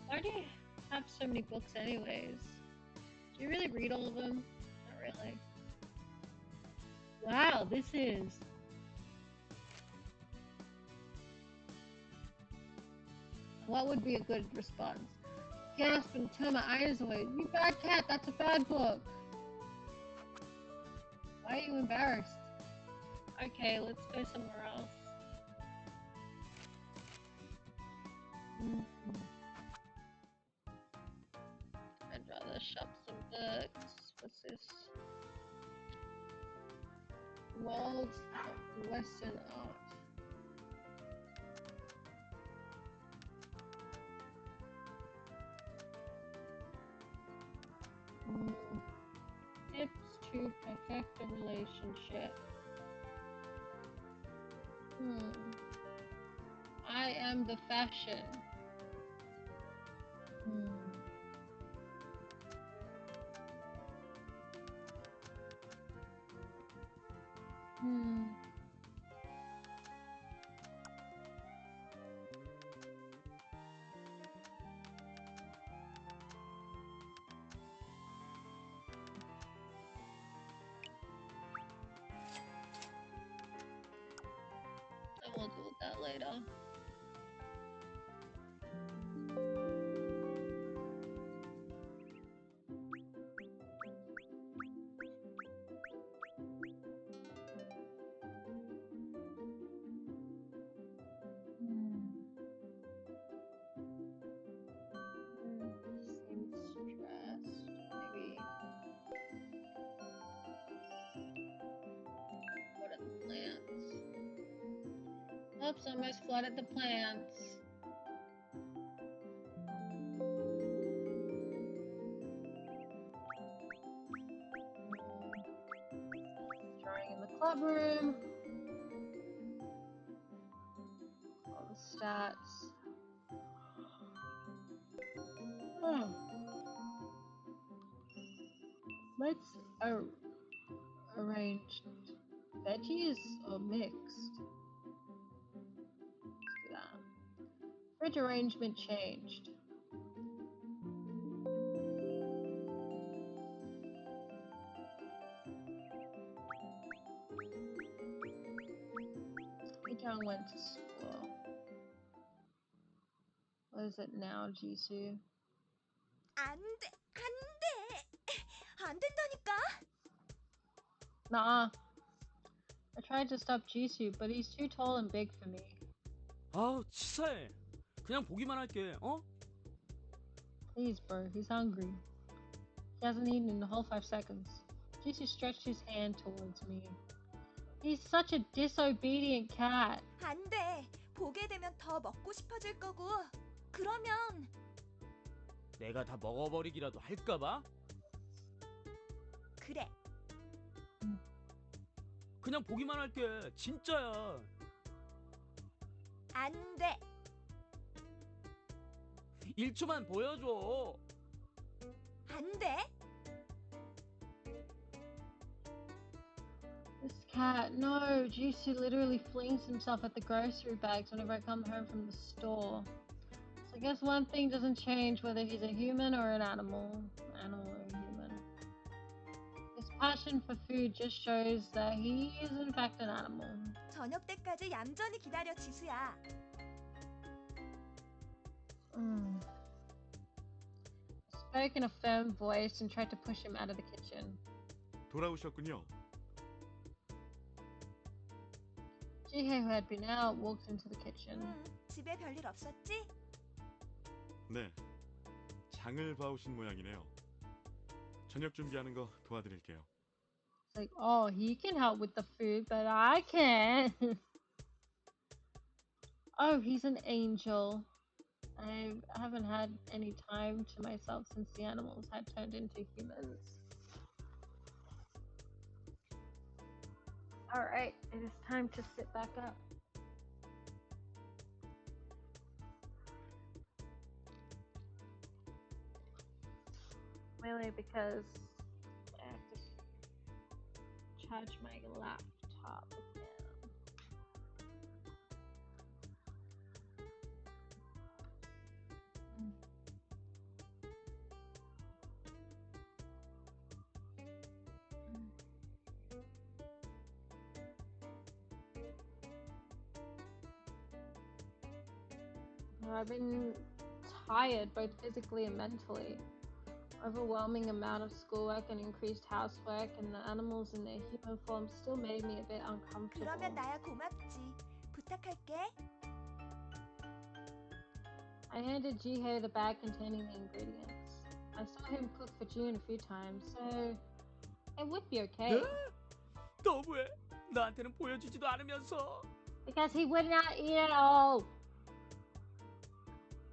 Why do you have so many books anyways? Do you really read all of them? Not really. Wow, this is... What would be a good response? Gasp and turn my eyes away. You bad cat, that's a bad book. Why are you embarrassed? Okay, let's go somewhere else. I'd rather shop some books. What's this? World of Western Art. Tips to perfect a relationship. I am the fashion. later. Seems stressed. Maybe. What are the plants? Oops, almost flooded the plants. Drawing in the club room. All the stats. Oh. Let's arrange veggies or mixed. Let's do that. Fridge arrangement changed. John went to school. What is it now, Jisoo? 안 돼, 안 돼. 안 된다니까. Nah. I tried to stop Jisoo, but he's too tall and big for me. 아우 치사해. 그냥 보기만 할게. 어? Please, bro, he's hungry. He hasn't eaten in the whole 5 seconds. Jisoo stretched his hand towards me. He's such a disobedient cat. 안 돼. 보게 되면 더 먹고 싶어질 거고. 그러면 내가 다 먹어버리기라도 할까봐? 그래. 그냥 보기만 할게. 진짜야. 안 돼. 1초만 보여줘. 안 돼. This cat, no. Jisoo literally flings himself at the grocery bags whenever I come home from the store. So I guess one thing doesn't change whether he's a human or an animal. Animal or human. His passion for food just shows that he is in fact an animal. 저녁 때까지 얌전히 기다려, 지수야. I spoke in a firm voice and tried to push him out of the kitchen. 돌아오셨군요. Jihei, who had been out, walked into the kitchen. 집에 별일 없었지? 네, 장을 봐오신 모양이네요. 저녁 준비하는 거 도와드릴게요. It's like, oh, he can help with the food, but I can't. Oh, he's an angel. I haven't had any time to myself since the animals had turned into humans. Alright, it is time to sit back up. Mainly because I have to charge my laptop again. I've been tired both physically and mentally. Overwhelming amount of schoolwork and increased housework, and the animals in their human form still made me a bit uncomfortable. 그러면 나야 고맙지. 부탁할게. I handed Jihei the bag containing the ingredients. I saw him cook for June a few times, so it would be okay. 너무해. 나한테는 보여주지도 않으면서. Because he would not eat it all.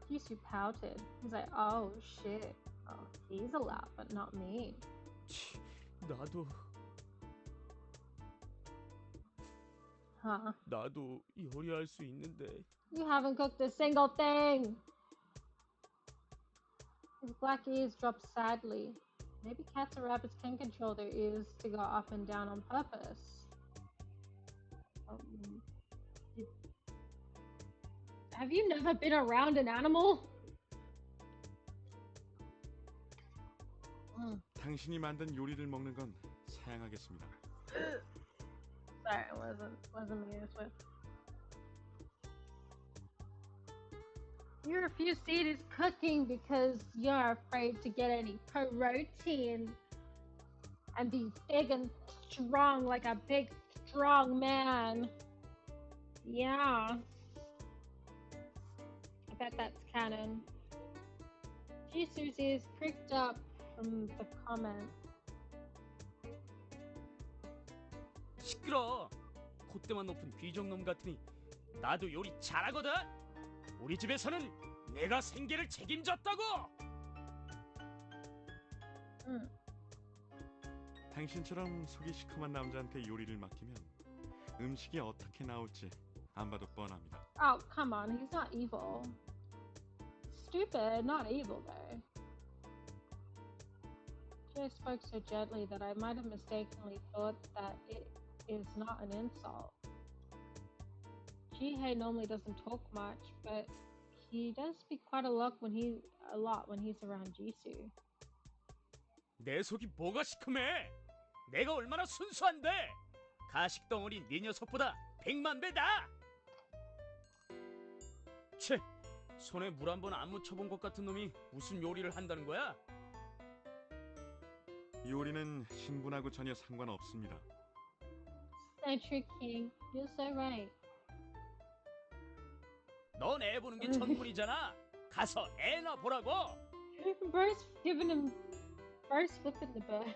Jisoo pouted. He's like, oh shit. Oh, he's allowed, but not me. 나도 Huh? 나도 요리할 수 있는데. You haven't cooked a single thing. His black ears dropped sadly. Maybe cats or rabbits can control their ears to go up and down on purpose. Have you never been around an animal? 당신이 만든 요리를 먹는 건 사양하겠습니다. Sorry, it wasn't me. It was You refuse to eat his cooking because you're afraid to get any protein and be big and strong like a big, strong man. Yeah, I bet that's canon. Jisoo's ears pricked up from the comment. 시끄러. 콧대만 높은 귀족놈 같으니 나도 요리 잘하거든. 우리 집에서는 내가 생계를 책임졌다고. 응. 당신처럼 속이 시커먼 남자한테 요리를 맡기면 음식이 어떻게 나올지 안 봐도 뻔합니다. Oh, come on, he's not evil. Stupid, not evil though. Joe spoke so gently that I might have mistakenly thought that it is not an insult. Jihei normally doesn't talk much, but he does speak quite a lot when he's around Jisoo. 내 속이 뭐가 시커매? 내가 얼마나 순수한데? 가식 덩어리 네 녀석보다 100만 배 나. 채, 손에 물 한 번 안 묻혀본 것 같은 놈이 무슨 요리를 한다는 거야? 요리는 신분하고 전혀 상관없습니다. So true, King. You're so right. 넌 애 보는 게 전문이잖아. 가서 애나 보라고. Bro's flipping the bird.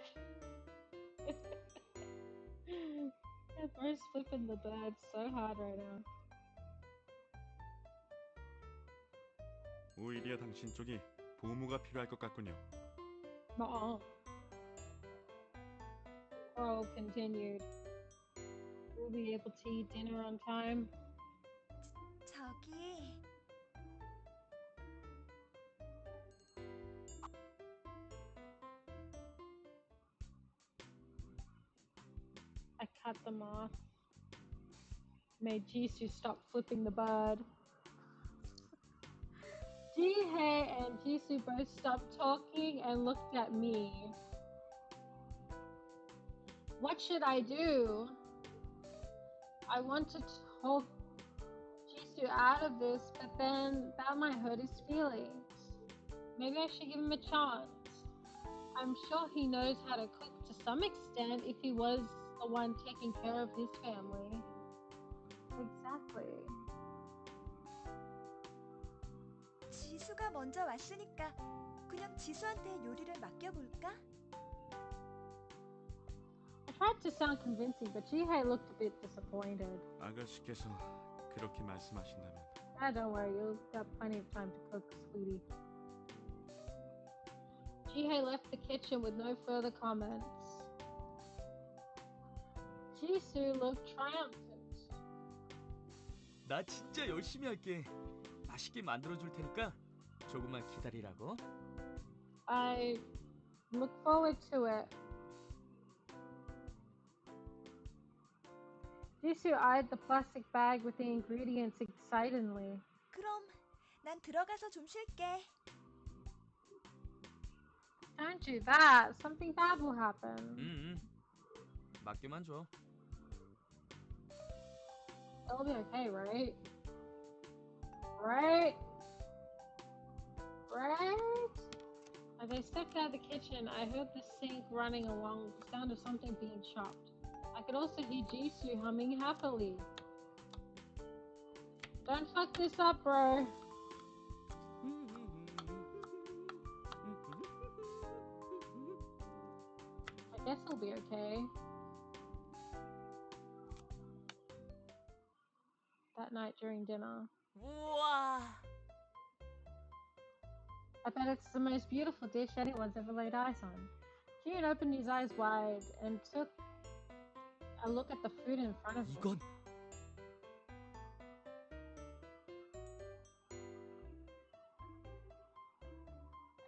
Bro's flipping the bird so hard right now. 오히려 당신 쪽이 보무가 필요할 것 같군요. Carl continued. We'll be able to eat dinner on time. 저기 I cut them off. Made Jisoo stop flipping the bird. Jihei and Jisoo both stopped talking and looked at me. What should I do? I want to talk Jisoo out of this, but then that might hurt his feelings. Maybe I should give him a chance. I'm sure he knows how to cook to some extent if he was the one taking care of his family. Exactly. 지수가 먼저 왔으니까 그냥 지수한테 요리를 맡겨볼까? I tried to sound convincing, but Jihei looked a bit disappointed. 아가씨께서 그렇게 말씀하신다면 Don't worry, you've got plenty of time to cook, sweetie. Jihei left the kitchen with no further comments. Jisoo looked triumphant. 나 진짜 열심히 할게. 맛있게 만들어줄 테니까 조금만 기다리라고. I look forward to it. Jisoo eyed the plastic bag with the ingredients excitedly. 그럼 난 들어가서 좀 쉴게. Don't do that. Something bad will happen. 맡겨만 줘. It'll be okay, right? Right? As I stepped out of the kitchen, I heard the sink running along with the sound of something being chopped. I could also hear Jisoo humming happily. Don't fuck this up, bro. I guess it'll be okay. That night during dinner. 우와. I bet it's the most beautiful dish anyone's ever laid eyes on. Jian opened his eyes wide and took a look at the food in front of him. 이건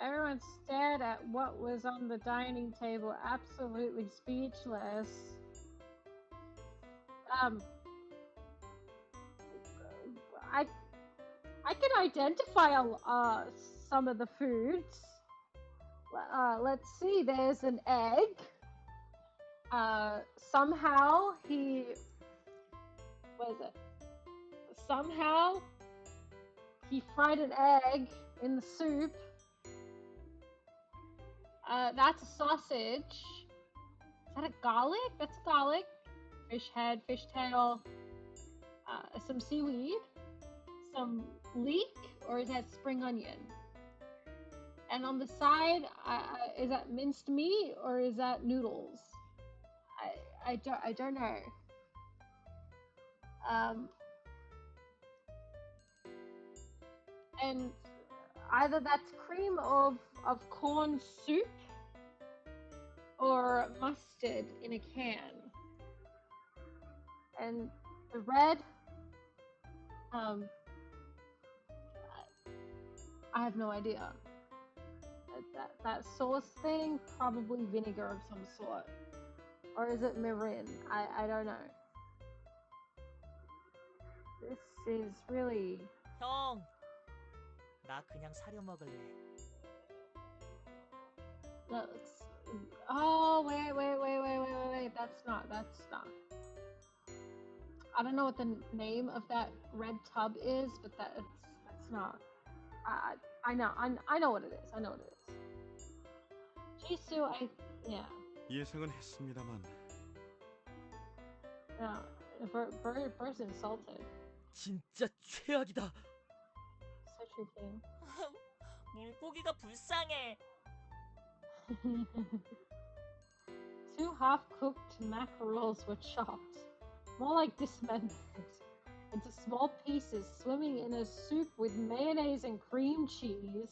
Everyone stared at what was on the dining table, absolutely speechless. I can identify some of the foods. Let's see. There's an egg. Somehow he fried an egg in the soup. That's a sausage. Is that a garlic? That's a garlic. Fish head, fish tail, some seaweed, some leek, or is that spring onion? And on the side, is that minced meat or is that noodles? I don't know. And either that's cream of corn soup or mustard in a can. And the red, I have no idea. That sauce thing, probably vinegar of some sort. Or is it mirin? I don't know. This is really... 형, 나 그냥 사려 먹을래. Looks... Oh, wait. That's not. I don't know what the name of that red tub is, but that's not. I know what it is. I know what it is. Jisoo, yeah. 예상은 했습니다만 Yeah. Bird's insulted. 진짜 최악이다. So true thing. 물고기가 불쌍해. 2 half-cooked mackerels were chopped, more like dismembered, into small pieces, swimming in a soup with mayonnaise and cream cheese.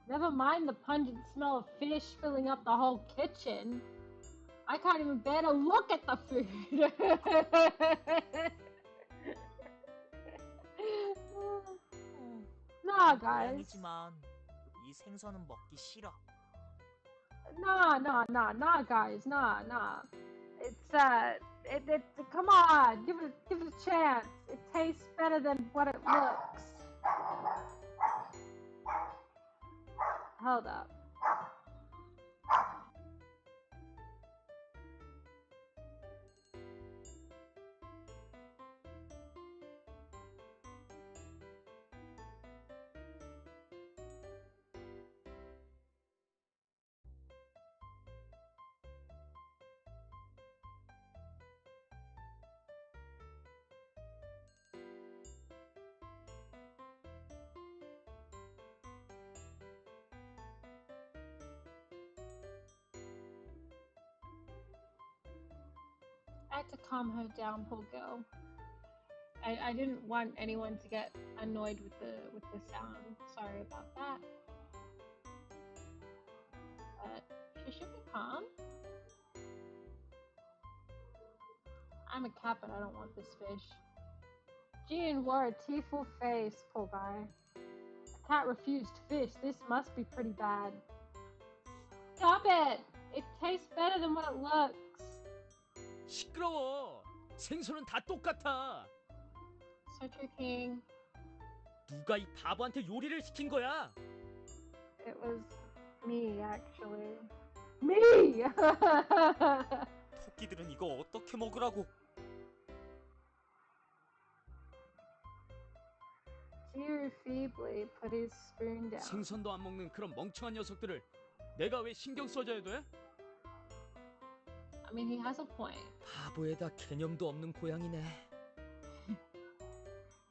Never mind the pungent smell of fish filling up the whole kitchen. I can't even bear to look at the food. Nah, guys. 고양이지만 이 생선은 먹기 싫어. Nah, guys. Nah. It's come on, give it a chance. It tastes better than what it looks. Hold up. I had to calm her down, poor girl. I didn't want anyone to get annoyed with the sound. Sorry about that. But she should be calm. I'm a cat, but I don't want this fish. Jean wore a tearful face, poor guy. A cat refused fish. This must be pretty bad. Stop it! It tastes better than what it looks. 시끄러워. 생선은 다 똑같아. So true, King. 누가 이 바보한테 요리를 시킨 거야? It was me, actually. Me! 토끼들은 이거 어떻게 먹으라고? Jisoo feebly put his spoon down. 생선도 안 먹는 그런 멍청한 녀석들을 내가 왜 신경 써줘야 돼? I mean, he has a point. 바보에다 개념도 없는 고양이네.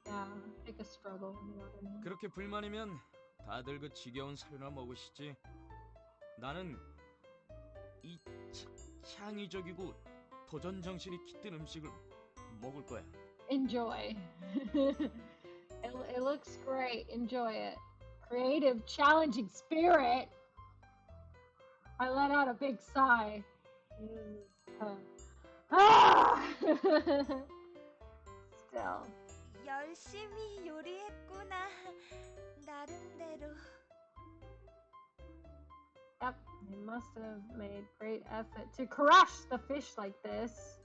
Yeah, take a struggle, you know what I mean? 그렇게 불만이면 다들 그 지겨운 사료나 먹으시지. 나는 이 창의적이고 도전 정신이 깃든 음식을 먹을 거야. Enjoy. It looks great. Enjoy it. Creative, challenging spirit. I let out a big sigh. Still. 열심히 요리했구나. 나름대로. Yep, he must have made great effort to crush the fish like this.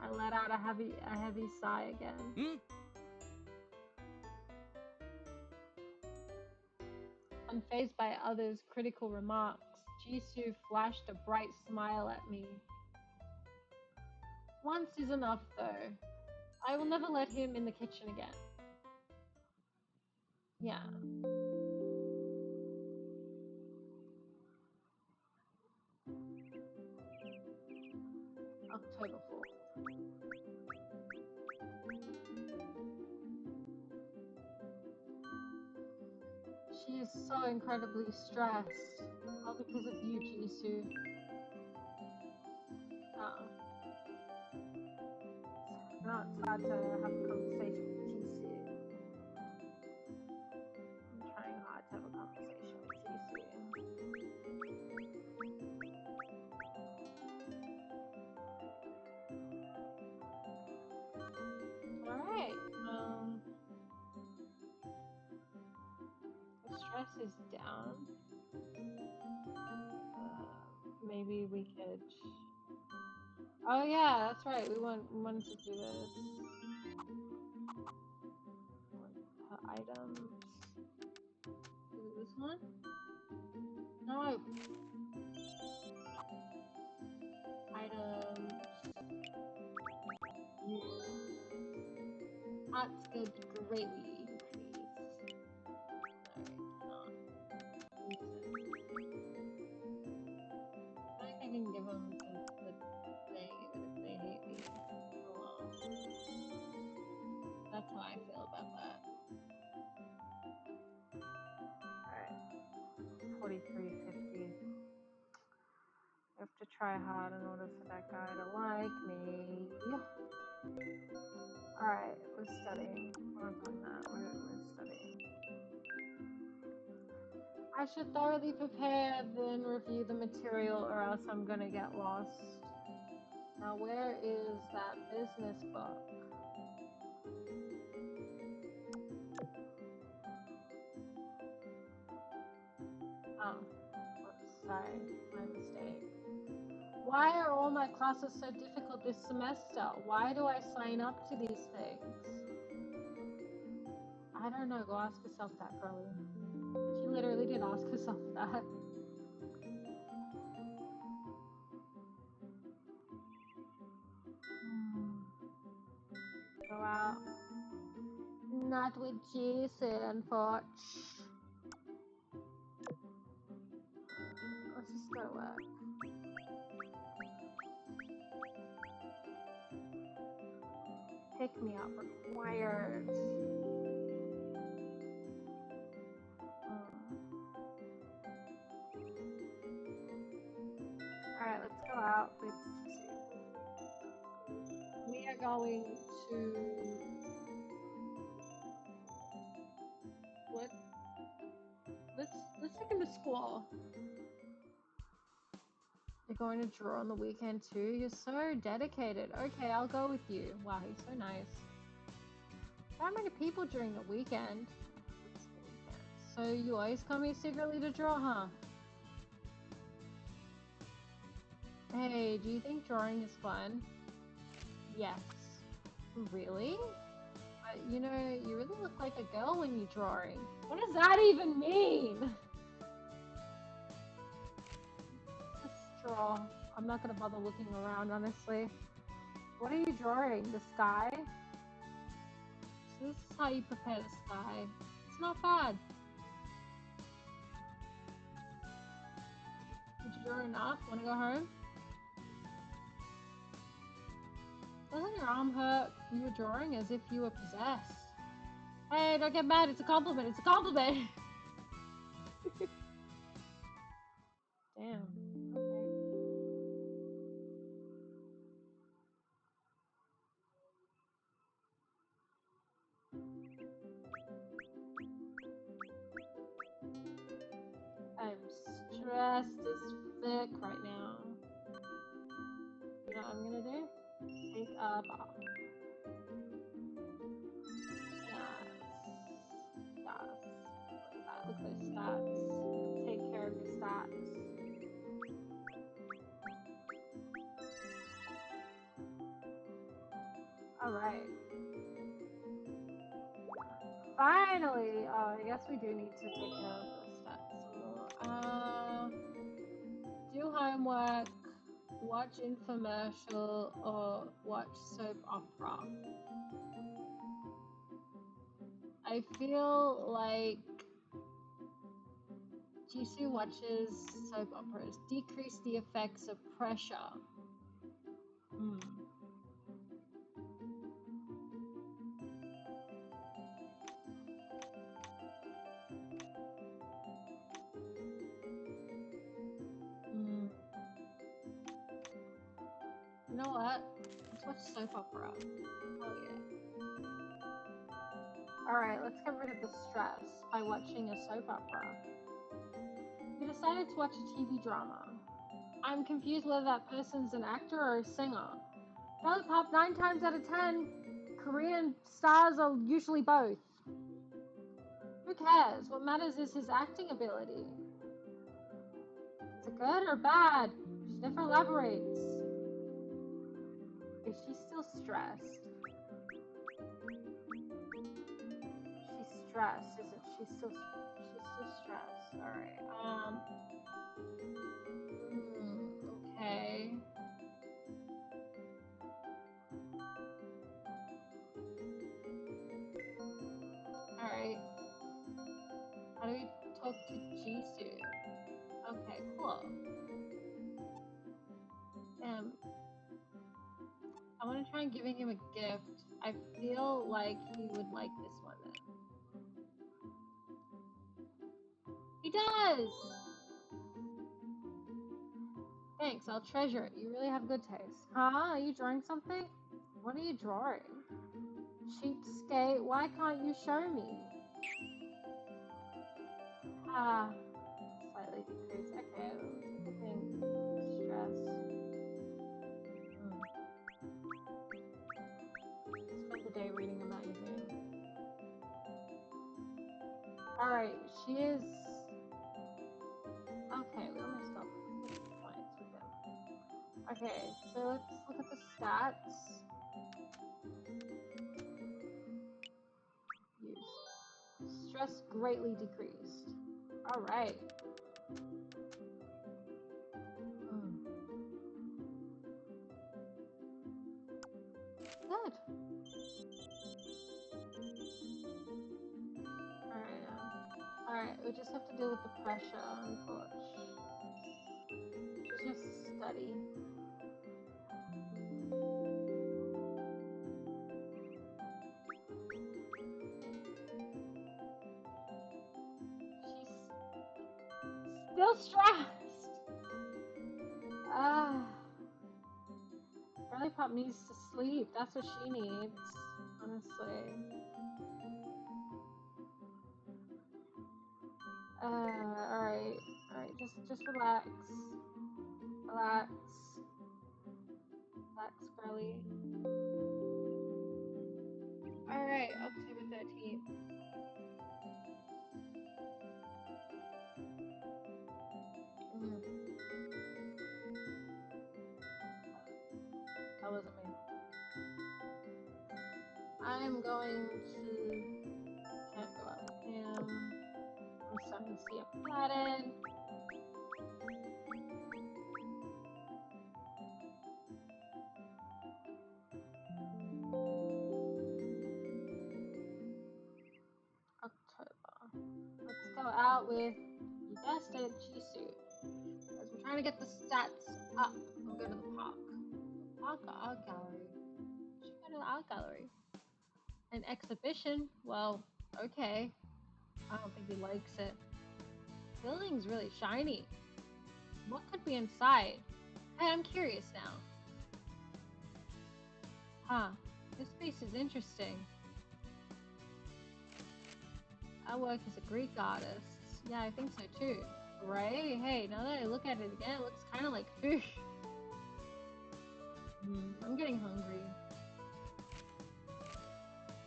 I let out a heavy sigh again. 응? Unfazed by others' critical remarks, Jisoo flashed a bright smile at me. Once is enough, though. I will never let him in the kitchen again. Yeah. October 4th. She is so incredibly stressed. All because of you, Jisoo. No, it's hard to have a conversation with Jisoo. I'm trying hard to have a conversation with Jisoo. Alright, the stress is down. Maybe we could... Oh yeah, that's right, we wanted to do this. Her items... Is it this one? No! Items... That's good, greatly increased. No, I think I can give them to the thing even if they hate me. Oh well. That's how I feel about that. Alright. 43.50. I have to try hard in order for that guy to like me. Alright, we're studying. We're not doing that. We're studying. I should thoroughly prepare, then review the material, or else I'm gonna get lost. Now, where is that business book? Oh, oops, sorry, my mistake. Why are all my classes so difficult this semester? Why do I sign up to these things? I don't know, go ask yourself that, girlie. She literally did ask herself that. Go out. Not with Jason, unfortunately. Let's just go to work. Pick me up required. Alright, let's go out with Jisoo. We are going to... What? Let's take him to school. You're going to draw on the weekend too? You're so dedicated. Okay, I'll go with you. Wow, he's so nice. How many people during the weekend? So you always come here secretly to draw, huh? Hey, do you think drawing is fun? Yes. Really? You know, you really look like a girl when you're drawing. What does that even mean? Just draw. I'm not gonna bother looking around, honestly. What are you drawing? The sky? So this is how you prepare the sky. It's not bad. Did you draw enough? Wanna go home? Doesn't your arm hurt? You were drawing as if you were possessed. Hey, don't get mad. It's a compliment. It's a compliment. Damn. Okay. I'm stressed as thick right now. You know what I'm gonna do? Take a bath. Yes. Look at those stats. Take care of your stats. Alright. Finally! Oh, I guess we do need to take care of the stats some more. Do homework. watch infomercial or watch soap opera. I feel like Jisoo watches soap operas. Decrease the effects of pressure. You know what? Let's watch soap opera. Oh yeah. Alright, let's get rid of the stress by watching a soap opera. You decided to watch a TV drama. I'm confused whether that person's an actor or a singer. Lollipop, 9 times out of 10, Korean stars are usually both. Who cares? What matters is his acting ability. Is it good or bad? She never elaborates. Is she still stressed? She's stressed, isn't she? She's still stressed. Alright, okay. Alright. How do we talk to Jisoo? Okay, cool. I want to try and giving him a gift. I feel like he would like this one then. He does! Thanks, I'll treasure it. You really have good taste. Huh? Are you drawing something? What are you drawing? Cheapskate, why can't you show me? Slightly decreased. Okay, let's look at the stress. Spend the day reading a magazine. Alright, she is... Okay, we almost stopped compliance with them. Okay, so let's look at the stats. Use. Stress greatly decreased. Alright. Good. Alright, we just have to deal with the pressure, unfortunately. Just study. She's still stressed. Lollipop needs to sleep. That's what she needs, honestly. Alright, just relax. Relax, girly. Alright, October 13th. That wasn't me. I'm going to... Can't go out with him. I'm starting to see a pattern. October. Let's go out with, you guessed it, Jisoo. As we're trying to get the stats up. We'll go to the park. Park or art gallery? We should go to the art gallery. An exhibition? Well, okay. I don't think he likes it. The building's really shiny. What could be inside? Hey, I'm curious now. Huh. This space is interesting. I work as a Greek artist. Yeah, I think so too. Right? Hey, now that I look at it again, it looks kind of like fish. I'm getting hungry.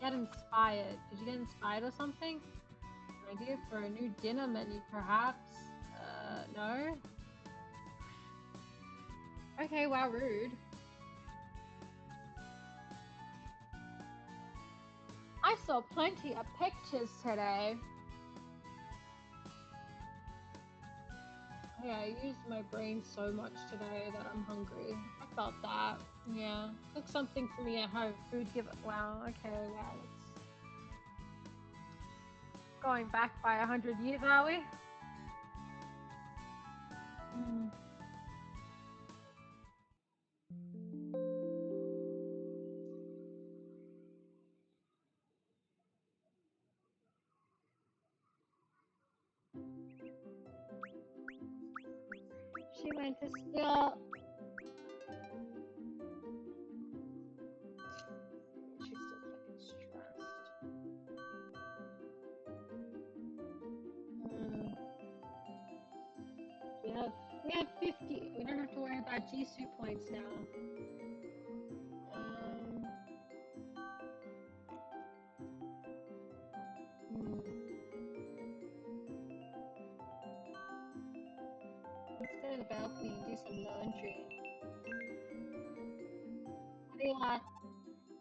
Get inspired. Did you get inspired or something? An idea for a new dinner menu, perhaps? No? Okay, wow, rude. I saw plenty of pictures today. Yeah, I used my brain so much today that I'm hungry. I felt that. Yeah. Cook something for me at home. Food give it. Wow, okay, wow. It's going back by 100 years, are we? Mm. She went to steal. She's still fucking stressed. Mm. We have 50. We don't have to worry about Jisoo points now. Hmm. Let's go to the balcony and do some laundry. Leela,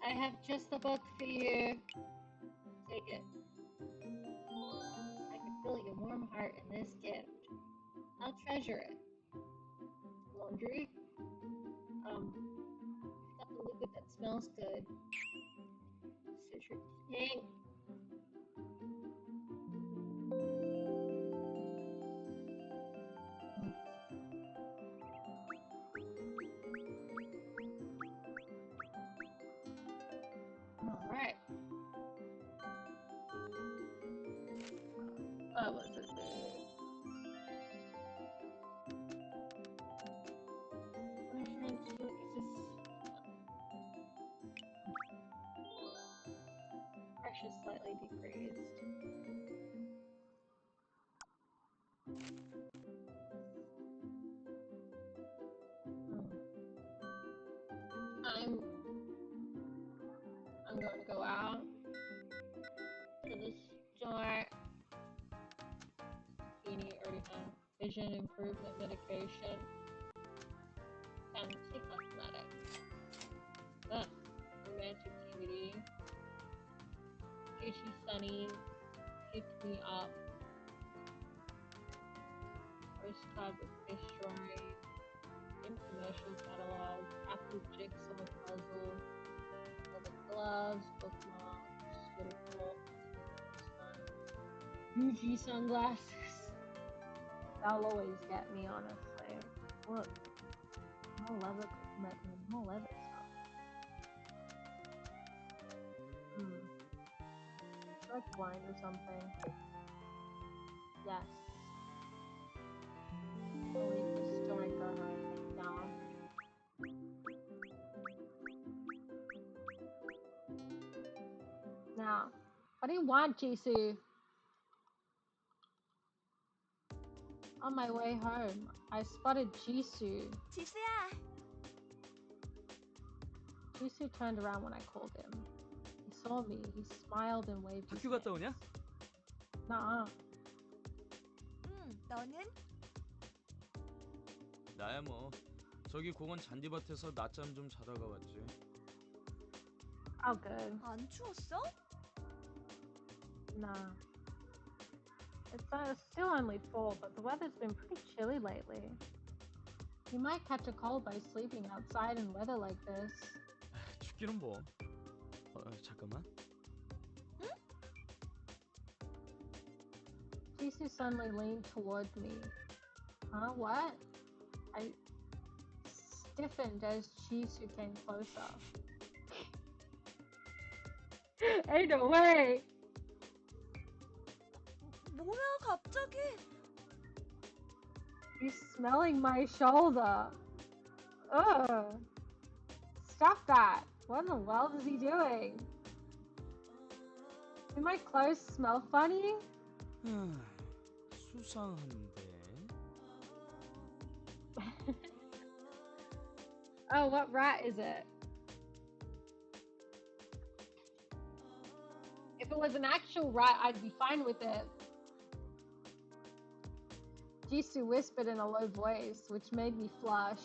I have just a book for you. Take it. I can feel your warm heart in this gift. I'll treasure it. Laundry? I've got the liquid that smells good. Citric ink. Alright. What's this thing? Pressure slightly decreased. I'm going to go out to the store. Beanie already have vision improvement medication. Fancy cosmetics. Ugh. Romantic TV. Gucci Sunny. Pick me up. Postcard with fish drawing. Infomercial catalog. Apple jigsaw puzzle. Leather gloves. Bookmarks. Little clock. Gucci sunglasses. That'll always get me, honestly. Look. More leather stuff. Like blind or something. Yes. I'll leave the store and go home. No. Now, what do you want, Jisoo? On my way home, I spotted Jisoo. 지수야. Jisoo turned around when I called him. He saw me. He smiled and waved his 학교 갔다 오냐? hands. Nah. 너는? 나야 뭐. 저기 공원 잔디밭에서 낮잠 좀 자다가 왔지. Oh, good. 안 추웠어? Nah. It's still only fall, but the weather's been pretty chilly lately. You might catch a cold by sleeping outside in weather like this. 춥기는 뭐. 잠깐만. Jisoo suddenly leaned toward me. Huh? What? I stiffened as Jisoo came closer. Ain't no way! 뭐야 갑자기? He's smelling my shoulder. Ugh. Stop that. What in the world is he doing? Do my clothes smell funny? 수상한데. Oh, what rat is it? If it was an actual rat, I'd be fine with it. Jisoo whispered in a low voice, which made me flush.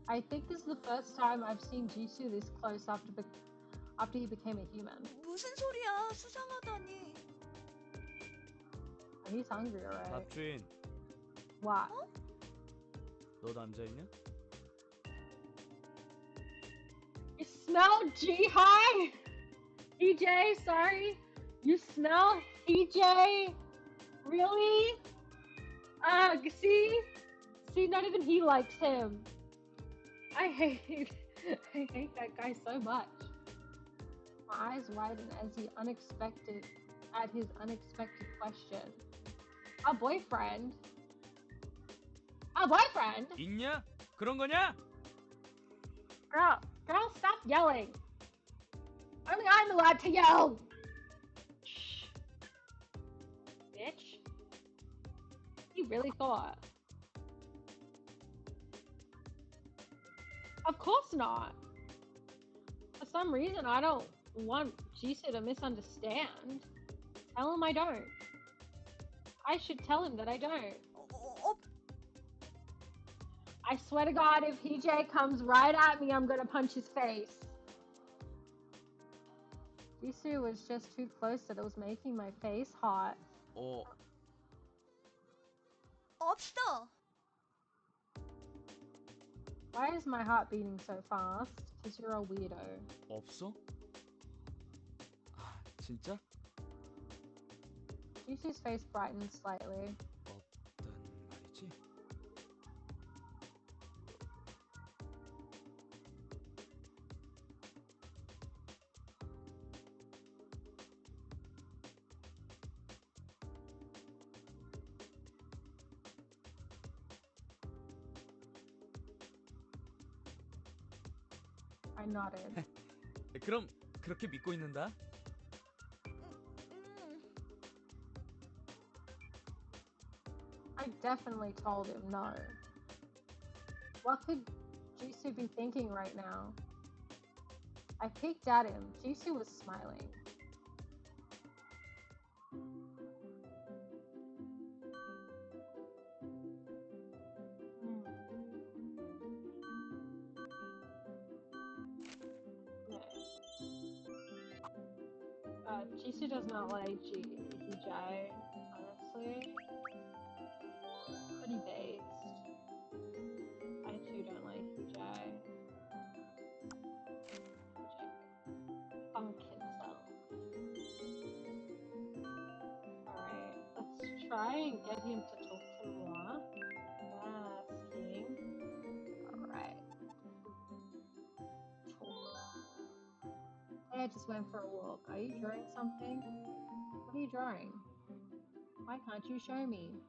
I think this is the first time I've seen Jisoo this close after he became a human. 무슨 소리야? 수상하다니. He's hungry, alright. 밥주인. What? 너도 앉아있냐? You smell G-High? EJ, sorry. You smell EJ? Really? See? See, not even he likes him. I hate that guy so much. My eyes widen as his unexpected question. A boyfriend? A boyfriend? 있냐? 그런 거냐? Girl, stop yelling. Only I'm allowed to yell. Shh. Bitch. He really thought. Of course not. For some reason, I don't want Jisoo to misunderstand. Tell him I don't. I should tell him that I don't. I swear to God, if PJ comes right at me, I'm gonna punch his face. Jisoo was just too close that it was making my face hot. 없어. Why is my heart beating so fast? Because you're a weirdo. 없어? 진짜? Jisoo's face brightened slightly. 없단 말이지? I nodded. 그럼 그렇게 믿고 있는다? I definitely told him no. What could Jisoo be thinking right now? I peeked at him. Jisoo was smiling. Jisoo does not like Hijai, honestly. Pretty based. I too don't like Hijai. Funk himself. Alright, let's try and get him to talk some more. Asking. Alright. Hey, I just went for a walk. Are you drawing something? What are you drawing? Why can't you show me?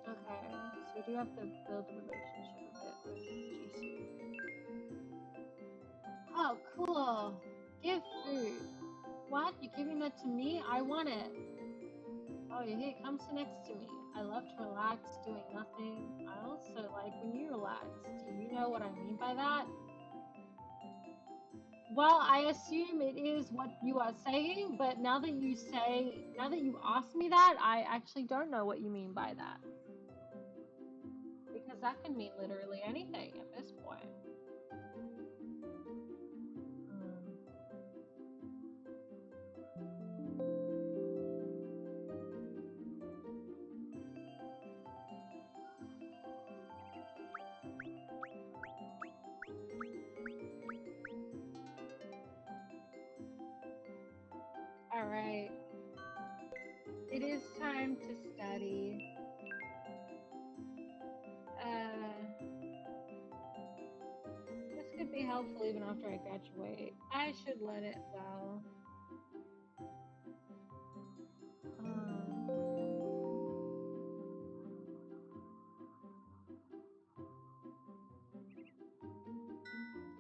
Okay, so you do have to build a relationship a bit with Jisoo. Oh, cool. Give food. What? You're giving that to me? I want it. Oh, here, come sit next to me. I love to relax doing nothing. I also like when you relax. Do you know what I mean by that? Well, I assume it is what you are saying, but now that you ask me that, I actually don't know what you mean by that. Because that can mean literally anything at this point. Alright. It is time to study. This could be helpful even after I graduate. I should let it well.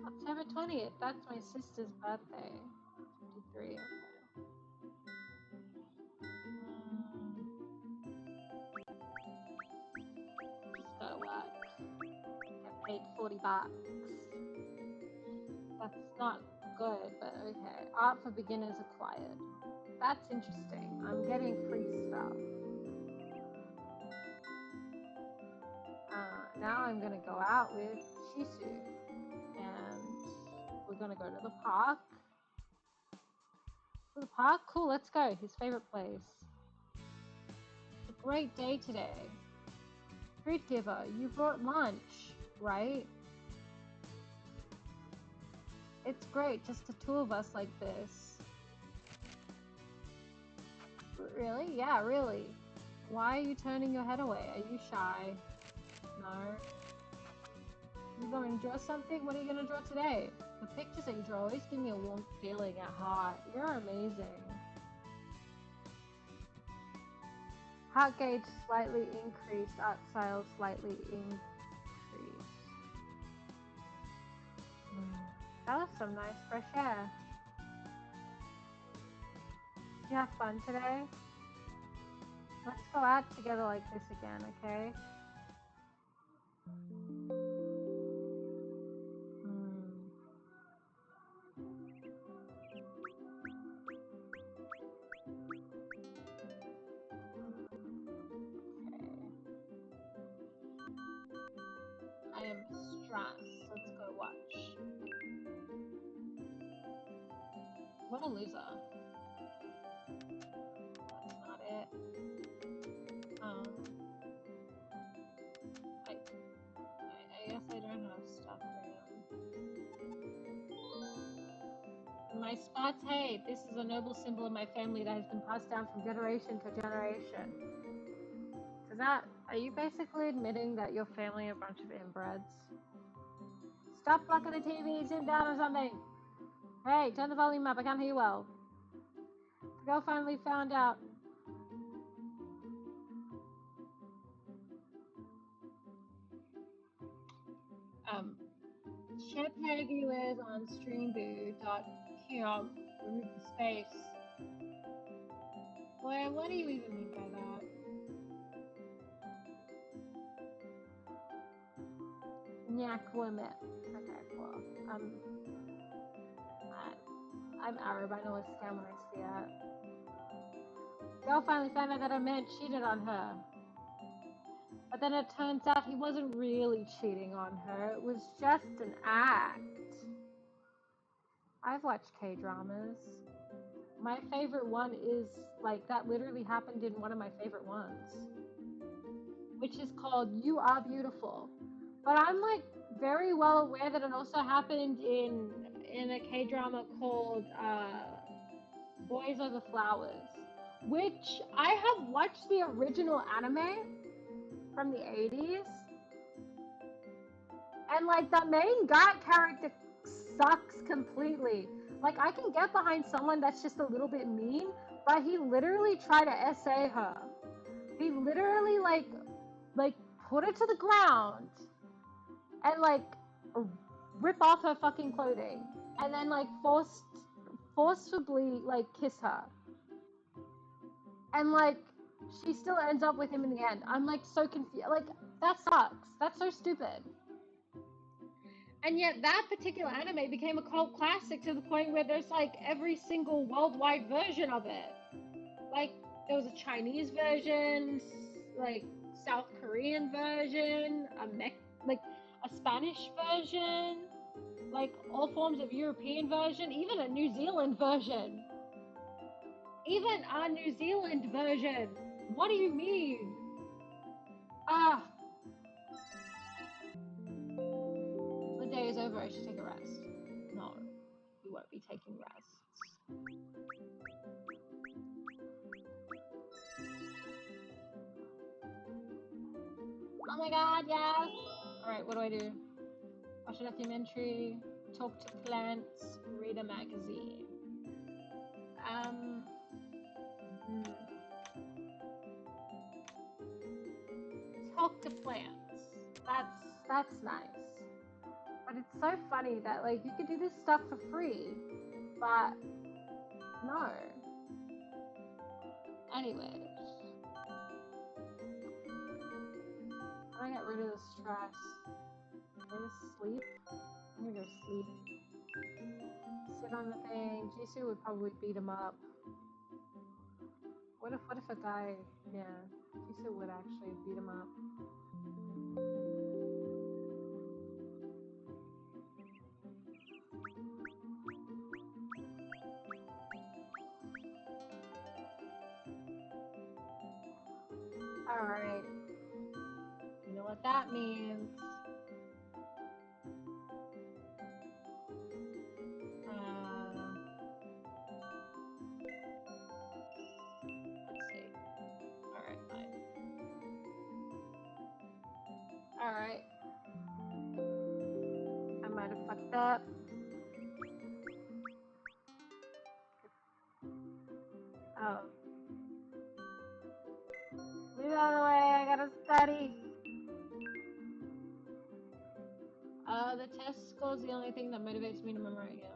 October 20th, that's my sister's birthday. 53, okay. Just gotta work. Get paid 40 bucks. That's not good, but okay. Art for beginners acquired. That's interesting. I'm getting free stuff. Now I'm gonna go out with Jisoo, and we're gonna go to the park. To the park? Cool, let's go. His favorite place. It's a great day today. Treat giver, you brought lunch, right? It's great, just the two of us like this. Really? Yeah, really. Why are you turning your head away? Are you shy? No. You going to draw something? What are you going to draw today? The pictures that you draw always give me a warm feeling at heart. You're amazing. Heart gauge slightly increased. Art style slightly increased. That was some nice fresh air. Did you have fun today? Let's go out together like this again, okay? I am stressed. Let's go watch. What a loser. That's not it. I guess I don't have stuff around. My spots, hey, this is a noble symbol of my family that has been passed down from generation to generation. Does that, are you basically admitting that your family are a bunch of inbreds? Stop blocking the TV, sit down or something. Hey, turn the volume up, I can't hear you well. The girl finally found out. Share pay viewers on streamboo.com. Remove the space. Boy, what do you even mean by that? Nyak women. Okay, cool. I'm Arab. I know a scam when I see it. Girl finally found out that her man cheated on her. But then it turns out he wasn't really cheating on her. It was just an act. I've watched K-dramas. My favorite one is, like, that literally happened in one of my favorite ones. Which is called You Are Beautiful. But I'm, like, very well aware that it also happened in a K-drama called, Boys Over Flowers. Which, I have watched the original anime from the 80s. And, like, the main guy character sucks completely. Like, I can get behind someone that's just a little bit mean, but he literally tried to essay her. He literally, like put her to the ground and, like, rip off her fucking clothing. And then, like, forcibly, like, kiss her. And, like, she still ends up with him in the end. I'm, like, so confused. Like, that sucks. That's so stupid. And yet that particular anime became a cult classic to the point where there's, like, every single worldwide version of it. Like, there was a Chinese version, like, South Korean version, a Spanish version, like, all forms of European version, even a New Zealand version. Even a New Zealand version. What do you mean? The day is over, I should take a rest. No, you won't be taking rests. Oh my god, yes! Alright, what do? Watch a documentary, talk to plants, read a magazine. Talk to plants. That's nice. But it's so funny that, like, you could do this stuff for free, but no. Anyways. How do I get rid of the stress? Go to sleep? I'm gonna go sleep. Sit on the thing. Jisoo would probably beat him up. What if a guy, yeah, Jisoo would actually beat him up. Alright. You know what that means. Let's see. Alright, fine. Alright. I might have fucked up. Oh. Move out of the way, I gotta study. The test score is the only thing that motivates me to memorize. Yeah.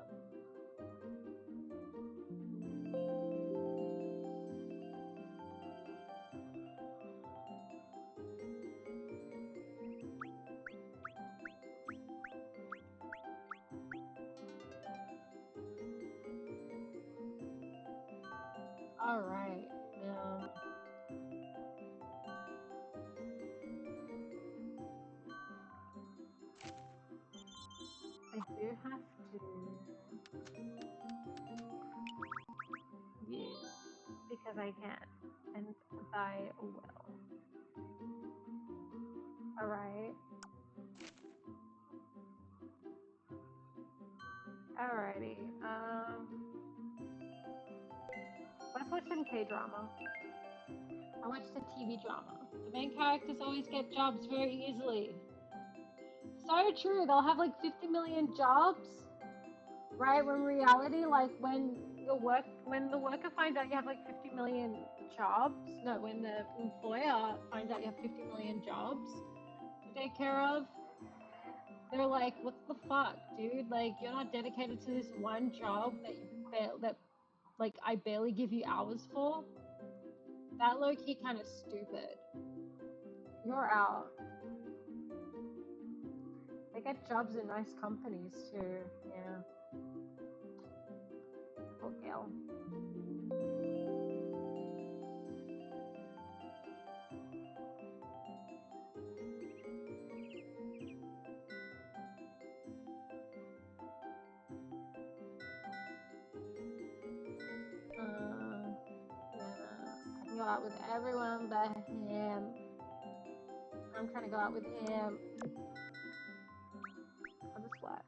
Alright. Yeah. I do have to. Yes. Because I can. And I will. Alright. Alrighty. Let's watch some K-drama. I watched a TV drama. The main characters always get jobs very easily. So true. They'll have like 50 million jobs, right? When reality, like when the worker finds out you have like 50 million jobs. No, when the employer finds out you have 50 million jobs to take care of, they're like, "What the fuck, dude? Like, you're not dedicated to this one job that like I barely give you hours for." That low key kind of stupid. You're out. They get jobs in nice companies too. Yeah. Poor girl. Yeah. I can go out with everyone but him. I'm trying to go out with him. How this work?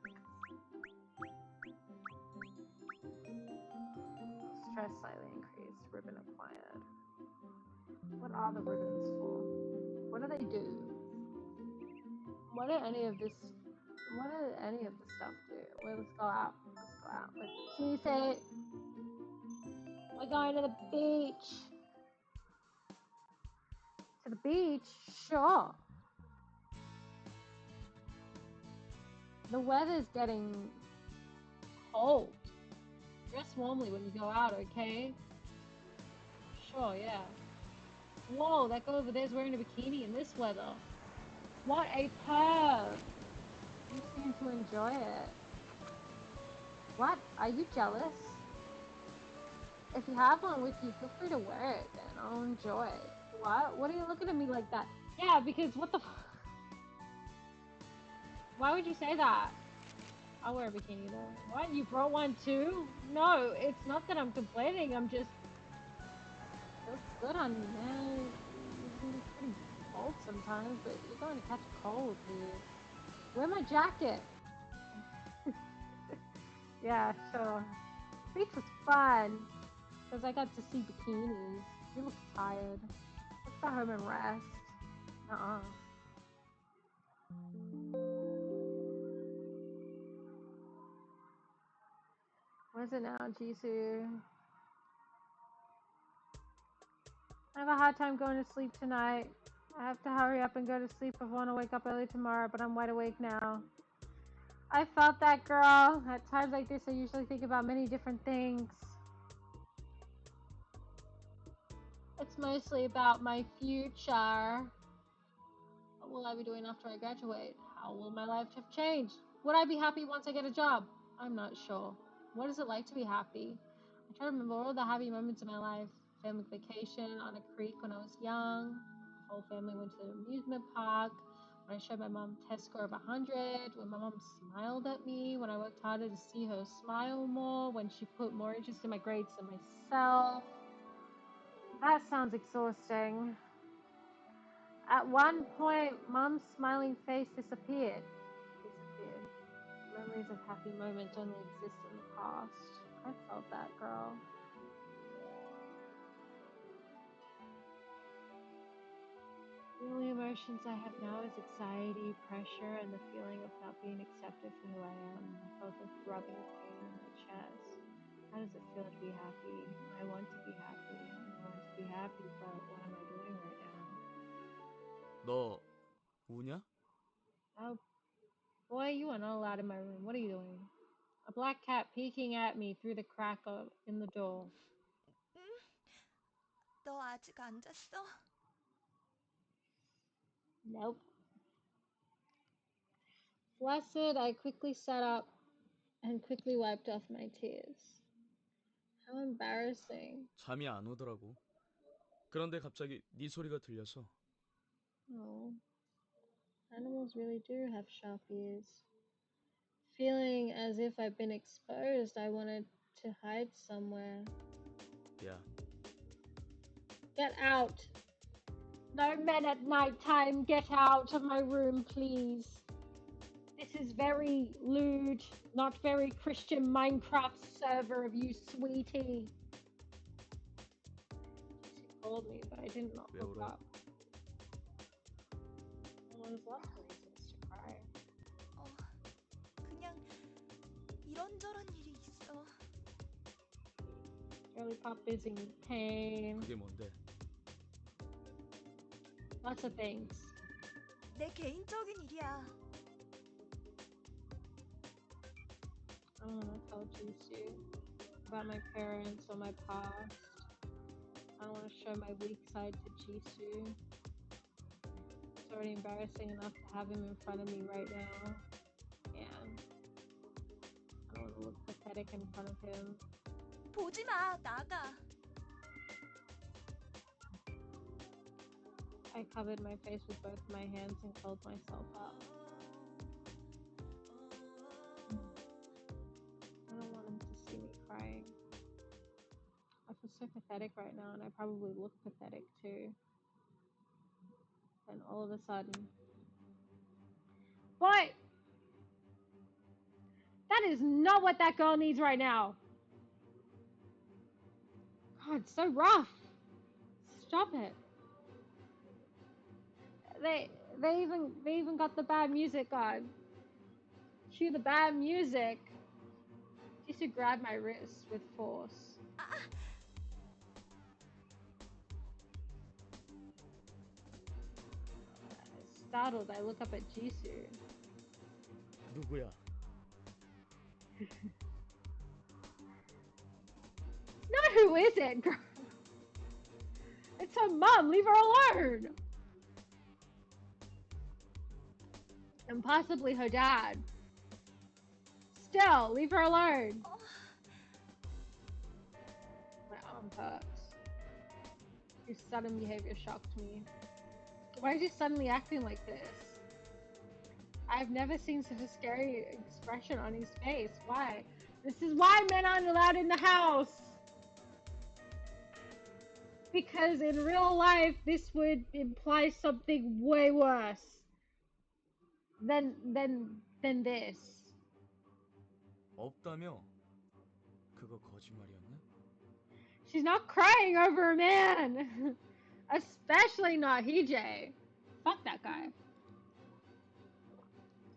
Stress slightly increased. Ribbon acquired. What are the ribbons for? What do they do? What do any of this? What do any of the stuff do? Well, let's go out. Let's go out. Let's see it. We're going to the beach. To the beach? Sure. The weather's getting cold. Dress warmly when you go out, okay? Sure, yeah. Whoa, that guy over there's wearing a bikini in this weather. What a perv! You seem to enjoy it. What? Are you jealous? If you have one with you, feel free to wear it then. I'll enjoy it. What? What are you looking at me like that? Yeah, because what the Why would you say that? I'll wear a bikini though. What? You brought one too? No, it's not that I'm complaining. I'm just... It looks good on you, man. It's pretty cold sometimes, but you're going to catch a cold here. Wear my jacket. Yeah, sure. Beach was fun. Because I got to see bikinis. You look tired. Let's go home and rest. Uh-uh. Where's it now, Jisoo? I have a hard time going to sleep tonight. I have to hurry up and go to sleep if I want to wake up early tomorrow, but I'm wide awake now. I felt that, girl. At times like this, I usually think about many different things. It's mostly about my future. What will I be doing after I graduate? How will my life have changed? Would I be happy once I get a job? I'm not sure. What is it like to be happy? I try to remember all the happy moments in my life. Family vacation on a creek when I was young. The whole family went to the amusement park. When I showed my mom a test score of 100. When my mom smiled at me. When I worked harder to see her smile more. When she put more interest in my grades than myself. That sounds exhausting. At one point, Mum's smiling face disappeared. Memories of happy moments only exist in the past. I felt that, girl. The only emotions I have now is anxiety, pressure, and the feeling of not being accepted for who I am. I felt a throbbing pain in my chest. How does it feel to be happy? I want to be happy. I want to be happy, but what am I doing right now? 너 우냐? Oh, boy, you are not allowed in my room. What are you doing? A black cat peeking at me through the crack in the door. 응? 너 아직 안 잤어? Nope. Flustered, I quickly sat up and quickly wiped off my tears. How embarrassing. 잠이 안 오더라고. 그런데 갑자기 네 소리가 들려서. Oh, animals really do have sharp ears. Feeling as if I've been exposed, I wanted to hide somewhere. 야, Get out! No men at night time, get out of my room, please. This is very lewd, not very Christian Minecraft server of you, sweetie. She called me, but I did not 왜 look 울어? up. No one's lots of reasons to cry. 그냥 이런저런 일이 있어. Girly Pop is in pain. 그게 뭔데? Lots of things. 내 개인적인 일이야. I don't want to tell Jisoo about my parents or my past. I don't want to show my weak side to Jisoo. It's already embarrassing enough to have him in front of me right now. And I don't want to look pathetic in front of him. 보지 마, 나가. I covered my face with both my hands and curled myself up. I don't want him to see me crying. I feel so pathetic right now, and I probably look pathetic too. Then all of a sudden, boy! That is not what that girl needs right now. God, it's so rough. Stop it. They even got the bad music on. Cue the bad music. Jisoo grabbed my wrist with force. Startled, I look up at Jisoo. 누구야? Not who is it, girl. It's her mom. Leave her alone. And possibly her dad. Still, leave her alone. My arm hurts. His sudden behavior shocked me. Why is he suddenly acting like this? I've never seen such a scary expression on his face. Why? This is why men aren't allowed in the house. Because in real life, this would imply something way worse than this. 없다며? 그거 거짓말이었나? She's not crying over a man. Especially not Hee-Jae. Fuck that guy.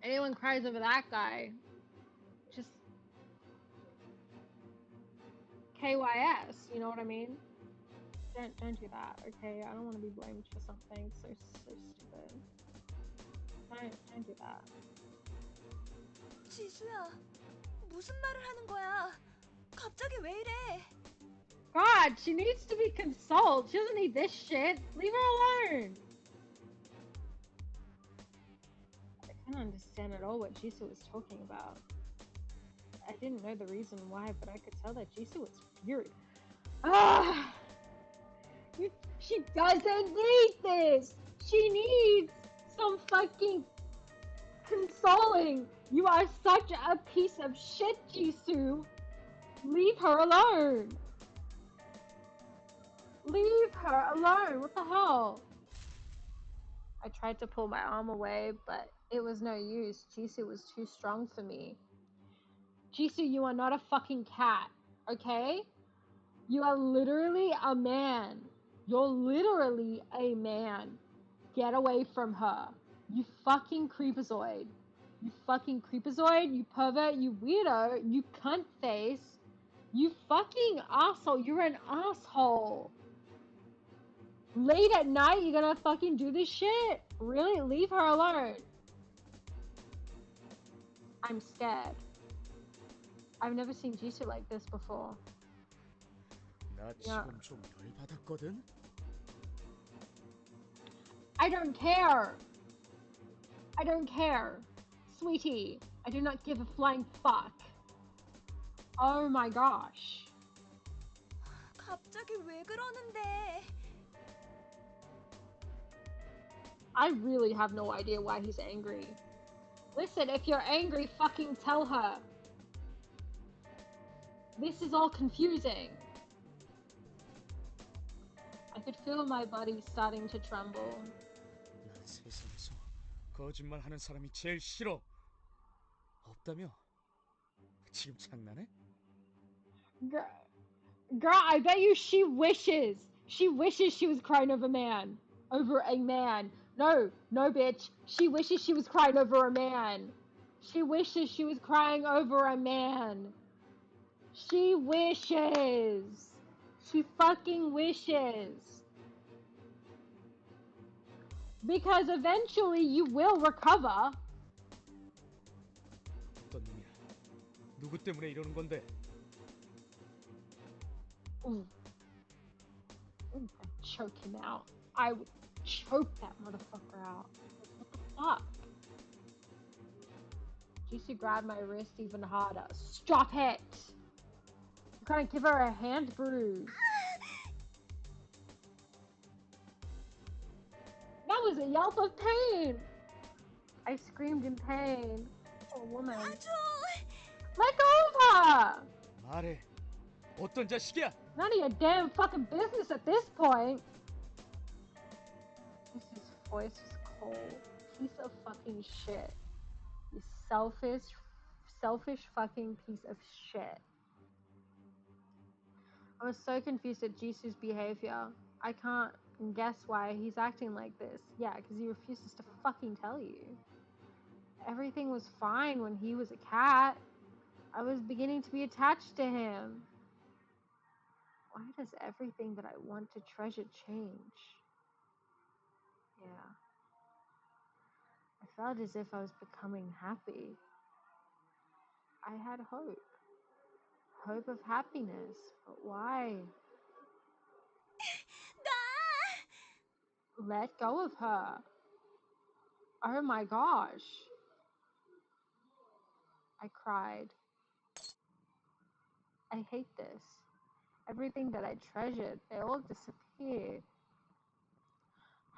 Anyone cries over that guy, just KYS, you know what I mean? Don't do that, okay? I don't want to be blamed for something so stupid. Don't do that. 지수야, 무슨 말을 하는 거야? 갑자기 왜 이래? God, she needs to be consoled. She doesn't need this shit. Leave her alone. I can't understand at all what Jisoo was talking about. I didn't know the reason why, but I could tell that Jisoo was furious. Ah! She doesn't need this! She needs some fucking consoling! You are such a piece of shit, Jisoo! Leave her alone! Leave her alone! What the hell? I tried to pull my arm away, but it was no use. Jisoo was too strong for me. Jisoo, you are not a fucking cat, okay? You are literally a man. You're literally a man. Get away from her. You fucking creepazoid. You fucking creepazoid, you pervert, you weirdo, you cunt face. You fucking asshole. You're an asshole. Late at night, you're gonna fucking do this shit? Really? Leave her alone. I'm scared. I've never seen Jisoo like this before. 나 Yeah. 지금 좀 열받았거든. I don't care. I don't care. Sweetie, I do not give a flying fuck. Oh my gosh. 갑자기 왜 그러는데? I really have no idea why he's angry. Listen, if you're angry, fucking tell her. This is all confusing. I could feel my body starting to tremble. 난 세상에서 거짓말하는 사람이 제일 싫어. 없다며? 지금 장난해? Girl, I bet you she wishes she was crying over man. Over a man. No, bitch. She wishes she was crying over a man. She wishes she was crying over a man. She wishes. She fucking wishes. Because eventually you will recover. 어떤 놈이야? 누구 때문에 이러는 건데? Ooh. Ooh, I'd choke him out. I would choke that motherfucker out. What the fuck? Jisoo grabbed my wrist even harder. Stop it! You're gonna give her a hand bruise. That was a yelp of pain! I screamed in pain. Poor woman. Let go of her! 말해. 어떤 자식이야? None of your damn fucking business at this point. Jisoo's voice was cold. Piece of fucking shit. You selfish fucking piece of shit. I was so confused at Jisoo's behavior. I can't guess why he's acting like this. Yeah, because he refuses to fucking tell you. Everything was fine when he was a cat. I was beginning to be attached to him. Why does everything that I want to treasure change? Yeah. I felt as if I was becoming happy. I had hope. Hope of happiness. But why? Let go of her. Oh my gosh. I cried. I hate this. Everything that I treasured, they all disappeared.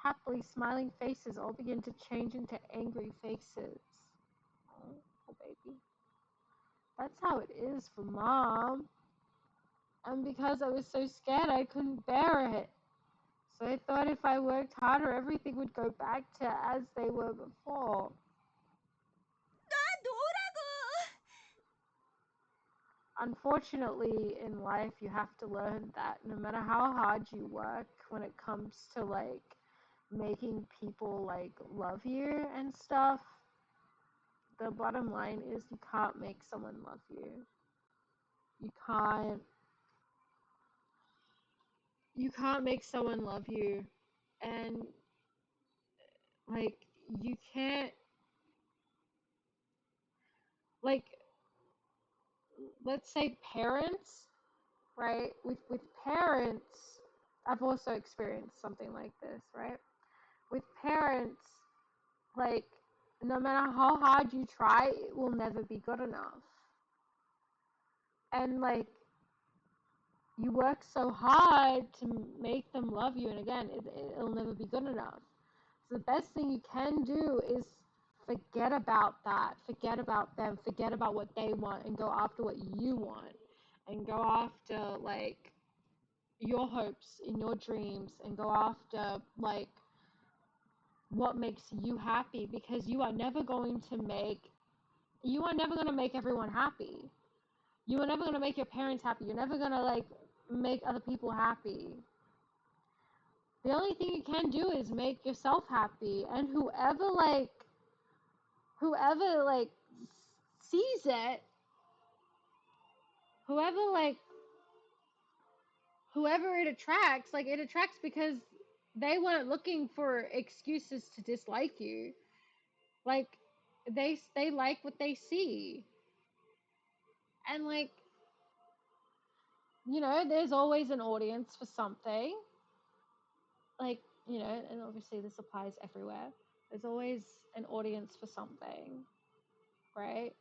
Happily smiling faces all begin to change into angry faces. Oh, baby. That's how it is for mom. And because I was so scared, I couldn't bear it. So I thought if I worked harder, everything would go back to as they were before. Unfortunately, in life, you have to learn that no matter how hard you work, when it comes to like making people like love you and stuff, the bottom line is you can't make someone love you. You can't make someone love you, and like you can't, like, let's say parents, right? With parents, I've also experienced something like this, right? With parents, like, no matter how hard you try, it will never be good enough. And like, you work so hard to make them love you, and again, it'll never be good enough. So the best thing you can do is forget about that, forget about them, forget about what they want, and go after what you want, and go after like your hopes and your dreams, and go after like what makes you happy, because you are never going to make everyone happy. You are never going to make your parents happy. You're never going to like make other people happy. The only thing you can do is make yourself happy, and whoever like sees it, whoever like whoever it attracts, like it attracts because they weren't looking for excuses to dislike you. Like they like what they see. And like, you know, there's always an audience for something. Like, you know, and obviously this applies everywhere. There's always an audience for something, right?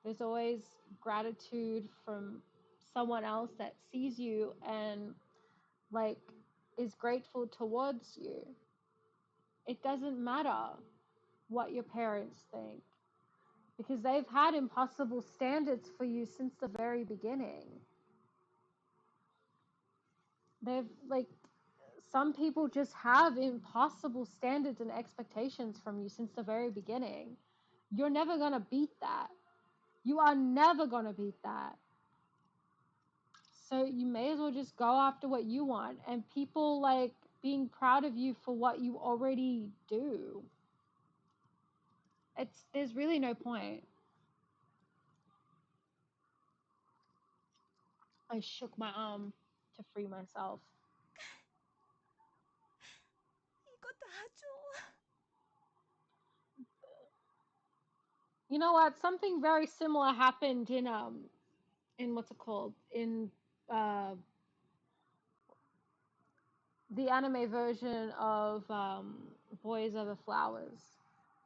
There's always gratitude from someone else that sees you and like is grateful towards you. It doesn't matter what your parents think, because they've had impossible standards for you since the very beginning. They've like, some people just have impossible standards and expectations from you since the very beginning. You're never going to beat that. You are never going to beat that. So you may as well just go after what you want, and people like being proud of you for what you already do. There's really no point. I shook my arm to free myself. 이거 놔줘. You know what? Something very similar happened in what's it called? In the anime version of Boys Over Flowers,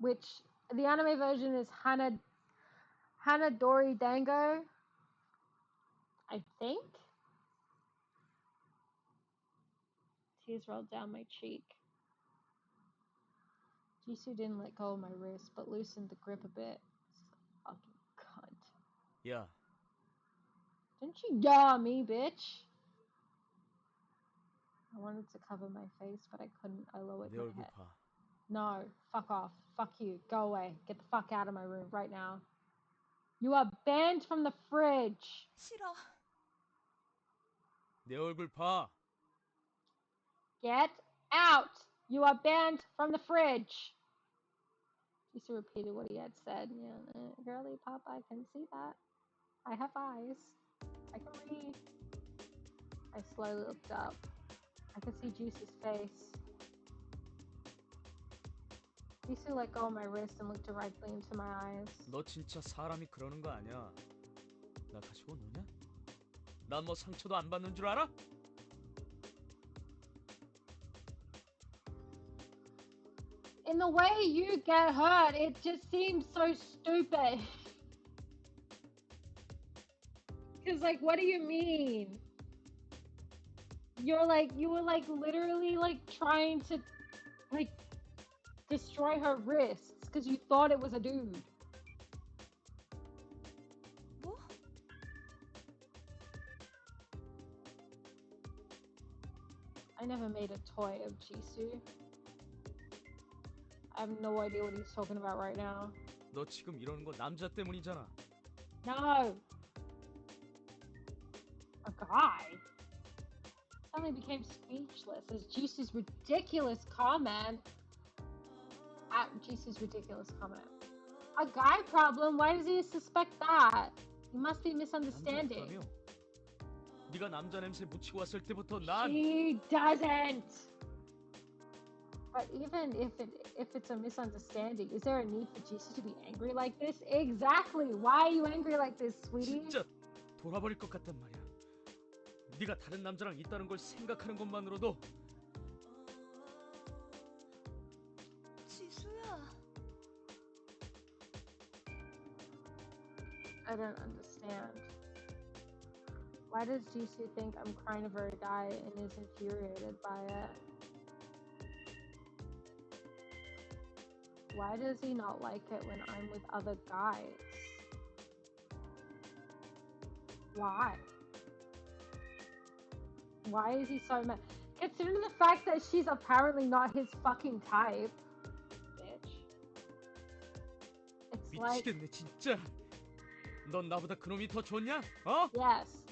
which the anime version is Hanadori Dango, I think. Tears rolled down my cheek. Jisoo didn't let go of my wrist, but loosened the grip a bit. Fucking cunt. 야, Didn't you yell at me, bitch? I wanted to cover my face, but I couldn't. I lowered 내 my 얼굴 head. 봐. No, fuck off. Fuck you. Go away. Get the fuck out of my room right now. You are banned from the fridge. 싫어. 내 얼굴 봐. Get out. You are banned from the fridge. Jisoo repeated what he had said. Yeah, girly pop, I can see that. I have eyes. I can read. I slowly looked up. I could see Jisoo's face. Jisoo let go of my wrist and looked directly into my eyes. 너 진짜 사람이 그러는 거 아니야. 나 가지고 노냐? 난 뭐 상처도 안 받는 줄 알아? In the way you get hurt, it just seems so stupid. Because, like, what do you mean? You were like literally like trying to like destroy her wrists because you thought it was a dude. 뭐? I never made a toy of Jisoo. I have no idea what he's talking about right now. 너 지금 이러는 거 남자 때문이잖아. No. A guy? Suddenly became speechless as Jisoo's ridiculous comment. At Jisoo's ridiculous comment. A guy problem? Why does he suspect that? He must be misunderstanding. 남자였다며? 네가 남자 냄새 묻히고 왔을 때부터 난 She doesn't. But even if it's a misunderstanding, is there a need for Jisoo to be angry like this? Exactly. Why are you angry like this, sweetie? 진짜 돌아버릴 것 같단 말이야. 네가 다른 남자랑 있다는 걸 생각하는 것만으로도. 지수야. I don't understand. Why does Jisoo think I'm crying over a guy and is infuriated by it? Why does he not like it when I'm with other guys? Why? Why is he so mad? Considering the fact that she's apparently not his fucking type. Like, 미치겠네 진짜. 넌 나보다 그놈이 더 좋냐? 어? yes.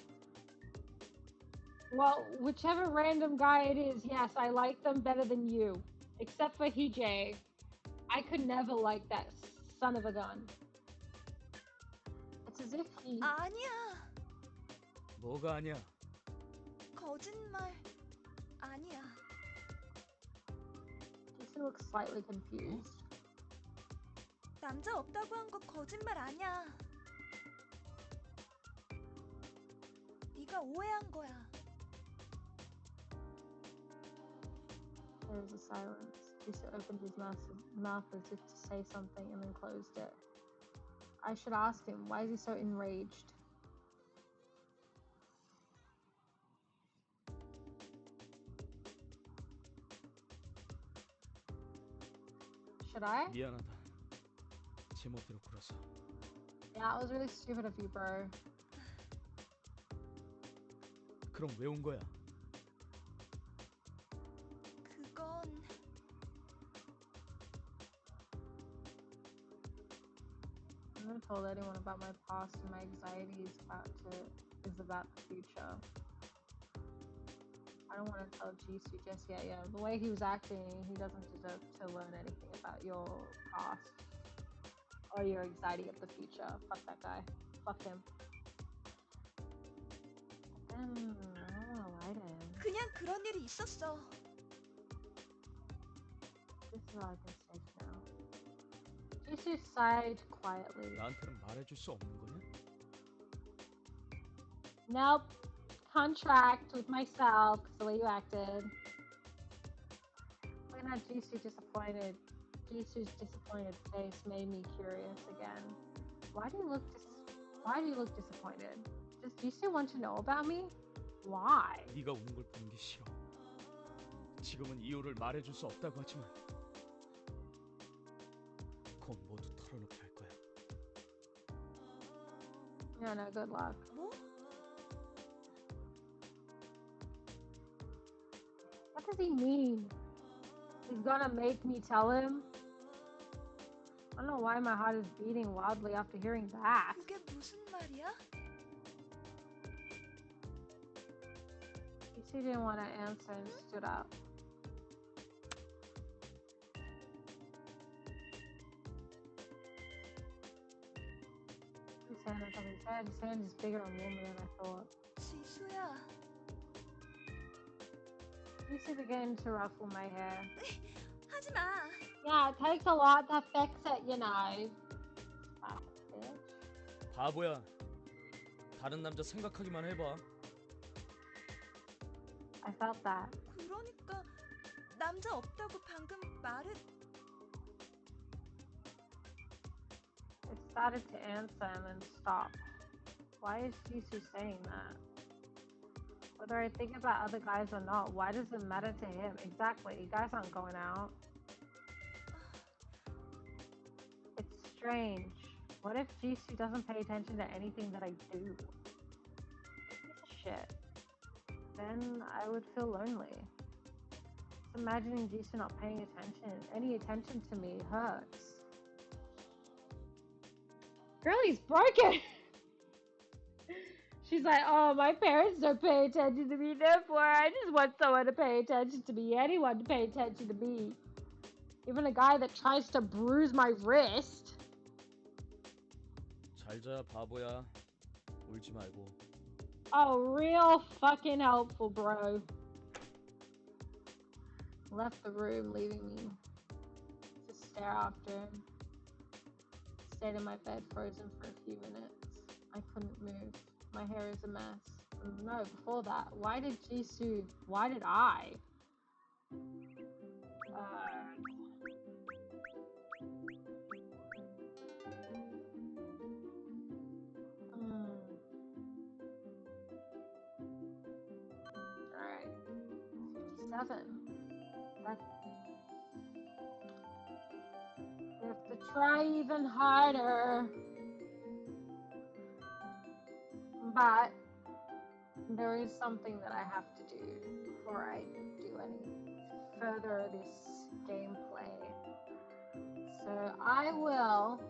Well, whichever random guy it is, yes, I like them better than you. Except for Hee-Jae. I could never like that son of a gun. It's as if he... 아니야. 뭐가 아니야? 거짓말. 아니야. Jisoo looks slightly confused. 남자 없다고 한 거 거짓말 아니야. 네가 오해한 거야. There was a silence. Jisoo opened his mouth as if to say something and then closed it. I should ask him, why is he so enraged? Should I? 미안하다. 제멋대로 굴어서. Yeah, it was really stupid of you, bro. 그럼 왜 온 거야? 그건 I haven't told anyone about my past and my anxiety is about the future. I don't want to tell Jisoo just yet. Yeah, the way he was acting, he doesn't deserve to learn anything about your past or your anxiety of the future. Fuck that guy. Fuck him. I don't want to lie to him. 그냥 그런 일이 있었어. This is all I can say for now. Jisoo sighed quietly. 나한테는 말해줄 수 없는 거냐? Nope. Contract with myself because the way you acted. Looking at Jisoo's disappointed face made me curious again. Why do you look disappointed? Does Jisoo want to know about me? Why? 네가 우는 걸 보는 게 싫어. 지금은 이유를 말해줄 수 없다고 하지만 곧 모두 털어놓게 할 거야. Yeah, no, good luck. 뭐? What does he mean? He's gonna make me tell him? I don't know why my heart is beating wildly after hearing that. 그게 무슨 말이야? Jisoo didn't want to answer and stood up. His hand on top of his head. His hand is bigger and warmer than I thought. 지수야. Jisoo began to ruffle my hair. 하지 마. Yeah, it takes a lot to fix it, you know. Ah, bitch. 바보야. 다른 남자 생각하기만 해봐. I felt that. 그러니까 남자 없다고 방금 말은 It started to answer and then stop. Why is Jisoo saying that? Whether I think about other guys or not, why does it matter to him? Exactly, you guys aren't going out. It's strange. What if Jisoo doesn't pay attention to anything that I do? Piece of shit. Then I would feel lonely. Just imagining Jisoo not paying any attention to me hurts. Girlie's broken! She's like, oh, my parents don't pay attention to me, therefore I just want someone to pay attention to me, anyone to pay attention to me. Even a guy that tries to bruise my wrist. 잘 자, 바보야. 울지 말고. Oh, real fucking helpful, bro. Left the room, leaving me to stare after him. Stayed in my bed, frozen for a few minutes. I couldn't move. My hair is a mess. No, before that, why did I? Alright. 57. We have to try even harder. But there is something that I have to do before I do any further this gameplay. So I will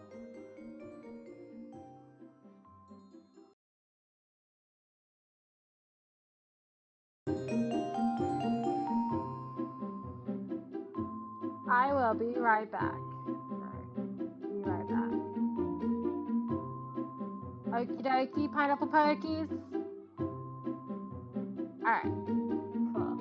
I will be right back. Right. Be right back. Okie dokie, pineapple pokies. Alright, cool.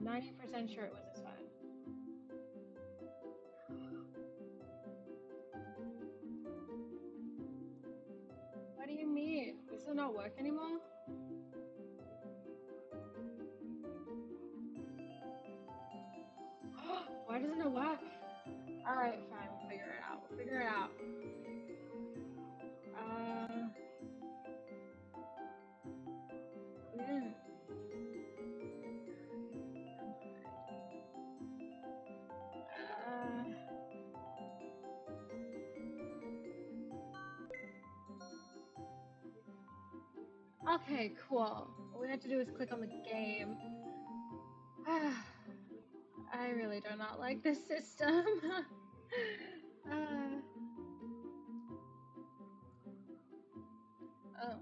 90% sure it was this one. What do you mean? Does it not work anymore? Why doesn't it work? Alright, fine, we'll figure it out. We'll figure it out. Yeah. Okay, cool. All we have to do is click on the game. I really do not like this system. Oh,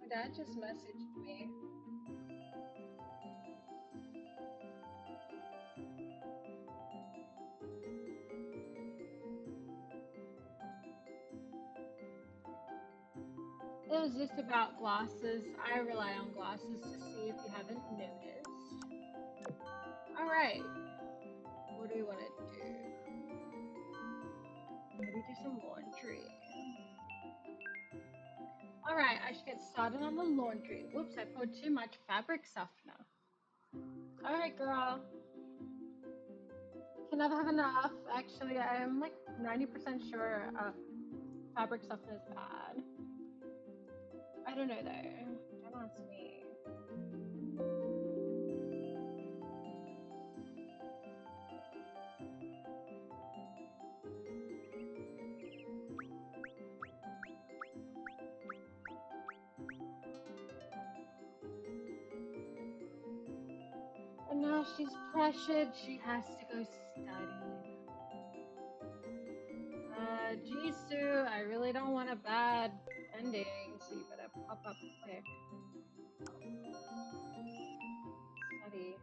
my dad just messaged me. It was just about glasses. I rely on glasses to see if you haven't noticed. Alright. What do we want to do? Maybe do some laundry. Alright, I should get started on the laundry. Whoops, I poured too much fabric softener. Alright, girl. Can never have enough. Actually, I'm like 90% sure fabric softener is bad. I don't know though. Don't ask me. And now she's pressured. She has to go study. Jisoo, I really don't want a bad ending, so you better pop up quick. Study.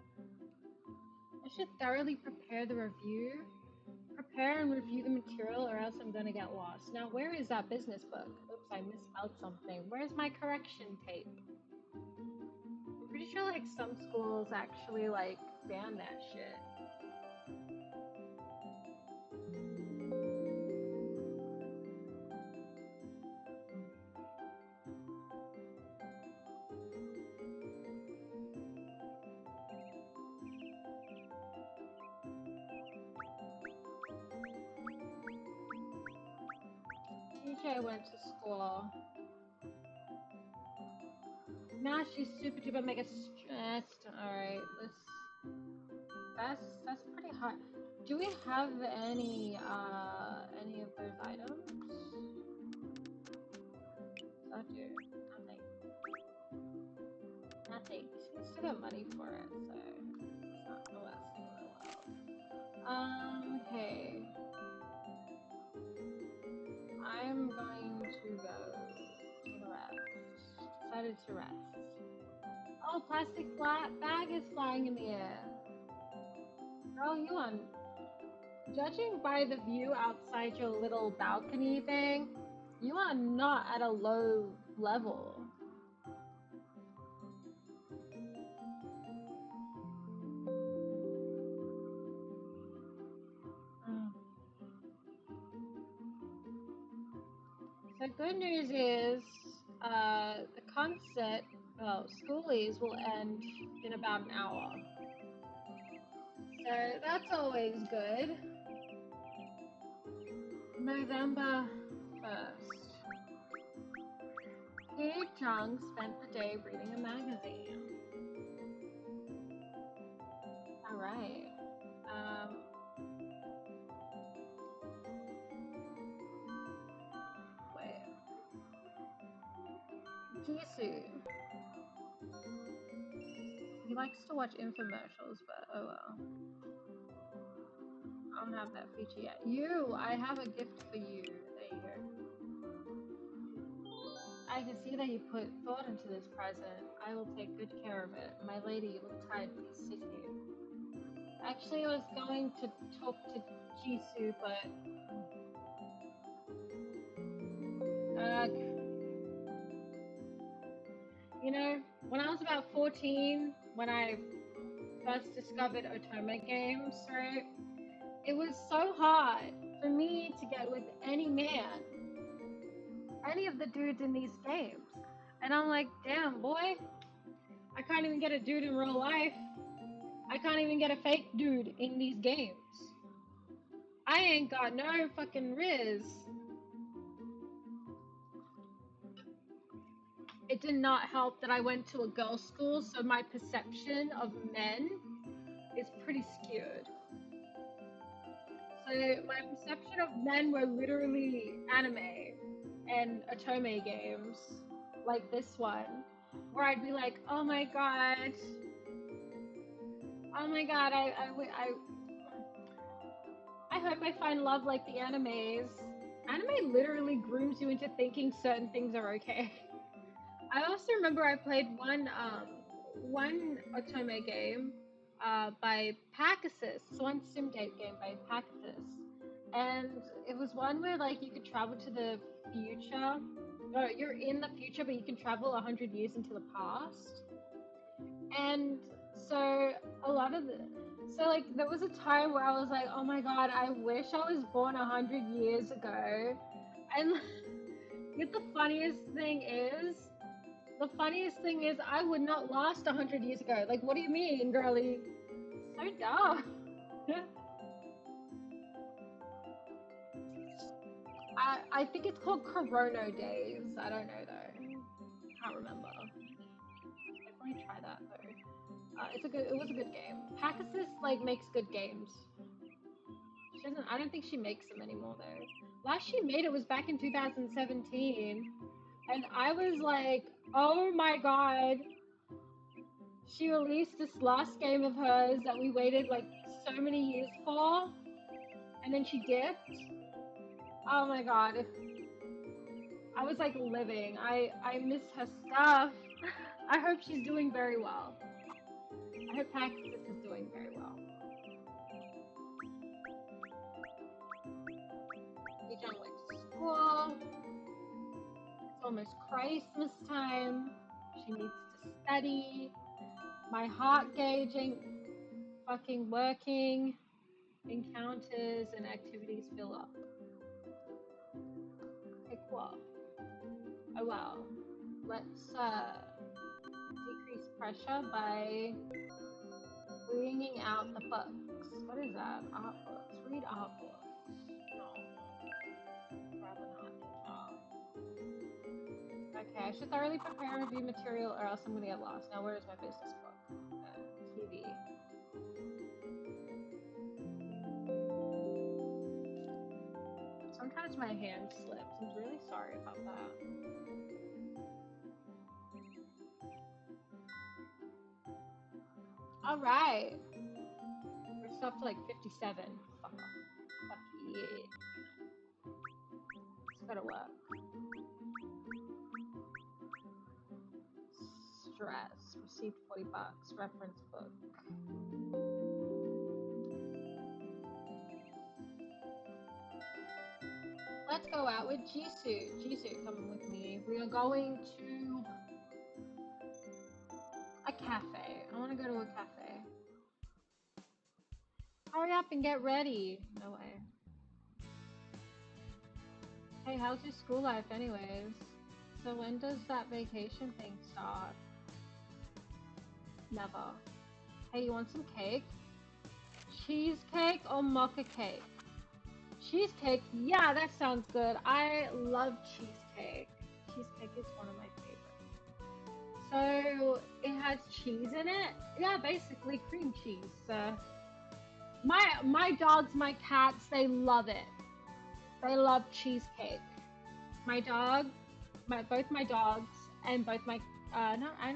I should thoroughly prepare the review. Prepare and review the material or else I'm gonna get lost. Now, where is that business book? Oops, I misspelled something. Where's my correction tape? I'm pretty sure like some schools actually like ban that shit. TJ went to school. Now she's super duper mega stressed. Alright, that's pretty hard. Do we have any of those items? I do. Nothing. Nothing. She needs to get money for it, so it's not the worst thing in the world. Okay. I'm going to go take a rest. Decided to rest. Oh, plastic bag is flying in the air. Girl, you on? Judging by the view outside your little balcony thing, you are not at a low level. So good news is the concert, well, schoolies will end in about an hour. So that's always good. November 1st. Hee Chung spent the day reading a magazine. Alright. Wait. Jisoo. He likes to watch infomercials, but oh well. I don't have that feature yet. You! I have a gift for you. There you go. I can see that you put thought into this present. I will take good care of it. My lady, you look tired. Please sit here. Actually, I was going to talk to Jisoo, but You know, when I was about 14, when I first discovered otome games, right? It was so hard for me to get with any man, any of the dudes in these games. And I'm like, damn, boy, I can't even get a dude in real life. I can't even get a fake dude in these games. I ain't got no fucking riz. It did not help that I went to a girls' school, so my perception of men is pretty skewed. So my perception of men were literally anime and otome games, like this one, where I'd be like, oh my god, I hope I find love like the animes. Anime literally grooms you into thinking certain things are okay. I also remember I played one otome game by Packasus, one sim date game by Packasus, and it was one where like you could travel to the future. No, you're in the future, but you can travel 100 years into the past. And so a lot of the so like there was a time where I was like, oh my god, I wish I was born 100 years ago. And the funniest thing is, I would not last 100 years ago. Like, what do you mean, girly? So dumb. I think it's called Corona Days. I don't know though. Can't remember. Definitely try that though. It was a good game. Packasus like makes good games. She doesn't. I don't think she makes them anymore though. Last she made it was back in 2017, and I was like, oh my god. She released this last game of hers that we waited like so many years for, and then she dipped. Oh my god. I was like living. I miss her stuff. I hope she's doing very well. I hope Paxis is doing very well. Yichang went to school. It's almost Christmas time. She needs to study. My heart gauge ain't fucking working. Encounters and activities fill up. Okay, cool. Oh wow. Let's decrease pressure by bringing out the books. What is that? Art books. Read art books. No. Rather not. Okay, I should thoroughly prepare and review material or else I'm gonna get lost. Now where is my business book? TV. Sometimes my hand slips. I'm really sorry about that. Alright. We're still up to like 57. Fuck off. Fuck yeah. It's gotta work. Stress. Received 40 bucks. Reference book. Let's go out with Jisoo. Jisoo coming with me. We are going to a cafe. I want to go to a cafe. Hurry up and get ready. No way. Hey, how's your school life anyways? So when does that vacation thing start? Never. Hey, you want some cake? Cheesecake or mocha cake? Cheesecake? Yeah, that sounds good. I love cheesecake. Cheesecake is one of my favorites. So it has cheese in it? Yeah, basically cream cheese. My dogs, my cats, they love it. They love cheesecake. My dog, both my dogs and both my no, I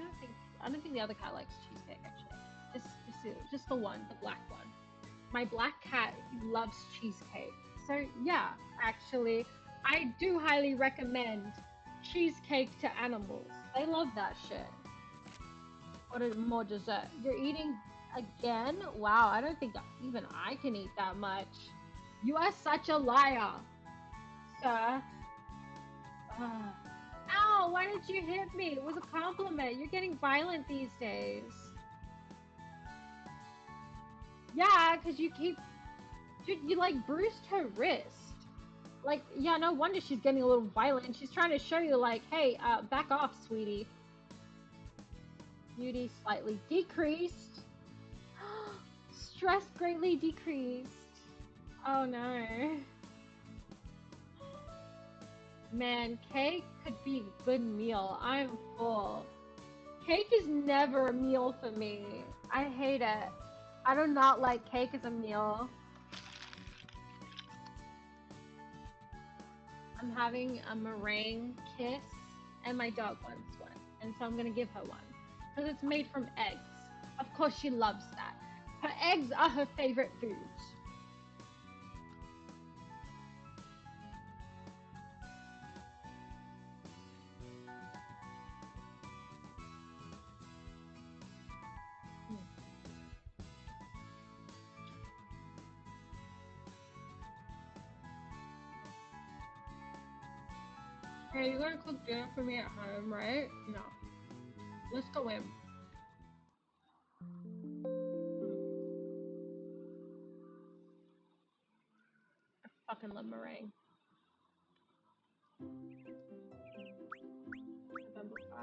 don't think the other cat likes cheesecake actually. Just the one, the black one. My black cat loves cheesecake. So yeah, actually, I do highly recommend cheesecake to animals. They love that shit. What is more dessert? You're eating again? Wow, I don't think even I can eat that much. You are such a liar, sir. Ow! no, why did you hit me? It was a compliment. You're getting violent these days. Yeah, because you keep... Dude, you like bruised her wrist. Like, yeah, no wonder she's getting a little violent. She's trying to show you, like, hey, back off, sweetie. Beauty slightly decreased. Stress greatly decreased. Oh no. Man, cake could be a good meal. I'm full. Cake is never a meal for me. I hate it. I do not like cake as a meal. I'm having a meringue kiss, and my dog wants one. And so I'm gonna give her one. Because it's made from eggs. Of course she loves that. Her eggs are her favorite foods. Hey, you're gonna cook dinner for me at home, right? No. Let's go in. I fucking love meringue. November 5.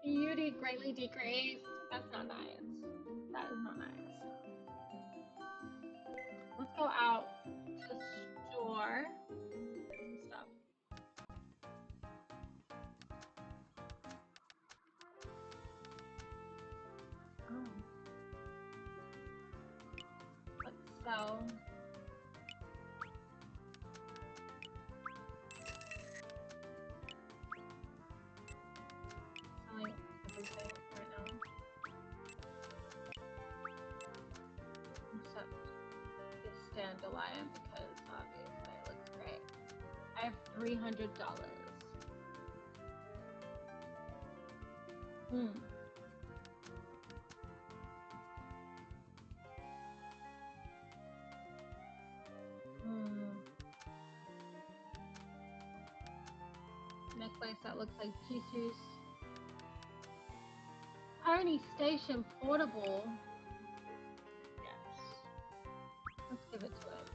Beauty greatly decreased. That's not nice. That is not nice. Let's go out to the store and stuff. Oh. Let's sell. Selling everything right now. Except this dandelion because obviously it looks great. I have $300. Necklace that looks like Jisoo's. Pony Station Portable. Yes. Let's give it to him.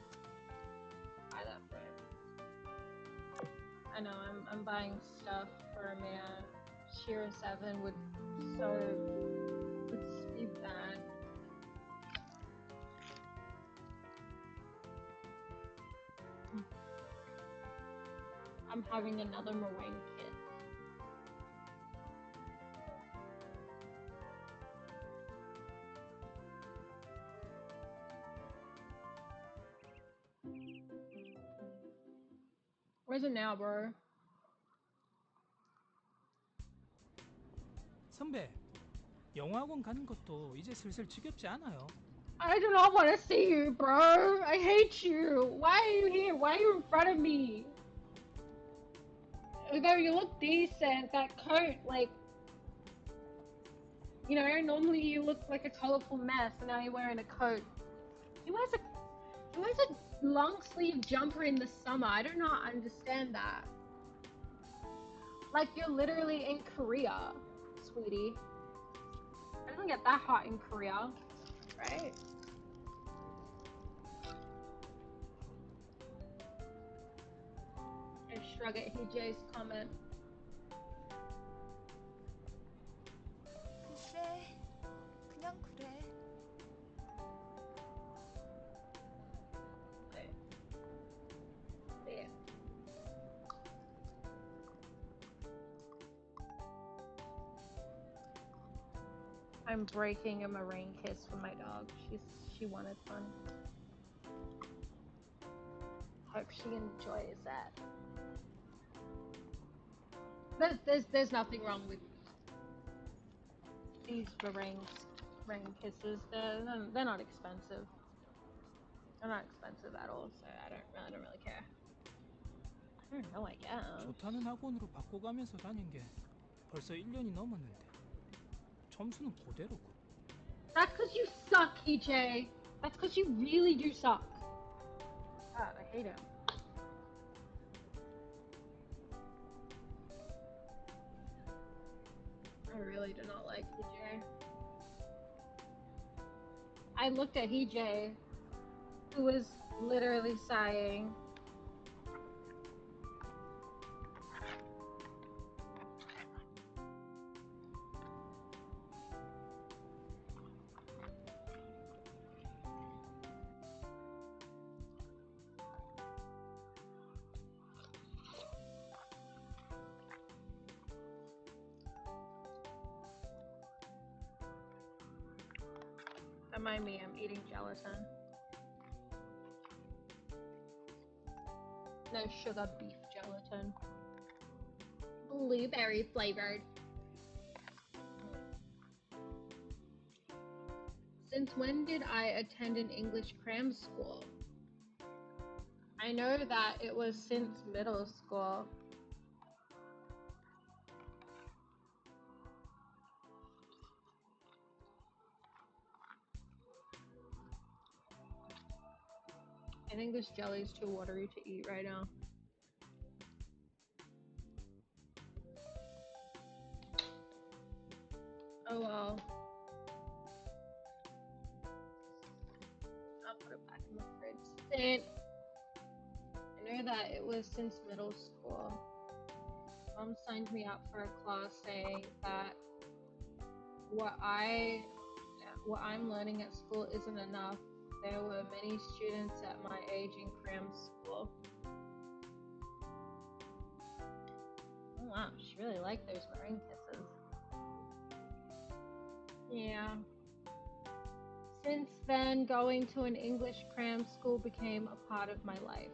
Buy that for him. I know, I'm buying stuff for a man. Sheer 7 would be bad. I'm having another meringue kit. Where's it now, bro? 선배, 영어학원 가는 것도 이제 슬슬 지겹지 않아요? I do not want to see you, bro. I hate you. Why are you here? Why are you in front of me? Although you look decent, that coat, like, you know, normally you look like a colorful mess, and now you're wearing a coat. He wears a long sleeve jumper in the summer. I do not understand that. Like, you're literally in Korea, sweetie. It doesn't get that hot in Korea, right? I shrug at Hijay's comment. 글쎄, 그냥 그래. Yeah. I'm breaking a meringue kiss for my dog. She wanted one. Hope she enjoys that. There's nothing wrong with these meringue kisses. They're not expensive. They're not expensive at all, so I don't really care. I don't know, I guess. 좋다는 학원으로 바꿔가면서 다닌 게 벌써 1년이 넘었는데 점수는 그대로고. That's because you suck, EJ. That's because you really do suck. God, I hate him. I really do not like EJ. I looked at EJ, who was literally sighing. Don't mind me, I'm eating gelatin. No sugar beef gelatin. Blueberry flavored. Since when did I attend an English cram school? I know that it was since middle school. I think this jelly is too watery to eat right now. Oh well. I'll put it back in the fridge. Then I know that it was since middle school. Mom signed me up for a class saying that what I'm learning at school isn't enough. There were many students at my age in cram school. Oh wow, she really liked those wearing kisses. Yeah. Since then, going to an English cram school became a part of my life.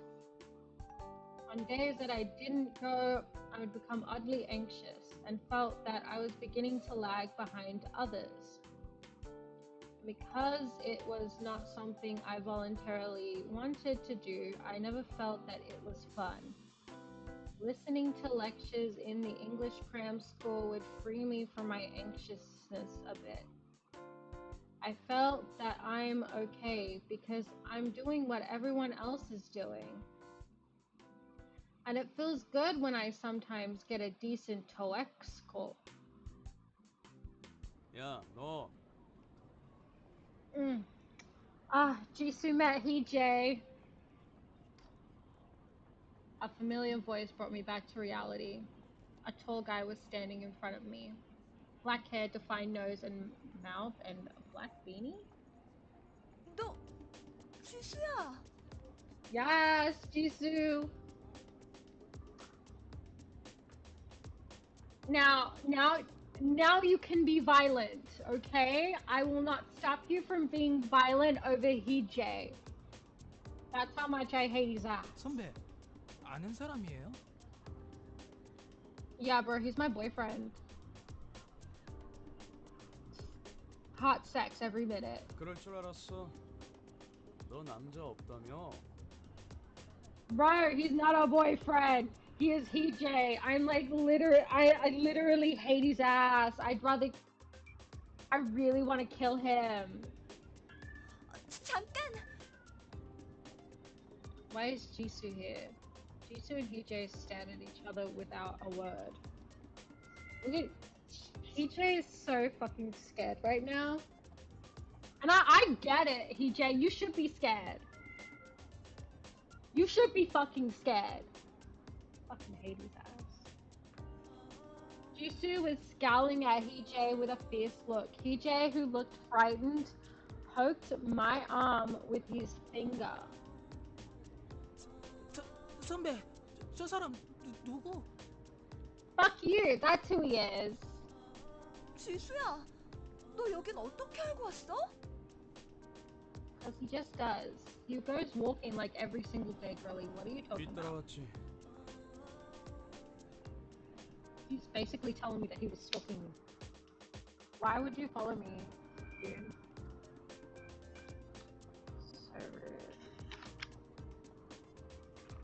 On days that I didn't go, I would become oddly anxious and felt that I was beginning to lag behind others. Because it was not something I voluntarily wanted to do, I never felt that it was fun. Listening to lectures in the English cram school would free me from my anxiousness a bit. I felt that I'm okay because I'm doing what everyone else is doing. And it feels good when I sometimes get a decent TOEIC score. 야, 너 Jisoo met Hee-jae. A familiar voice brought me back to reality. A tall guy was standing in front of me. Black hair, defined nose and mouth, and a black beanie? 너 지수야. Yes, Jisoo. Now you can be violent, okay? I will not stop you from being violent over Hee-jae. That's how much I hate his ass. 선배, 아는 사람이에요? Yeah, bro, he's my boyfriend. Hot sex every minute. 그럴 줄 알았어. 너 남자 없다며? Bro, he's not a boyfriend. He is Hee-jae. I'm like I literally hate his ass. I really want to kill him. 잠깐. Why is Jisoo here? Jisoo and Hee-jae stared at each other without a word. Look at Hee-jae is so fucking scared right now. And I get it, Hee-jae. You should be scared. You should be fucking scared. Fucking hate his ass. Jisoo was scowling at Hee-jae with a fierce look. Hee-jae, who looked frightened, poked my arm with his finger. 선배, 저 사람 누구? Fuck you, that's who he is. 지수야. 너 여긴 어떻게 알고 왔어? Because he just does. He goes walking like every single day, girly. What are you talking about? 뒤따라왔지. He's basically telling me that he was stalking me. Why would you follow me, dude? So rude.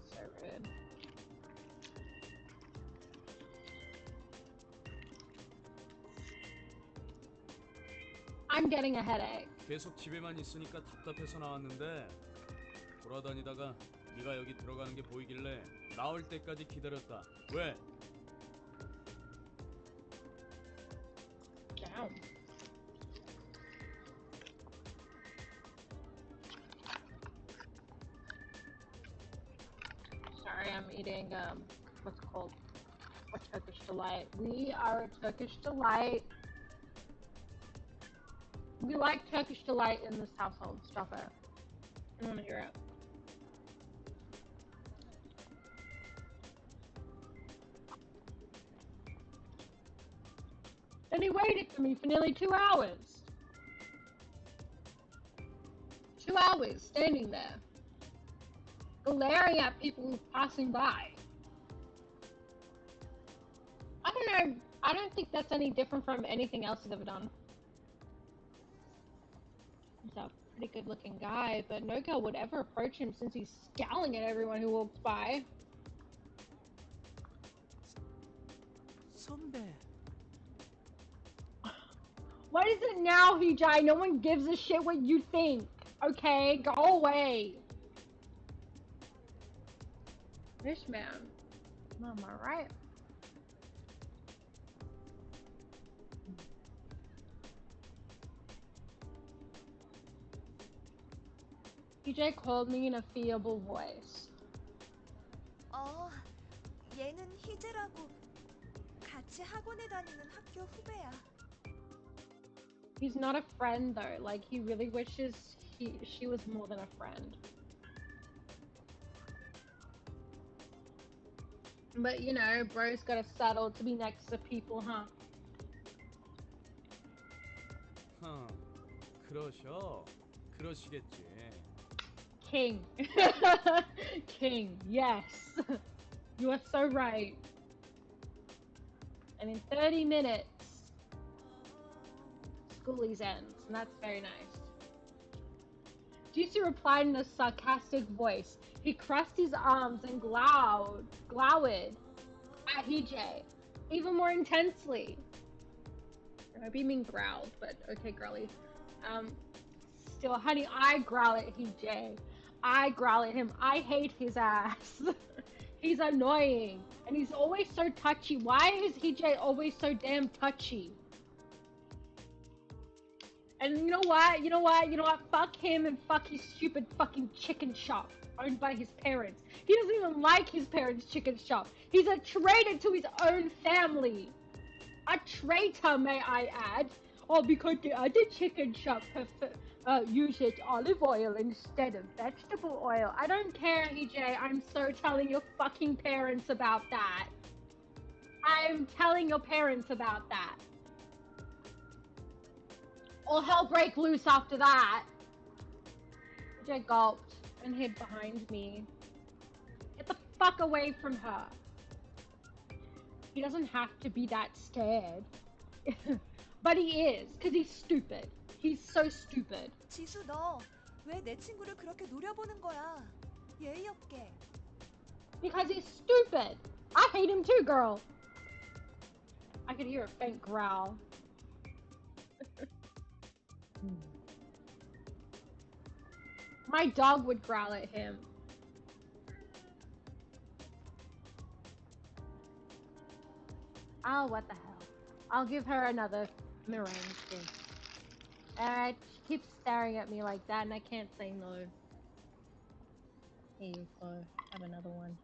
So rude. I'm getting a headache. 계속 집에만 있으니까 답답해서 나왔는데 돌아다니다가 네가 여기 들어가는 게 보이길래 나올 때까지 기다렸다. 왜? Damn. Sorry, I'm eating what's called a Turkish delight. We are a Turkish delight. We like Turkish delight in this household. Stop it. I want to hear it. And he waited for me for nearly 2 hours. 2 hours standing there, glaring at people passing by. I don't know. I don't think that's any different from anything else he's ever done. He's a pretty good looking guy, but no girl would ever approach him since he's scowling at everyone who walks by. 선배. What is it now, Hijai? No one gives a shit what you think. Okay, go away. This man. Am I right? Hijai called me in a feeble voice. 얘는 희재라고 같이 학원에 다니는 학교 후배야. He's not a friend though. Like he really wishes she was more than a friend. But you know, bro's gotta settle to be next to people, huh? 그러시겠지. King. King, yes. You are so right. And in 30 minutes, schoolies ends, and that's very nice. Jisoo replied in a sarcastic voice. He crossed his arms and glowered at Hijay, even more intensely. I hope you mean growled, but okay, girly. Still, honey, I growl at Hijay. I growl at him. I hate his ass. He's annoying, and he's always so touchy. Why is Hijay always so damn touchy? And you know what? You know what? You know what? Fuck him and fuck his stupid fucking chicken shop owned by his parents. He doesn't even like his parents' chicken shop. He's a traitor to his own family. A traitor, may I add. Oh, because the other chicken shop uses olive oil instead of vegetable oil. I don't care, EJ. I'm so telling your fucking parents about that. I'm telling your parents about that. All hell break loose after that. EJ gulped and hid behind me. Get the fuck away from her. He doesn't have to be that scared. But he is, because he's stupid. He's so stupid. 지수, 너 왜 내 친구를 그렇게 노려보는 거야? 예의 없게. Because he's stupid. I hate him too, girl. I could hear a faint growl. My dog would growl at him. Oh, what the hell. I'll give her another meringue thing. Alright, she keeps staring at me like that and I can't say no. Here you go. Have another one.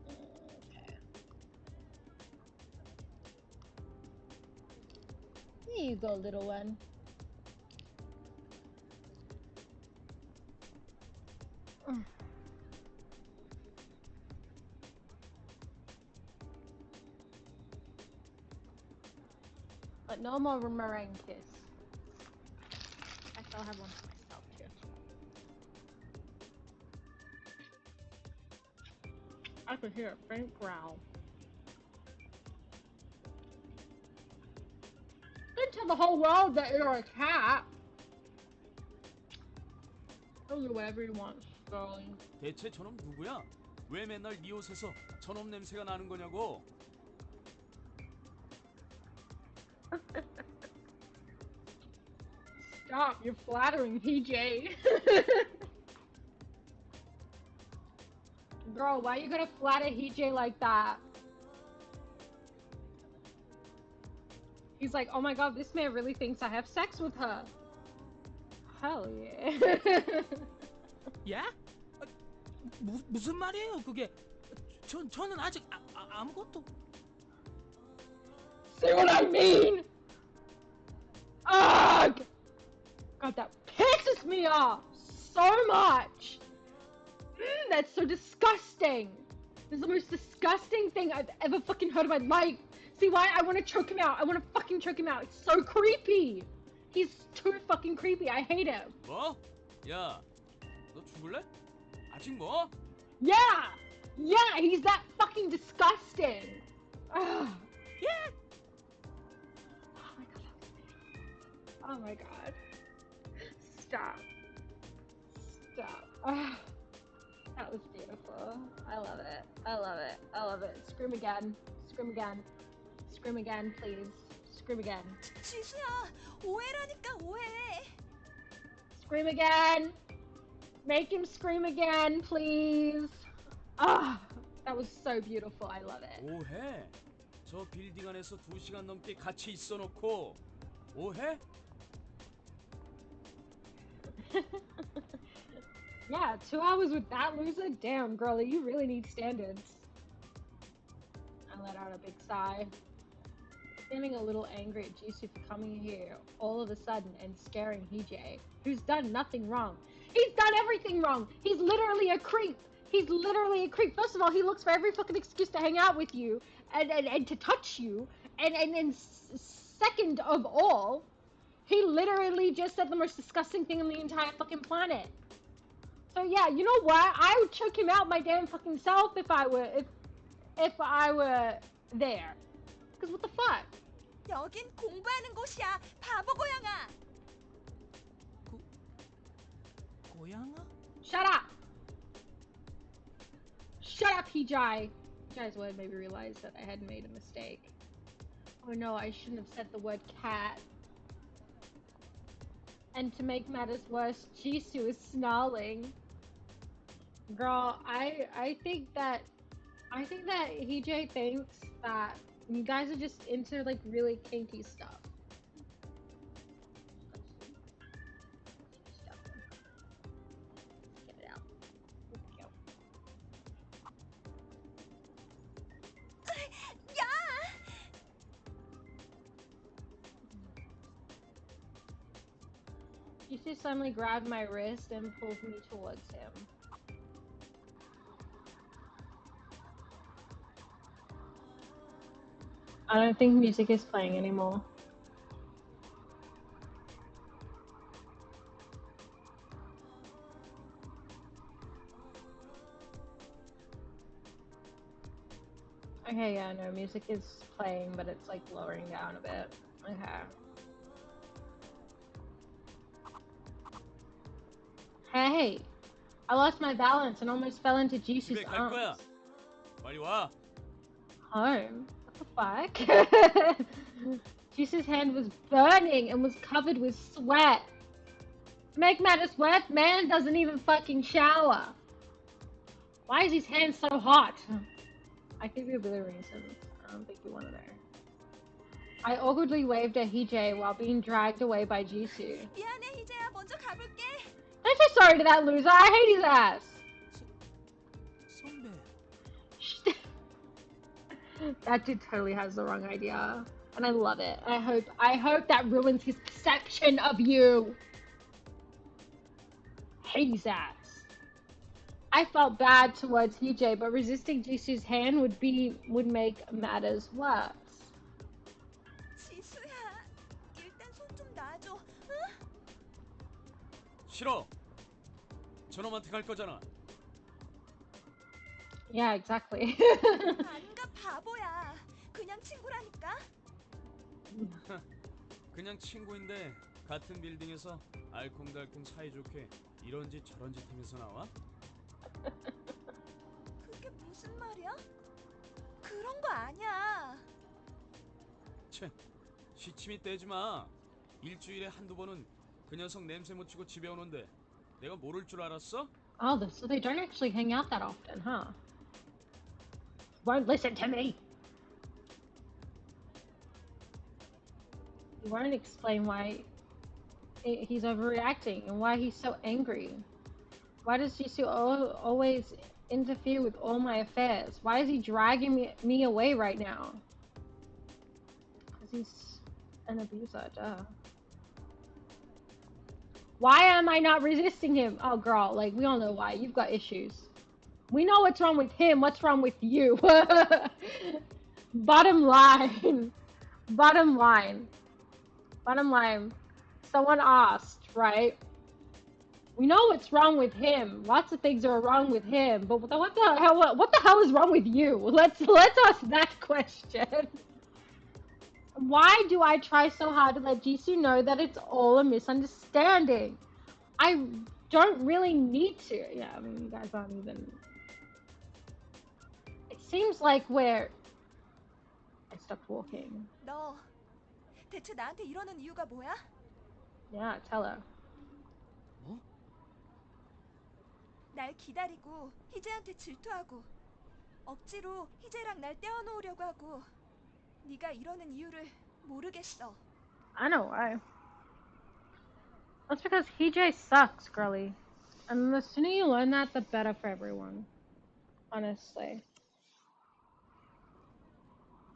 Okay. Here you go, little one. But no more meringue kiss. I still have one for myself too. I could hear a faint growl. Don't tell the whole world that you're a cat. I'll do whatever you want, darling. 대체 저놈 누구야? 왜 맨날 네 옷에서 전업 냄새가 나는 거냐고. Stop, you're flattering PJ. Girl, why you gonna flatter PJ like that? He's like, oh my god, this man really thinks I have sex with her. Hell yeah. 야? 아, 무슨 말이에요 그게? 저는 아직 아무것도. See what I mean? Ugh! God, that pisses me off so much. That's so disgusting. This is the most disgusting thing I've ever fucking heard in my life. See why I want to choke him out? I want to fucking choke him out. It's so creepy. He's too fucking creepy. I hate him. 뭐? 야, 너 죽을래? 아직 뭐? Yeah! Yeah, he's that fucking disgusting. Ugh. Yeah. Oh my god. Stop. Stop. Ugh. That was beautiful. I love it. I love it. I love it. Scream again. Scream again. Scream again, please. Scream again. 지수야, 오해라니까 오해. Scream again. Make him scream again, please. Ah, that was so beautiful. I love it. 오해? 저 빌딩 안에서 2시간 넘게 같이 있어 놓고 오해? Yeah, 2 hours with that loser? Damn, girlie, you really need standards. I let out a big sigh. Feeling a little angry at Jisoo for coming here all of a sudden and scaring Hee-jae, who's done nothing wrong. He's done everything wrong! He's literally a creep! He's literally a creep! First of all, he looks for every fucking excuse to hang out with you and to touch you. And second of all, he literally just said the most disgusting thing on the entire fucking planet. So yeah, you know what? I would choke him out my damn fucking self if I were there. Cause what the fuck? 여긴 공부하는 곳이야, 바보 고양아. 고양아? Shut up! Shut up, Hee-jae! Hee-jae's word made me realize that I had made a mistake. Oh no, I shouldn't have said the word cat. And to make matters worse, Jisoo is snarling. Girl, I think that Hee-jae thinks that you guys are just into like really kinky stuff. Get it out. There we go. 야! Jisoo suddenly grabbed my wrist and pulled me towards him. I don't think music is playing anymore. Okay, yeah, no, music is playing, but it's like lowering down a bit. Okay. Hey! I lost my balance and almost fell into Jisoo's 집에 갈 거야. arms. 빨리 와. Home? What the fuck? Jisoo's hand was burning and was covered with sweat. To make matters worse, man doesn't even fucking shower. Why is his hand so hot? I think there are other reasons. I don't think you want to know. I awkwardly waved at Hee-jae while being dragged away by Jisoo. 미안해, 희재야. 먼저 가볼게. Don't say sorry to that loser. I hate his ass. 선배. That dude totally has the wrong idea, and I love it. I hope that ruins his perception of you. Hate his ass. I felt bad towards Hee-jae, but resisting Jisoo's hand would make matters worse. 지수야, 일단 손 좀 놔줘. 응? 싫어. 저놈한테 갈 거잖아. Yeah, exactly. 안 가, 바보야. 그냥 친구라니까. 그냥 친구인데 같은 빌딩에서 알콩달콩 사이좋게 이런짓 저런짓 하면서 나와? 그게 무슨 말이야? 그런 거 아니야. 채, 시침이 떼지 마. 일주일에 한두 번은 그 녀석 냄새 못 치고 집에 오는데 내가 모를 줄 알았어? Oh, so they don't actually hang out that often, huh? Won't listen to me. You won't explain why he's overreacting and why he's so angry. Why does Jisoo always interfere with all my affairs? Why is he dragging me away right now? Because he's an abuser, duh. Why am I not resisting him? Oh, girl, like, we all know why. You've got issues. We know what's wrong with him. What's wrong with you? Bottom line. Bottom line. Bottom line. Someone asked, right? We know what's wrong with him. Lots of things are wrong with him. But what the hell is wrong with you? Let's ask that question. Why do I try so hard to let Jisoo know that it's all a misunderstanding? I don't really need to. Yeah, I mean, you guys aren't even... It seems like we're... I stopped walking. 너 대체 나한테 이러는 이유가 뭐야? Yeah, tell her. 뭐? 날 기다리고 희재한테 질투하고 억지로 희재랑 날 떼어놓으려고 하고 네가 이러는 이유를 모르겠어. I know why. That's because Hee-jae sucks, girly. And the sooner you learn that, the better for everyone. Honestly.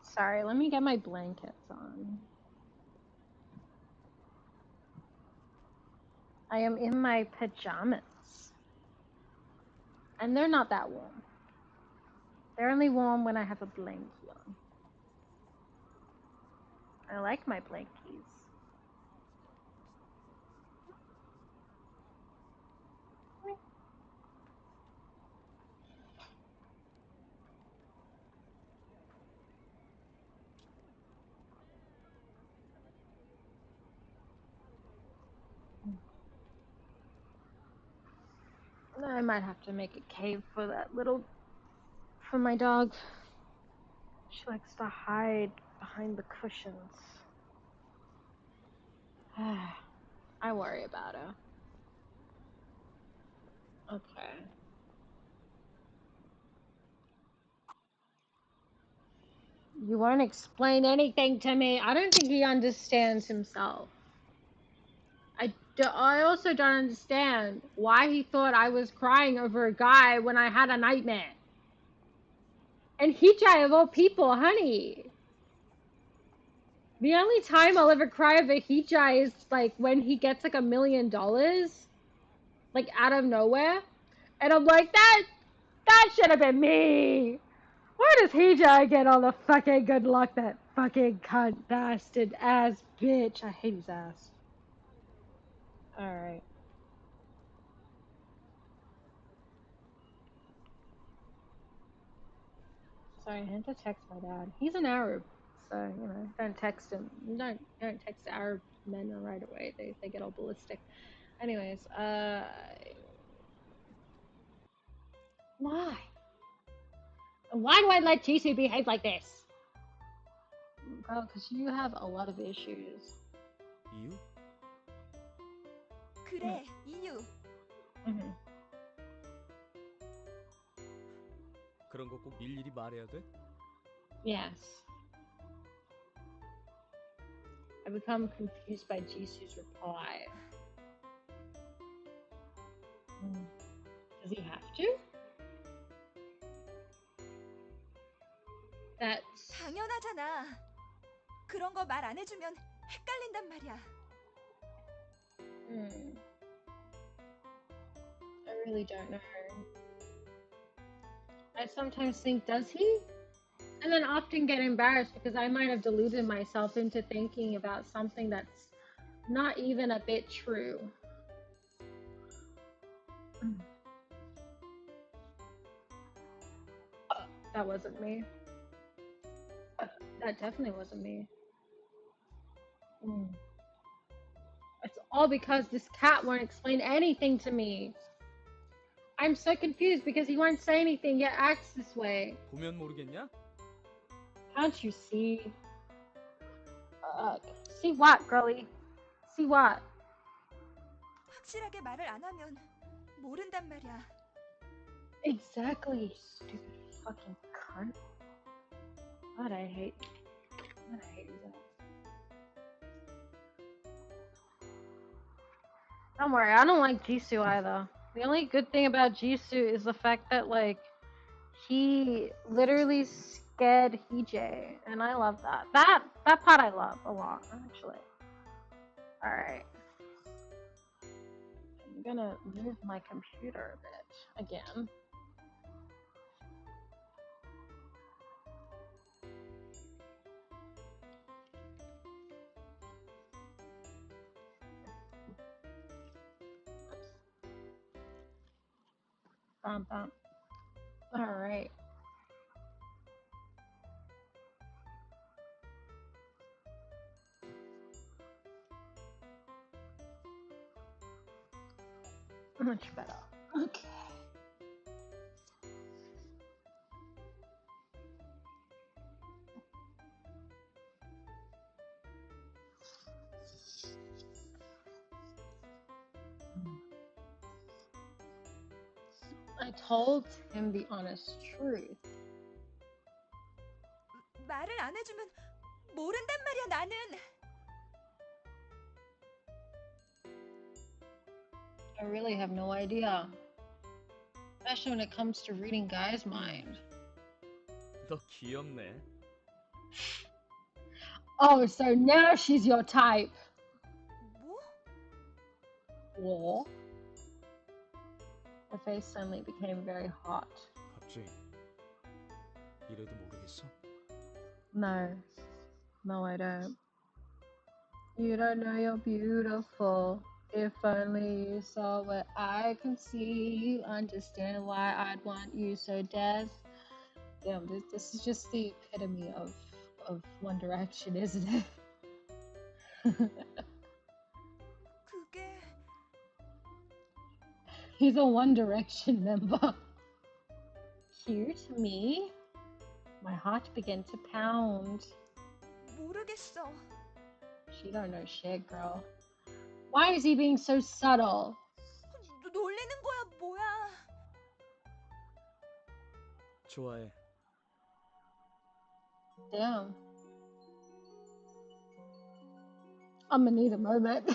Sorry, let me get my blankets on. I am in my pajamas. And they're not that warm. They're only warm when I have a blankie on. I like my blankies. I might have to make a cave for my dog. She likes to hide behind the cushions. I worry about her. Okay. You won't explain anything to me. I don't think he understands himself. I also don't understand why he thought I was crying over a guy when I had a nightmare. And Hee-jae of all people, honey. The only time I'll ever cry over Hee-jae is like when he gets like $1 million, like out of nowhere. And I'm like, that should have been me. Where does Hee-jae get all the fucking good luck, that fucking cunt bastard ass bitch? I hate his ass. Alright. Sorry, I had to text my dad. He's an Arab, so, you know, don't text him. Don't text Arab men right away. They get all ballistic. Anyways, why? Why do I let Jisoo behave like this? Girl, because you have a lot of issues. 이유? 그래, 이유. Mm-hmm. 그런 거 꼭 일일이 말해야 돼? Yes. I become confused by Jisoo's reply. Does he have to? That's... 당연하잖아. 그런 거 말 안 해주면 헷갈린단 말이야. I really don't know. I sometimes think, does he? And then often get embarrassed because I might have deluded myself into thinking about something that's not even a bit true. That wasn't me. That definitely wasn't me. It's all because this cat won't explain anything to me. I'm so confused because he won't say anything yet acts this way. 보면 모르겠냐? Can't you see? See what, girly? See what? 확실하게 말을 안 하면 모른단 말이야. Exactly, stupid fucking cunt. God, I hate you. Don't worry, I don't like Jisoo either. The only good thing about Jisoo is the fact that, like, he literally scared Heejay, and I love that. That part I love a lot, actually. Alright. I'm gonna move my computer a bit again. Bum, bum. Alright. Much better. Okay. I told him the honest truth. 말을 안 해주면 모른단 말이야, 나는. I really have no idea. Especially when it comes to reading guys' mind. 너 귀엽네. Oh, so now she's your type. 뭐? War. Her face suddenly became very hot. 갑자기 이래도 모르겠어? No. No, I don't. You don't know you're beautiful. If only you saw what I can see, you understand why I'd want you so dead. Damn, this is just the epitome of One Direction, isn't it? 그게... He's a One Direction member. Cute, me? My heart began to pound. 모르겠어. She don't know shit, girl. Why is he being so subtle? 놀리는 거야, 뭐야? 좋아해. Damn. I'm gonna need a moment.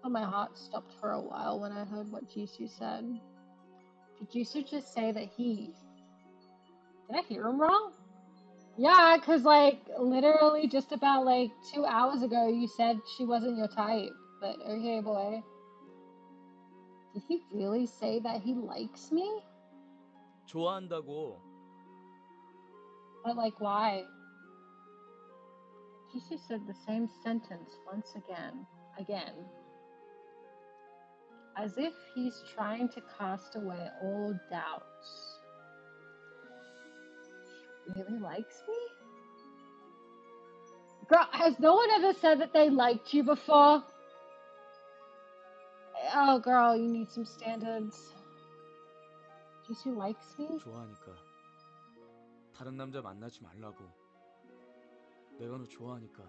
But my heart stopped for a while when I heard what Jisoo said. Did Jisoo just say that he... Did I hear him wrong? Yeah, because, like, literally just about, like, 2 hours ago you said she wasn't your type. But, okay, boy. Did he really say that he likes me? 좋아한다고. But, like, why? Jisoo said the same sentence once again. As if he's trying to cast away all doubts. He really likes me? Girl, has no one ever said that they liked you before? Oh, girl, you need some standards. Jisoo likes me? 좋아하니까. 다른 남자 만나지 말라고. 내가 너 좋아하니까.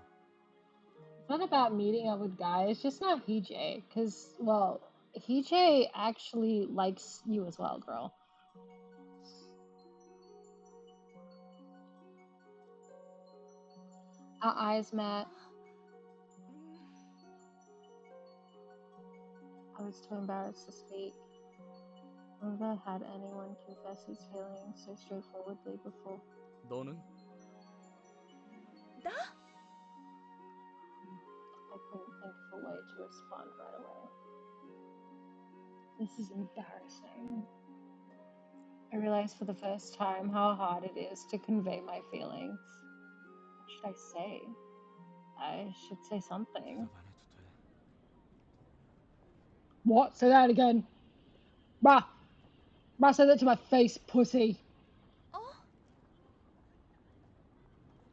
It's not about meeting up with guys, just not Heejay. Because, well, Heejay actually likes you as well, girl. Our eyes met. I was too embarrassed to speak. Never had anyone confess his feelings so straightforwardly before. 너는? 나? I couldn't think of a way to respond right away. This is embarrassing. I realized for the first time how hard it is to convey my feelings. What should I say? I should say something. 대답 안 해도 돼. What? Say that again. Bruh, say that to my face, pussy. 어?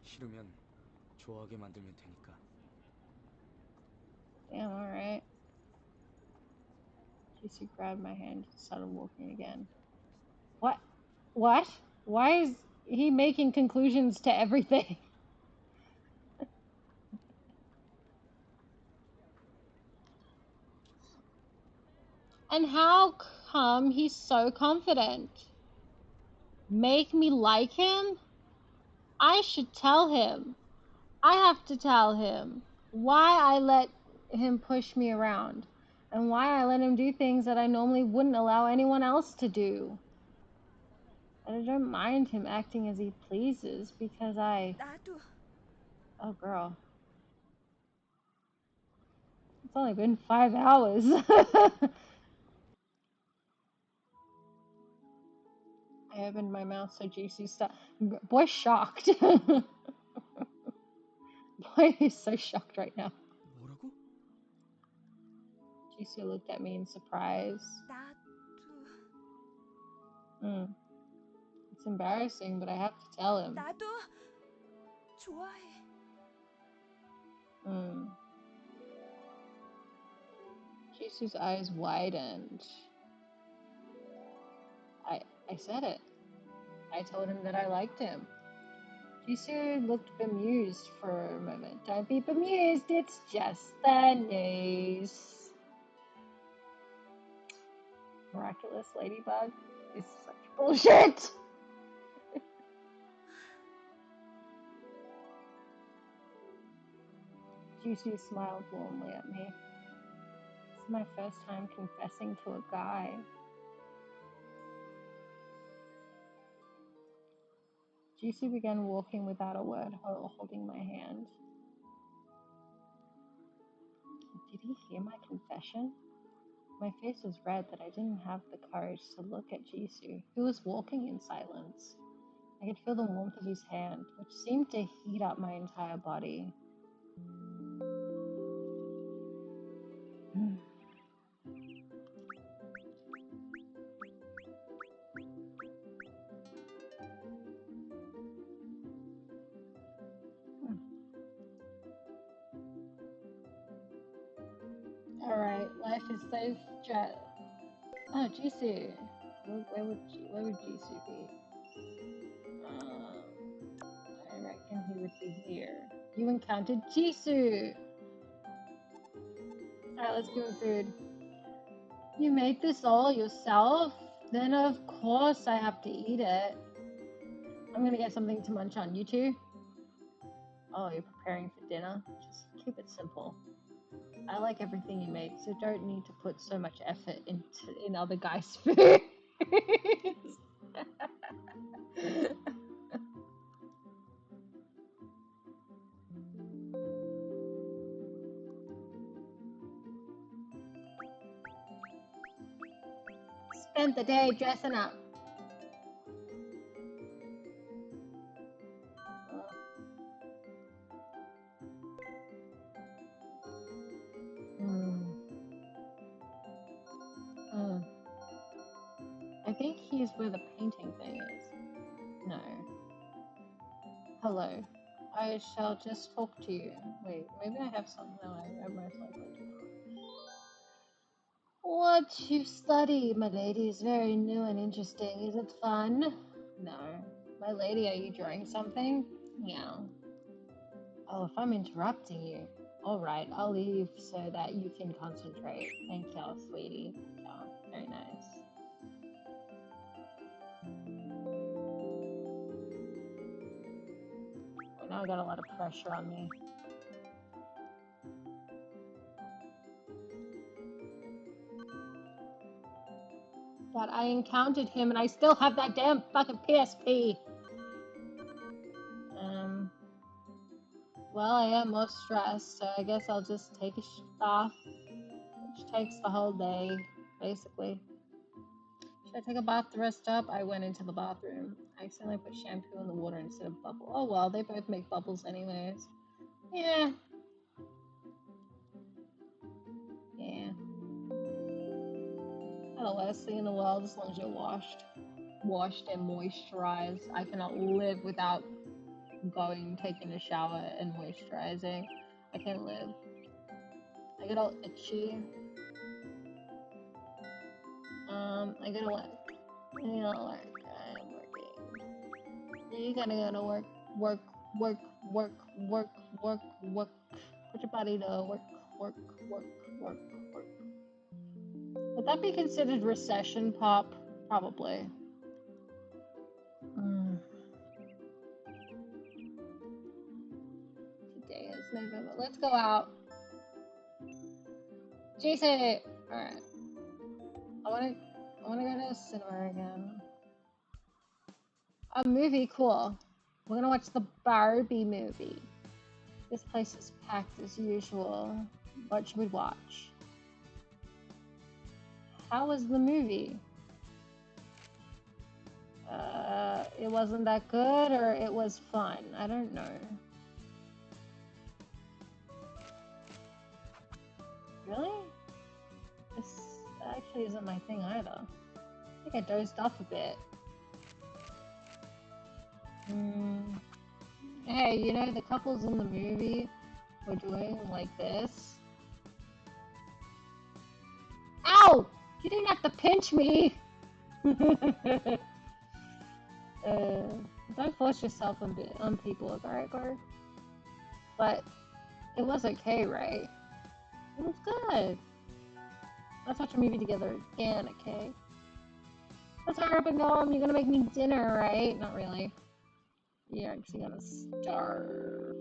싫으면 좋아하게 만들면 되니까. Damn, alright. Jisoo grabbed my hand and started walking again. What? What? Why is he making conclusions to everything? And how come he's so confident? Make me like him? I should tell him. I have to tell him why I let him push me around and why I let him do things that I normally wouldn't allow anyone else to do. And I don't mind him acting as he pleases because 나도 oh girl. It's only been 5 hours. I opened my mouth so Jisoo stopped. Boy's shocked. Boy is so shocked right now. 뭐라고? Jisoo looked at me in surprise. 나도 It's embarrassing, but I have to tell him. 나도 좋아해. Jisoo's eyes widened. I said it. I told him that I liked him. Jisoo looked bemused for a moment. Don't be bemused, it's just the news. Miraculous ladybug is such bullshit! Jisoo smiled warmly at me. This is my first time confessing to a guy. Jisoo began walking without a word, holding my hand. Did he hear my confession? My face was red that I didn't have the courage to look at Jisoo, who was walking in silence. I could feel the warmth of his hand, which seemed to heat up my entire body. Alright, life is so stressed. Oh, Jisoo. Where would Jisoo be? I reckon he would be here. You encountered Jisoo! Alright, let's give him food. You made this all yourself? Then of course I have to eat it. I'm gonna get something to munch on. You too? Oh, you're preparing for dinner? Just keep it simple. I like everything you make, so don't need to put so much effort in other guys' food. Spent the day dressing up. I think he's where the painting thing is. No. Hello. I shall just talk to you. Wait, maybe I have something. No, I most likely do not. What you study, my lady, is very new and interesting. Is it fun? No. My lady, are you drawing something? Yeah. Oh, if I'm interrupting you. Alright, I'll leave so that you can concentrate. Thank y'all, sweetie. Yeah, very nice. Oh, now I got a lot of pressure on me. God, I encountered him and I still have that damn fucking PSP. Well, I am more stressed, so I guess I'll just take a bath, which takes the whole day, basically. Should I take a bath to rest up? I went into the bathroom. I accidentally put shampoo in the water instead of bubble. Oh well, they both make bubbles anyways. Yeah. Yeah. Not the worst thing in the world as long as you're washed. Washed and moisturized. I cannot live without taking a shower and moisturizing. I can't live. I get all itchy. I gotta work. I gotta work. I'm working. You gotta go to work. Work, work, work, work, work, work. Put your body to work, work, work, work, work. Would that be considered recession pop? Probably. Today is November. Let's go out. Jason! Alright. I wanna go to the cinema again. A movie, cool. We're gonna watch the Barbie movie. This place is packed as usual. What should we watch? How was the movie? It wasn't that good, or it was fun. I don't know. Really? This actually isn't my thing either. I think I dozed off a bit. Hey, you know, the couples in the movie were doing like this. Ow! You didn't have to pinch me! Don't force yourself on people, alright, Barb? But it was okay, right? It was good. Let's watch a movie together again, okay? Let's hurry up and go home. You're gonna make me dinner, right? Not really. You're actually gonna starve.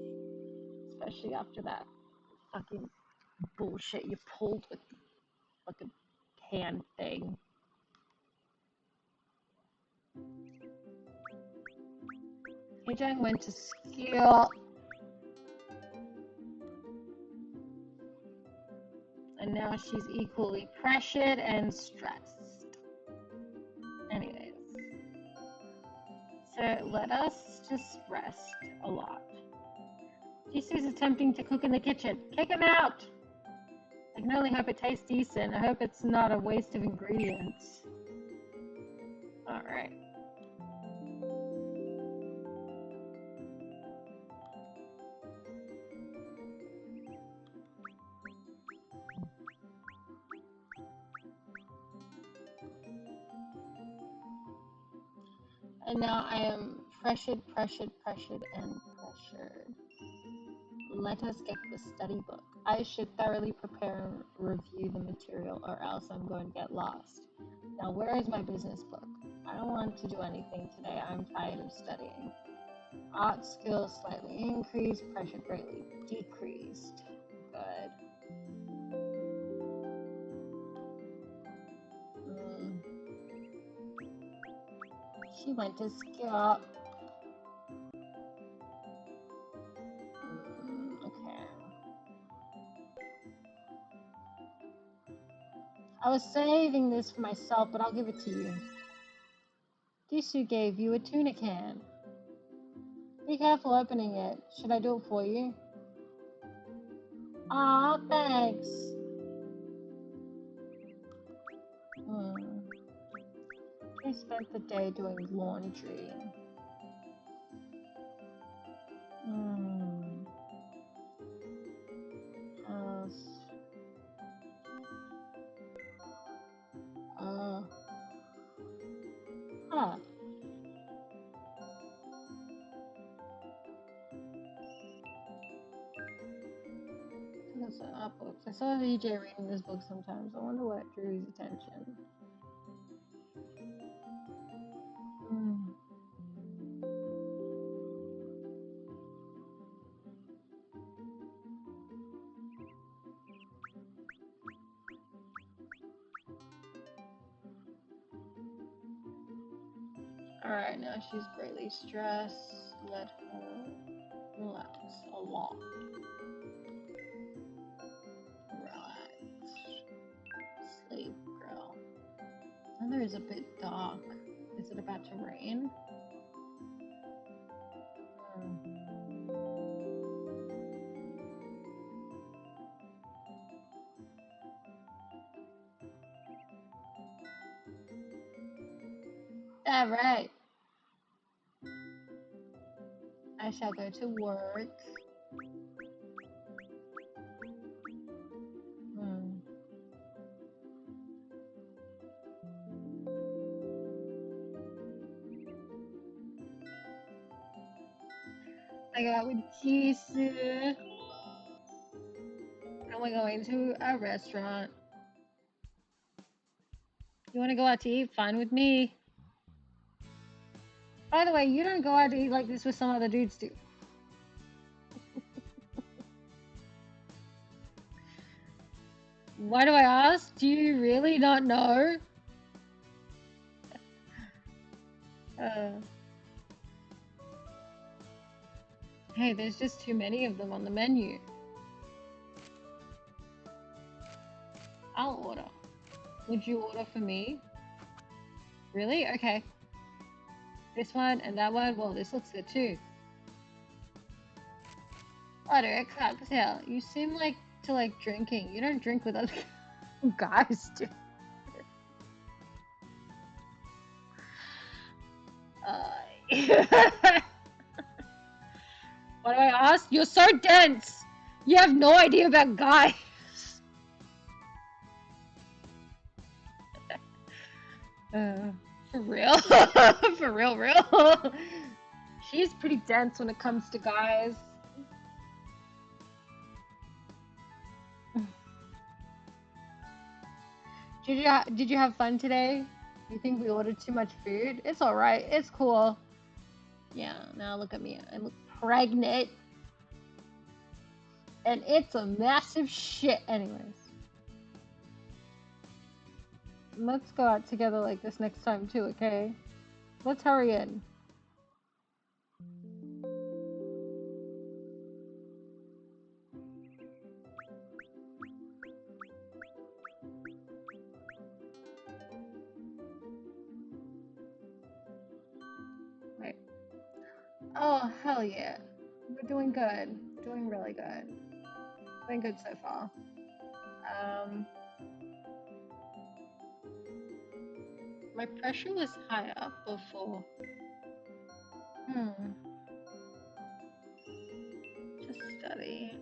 Especially after that fucking bullshit you pulled with the fucking hand thing. Hee-jung went to school. And now she's equally pressured and stressed. Anyways. So let us just rest a lot. Jisoo's attempting to cook in the kitchen. Kick him out! I can only hope it tastes decent. I hope it's not a waste of ingredients. Alright. And now I am pressured, pressured, pressured, and pressured. Let us get the study book. I should thoroughly prepare and review the material, or else I'm going to get lost. Now, where is my business book? I don't want to do anything today. I'm tired of studying. Art skills slightly increased, pressure greatly decreased. Good. She went to school. Okay. I was saving this for myself, but I'll give it to you. Jisoo gave you a tuna can. Be careful opening it. Should I do it for you? Aw, thanks. I spent the day doing laundry. House. Huh. That's art books. I saw VJ reading this book sometimes. I wonder what drew his attention. Alright, now she's greatly stressed. Let her relax a lot. Relax. Sleep, girl. Weather is a bit dark. Is it about to rain? Alright. I shall go to work. I go out with Jisoo. And we're going to a restaurant. You want to go out to eat? Fine with me. By the way, you don't go out to eat like this with some other dudes, do? Why do I ask? Do you really not know? Hey, there's just too many of them on the menu. I'll order. Would you order for me? Really? Okay. This one and that one? Well, this looks good too. Order a cocktail. You seem like to like drinking. You don't drink with other guys, do What do I ask? You're so dense! You have no idea about guys! For real? For real? She's pretty dense when it comes to guys. Did you have fun today? You think we ordered too much food? It's alright. It's cool. Yeah, now look at me. I'm pregnant. And it's a massive shit anyways. Let's go out together like this next time too, okay? Let's hurry in. Wait. Oh, hell yeah. We're doing good. Doing really good. Doing good so far. My pressure was higher before. Just study.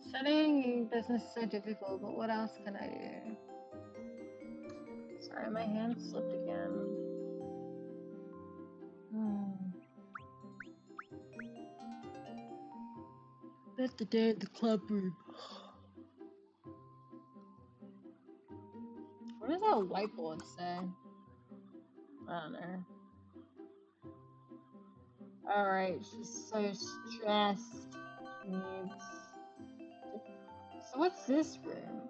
Studying business is so difficult, but what else can I do? Sorry, my hand slipped again. That's the day at the club room. What does that whiteboard say? I don't know. Alright, she's so stressed. She needs... So what's this room?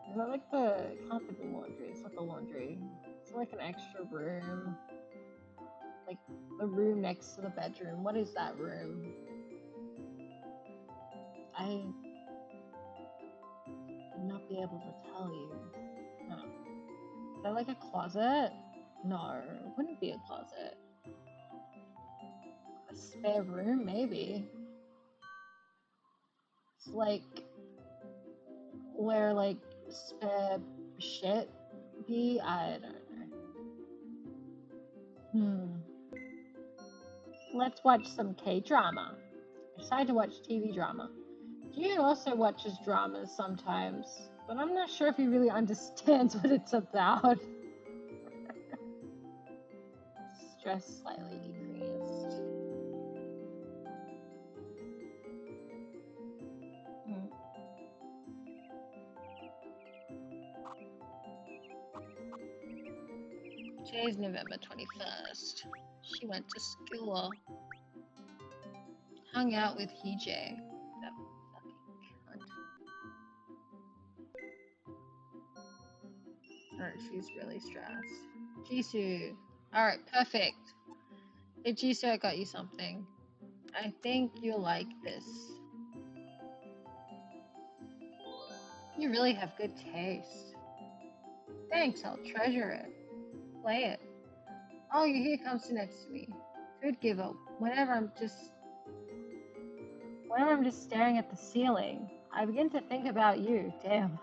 Is that like the... It can't be the laundry, it's not the laundry. It's like an extra room. Like the room next to the bedroom. What is that room? I would not be able to tell you. No. Is that like a closet? No, it wouldn't be a closet. A spare room, maybe. It's like where like spare shit be. I don't know. Let's watch some K-drama. I decided to watch TV drama. June also watches dramas sometimes, but I'm not sure if he really understands what it's about. Stress slightly decreased. Today's November 21st. She went to school. Hung out with Hee-jae. That fucking cunt. Alright, she's really stressed. Jisoo. Alright, perfect. Hey Jisoo, I got you something. I think you'll like this. You really have good taste. Thanks, I'll treasure it. Play it. Oh, your hair comes next to me. Good giver. Whenever I'm just staring at the ceiling, I begin to think about you. Damn.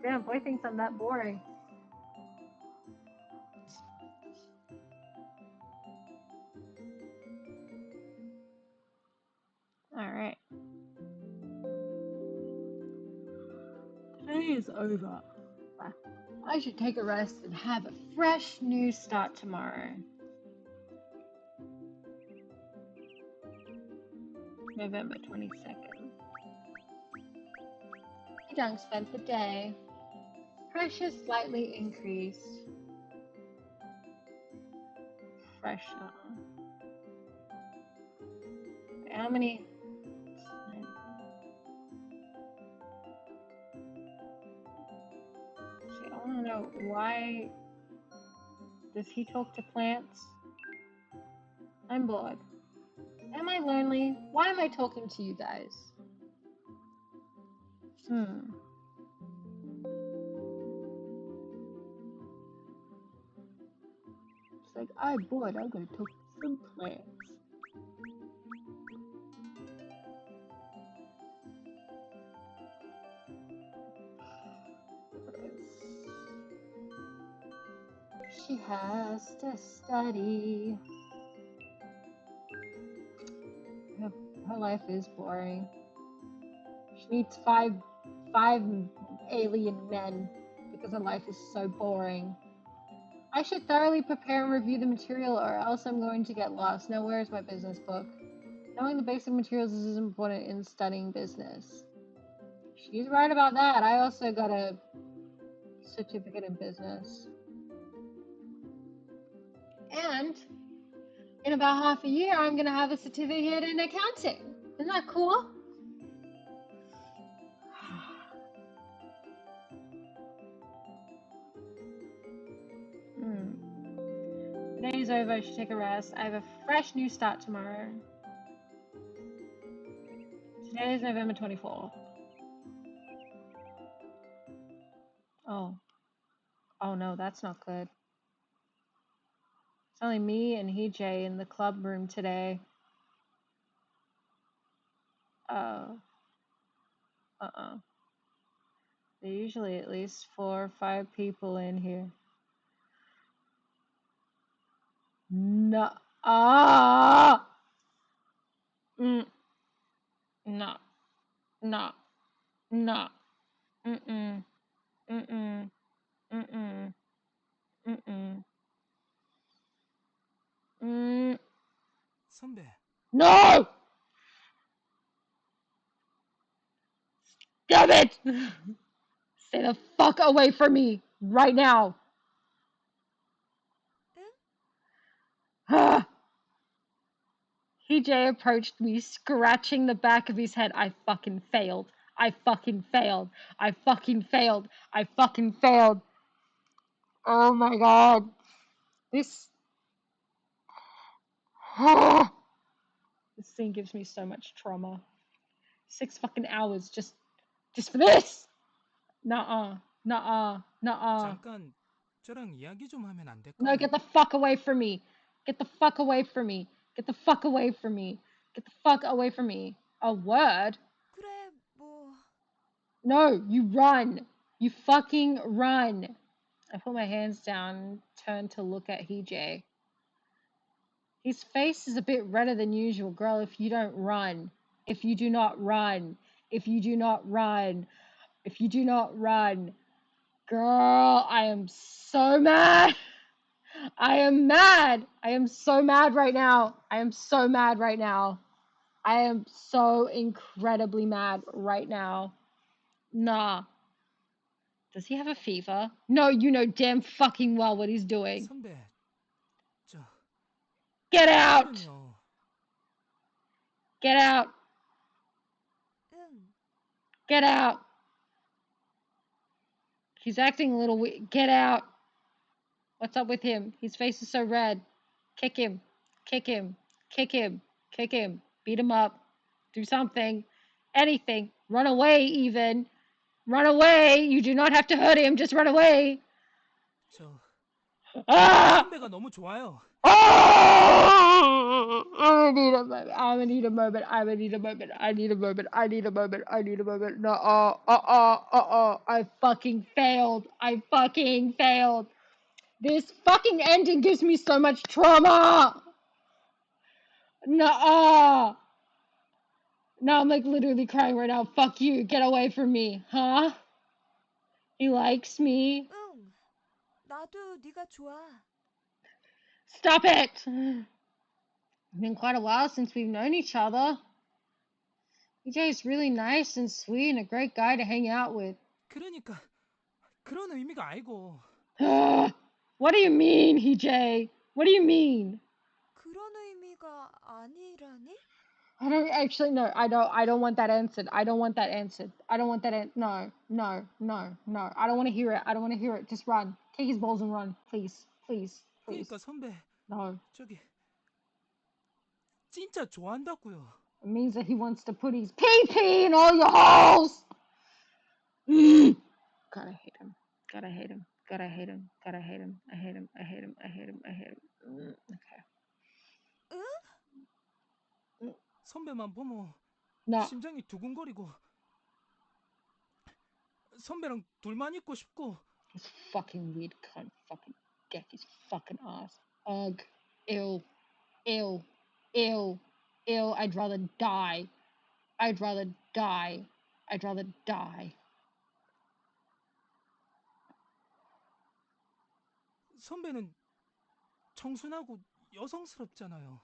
Damn, boy thinks I'm that boring. Alright. Today is over. I should take a rest and have a fresh new start tomorrow. November 22nd. Dunk spent the day. Pressure slightly increased. Pressure. How many? See, I want to know why does he talk to plants? I'm bored. Am I lonely? Why am I talking to you guys? It's like, I'm bored. I'm going to talk to some plants. She has to study. Her life is boring. She needs five alien men because her life is so boring. I should thoroughly prepare and review the material or else I'm going to get lost. Now where is my business book? Knowing the basic materials is important in studying business. She's right about that. I also got a certificate in business. And in about half a year, I'm going to have a certificate in accounting. Isn't that cool? Today's over. I should take a rest. I have a fresh new start tomorrow. Today is November 24th. Oh. Oh no, that's not good. It's only me and Hee-Jae in the club room today. Oh. There are usually at least 4 or 5 people in here. No. Ah! No. No. No. Mm-mm. Mm-mm. Mm-mm. Mm-mm. 선배, No! Damn it! Stay the fuck away from me right now. Hee-Jae approached me, scratching the back of his head. I fucking failed. I fucking failed. I fucking failed. I fucking failed. Oh my god. This this thing gives me so much trauma. 6 fucking hours just for this. Nuh-uh. Nuh-uh. Nuh-uh. 잠깐 저랑 이야기 좀 하면 안 될까요? No, get the fuck away from me. Get the fuck away from me. Get the fuck away from me. Get the fuck away from me. A word? 그래, 뭐. No, you run. You fucking run. I put my hands down, turned to look at Hee-Jae. His face is a bit redder than usual, girl, if you don't run. If you do not run. If you do not run. If you do not run. Girl, I am so mad. I am mad. I am so mad right now. I am so mad right now. I am so incredibly mad right now. Nah. Does he have a fever? No, you know damn fucking well what he's doing. 선배, 저 Get out! 실은요. Get out! 응. Get out! He's acting a little weird. Get out! What's up with him? His face is so red. Kick him. Kick him. Kick him. Kick him. Beat him up. Do something. Anything. Run away, even. Run away! You do not have to hurt him. Just run away. 저 Ah! 선배가 너무 좋아요. Oh! I need a moment. I need a moment. I need a moment. I need a moment. I need a moment. I need a moment. No. I fucking failed. I fucking failed. This fucking ending gives me so much trauma. No. Now I'm like literally crying right now. Fuck you. Get away from me. Huh? He likes me. 응. 나도 네가 좋아. Stop it. It's been quite a while since we've known each other. EJ's really nice and sweet and a great guy to hang out with. 그러니까 그런 의미가 아니고. What do you mean, EJ? What do you mean? 그런 의미가 아니라니? I don't actually no. I don't want that answered. I don't want that answered. I don't want that. No, no, no, no. I don't want to hear it. I don't want to hear it. Just run. Kick his balls and run, please, please, please. 그러니까 선배 No. 저기 진짜 좋아한다고요. It means that he wants to put his pee in all your holes. God, I hate him. God, I hate him. God, I hate him. God, I hate him. I hate him. I hate him. I hate him. I hate him. Okay. 선배만 보면 No. 심장이 두근거리고 선배랑 둘만 있고 싶고. This fucking weird cunt fucking get his fucking ass. Ugh. Ew. Ew. Ew. Ew. I'd rather die. I'd rather die. I'd rather die. 선배는 청순하고 여성스럽잖아요.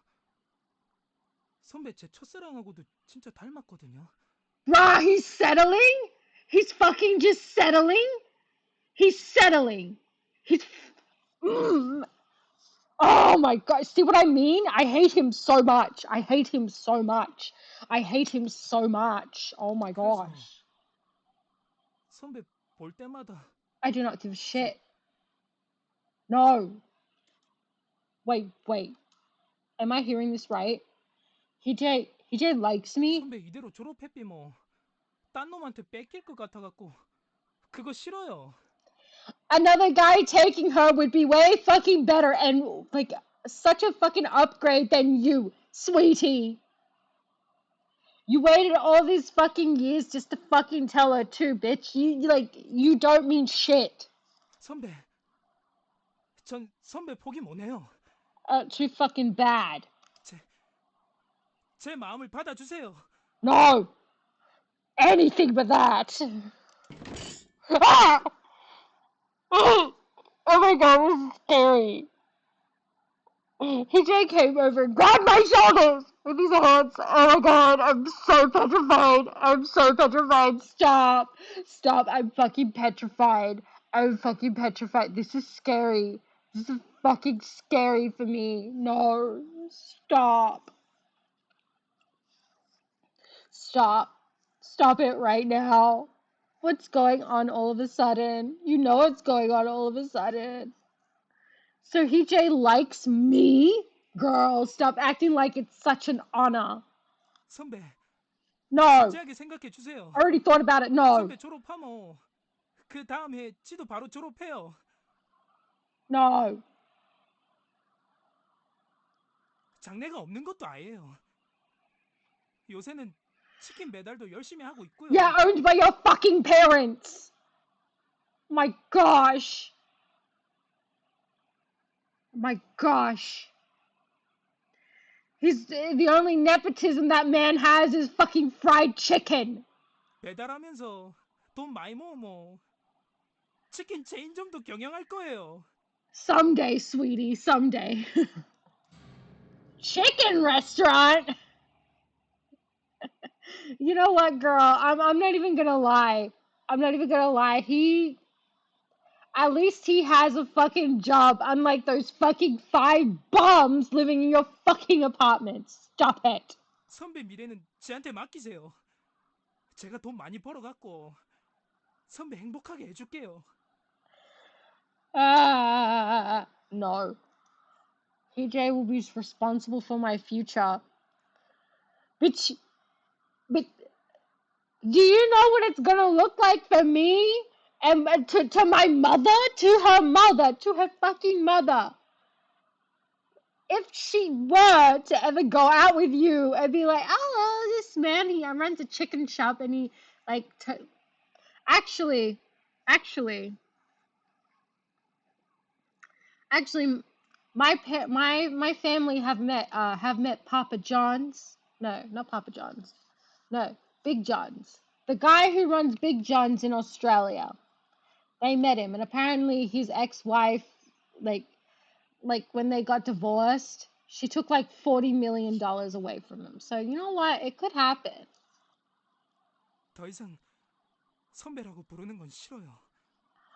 선배 제 첫사랑하고도 진짜 닮았거든요. Rah, he's settling? He's fucking just settling? He's settling. He's... Oh my god, see what I mean? I hate him so much. I hate him so much. I hate him so much. Oh my gosh. 선배 볼 때마다 I do not give a shit. No. Wait. Am I hearing this right? he likes me? 선배 이대로 졸업했비 뭐. 딴 놈한테 뺏길 것 같아갖고 그거 싫어요. Another guy taking her would be way fucking better and like such a fucking upgrade than you, sweetie. You waited all these fucking years just to fucking tell her too, bitch. You don't mean shit. 선배, 전 선배 포기 못해요. Too fucking bad. 제 마음을 받아주세요. No. Anything but that. Ah! Oh my god, this is scary. He just came over and grabbed my shoulders with his hands. Oh my god, I'm so petrified. I'm so petrified. Stop. Stop. I'm fucking petrified. I'm fucking petrified. This is scary. This is fucking scary for me. No. Stop. Stop. Stop it right now. What's going on all of a sudden? You know what's going on all of a sudden. So J likes me? Girl, stop acting like it's such an honor. 선배, No. 진지하게 생각해 주세요. I already thought about it. No. 선배 졸업하면 그 다음 해 지도 바로 졸업해요. No. 장래가 없는 것도 아니에요. 요새는 치킨 배달도 열심히 하고 있고요. Yeah, owned by your fucking parents. My gosh. My gosh. The only nepotism that man has is fucking fried chicken. 배달하면서 돈 많이 모으면 치킨 체인점도 경영할 거예요. Someday, sweetie, someday. Chicken restaurant? You know what, girl? I'm not even gonna lie. I'm not even gonna lie. At least he has a fucking job, unlike those fucking 5 bums living in your fucking apartments. Stop it. 선배 미래는 제한테 맡기세요. 제가 돈 많이 벌어갖고 선배 행복하게 해줄게요. No. PJ will be responsible for my future. But do you know what it's gonna look like for me? And to my mother? To her fucking mother. If she were to ever go out with you and be like, oh, this man, he runs a chicken shop and he, like, actually, my family have met Papa John's. No, not Papa John's. No, Big John's. The guy who runs Big John's in Australia. They met him, and apparently his ex-wife, like when they got divorced, she took like $40 million away from him. So you know what? It could happen. 더 이상 선배라고 부르는 건 싫어요.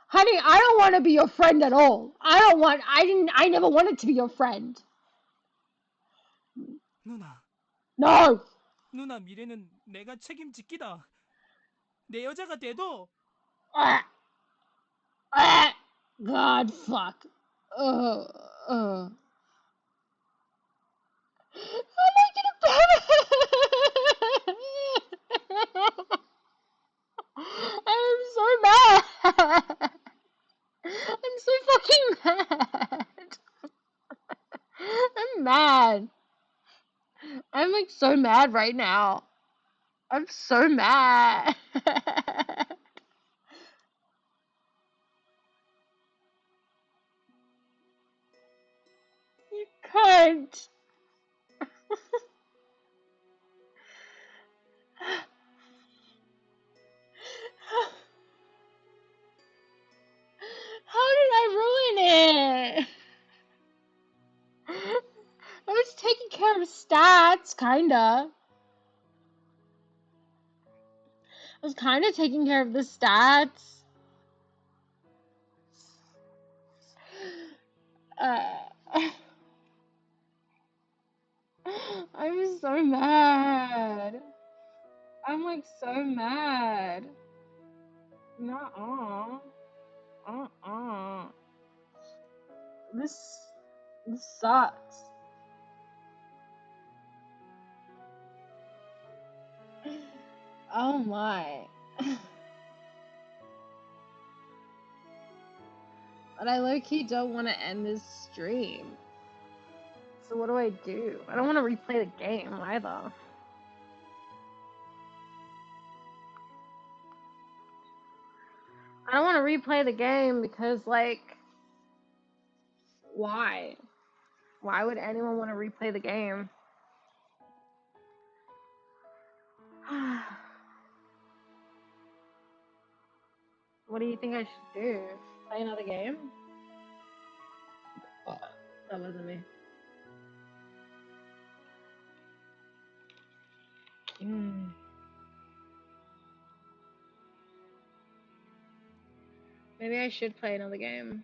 Honey, I don't want to be your friend at all. I never wanted to be your friend. 누나, No! 누나 미래는 내가 책임질기다. 내 여자가 돼도 Ah, ah, God, fuck. I'm not gonna I'm so mad. I'm so fucking mad. I'm mad. I'm like so mad right now. I'm so mad. You cunt. How did I ruin it? I was taking care of stats, kinda. I was kinda taking care of the stats. Uh, I'm so mad. I'm like so mad. Nuh-uh. This sucks. Oh my. But I low-key don't want to end this stream. So what do I do? I don't want to replay the game either. I don't want to replay the game because, like, why? Why would anyone want to replay the game? What do you think I should do? Play another game? Oh, that wasn't me. Maybe I should play another game.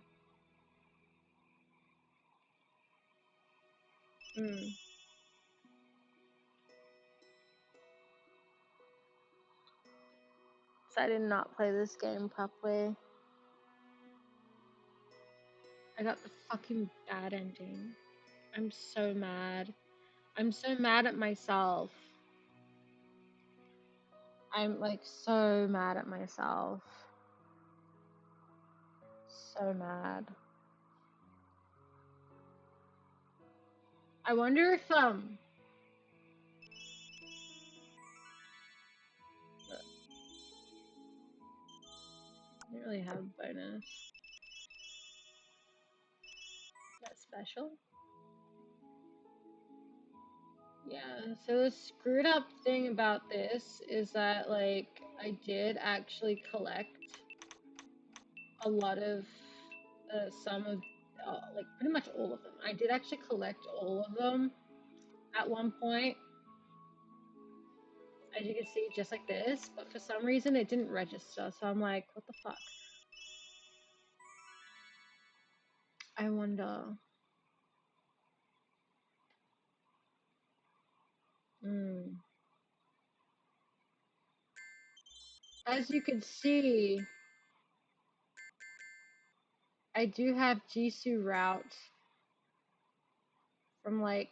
So I did not play this game properly. I got the fucking bad ending. I'm so mad. I'm so mad at myself. I'm like so mad at myself. So mad. I wonder if I don't really have a bonus. That's special. Yeah, so the screwed up thing about this is that, like, I did actually collect a lot of, some of, like, pretty much all of them. I did actually collect all of them at one point, as you can see, just like this, but for some reason it didn't register, so I'm like, what the fuck? I wonder. As you can see, I do have Jisoo route from like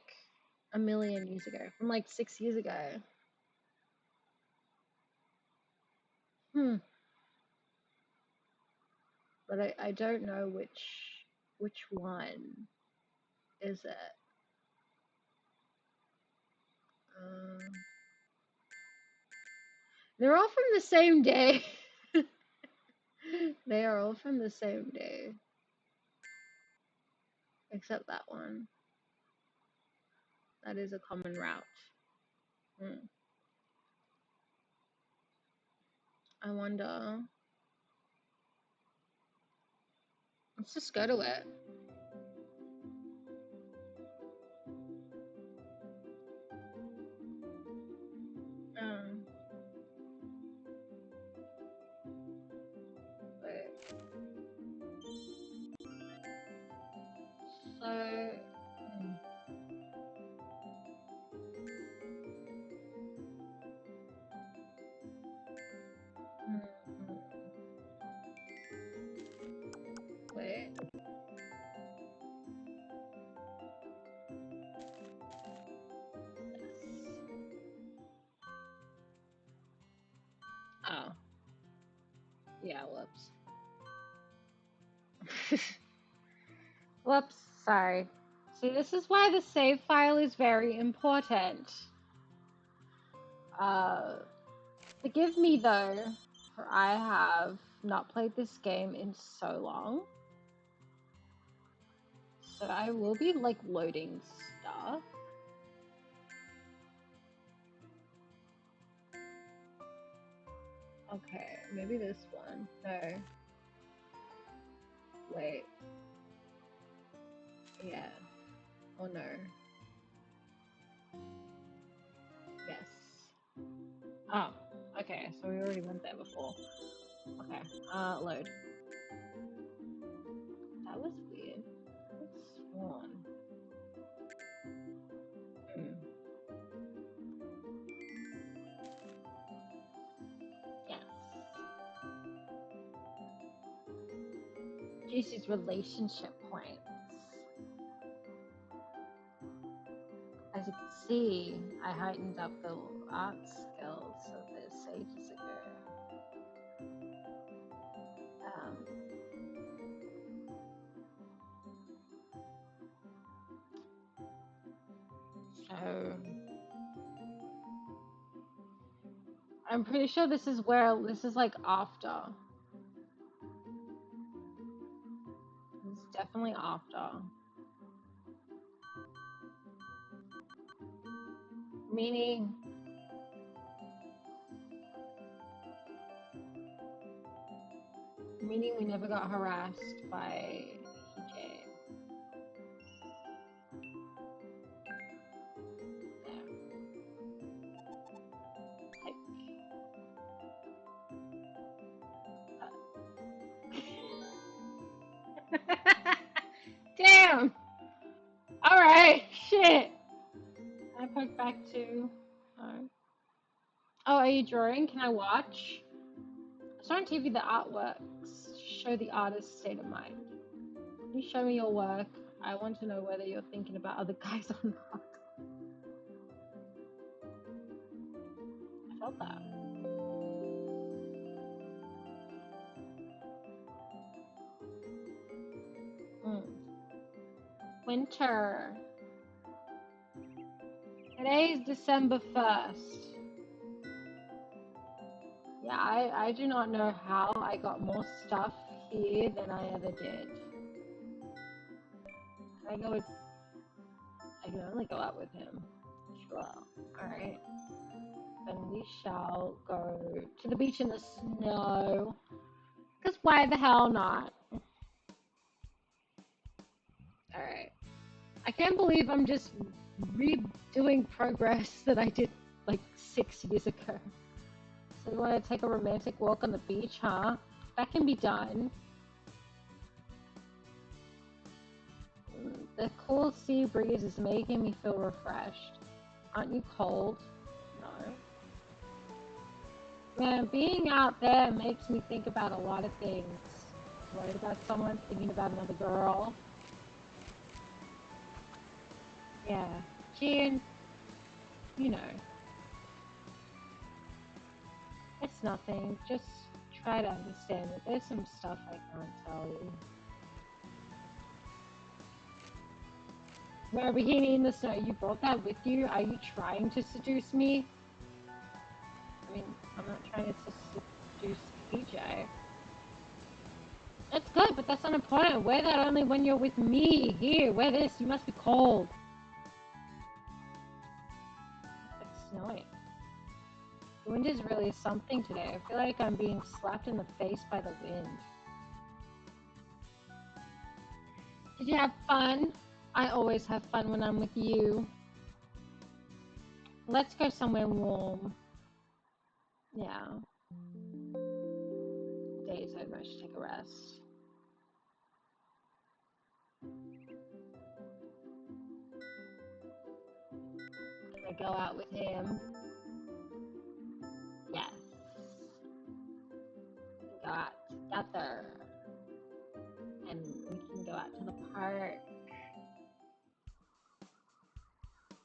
a million years ago, from like 6 years ago. But I don't know which one is it. They're all from the same day. They are all from the same day. Except that one. That is a common route. I wonder. Let's just go to it. Yeah, whoops. Whoops, sorry. See, this is why the save file is very important. Forgive me though, for I have not played this game in so long. So I will be like loading stuff. Okay, maybe this one. No. Wait. Yeah. Oh no. Yes. Oh, okay, so we already went there before. Okay, load. That was weird. It's sworn. Yes. Jisoo's relationship points. As you can see, I heightened up the art skills of this ages ago. So I'm pretty sure this is like after. This is definitely after. Meaning we never got harassed by EJ. Damn! Alright, shit! I put back to... Oh, are you drawing? Can I watch? I saw on TV the artworks show the artist's state of mind. Can you show me your work? I want to know whether you're thinking about other guys or not. I felt that. Winter. Today is December 1st. Yeah, I do not know how I got more stuff here than I ever did. I can only go out with him. Sure. Alright. Then we shall go to the beach in the snow. Because why the hell not? Alright. I can't believe I'm just redoing progress that I did like 6 years ago. So you want to take a romantic walk on the beach, huh? That can be done. The cool sea breeze is making me feel refreshed. Aren't you cold? No. Man, being out there makes me think about a lot of things. Worried about someone, thinking about another girl. Yeah. Jin, you know. It's nothing. Just try to understand it. There's some stuff I can't tell you. Wear a bikini in the snow. You brought that with you? Are you trying to seduce me? I mean, I'm not trying to seduce PJ. It's good, but that's not important. Wear that only when you're with me. Here, wear this. You must be cold. It's snowing. The wind is really something today. I feel like I'm being slapped in the face by the wind. Did you have fun? I always have fun when I'm with you. Let's go somewhere warm. Yeah. Day's over. I should take a rest. Can I go out with him? Yes. We can go out together. And we can go out to the park.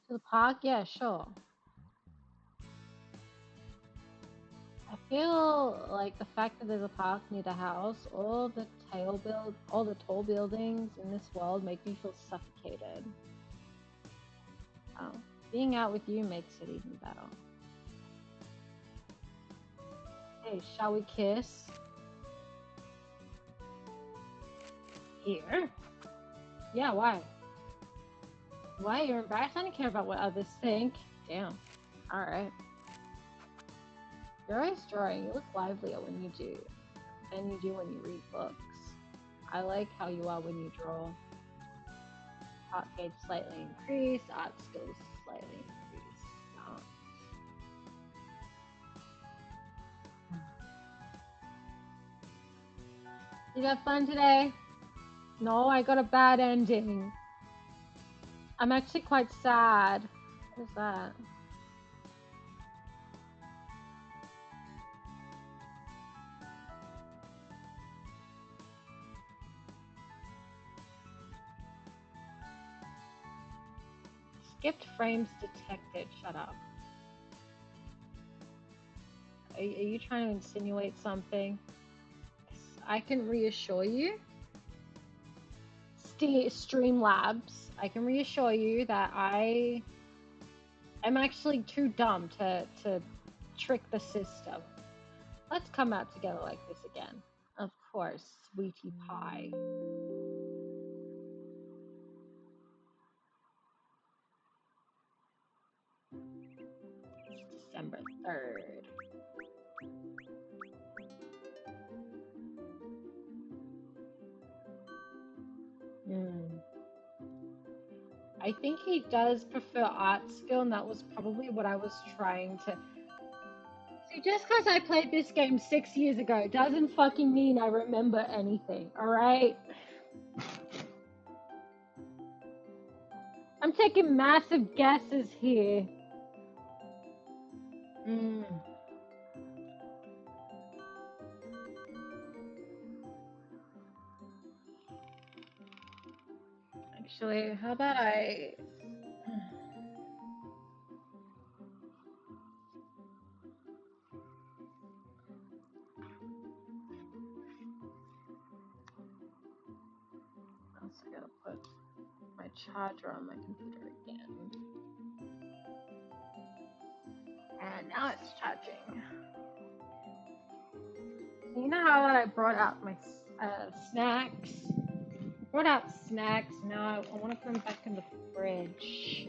To the park? Yeah, sure. I feel like the fact that there's a park near the house, all the tall buildings in this world make me feel suffocated. Oh, being out with you makes it even better. Hey, shall we kiss? Here? Yeah, why? Why? You're embarrassed? I don't care about what others think. Damn. Alright. You're always drawing. You look livelier when you do than you do when you read books. I like how you are when you draw. Art gauge slightly increased, art skills slightly increased. Oh. You have fun today? No, I got a bad ending. I'm actually quite sad. What is that? Skipped frames detected. Shut up. Are you trying to insinuate something? I can reassure you. Streamlabs, I can reassure you that I am actually too dumb to trick the system. Let's come out together like this again. Of course, sweetie pie. It's December 3rd. I think he does prefer art skill, and that was probably what I was trying to... See, just because I played this game 6 years ago doesn't fucking mean I remember anything, alright? I'm taking massive guesses here. Actually, how about I... I also gotta put my charger on my computer again. And now it's charging. So you know how I brought out my snacks? I brought out snacks. Now I want to put them back in the fridge.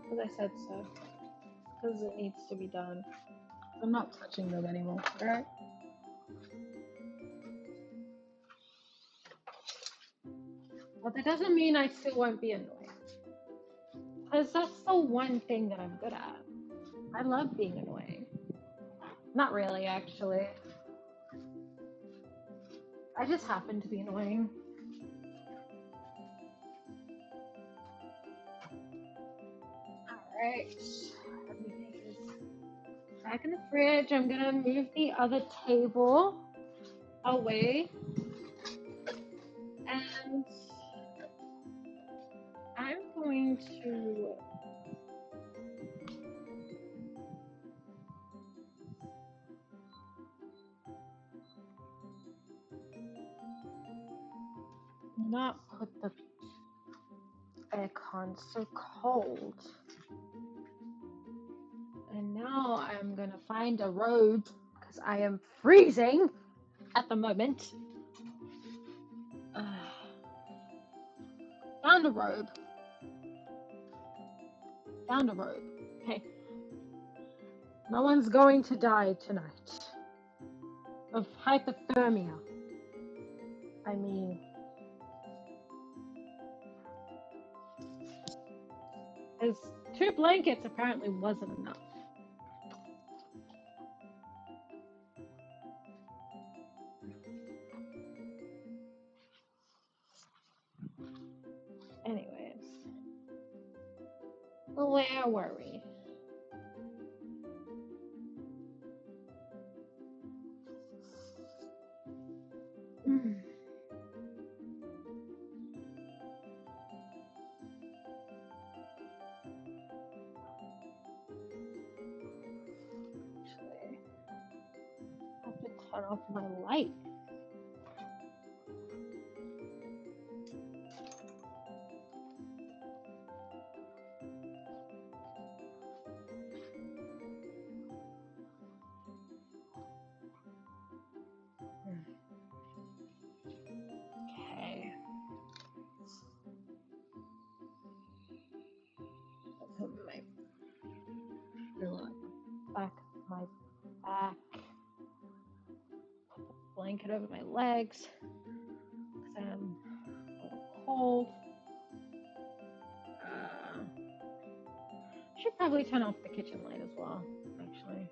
Because I said so. Because it needs to be done. I'm not touching them anymore, alright? But that doesn't mean I still won't be annoyed. Because that's the one thing that I'm good at. I love being annoying. Not really, actually. I just happen to be annoying. Alright. Everything is back in the fridge. I'm gonna move the other table away. And I'm going to not put the aircon so cold. And now I'm gonna find a robe because I am freezing at the moment. Found a robe. Found a robe. Okay. No one's going to die tonight of hypothermia. I mean, because 2 blankets apparently wasn't enough. Anyways, where were we? turn off my light. Okay. Put my pillow at the back of my back. Put the blanket over my legs because I'm a little cold. Should probably turn off the kitchen light as well, actually.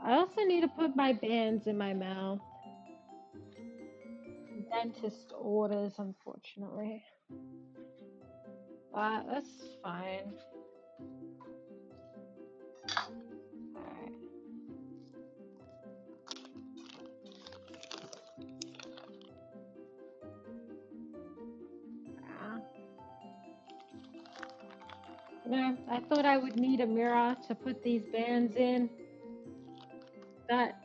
I also need to put my bands in my mouth. Dentist orders, unfortunately. But that's fine. Alright. Yeah, I thought I would need a mirror to put these bands in. But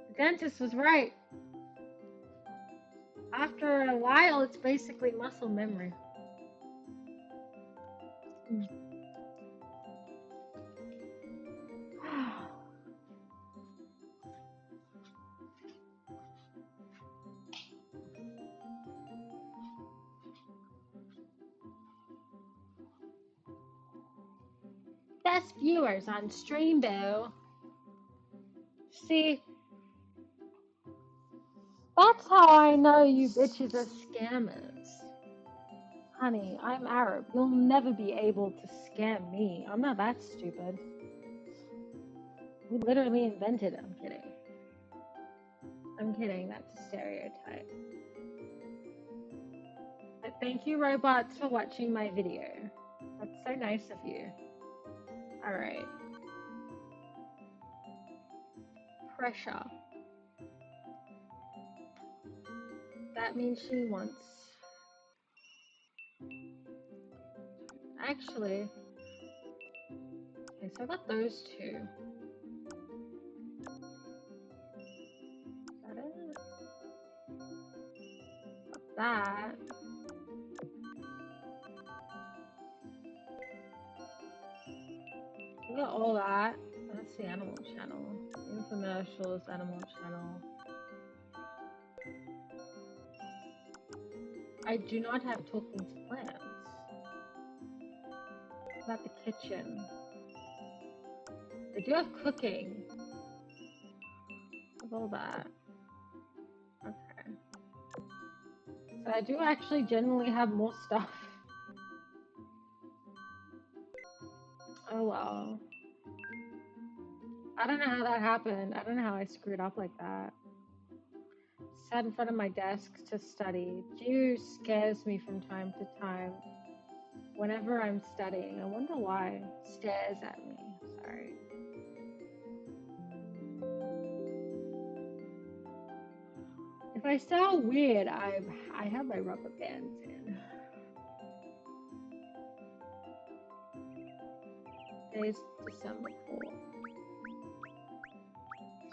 the dentist was right. After a while, it's basically muscle memory. Best viewers on Streambo. See, that's how I know you bitches are scammers. Honey, I'm Arab. You'll never be able to scam me. I'm not that stupid. We literally invented it. I'm kidding. I'm kidding. That's a stereotype. But thank you, robots, for watching my video. That's so nice of you. Alright. Pressure. That means she wants... Actually... Okay, so I got those two. Is that it? Got that. I got all that. That's the animal channel. Infomercials, animal channel. I do not have talking to plants. What about the kitchen? I do have cooking. With all that. Okay. So I do actually generally have more stuff. Oh well. I don't know how that happened. I don't know how I screwed up like that. Sat in front of my desk to study. Jisoo scares me from time to time. Whenever I'm studying. I wonder why. Stares at me. Sorry. If I sound weird, I have my rubber bands in. Today's December 4th.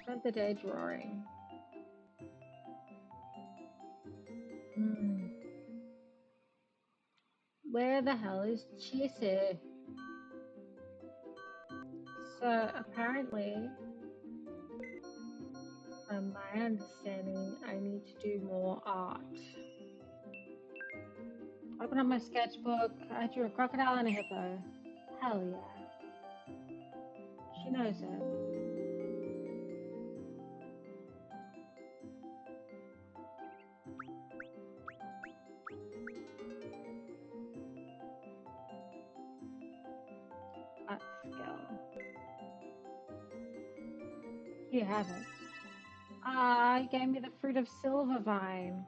Spent the day drawing. Where the hell is Jisoo? So apparently, from my understanding, I need to do more art. Open up my sketchbook. I drew a crocodile and a hippo. Hell yeah. She knows it. Art skill. You have it. Ah, you gave me the fruit of silver vine.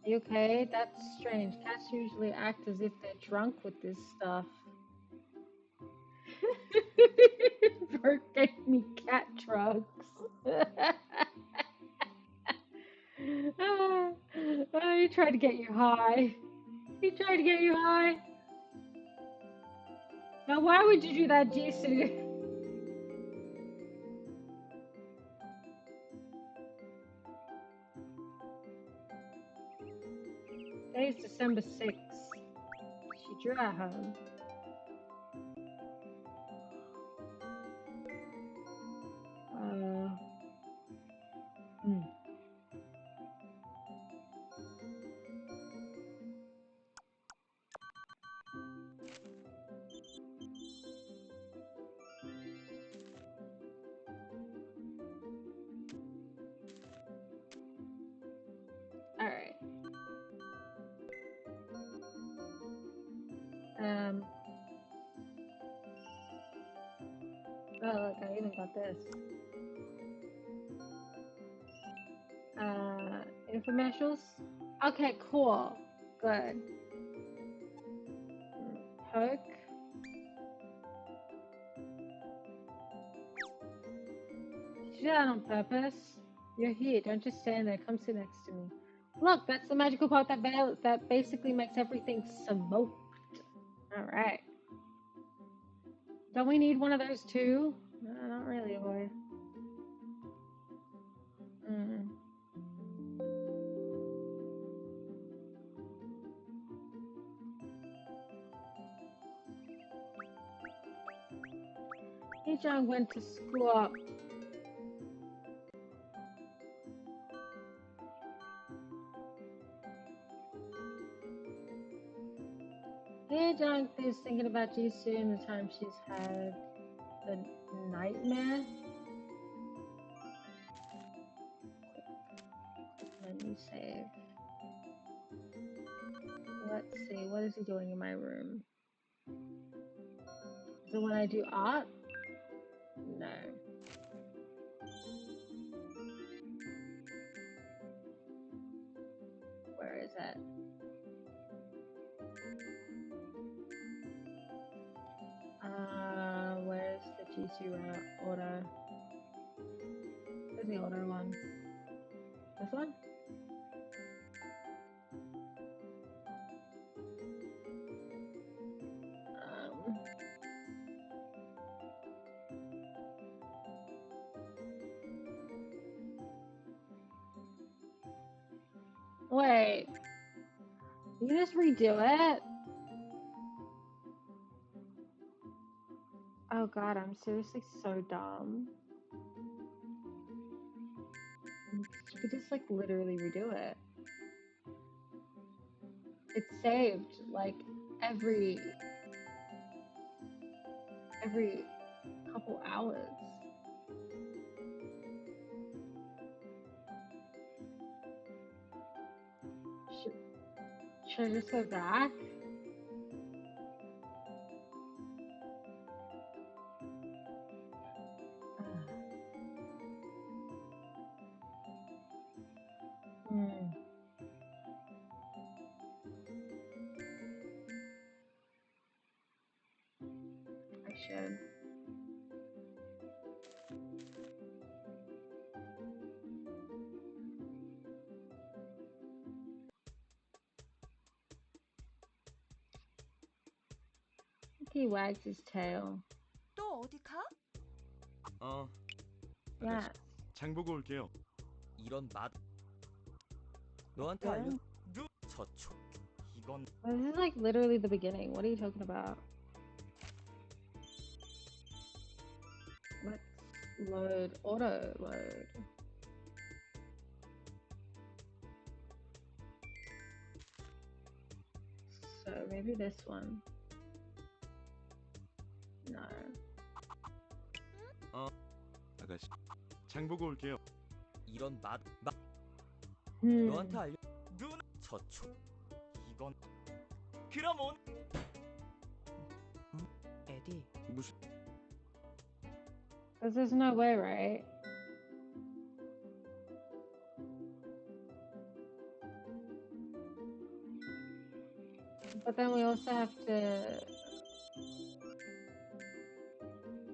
You okay? That's strange. Cats usually act as if they're drunk with this stuff. Bert gave me cat drugs. He tried to get you high. He tried to get you high. Now, why would you do that, Jisoo? Today's December 6th. She drew at home. Hmm. All right. Oh, look, I even got this. Infomercials? Okay, cool. Good. Hook. Did you do that on purpose? You're here. Don't just stand there. Come sit next to me. Look, that's the magical part that basically makes everything smoked. All right. Don't we need one of those too? No, not really, boy. Hee-chan went to school. Hee-chan is thinking about Jisoo and the time she's had the nightmare. Menu save. Let's see, what is he doing in my room? Is it when I do art? No. Where is it? Where's the Jisoo order? Where's the order one? This one? Wait. You just redo it? Oh god, I'm seriously so dumb. You could just like literally redo it. It's saved like every couple hours. Should I just go back? I should. He wags his tail. 또 어디 가? Yeah. 장 보고 올게요. 이런 맛. 너한테 알려. 저촉. 이건. This is like literally the beginning. What are you talking about? Let's load, auto load. So maybe this one. No. 아가씨, 장 보고 올게요. 이런 맛. 너한테 알려. 눈. 저촉. 이건. 그럼 온. 에디. 무슨? Because there's no way, right? But then we also have to...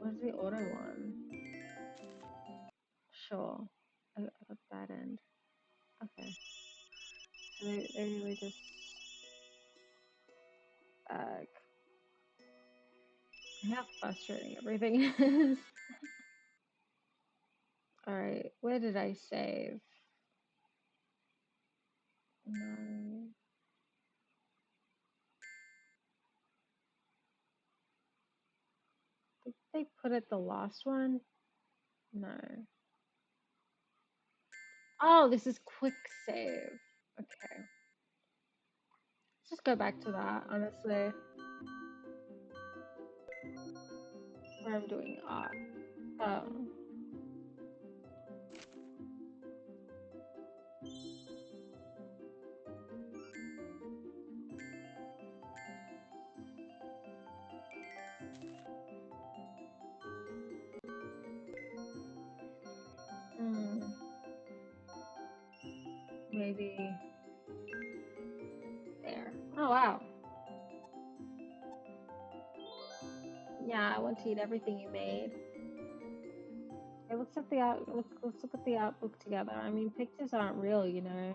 What's the auto one? They really just how frustrating everything is. Alright, where did I save? No. Did they put it the last one? No. Oh, this is quick save. Okay. Let's just go back to that, honestly. Where I'm doing art. Oh. Maybe there. Oh wow. Yeah, I want to eat everything you made. Hey, let's look at the art book together. I mean, pictures aren't real, you know.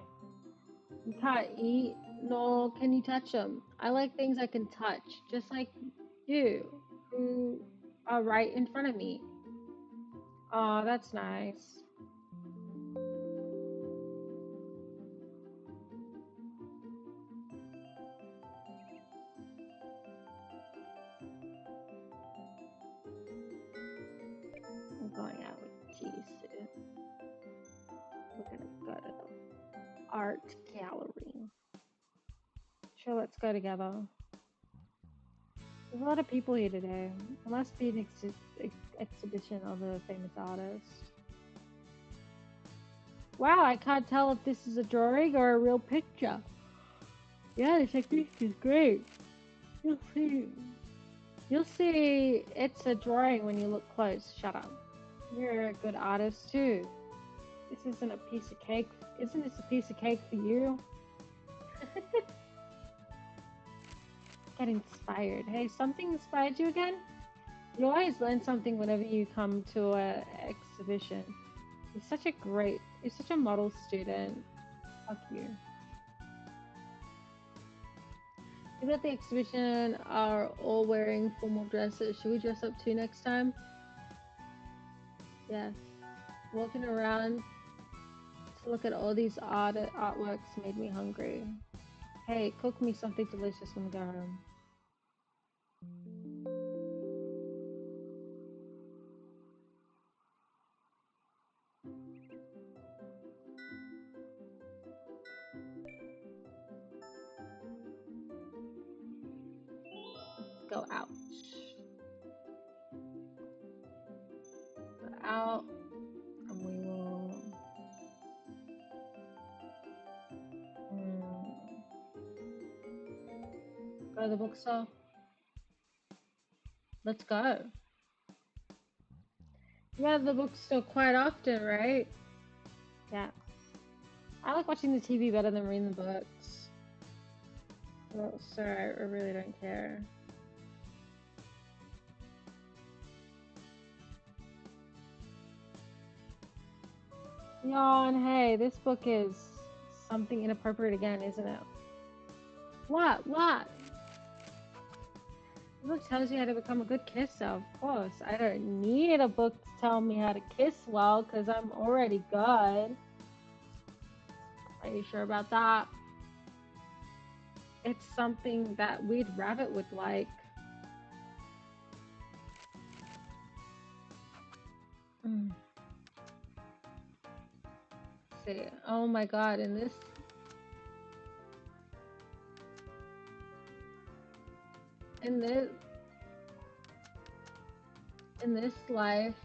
You can't eat, nor can you touch them. I like things I can touch, just like you, who are right in front of me. Oh, that's nice. I'm going out with Jisoo. We're gonna go to the art gallery. Sure, let's go together. There's a lot of people here today. There must be an exhibition of a famous artist. Wow, I can't tell if this is a drawing or a real picture. Yeah, the technique is great. You'll see. You'll see it's a drawing when you look close. Shut up. You're a good artist too. This isn't a piece of cake. Isn't this a piece of cake for you? Get inspired. Hey, something inspired you again? You always learn something whenever you come to a exhibition. You're such a model student. Fuck you. People at the exhibition are all wearing formal dresses. Should we dress up too next time? Yes. Walking around to look at all these artworks made me hungry. Hey, cook me something delicious when we go home. Let's go out. Go out, and we will. Go to the bookstore. Let's go. You go to the bookstore quite often, right? Yeah. I like watching the TV better than reading the books. Well, sir, I really don't care. Yawn, hey, this book is something inappropriate again, isn't it? What? What? The book tells you how to become a good kisser, of course. I don't need a book to tell me how to kiss well, because I'm already good. Are you sure about that? It's something that Weird Rabbit would like. See, oh my god, in this life,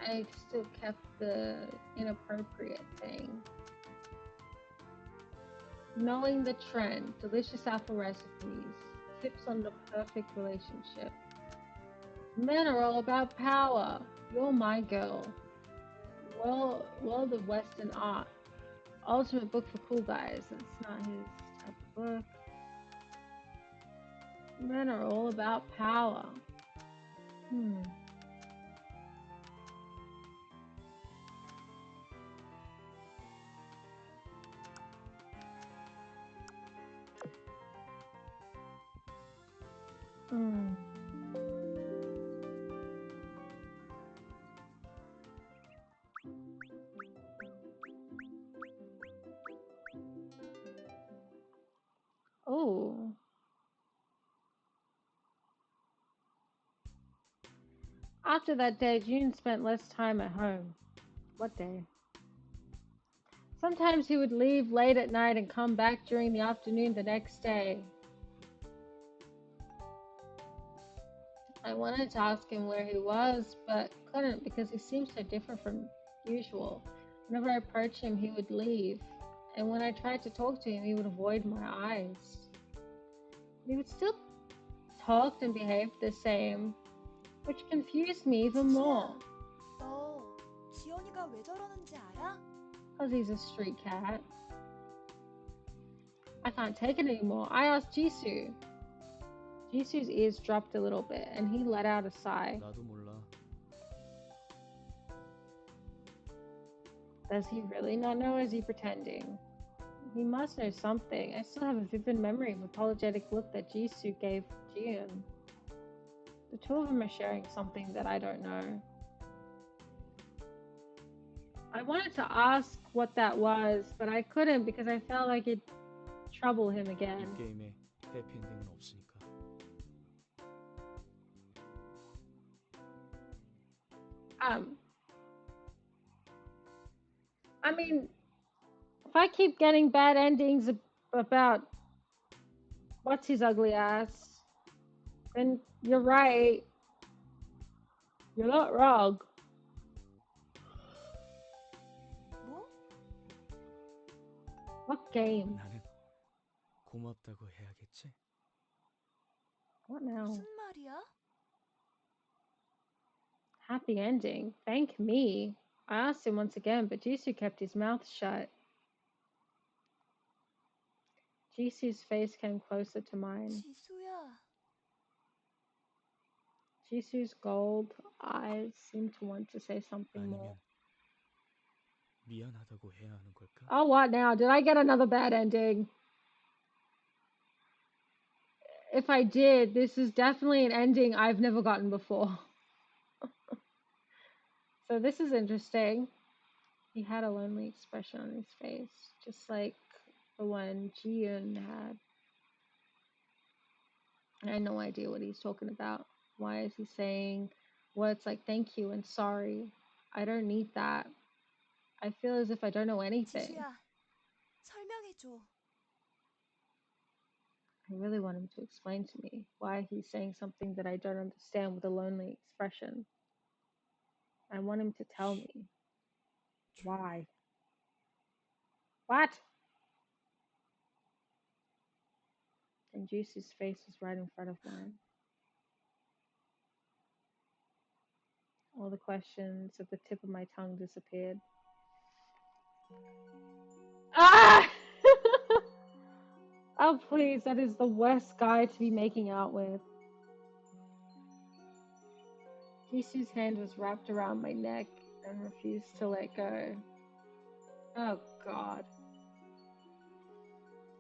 I still kept the inappropriate thing. Knowing the trend, delicious apple recipes, tips on the perfect relationship. Men are all about power. You're my girl. World of Western art. Ultimate book for cool guys. That's not his type of book. Men are all about power. Mm. Oh. After that day, June spent less time at home. What day? Sometimes he would leave late at night and come back during the afternoon the next day. I wanted to ask him where he was, but couldn't because he seemed so different from usual. Whenever I approached him, he would leave, and when I tried to talk to him, he would avoid my eyes. He would still talk and behave the same, which confused me even more. 지수야, 너 지연이가 왜 저러는지 알아? Because he's a street cat. I can't take it anymore. I asked Jisoo. Jisoo's ears dropped a little bit, and he let out a sigh. 나도 몰라. Does he really not know, or is he pretending? He must know something. I still have a vivid memory of the apologetic look that Jisoo gave Jiun. The two of them are sharing something that I don't know. I wanted to ask what that was, but I couldn't because I felt like it'd trouble him 이 again. 게임에 해피엔딩은 없으니까. I mean, if I keep getting bad endings about what's his ugly ass, then you're right. You're not wrong. 뭐? What game? 나는 고맙다고 해야겠지? What now? 무슨 말이야? Happy ending. Thank me. I asked him once again, but Jisoo kept his mouth shut. Jisoo's face came closer to mine. 지수야. Jisoo's gold eyes seemed to want to say something more. 아니면 미안하다고 해야 하는 걸까? Oh, what now? Did I get another bad ending? If I did, this is definitely an ending I've never gotten before. So this is interesting. He had a lonely expression on his face, just like the one Jiun had. I had no idea what he's talking about. Why is he saying words like thank you and sorry? I don't need that. I feel as if I don't know anything. 지수야, 설명해줘. I really want him to explain to me why he's saying something that I don't understand with a lonely expression. I want him to tell me. Why? What? And Juicy's face was right in front of mine. All the questions at the tip of my tongue disappeared. Ah! Oh, please, that is the worst guy to be making out with. Jisoo's hand was wrapped around my neck and refused to let go. Oh, God.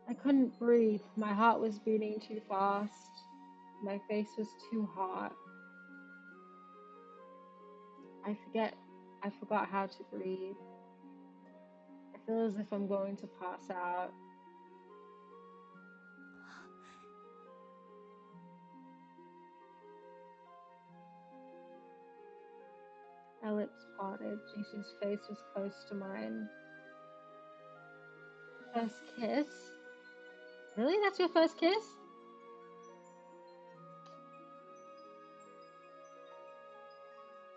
I couldn't breathe. My heart was beating too fast. My face was too hot. I forgot how to breathe. I feel as if I'm going to pass out. My lips parted. Jisoo's face was close to mine. First kiss? Really? That's your first kiss?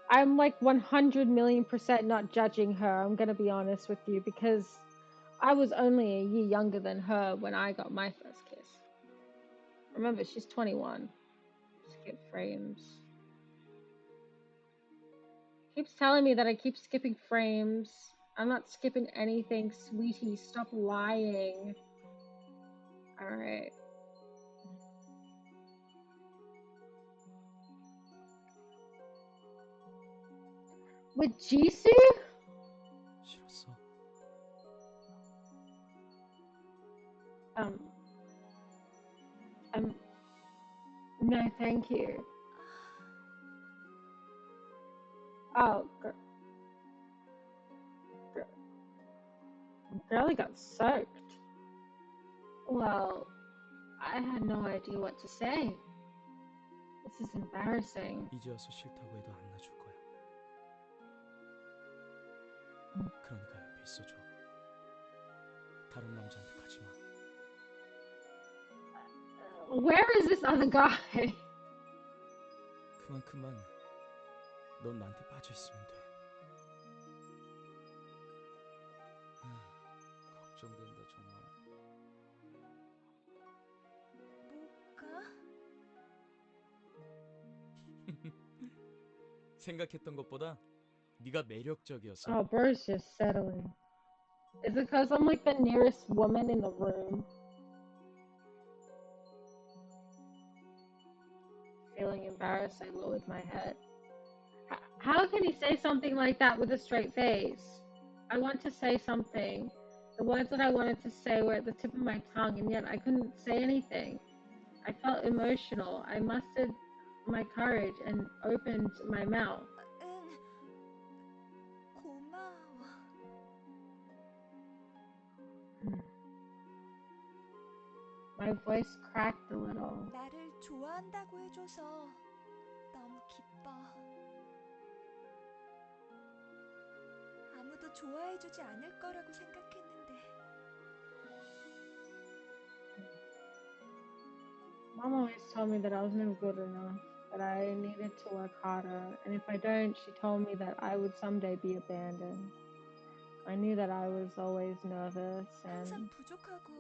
I'm like 100,000,000% not judging her, I'm gonna be honest with you, because I was only a year younger than her when I got my first kiss. Remember, she's 21. Skip frames. Keeps telling me that I keep skipping frames. I'm not skipping anything, sweetie. Stop lying. Alright. With Jisoo? 싫었어. No, thank you. Oh, girlie got soaked. Well, I had no idea what to say. This is embarrassing. 이제 와서 싫다고 해도 안 놔줄 거야. 그러니까 옆에 있어줘. 다른 남자한테 가지 마. Where is this other guy? 그만큼만 넌 나한테 빠져 있으면 돼. 걱정된다 정말. 뭐가? 생각했던 것보다 네가 매력적이었어. Oh, Bird's just settling. Is it because I'm like the nearest woman in the room? Feeling embarrassed, I lowered my head. How can he say something like that with a straight face? I want to say something. The words that I wanted to say were at the tip of my tongue, and yet I couldn't say anything. I felt emotional. I mustered my courage and opened my mouth. 응. 고마워. My voice cracked a little. 나를 좋아한다고 해줘서 너무 기뻐. 아무도 좋아해주지 않을 거라고 생각했는데. Mom always told me that I was never good enough, that I needed to work harder, and if I don't, she told me that I would someday be abandoned. I knew that I was always nervous 항상 and 부족하고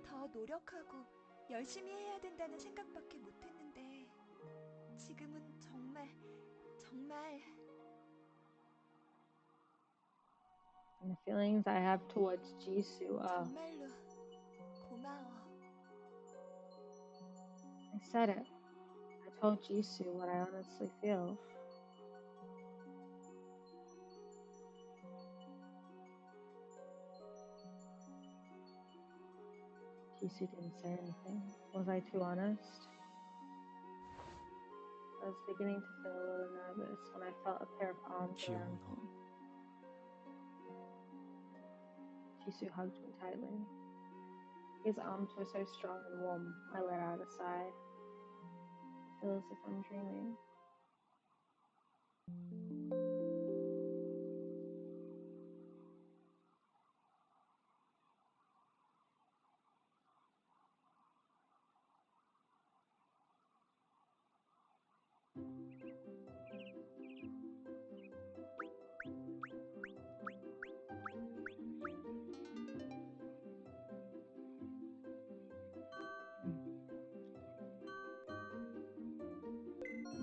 더 노력하고 열심히 해야 된다는 생각밖에 못했는데 지금은 정말 the feelings I have towards Jisoo are. 정말로 고마워. I said it. I told Jisoo what I honestly feel. Jisoo didn't say anything. Was I too honest? I was beginning to feel a little nervous when I felt a pair of arms 귀여워 around 너. me. Jisoo hugged me tightly. His arms were so strong and warm, I let out a sigh. I feel as if I'm dreaming.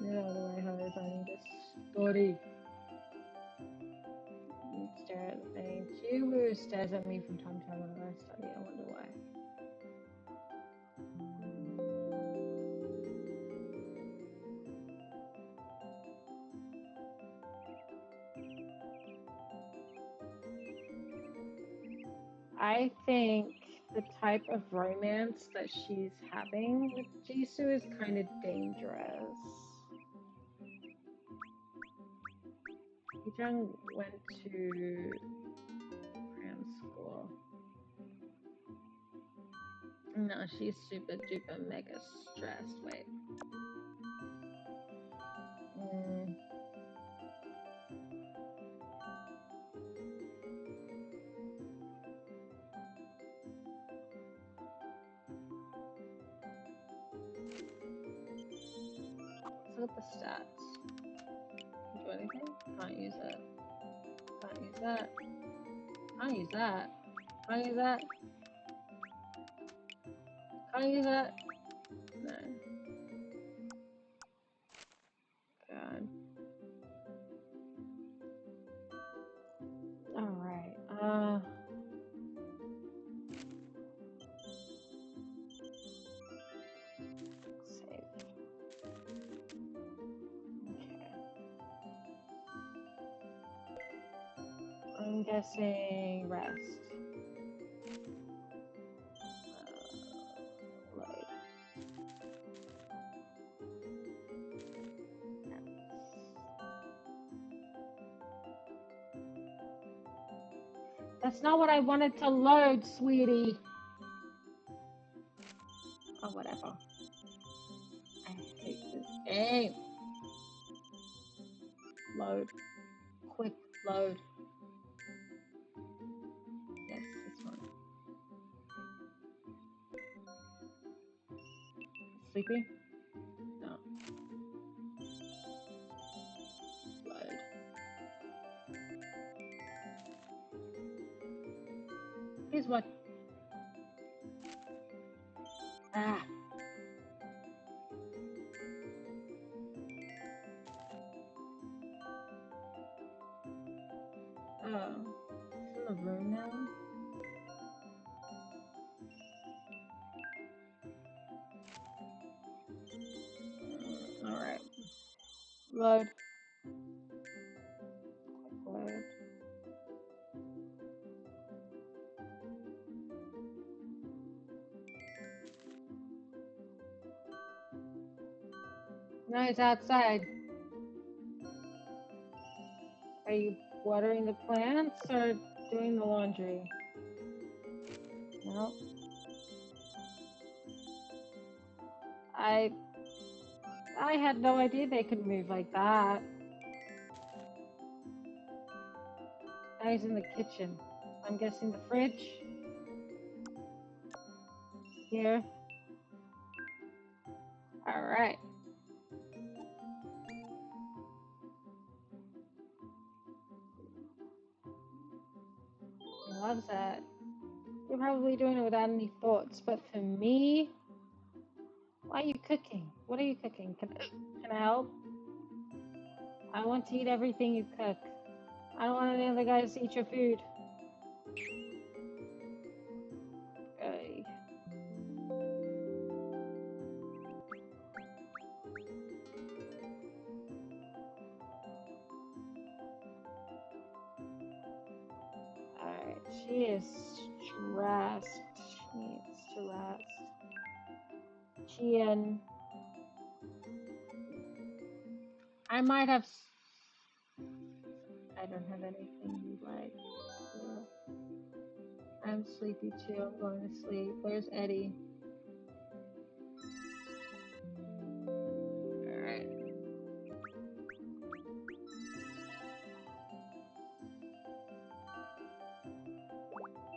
You know the way how there's only this story. You stare at the thing. Jisoo stares at me from time to time whenever I study. I wonder why. I think the type of romance that she's having with Jisoo is kind of dangerous. Hee-jung went to cram school. No, she's super duper mega stressed. Wait. Let's look at the stats. Can do anything? Can't use it. Can't use that. Can't use that. Can't use that. Can't use that. No. God. Alright. Save. Okay. I'm guessing rest. Like. That's not what I wanted to load, sweetie. Oh, whatever. I hate this game. Load. Quick load. Yes, this one. Sleepy? No. Load. Here's what. Ah. Oh. It's in the room now? Alright. Load. Load. No, it's outside. Are you watering the plants or doing the laundry? No. I had no idea they could move like that. Now he's in the kitchen. I'm guessing the fridge. Here. Alright. He loves that. You're probably doing it without any thoughts, but for me, why are you cooking? What are you cooking? Can I help? I want to eat everything you cook. I don't want any other guys to eat your food. Okay. Alright, she is stressed. She needs to rest. I might have. I don't have anything you like. I'm sleepy too. I'm going to sleep. Where's Eddie? Alright.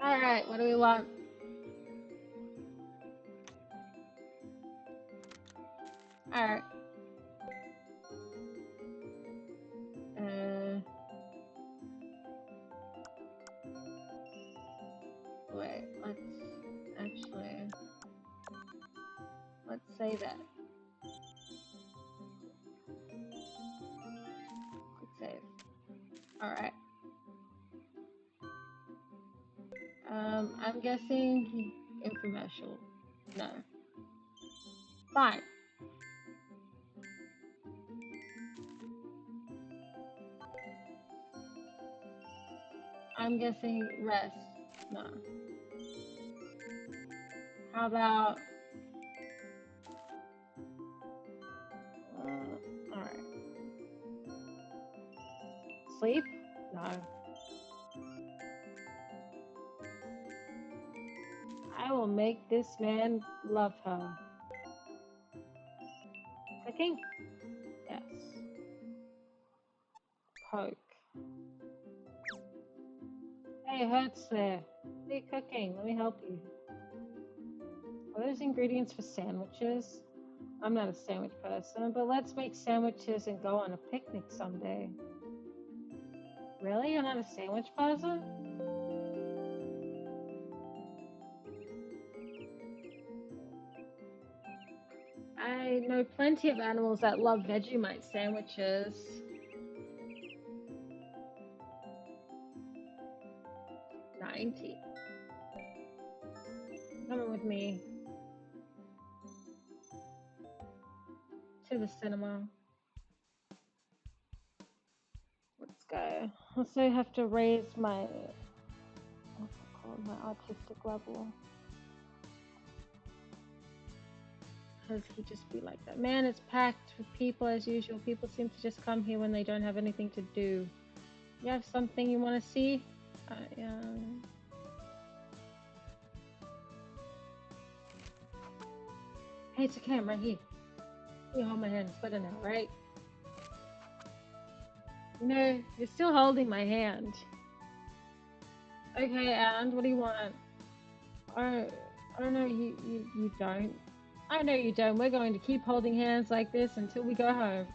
Alright, what do we want? Alright. Wait, let's say that. Quick save. Alright. I'm guessing infomercial. No. Fine. I'm guessing rest. No. How about alright. Sleep? No. I will make this man love her. Cooking? Yes. Poke. Hey, it hurts there. What are you cooking? Let me help you. Are those ingredients for sandwiches? I'm not a sandwich person, but let's make sandwiches and go on a picnic someday. Really? You're not a sandwich person? I know plenty of animals that love Vegemite sandwiches. $90. Coming with me to the cinema. Let's go. Also have to raise my what's it called? My autistic level. Because he'd just be like that. Man, it's packed with people as usual. People seem to just come here when they don't have anything to do. You have something you want to see? Yeah. Hey, it's okay, I'm right here. You hold my hand, it's better now, right? You know, you're still holding my hand. Okay, and what do you want? Oh no, you don't. I know you don't. We're going to keep holding hands like this until we go home.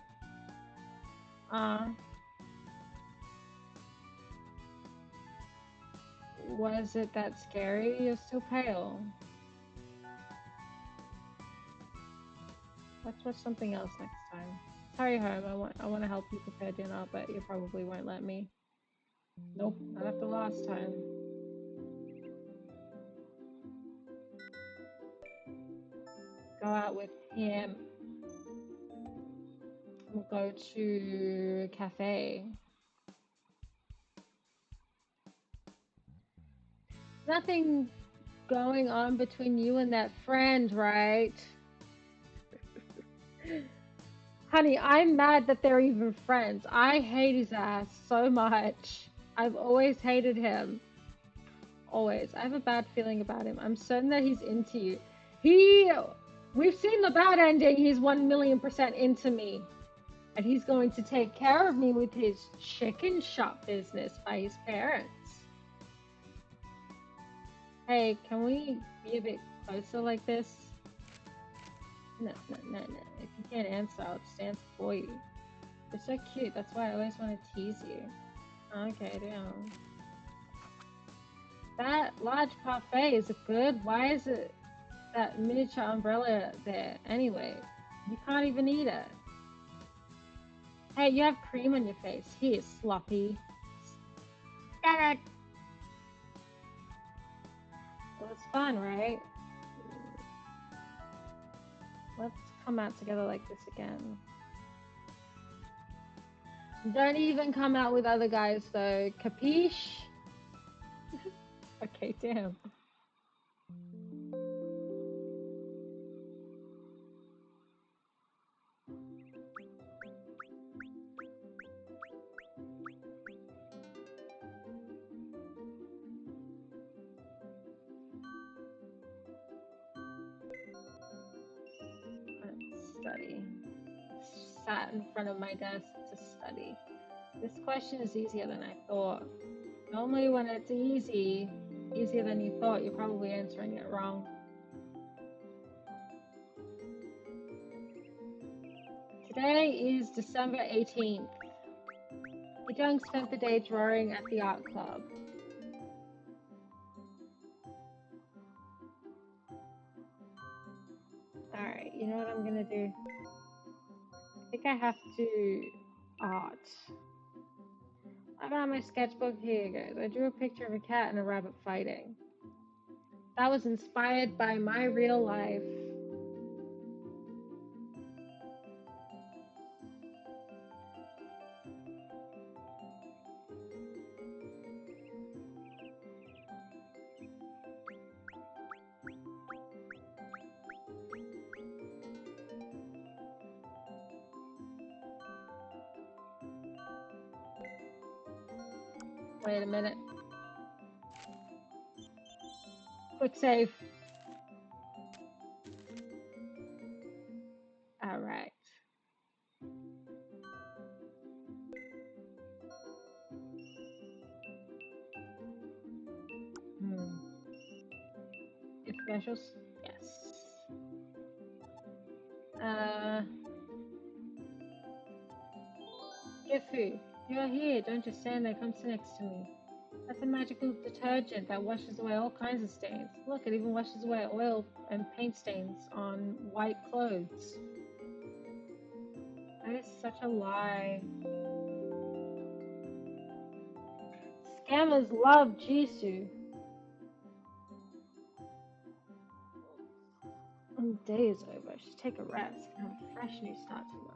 Was it that scary? You're still pale. Let's watch something else next time. Hurry home. I want to help you prepare dinner, but you probably won't let me. Nope, not after last time. Go out with him. We'll go to a cafe. Nothing going on between you and that friend, right? Honey, I'm mad that they're even friends. I hate his ass so much. I've always hated him. Always. I have a bad feeling about him. I'm certain that he's into you. We've seen the bad ending. He's 1,000,000% into me. And he's going to take care of me with his chicken shop business by his parents. Hey, can we be a bit closer like this? No. If you can't answer, I'll just answer for you. You're so cute. That's why I always want to tease you. Okay, damn. That large parfait, is it good? Why is it that miniature umbrella there anyway? You can't even eat it. Hey, you have cream on your face. Here, sloppy. Well, it's fun, right? Let's come out together like this again. Don't even come out with other guys though, capiche? Okay, damn. Let's study. Sat in front of my desk to study. This question is easier than I thought. Normally when it's easier than you thought, you're probably answering it wrong. Today is December 18th. Hee-jung spent the day drawing at the art club. Alright, you know what I'm gonna do? I think I have to art. I got my sketchbook here, guys. I drew a picture of a cat and a rabbit fighting. That was inspired by my real life. Wait a minute. Quick save. Alright. If specials? Yes. Gifu, you're here. Don't just stand there. Come sit next to me. That's a magical detergent that washes away all kinds of stains. Look, it even washes away oil and paint stains on white clothes. That is such a lie. Scammers love Jisoo. When the day is over, she take a rest and have a fresh new start tomorrow.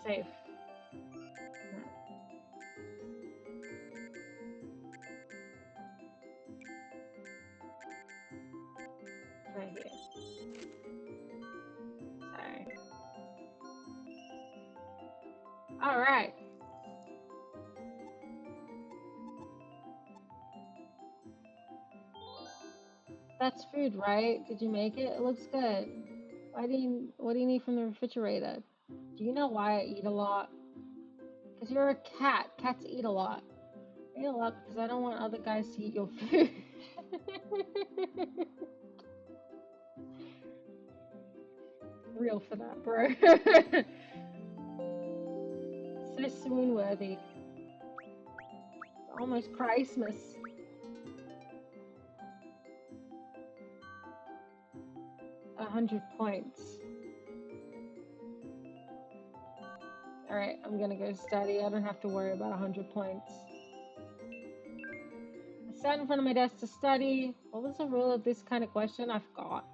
Safe. No. All right. That's food, right? Did you make it? It looks good. What do you need from the refrigerator? Do you know why I eat a lot? Because you're a cat. Cats eat a lot. I eat a lot because I don't want other guys to eat your food. Real for that, bro. So swoon worthy. It's almost Christmas. A 100 points. Alright, I'm gonna go study. I don't have to worry about 100 points. I sat in front of my desk to study. What was the rule of this kind of question? I forgot.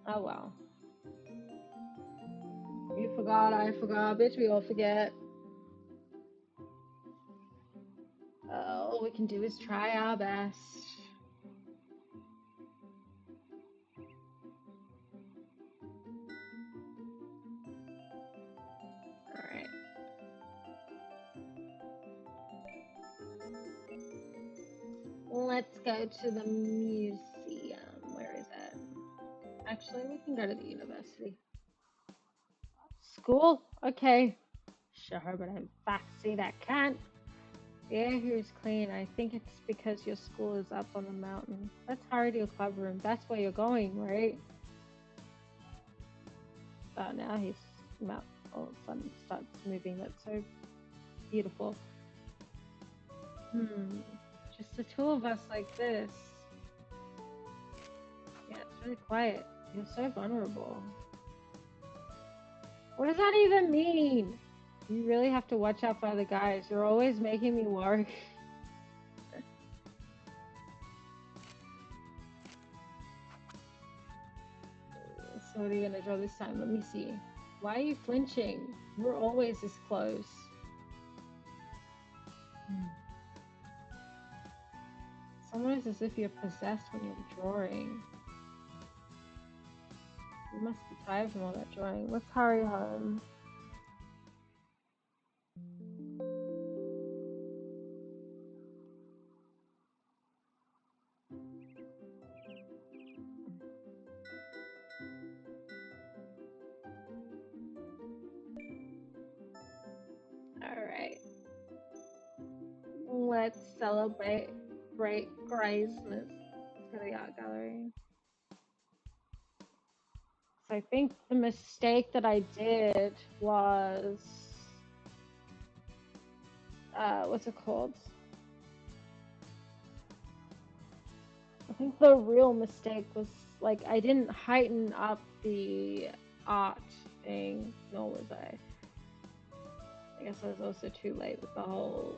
Oh well. You forgot, I forgot. Bitch, we all forget. All we can do is try our best. Alright. Let's go to the museum. Where is it? Actually, we can go to the university. School? Okay. Sure, but I'm foxy that can't. The air here is clean. I think it's because your school is up on the mountain. Let's hurry to your clubroom. That's where you're going, right? Oh, now his mouth all of a sudden starts moving. That's so beautiful. Just the two of us like this. Yeah, it's really quiet. You're so vulnerable. What does that even mean? You really have to watch out for other guys. You're always making me worry. So what are you gonna draw this time? Let me see. Why are you flinching? We're always this close. It's almost as if you're possessed when you're drawing. You must be tired from all that drawing. Let's hurry home. Alright. Let's celebrate Christmas. Let's go to the art gallery. So I think the mistake that I did was what's it called? I think the real mistake was like I didn't heighten up the art thing, nor was I. I guess I was also too late with the whole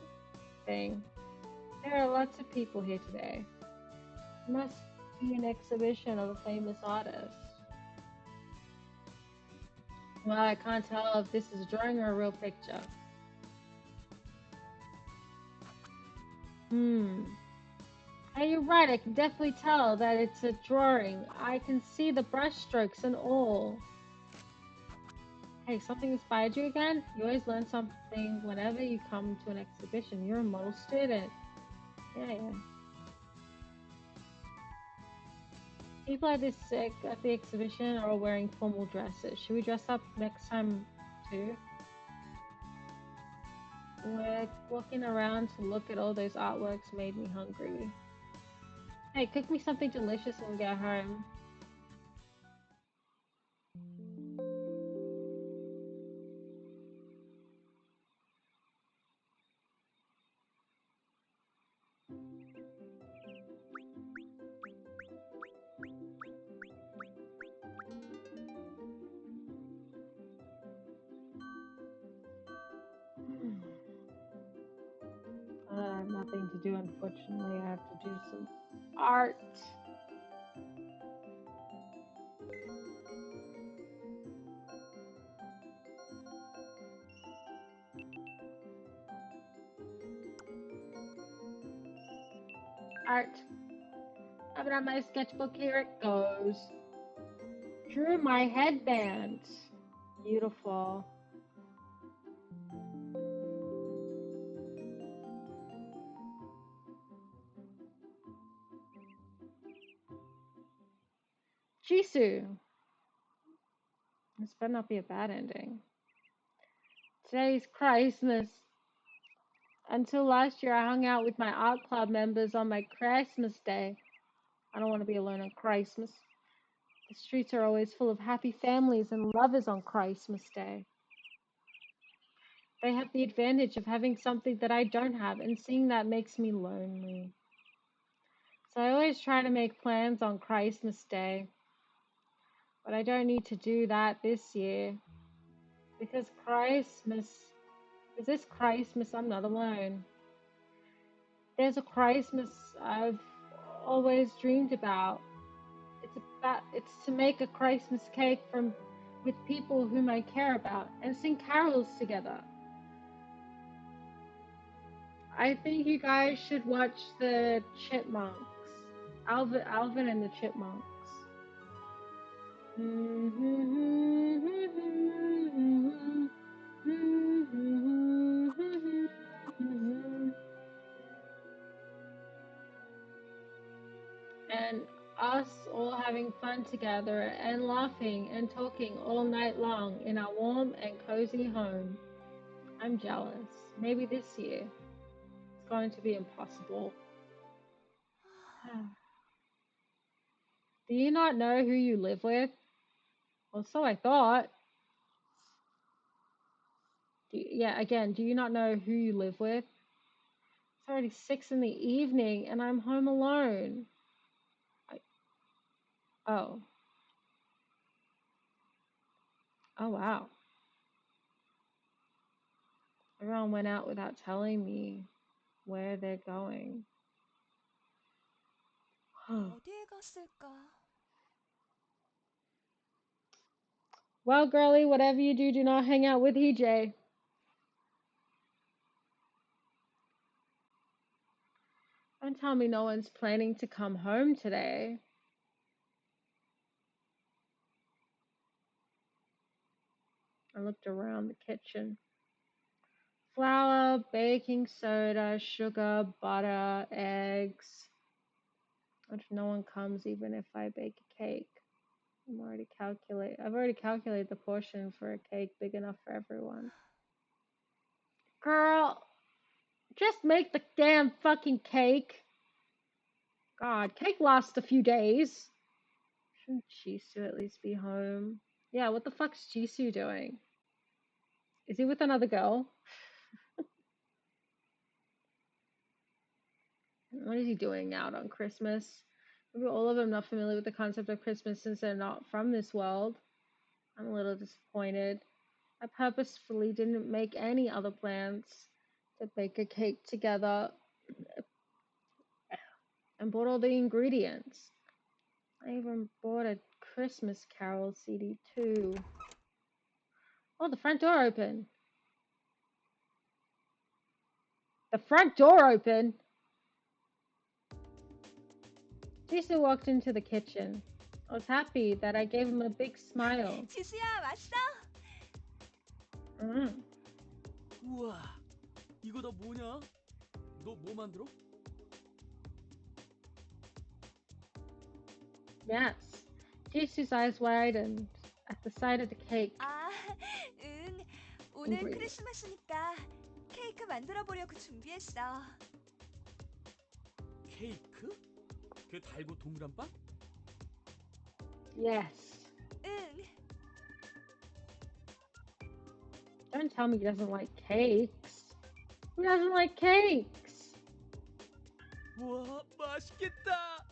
thing. There are lots of people here today. It must be an exhibition of a famous artist. Well, I can't tell if this is a drawing or a real picture. Hey, you're right, I can definitely tell that it's a drawing. I can see the brushstrokes and all. Hey, something inspired you again? You always learn something whenever you come to an exhibition. You're a model student. Yeah. People at this at the exhibition are all wearing formal dresses. Should we dress up next time too? Walking around to look at all those artworks made me hungry. Hey, cook me something delicious when we get home. I have nothing to do, unfortunately. I have to do some art. Art. I've got my sketchbook, here it goes. Drew my headband. Beautiful. Jisoo. This better not be a bad ending. Today's Christmas. Until last year, I hung out with my art club members on my Christmas day. I don't want to be alone on Christmas. The streets are always full of happy families and lovers on Christmas Day. They have the advantage of having something that I don't have, and seeing that makes me lonely. So I always try to make plans on Christmas Day. But I don't need to do that this year. Because this Christmas, I'm not alone. There's a Christmas I've always dreamed about. It's to make a Christmas cake with people whom I care about and sing carols together. I think you guys should watch the Chipmunks. Alvin and the Chipmunks. And us all having fun together and laughing and talking all night long in our warm and cozy home. I'm jealous. Maybe this year it's going to be impossible. Do you not know who you live with? Well, so I thought. Do you not know who you live with? It's already 6 in the evening and I'm home alone. Oh. Oh, wow. Everyone went out without telling me where they're going. 어디에 갔을까? Well, girlie, whatever you do, do not hang out with EJ. Don't tell me no one's planning to come home today. I looked around the kitchen. Flour, baking soda, sugar, butter, eggs. If no one comes, even if I bake a cake. I've already calculated the portion for a cake big enough for everyone. Girl, just make the damn fucking cake. God, cake lasts a few days. Shouldn't Jisoo at least be home? Yeah, what the fuck's Jisoo doing? Is he with another girl? What is he doing out on Christmas? Maybe all of them not familiar with the concept of Christmas since they're not from this world. I'm a little disappointed. I purposefully didn't make any other plans to bake a cake together and bought all the ingredients. I even bought a Christmas Carol CD too. Oh, the front door open. The front door open? Jisoo walked into the kitchen. I was happy that I gave him a big smile. 지수야, 왔어? 우와, 이거 다 뭐냐? 너 뭐 만들어? Yes. Jisoo's eyes widened at the sight of the cake. 아, 응. 오늘 크리스마스니까 케이크 만들어 보려고 준비했어. 케이크? 그 달고 동그란 빵? Yes. 응. Don't tell me he doesn't like cakes. Who doesn't like cakes? 우와, 맛있겠다.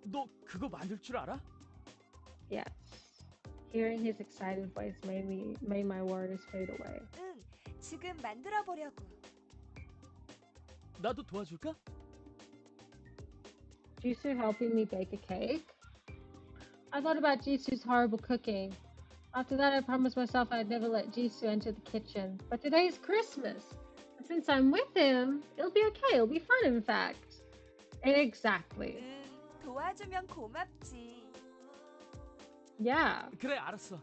너 그거 만들 줄 알아? Yes. Hearing his excited voice made my worries fade away. 응. 지금 만들어 보려고. 나도 도와줄까? Jisoo helping me bake a cake? I thought about Jisoo's horrible cooking. After that, I promised myself I'd never let Jisoo enter the kitchen. But today's Christmas. And since I'm with him, it'll be okay. It'll be fun, in fact. Exactly. 응. 도와주면 고맙지. Yeah. 그래, 알았어.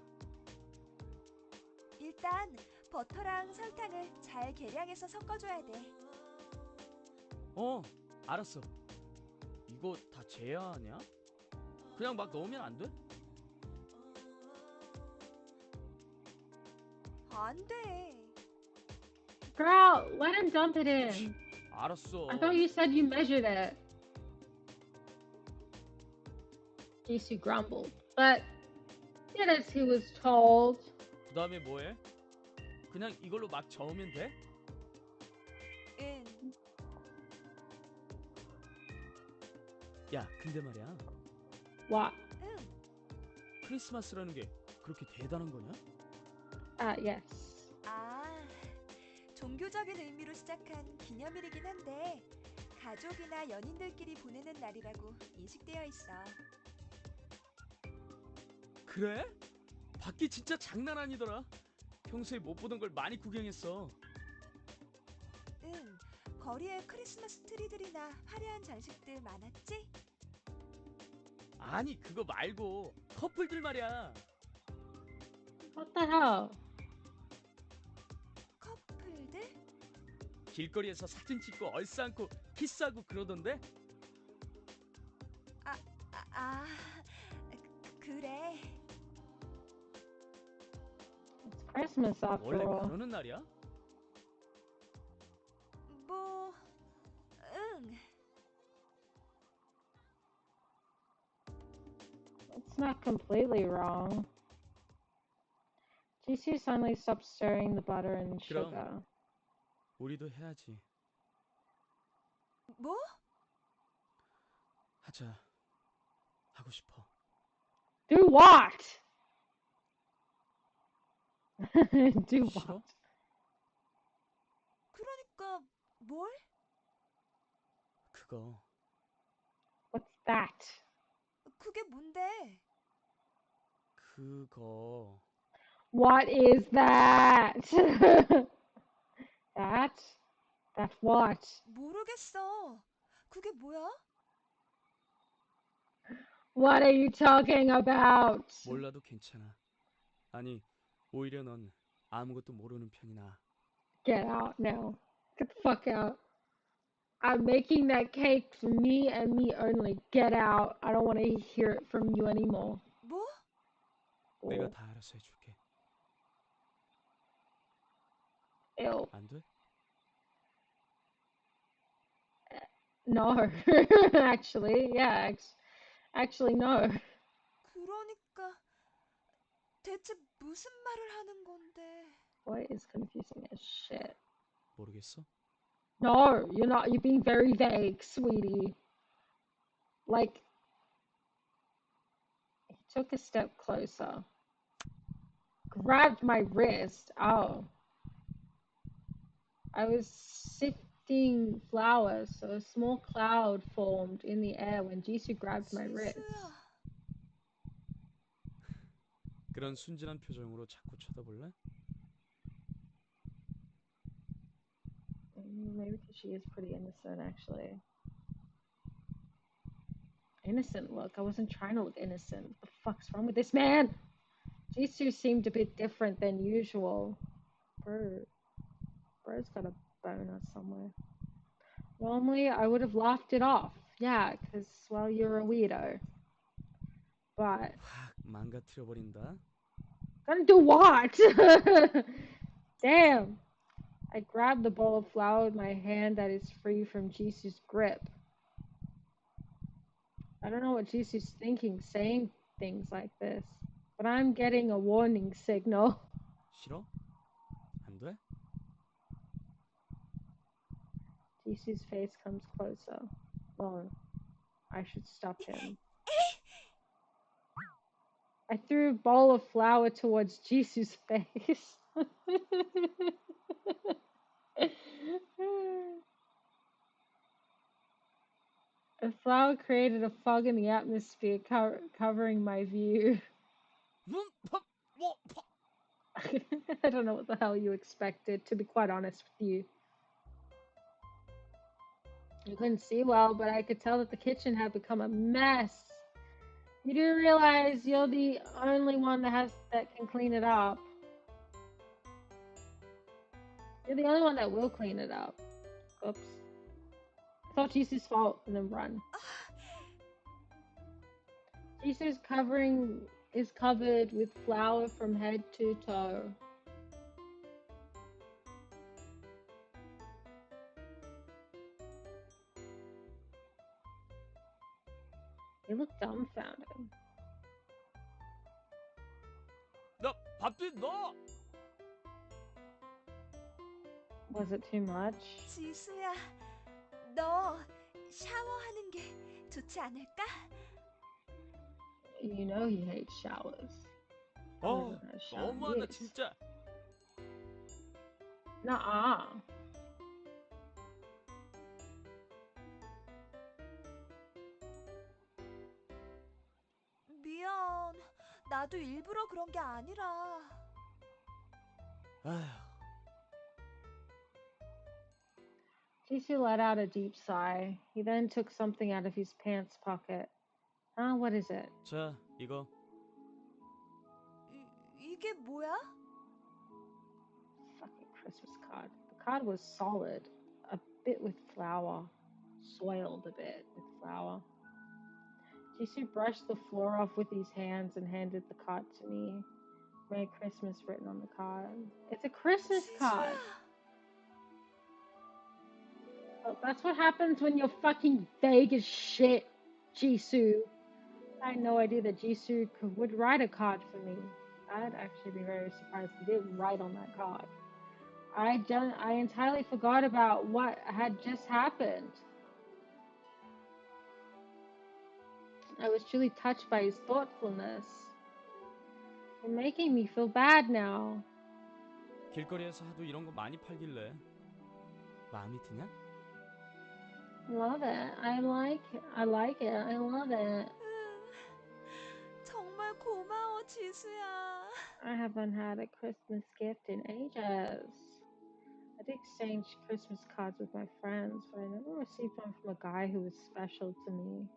일단 버터랑 설탕을 잘 계량해서 섞어줘야 돼. 알았어. 이거 다 재야 하냐? 그냥 막 넣으면 안 돼? 안 돼. Girl, let him dump it in. 알았어. I thought you said you measured it. Jisoo grumbled, but did as he was told. 그 다음에 뭐해? 그냥 이걸로 막 저으면 돼? 응. 야, 근데 말이야. What? 응. 크리스마스라는 게 그렇게 대단한 거냐? Yes. 아, 종교적인 의미로 시작한 기념일이긴 한데 가족이나 연인들끼리 보내는 날이라고 인식되어 있어. 그래? 밖이 진짜 장난 아니더라. 평소에 못 보던 걸 많이 구경했어. 응. 거리에 크리스마스 트리들이나 화려한 장식들 많았지? 아니, 그거 말고 커플들 말이야. What the hell? 커플들? 길거리에서 사진 찍고 얼싸안고 키스하고 그러던데? 그래. It's Christmas after 원래 all. 그러는 날이야? 뭐, 응. It's not completely wrong. Jisoo suddenly stopped stirring the butter and 그럼. sugar. 우리도 해야지. 뭐? 하자. 하고 싶어. Do what? Do 싫어? what? 그러니까 뭘? 그거 What's that? 그게 뭔데? 그거 What is that? That? That what? 모르겠어. 그게 뭐야? What are you talking about? 몰라도 괜찮아. 아니, 오히려 넌 아무것도 모르는 편이 나아. Get out now. Get the fuck out. I'm making that cake for me and me only. Get out. I don't want to hear it from you anymore. 뭐? 내가 다 알아서 해줄게. Ew. 안 돼? No. Actually, yeah. Actually, no. 그러니까 대체 무슨 말을 하는 건데? Boy is confusing as shit. 모르겠어? No, you're not. You're being very vague, sweetie. Like, he took a step closer, grabbed my wrist. Oh. I was sifting flour, so a small cloud formed in the air when Jisoo grabbed my wrist. 지수야. 그런 순진한 표정으로 자꾸 쳐다볼래? Maybe because she is pretty innocent, actually. Innocent look? I wasn't trying to look innocent. What the fuck's wrong with this man? Jisoo seemed a bit different than usual. Bro's got a boner somewhere. Normally, I would have laughed it off. Yeah, because, well, you're a weirdo. But... 확 망가뜨려버린다. Gonna do what? Damn. I grabbed the bowl of flour with my hand that is free from Jisoo's grip. I don't know what Jisoo's thinking saying things like this, but I'm getting a warning signal. 싫어? 안 돼? Jisoo's face comes closer. Oh, I should stop him. I threw a bowl of flour towards Jisoo's face. The flower created a fog in the atmosphere, covering my view. I don't know what the hell you expected, to be quite honest with you. You couldn't see well, but I could tell that the kitchen had become a mess. You do realize you're the only one that can clean it up. You're the only one that will clean it up. Oops. I thought Jisoo's fault, and then run. Jisoo's covering is covered with flour from head to toe. He looked dumbfounded. 너 밥진 너. Was it too much? 지수야, 너 샤워하는 게 좋지 않을까? You know he hates showers. 어, Hasn't had a shower in 너무하다 years. 진짜. Nuh-uh. 미안. 나도 일부러 그런 게 아니라. 아휴. Jisoo let out a deep sigh. He then took something out of his pants pocket. What is it? 자, 이거. 이게 뭐야? Fucking Christmas card. The card was solid. A bit with flour. Soiled a bit with flour. Jisoo brushed the floor off with his hands and handed the card to me. Merry Christmas written on the card. It's a Christmas card! Oh, that's what happens when you're fucking vague as shit, Jisoo. I had no idea that Jisoo would write a card for me. I'd actually be very surprised he did write on that card. I entirely forgot about what had just happened. I was truly touched by his thoughtfulness. You're making me feel bad now. 길거리에서 하도 이런 거 많이 팔길래 마음이 드냐? Love it. I like it. I love it. 정말 고마워, 지수야. I haven't had a Christmas gift in ages. I'd exchanged Christmas cards with my friends, but I never received one from a guy who was special to me.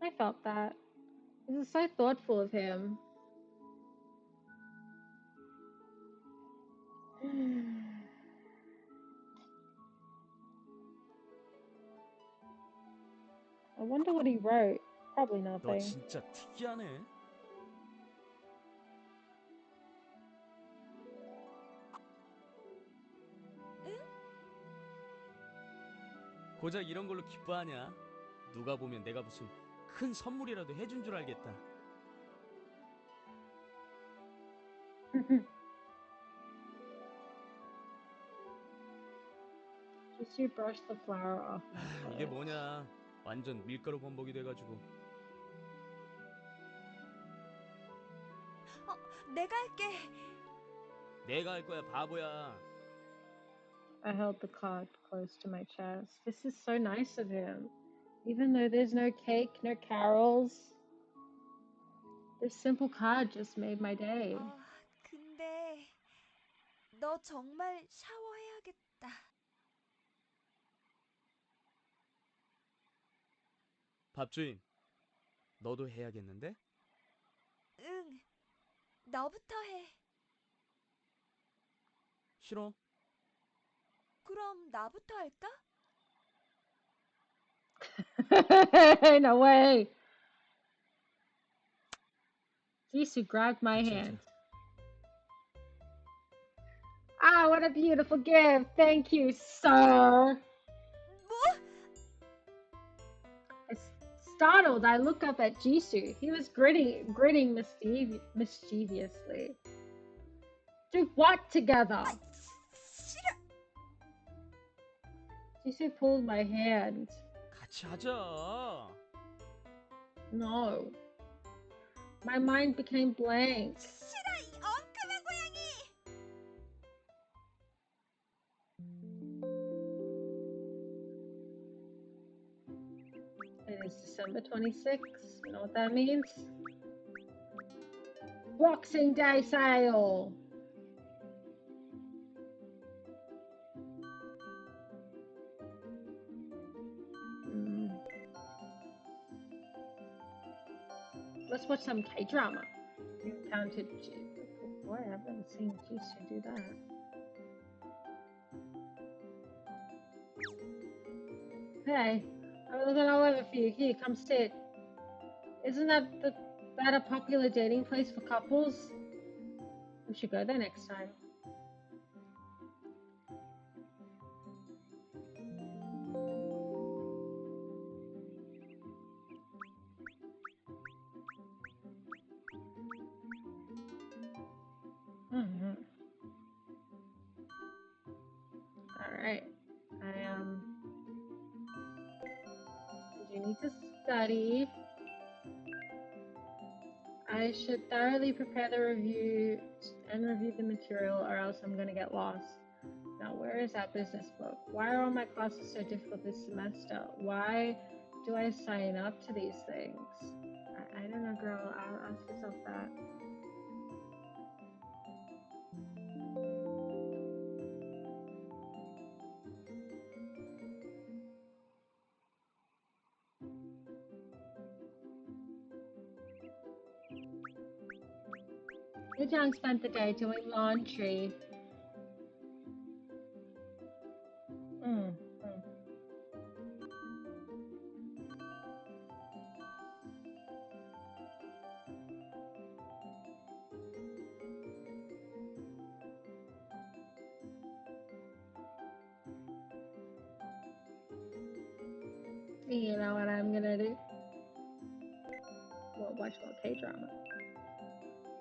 I felt that. This is so thoughtful of him. I wonder what he wrote. Probably 너 nothing. 진짜 특이하네. 고작 이런 걸로 기뻐하냐? 누가 보면 내가 무슨 큰 선물이라도 해준 줄 알겠다. Jisoo brushed the flour off my 이게 clothes. 뭐냐? 완전 밀가루 범벅이 돼가지고. 내가 할게. 내가 할 거야, 바보야. I held the card close to my chest. This is so nice of him. Even though there's no cake, no carols, this simple card just made my day. 근데 너 정말 샤워해야겠다. 밥주인, 너도 해야겠는데? 응. 너부터 해. 싫어. 그럼 나부터 할까? No way. Jisoo grabbed my hand. Ah, what a beautiful gift. Thank you, sir. Startled, I look up at Jisoo. He was grinning mischievously. Do what together? 싫어. Jisoo pulled my hand. 같이 하자. No. My mind became blank. 싫어, 이 엉큼한 고양이. It is December 26th. You know what that means? Boxing Day sale. Let's watch some K-drama. You encountered boy, I've never seen Jisoo do that. Hey, I'm looking all over for you. Here, come sit. Isn't that a popular dating place for couples? We should go there next time. Mm-hmm. All right. You need to study. I should thoroughly prepare the review and review the material, or else I'm gonna get lost. Now, where is that business book? Why are all my classes so difficult this semester? Why do I sign up to these things? I don't know, girl. I'll ask yourself that. Young spent the day doing laundry. Mm. You know what I'm gonna do? Well, watch more K-drama.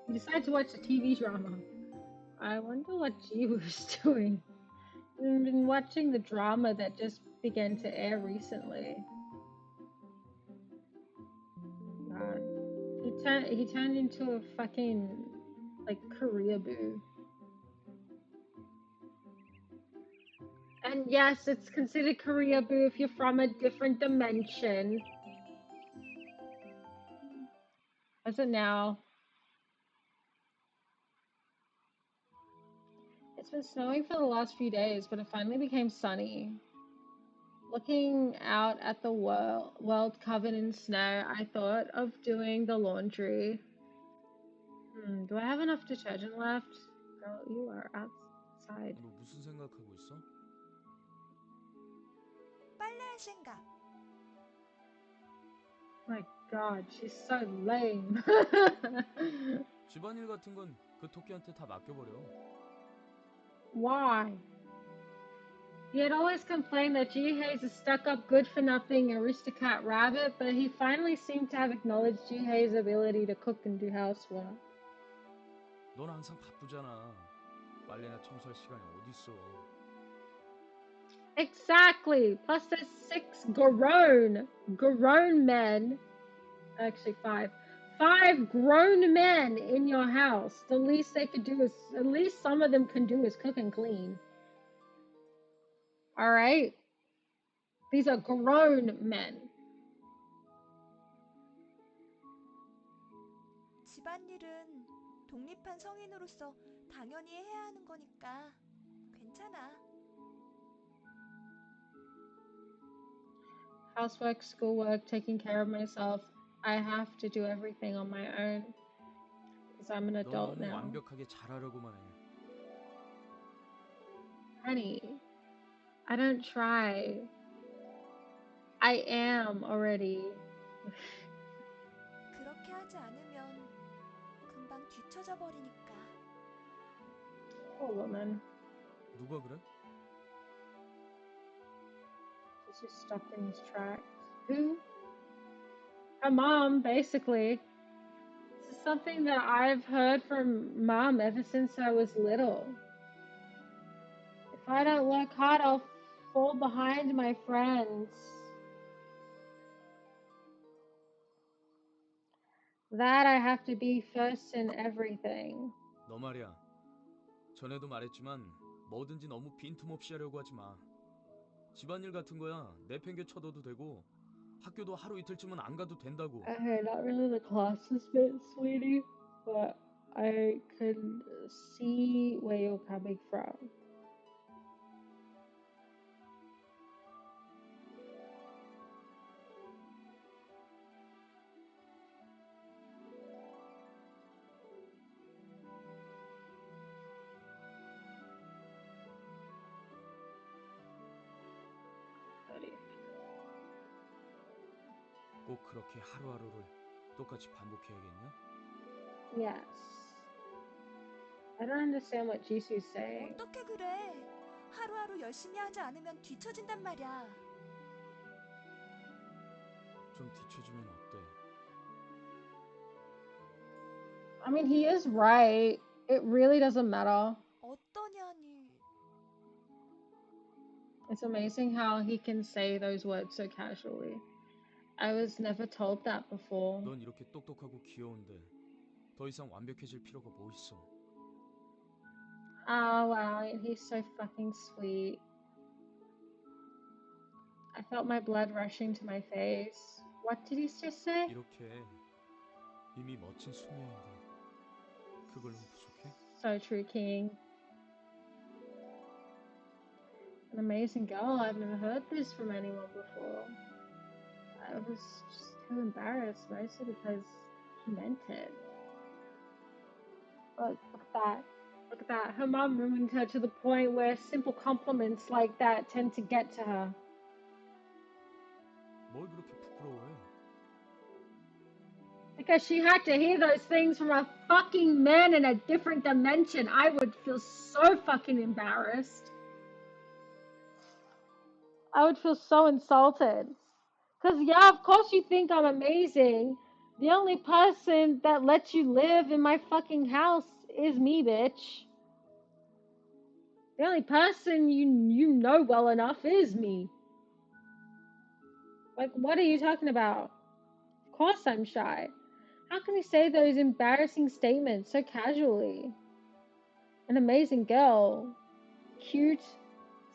You decide to watch a TV drama. I wonder what Jiwoo's doing. I've been watching the drama that just began to air recently. God. He turned into a fucking like career boo. And yes, it's considered career boo if you're from a different dimension. As of now. It's been snowing for the last few days, but it finally became sunny. Looking out at the world covered in snow, I thought of doing the laundry. Do I have enough detergent left? Girl, you are outside. 너 무슨 생각하고 있어? 빨래할 생각. My God, she's so lame. 집안일 같은 건 그 토끼한테 다 맡겨버려. Why? He had always complained that Jihei's a stuck-up, good-for-nothing aristocrat rabbit, but he finally seemed to have acknowledged Jihei's ability to cook and do housework. 넌 항상 바쁘잖아. 빨래나 청소할 시간이 어딨어. Exactly. Plus, there's 6 grown men. Actually, 5. 5 grown men in your house. The least they could do is, at least some of them can do is cook and clean. All right. These are grown men. 집안일은 독립한 성인으로서 당연히 해야 하는 거니까 괜찮아. Housework, schoolwork, taking care of myself. I have to do everything on my own because I'm an 너 adult 너무 now. 완벽하게 잘하려고만 해. Honey, I don't try. I am already. 그렇게 하지 않으면 금방 뒤처져 버리니까. Poor woman. 누가 그래? She's just stopped in his tracks. Who? Her mom, basically. This is something that I've heard from mom ever since I was little. If I don't work hard, I'll fall behind my friends. That I have to be first in everything. 너 말이야. 전에도 말했지만 뭐든지 너무 빈틈없이 하려고 하지 마. 집안일 같은 거야 내팽개 쳐둬도 되고 학교도 하루 이틀쯤은 안 가도 된다고. Okay, not really the classes bit, sweetie, but I can see where you're coming from. 꼭 그렇게 하루하루를 똑같이 반복해야겠냐? Yes. I don't understand what Jisoo's saying. 어떻게 그래? 하루하루 열심히 하지 않으면 뒤처진단 말이야. 좀 뒤쳐주면 어때? I mean, he is right. It really doesn't matter. 어떠냐니? It's amazing how he can say those words so casually. I was never told that before. 넌 이렇게 똑똑하고 귀여운데 더 이상 완벽해질 필요가 뭐 있어? Oh wow, he's so fucking sweet. I felt my blood rushing to my face. What did he just say? 이렇게 이미 멋진 숙녀인데 그걸로 부족해? So true, King. An amazing girl. I've never heard this from anyone before. I was just too embarrassed, mostly because he meant it. Look at that. Look at that. Her mom ruined her to the point where simple compliments like that tend to get to her. 뭘 그렇게 부끄러워해? Because she had to hear those things from a fucking man in a different dimension. I would feel so fucking embarrassed. I would feel so insulted. Because, yeah, of course you think I'm amazing. The only person that lets you live in my fucking house is me, bitch. The only person you know well enough is me. Like, what are you talking about? Of course I'm shy. How can he say those embarrassing statements so casually? An amazing girl. Cute.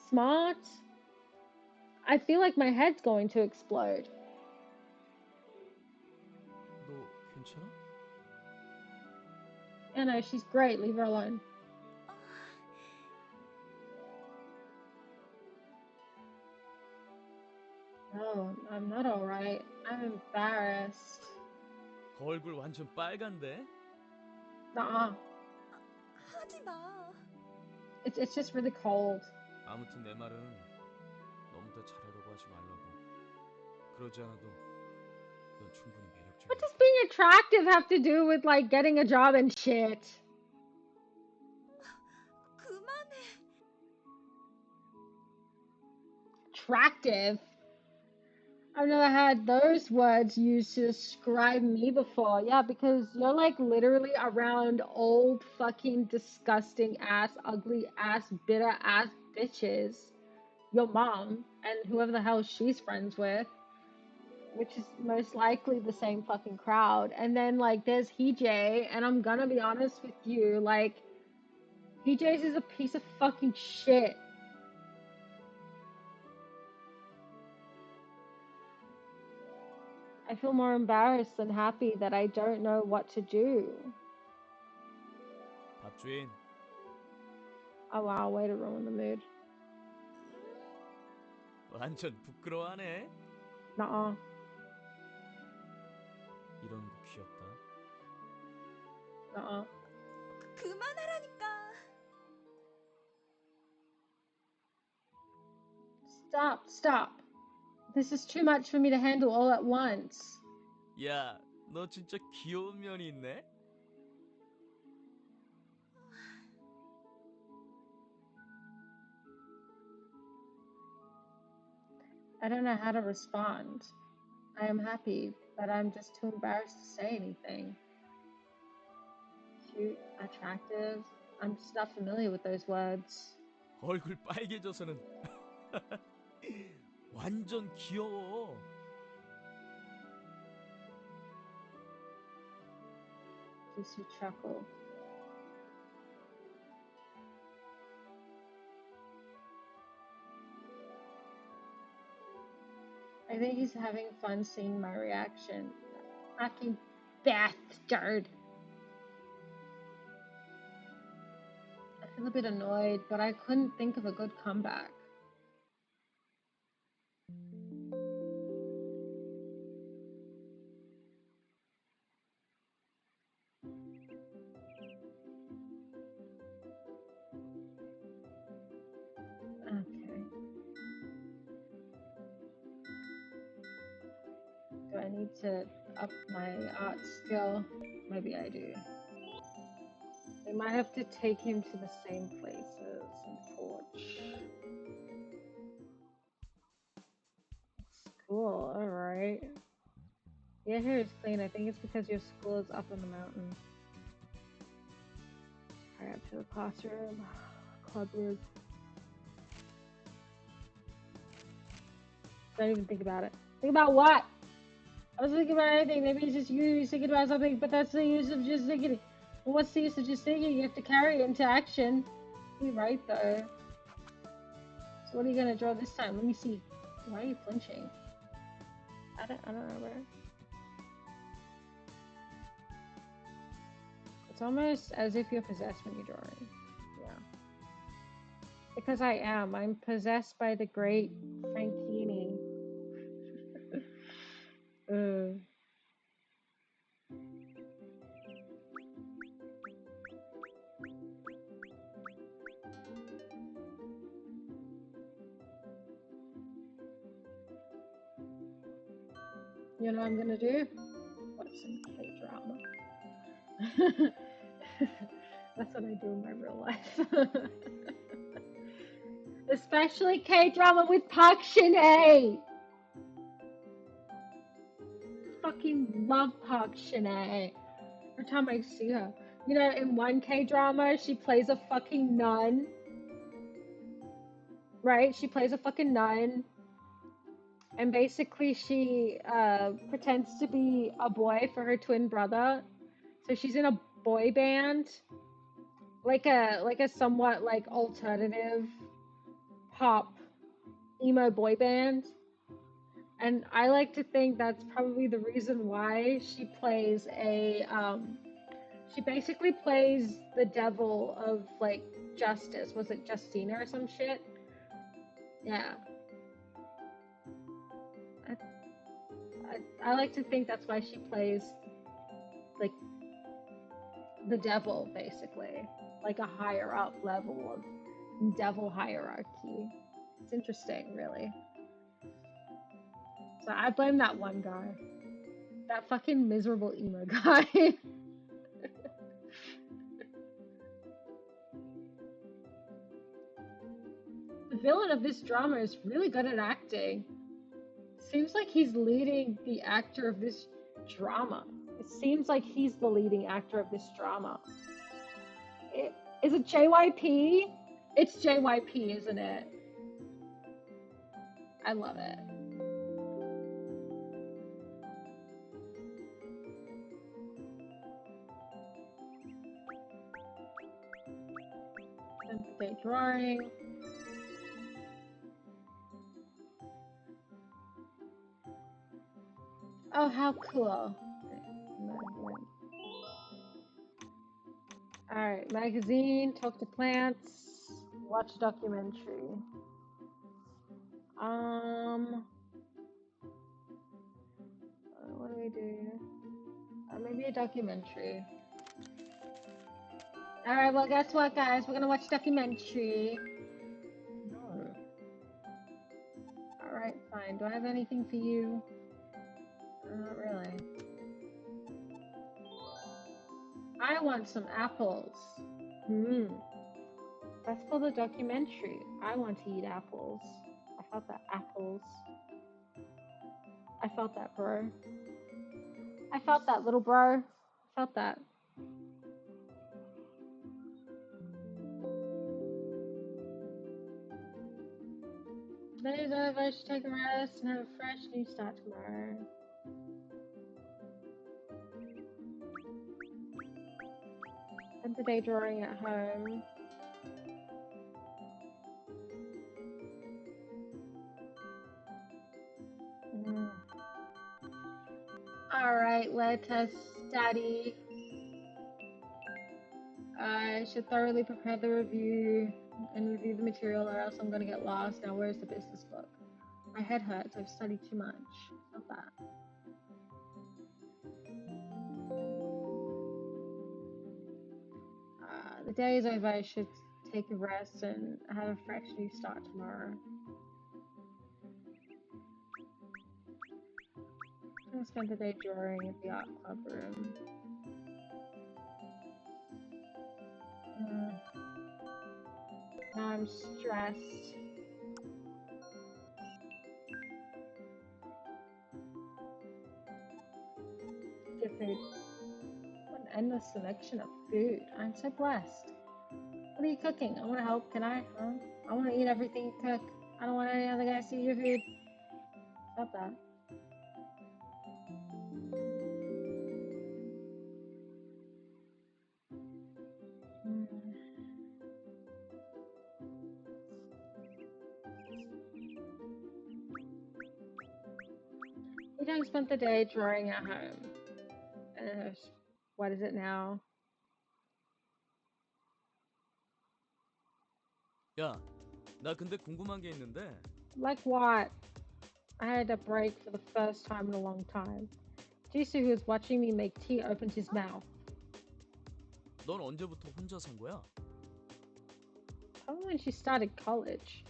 Smart. I feel like my head's going to explode. 너 괜찮아? I know, she's great. Leave her alone. No, I'm not alright. I'm embarrassed. 얼굴 완전 빨간데? Nuh-uh. 하지 마. It's just really cold. 아무튼 내 말은 너무 더 잘하려고 하지 말라고. 그러지 않아도 넌 충분히 매력적이야. What does being attractive have to do with, like, getting a job and shit? 그만해. Attractive? I've never had those words used to describe me before. Yeah, because you're, like, literally around old, fucking, disgusting ass, ugly ass, bitter ass bitches. Your mom, and whoever the hell she's friends with. Which is most likely the same fucking crowd. And then, like, there's Hej, and I'm gonna be honest with you, like, Hej's is a piece of fucking shit. I feel more embarrassed than happy that I don't know what to do. 밥주인, Oh wow, way to ruin the mood. 완전 부끄러워하네. Nuh-uh. 이런 거 귀엽다. Nuh-uh. 그만하라니까. Stop. This is too much for me to handle all at once. 야, 너 진짜 귀여운 면이 있네. I don't know how to respond. I am happy, but I'm just too embarrassed to say anything. Cute, attractive. I'm just not familiar with those words. 얼굴 빨개져서는 완전 귀여워. Jisoo chuckled. I think he's having fun seeing my reaction. Fucking bastard. I feel a bit annoyed, but I couldn't think of a good comeback. Okay. Do I need to up my art skill. Maybe I do. They might have to take him to the same places and forge. Cool, alright. Your hair is clean. I think it's because your school is up on the mountain. Hurry up to the classroom. Clubwood. Don't even think about it. Think about what? I wasn't thinking about anything. Maybe it's just you thinking about something, but that's the use of just thinking. Well, what's the use of just thinking? You have to carry it into action. You're right, though. So what are you gonna draw this time? Let me see. Why are you flinching? I don't know, bro. It's almost as if you're possessed when you're drawing. Yeah. Because I am. I'm possessed by the great Frankini. You know what I'm gonna do? Watch some K-drama. That's what I do in my real life. Especially K-drama with Park Shin-hye! Fucking love Park Shin-hye. Every time I see her. You know, in one K-drama, she plays a fucking nun. Right? She plays a fucking nun. And basically she pretends to be a boy for her twin brother. So she's in a boy band. Like a somewhat like alternative pop emo boy band. And I like to think that's probably the reason why she plays she basically plays the devil of like justice. Was it Justina or some shit? Yeah. I like to think that's why she plays like the devil, basically, like a higher up level of devil hierarchy. It's interesting, really. So I blame that one guy, that fucking miserable emo guy. The villain of this drama is really good at acting. Seems like he's leading the actor of this drama. It seems like he's the leading actor of this drama. Is it JYP? It's JYP, isn't it? I love it. Day drawing. Oh, how cool. Alright, magazine, talk to plants, watch a documentary. What do we do? Maybe a documentary. Alright, well, guess what, guys? We're gonna watch documentary. No. Alright, fine. Do I have anything for you? Not really. I want some apples. That's for the documentary. I want to eat apples. I felt that apples. I felt that, bro. I felt that, little bro. I felt that. Today's over. I should take a rest and have a fresh new start tomorrow. Spend the day drawing at home. Alright, let us study. I should thoroughly prepare the review and review the material, or else I'm gonna get lost. Now, where's the business book? My head hurts. I've studied too much. Not that. The day is over. I should take a rest and have a fresh new start tomorrow. spent the day drawing at the art club room. Now I'm stressed. Get food. What an endless selection of food. I'm so blessed. What are you cooking? I want to help. Can I? Huh? I want to eat everything you cook. I don't want any other guys to eat your food. Stop that. Yidong spent the day drawing at home. What is it now? 야, 나 근데 궁금한 게 있는데 Like what? I had a break for the first time in a long time. Jisoo, who was watching me make tea, opened his mouth. 넌 언제부터 혼자 산 거야? Probably when she started college.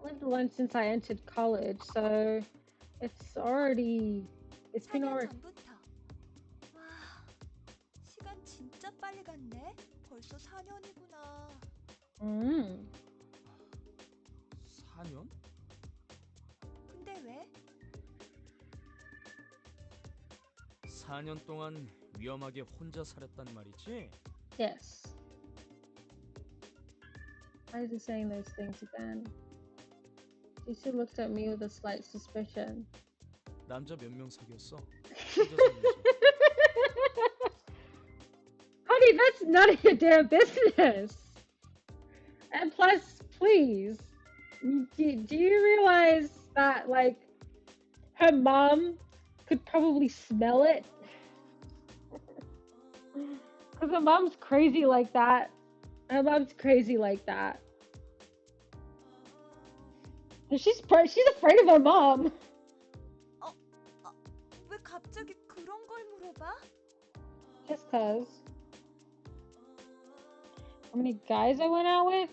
I lived alone since I entered college, so it's been already. 4년 전부터. 와, 시간 진짜 빨리 갔네. 벌써 4년이구나. 4년? 근데 왜? 4년 동안 위험하게 혼자 살았단 말이지? Yes. Why is he saying those things again? Jisoo looked at me with a slight suspicion. 남자 몇 명 사귀었어? 혼자 살면서. Honey, that's none of your damn business. And plus, please, do you realize that, like, her mom could probably smell it? Because her mom's crazy like that. Her mom's crazy like that. And she's afraid of her mom. 왜 갑자기 그런 걸 물어봐? Just cause. How many guys I went out with?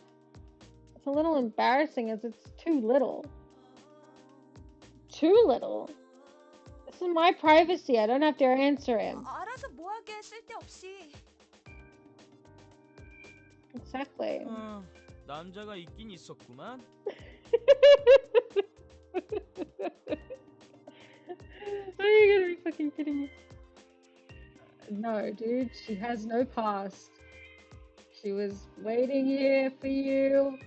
It's a little embarrassing as it's too little. Too little? This is my privacy. I don't have to answer him. 알아서 뭐하게 쓸데없이. Exactly. 남자가 있긴 있었구만. Are you gonna be fucking kidding me? No, dude, she has no past. She was waiting here for you,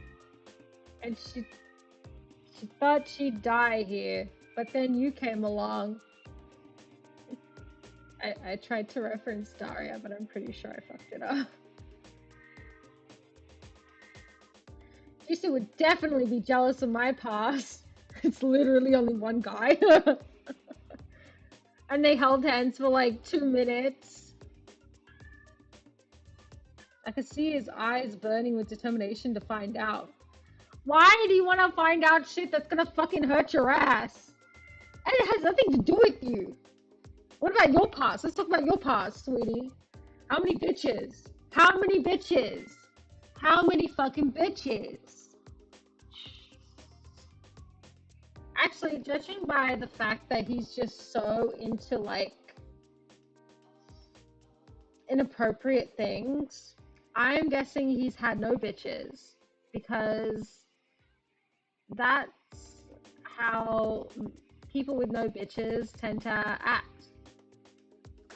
and she thought she'd die here, but then you came along. I tried to reference Daria, but I'm pretty sure I fucked it up. Jisoo would definitely be jealous of my past. It's literally only one guy. And they held hands for like 2 minutes. I could see his eyes burning with determination to find out. Why do you want to find out shit that's gonna fucking hurt your ass? And it has nothing to do with you. What about your past? Let's talk about your past, sweetie. How many bitches? How many bitches? How many fucking bitches? Actually, judging by the fact that he's just so into, like, inappropriate things, I'm guessing he's had no bitches. Because that's how people with no bitches tend to act.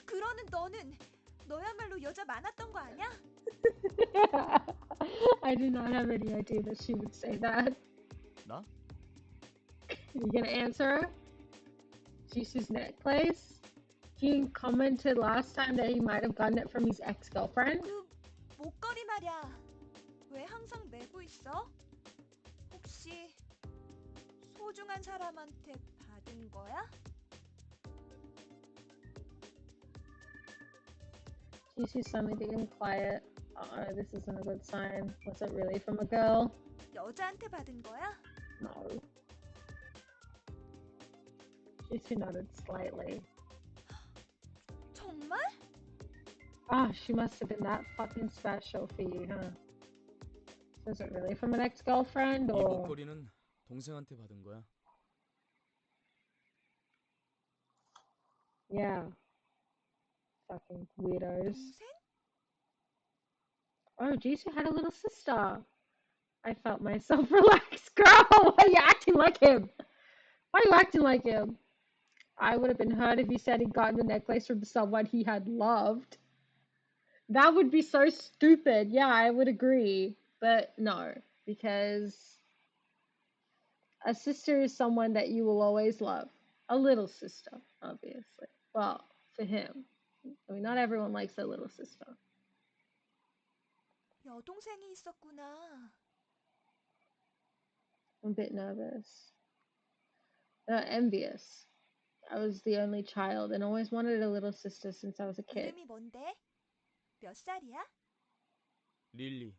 그러는 너는 너야말로 여자 많았던 거 아니야? I did not have any idea that she would say that. 나? You gonna answer her? Jisoo's necklace? He commented last time that he might have gotten it from his ex-girlfriend. 그 목걸이 말이야. 왜 항상 메고 있어? 혹시 소중한 사람한테 받은 거야? Jisoo suddenly became quiet. Uh-oh, this isn't a good sign. Was it really from a girl? 여자한테 받은 거야? No. Jisoo nodded slightly. 정말? Ah, she must have been that fucking special for you, huh? Was it really from an ex-girlfriend, 이 or...? 목걸이는 동생한테 받은 거야. Yeah, fucking weirdos. 동생? Oh, Jisoo had a little sister. I felt myself relax. Girl, why are you acting like him? Why are you acting like him? I would have been hurt if he said he'd gotten a necklace from someone he had loved. That would be so stupid. Yeah, I would agree. But no, because a sister is someone that you will always love. A little sister, obviously. Well, for him. I mean, not everyone likes their little sister. 여동생이 있었구나. I'm a bit nervous. Envious. I was the only child and always wanted a little sister since I was a kid. 이름이 뭔데? 몇 살이야? 릴리,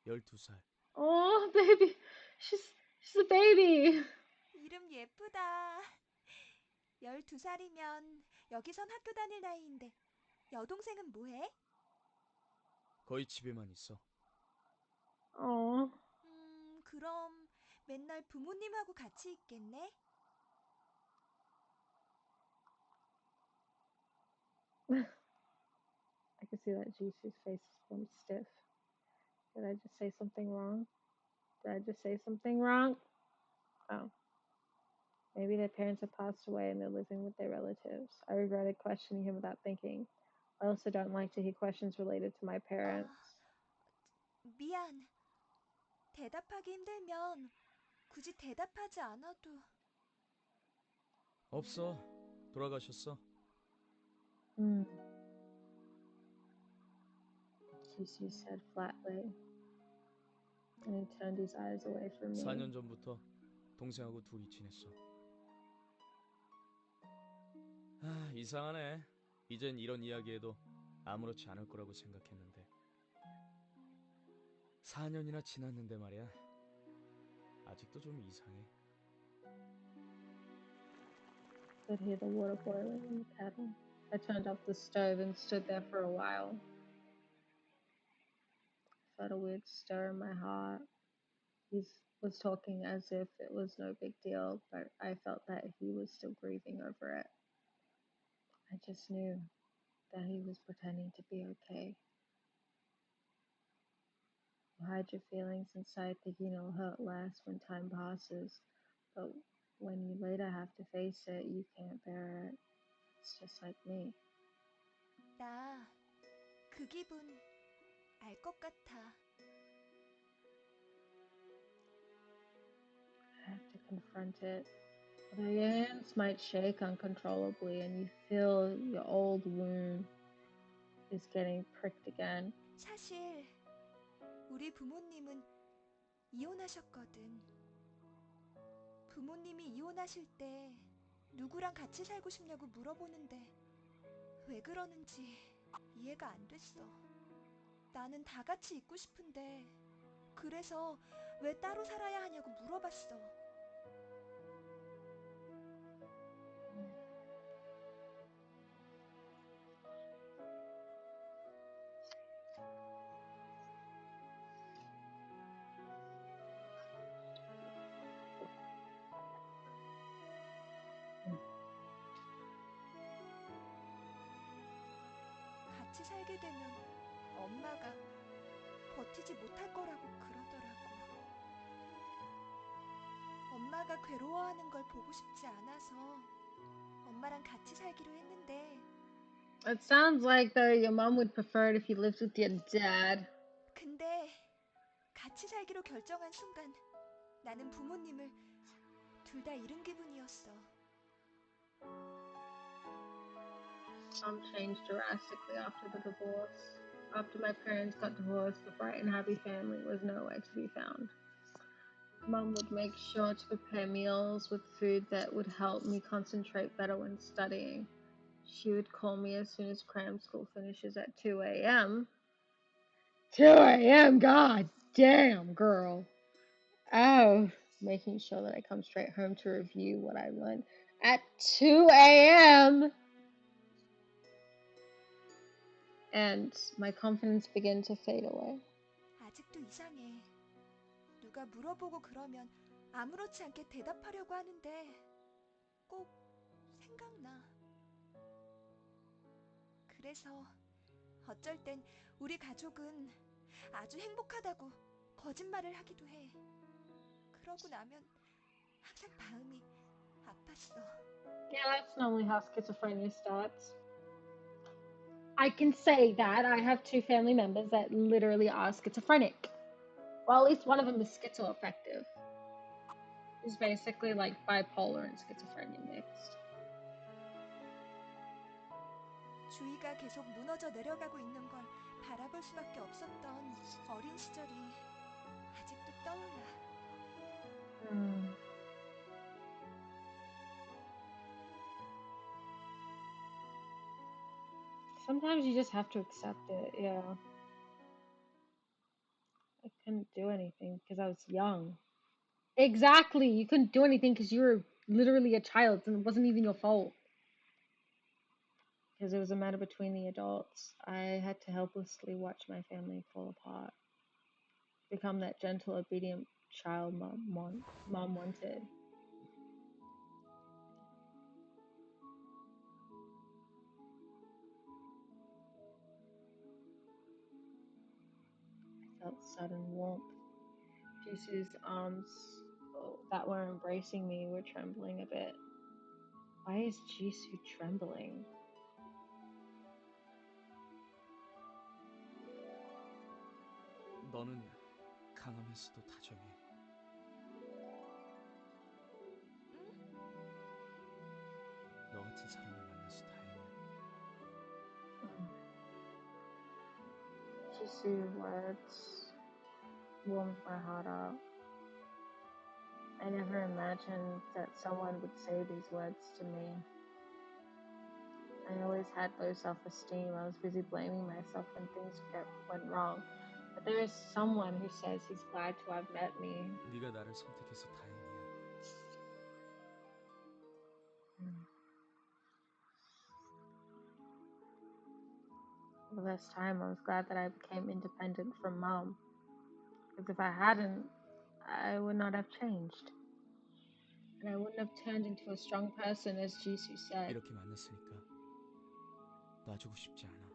12살. Oh, baby. She's a baby. 이름 예쁘다. 12살이면 여기선 학교 다닐 나이인데 여동생은 뭐해? 거의 집에만 있어. Oh. 그럼 맨날 부모님하고 같이 있겠네? I can see that Jisoo's face is going stiff. Did I just say something wrong? Did I just say something wrong? Oh. Maybe their parents have passed away and they're living with their relatives. I regretted questioning him without thinking. I also don't like to hear questions related to my parents. 미안. 대답하기 힘들면 굳이 대답하지 않아도. 없어. 돌아가셨어. Jisoo said flatly, and he turned his eyes away from me. 4년 전부터 동생하고 둘이 지냈어. 아, 이상하네. 이젠 이런 이야기해도 아무렇지 않을 거라고 생각했는데 4년이나 지났는데 말이야. 아직도 좀 이상해. Could hear the water boiling in the kettle. I turned off the stove and stood there for a while. I felt a weird stir in my heart. He was talking as if it was no big deal, but I felt that he was still grieving over it. I just knew that he was pretending to be okay. You hide your feelings inside thinking it'll hurt less when time passes, but when you later have to face it, you can't bear it. It's just like me. 나 그 기분 알 것 같아. I have to confront it. Although your hands might shake uncontrollably and you feel your old wound is getting pricked again. 사실 우리 부모님은 이혼하셨거든. 부모님이 이혼하실 때 누구랑 같이 살고 싶냐고 물어보는데 왜 그러는지 이해가 안 됐어. 나는 다 같이 있고 싶은데 그래서 왜 따로 살아야 하냐고 물어봤어. 같이 살게 되면 엄마가 버티지 못할 거라고 그러더라고. 엄마가 괴로워하는 걸 보고 싶지 않아서 엄마랑 같이 살기로 했는데. It sounds like though your mom would prefer it if you lived with your dad. 근데 같이 살기로 결정한 순간 나는 부모님을 둘 다 잃은 기분이었어. Mom changed drastically after the divorce. After my parents got divorced, the bright and happy family was nowhere to be found. Mum would make sure to prepare meals with food that would help me concentrate better when studying. She would call me as soon as cram school finishes at 2 a.m. 2 a.m. God damn, girl. Oh, making sure that I come straight home to review what I learned at 2 a.m. And my confidence began to fade away. 아직도 이상해. 누가 물어보고 그러면 아무렇지 않게 대답하려고 하는데 꼭 생각나. 그래서 어쩔 땐 우리 가족은 아주 행복하다고 거짓말을 하기도 해. 그러고 나면 항상 마음이 아팠어. Yeah, that's normally how schizophrenia starts. I can say that I have two family members that literally are schizophrenic. Well, at least one of them is schizoaffective. He's basically like bipolar and schizophrenia mixed. 주위가 계속 무너져 내려가고 있는 걸 바라볼 수밖에 없었던 어린 시절이 아직도 떠올라. Sometimes you just have to accept it, yeah. I couldn't do anything because I was young. Exactly, you couldn't do anything because you were literally a child and it wasn't even your fault. Because it was a matter between the adults. I had to helplessly watch my family fall apart. Become that gentle, obedient child mom wanted. I felt sudden warmth. Jisoo's arms that were embracing me were trembling a bit. Why is Jisoo trembling? 너는 강하면서도 다정해. 너 같은 사람을 만나서 다행이야. Jisoo's words warmed my heart up. I never imagined that someone would say these words to me. I always had low self-esteem. I was busy blaming myself when things went wrong. But there is someone who says he's glad to have met me. 네가 나를 선택해서 다행이야. For this time, I was glad that I became independent from Mom. Because if I hadn't, I would not have changed. And I wouldn't have turned into a strong person, as Jisoo said. 이렇게 만났으니까 놔주고 싶지 않아.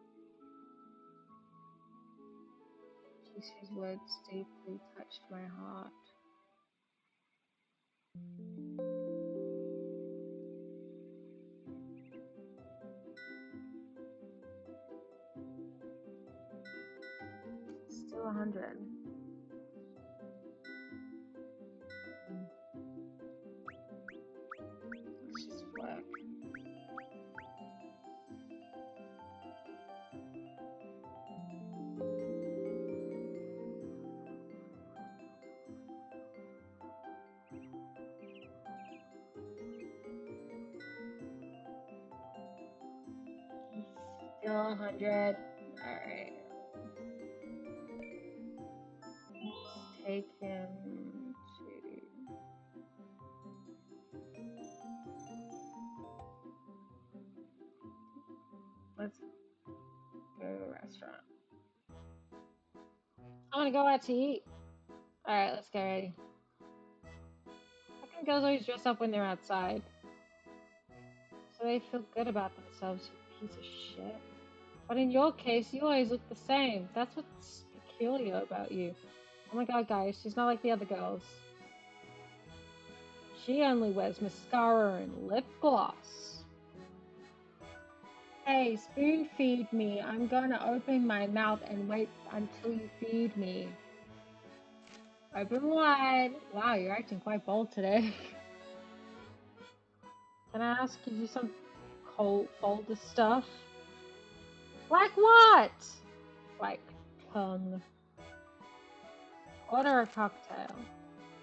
Jisoo's words deeply touched my heart. Still 100. Let's just work. Still 100. Alright. Let's take him to... Let's go to a restaurant. I want to go out to eat. Alright, let's get ready. How come girls always dress up when they're outside? So they feel good about themselves, you piece of shit. But in your case, you always look the same. That's what's peculiar about you. Oh my god, guys, she's not like the other girls. She only wears mascara and lip gloss. Hey, spoon feed me. I'm gonna open my mouth and wait until you feed me. Open wide. Wow, you're acting quite bold today. Can I ask you to do some cold folder stuff? Like what? Like tongue. Order a cocktail.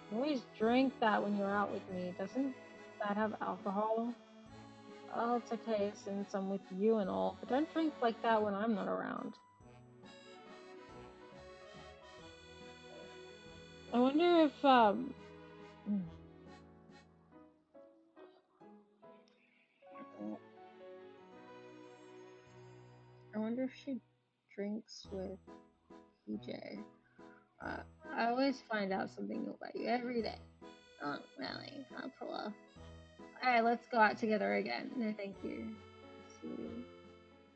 You always drink that when you're out with me. Doesn't that have alcohol? Oh, it's okay since I'm with you and all, but don't drink like that when I'm not around. I wonder if, I wonder if she drinks with PJ. I always find out something new about you every day. Oh, really? I'll pull up. Alright, let's go out together again. No, thank you. Sweetie.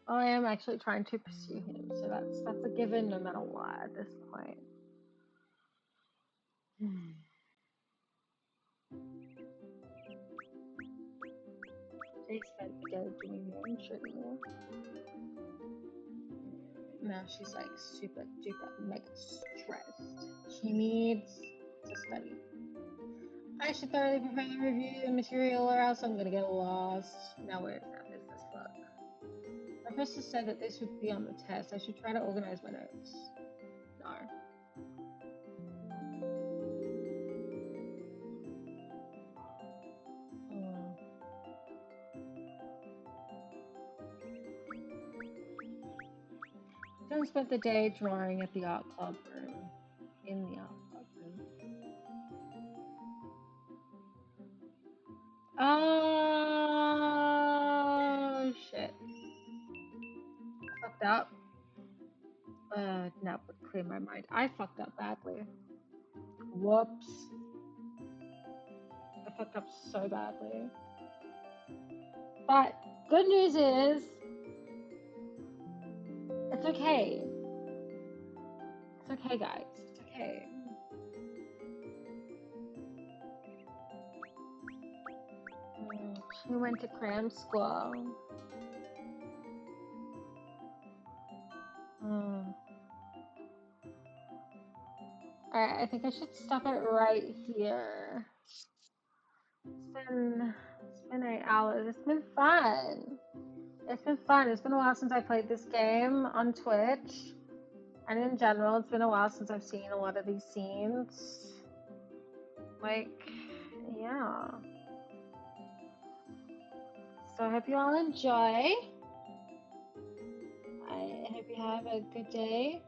I am actually trying to pursue him, so that's a given no matter what at this point. They spent the day doing her own shit anymore. Now she's like super duper mega stressed. She needs to study. I should thoroughly prepare the review and material or else I'm gonna get lost. Now where is this book? Professor said that this would be on the test. I should try to organize my notes. No. John spent the day drawing at the art club room. In the art club room. Oh shit. Fucked up. That would clear my mind. I fucked up badly. Whoops. I fucked up so badly. But good news is it's okay. It's okay, guys. It's okay. She went to cram school. Alright, I think I should stop it right here. It's been 8 hours. It's been fun. It's been fun. It's been a while since I played this game on Twitch. And in general, it's been a while since I've seen a lot of these scenes. Like, yeah. So I hope you all enjoy. I hope you have a good day.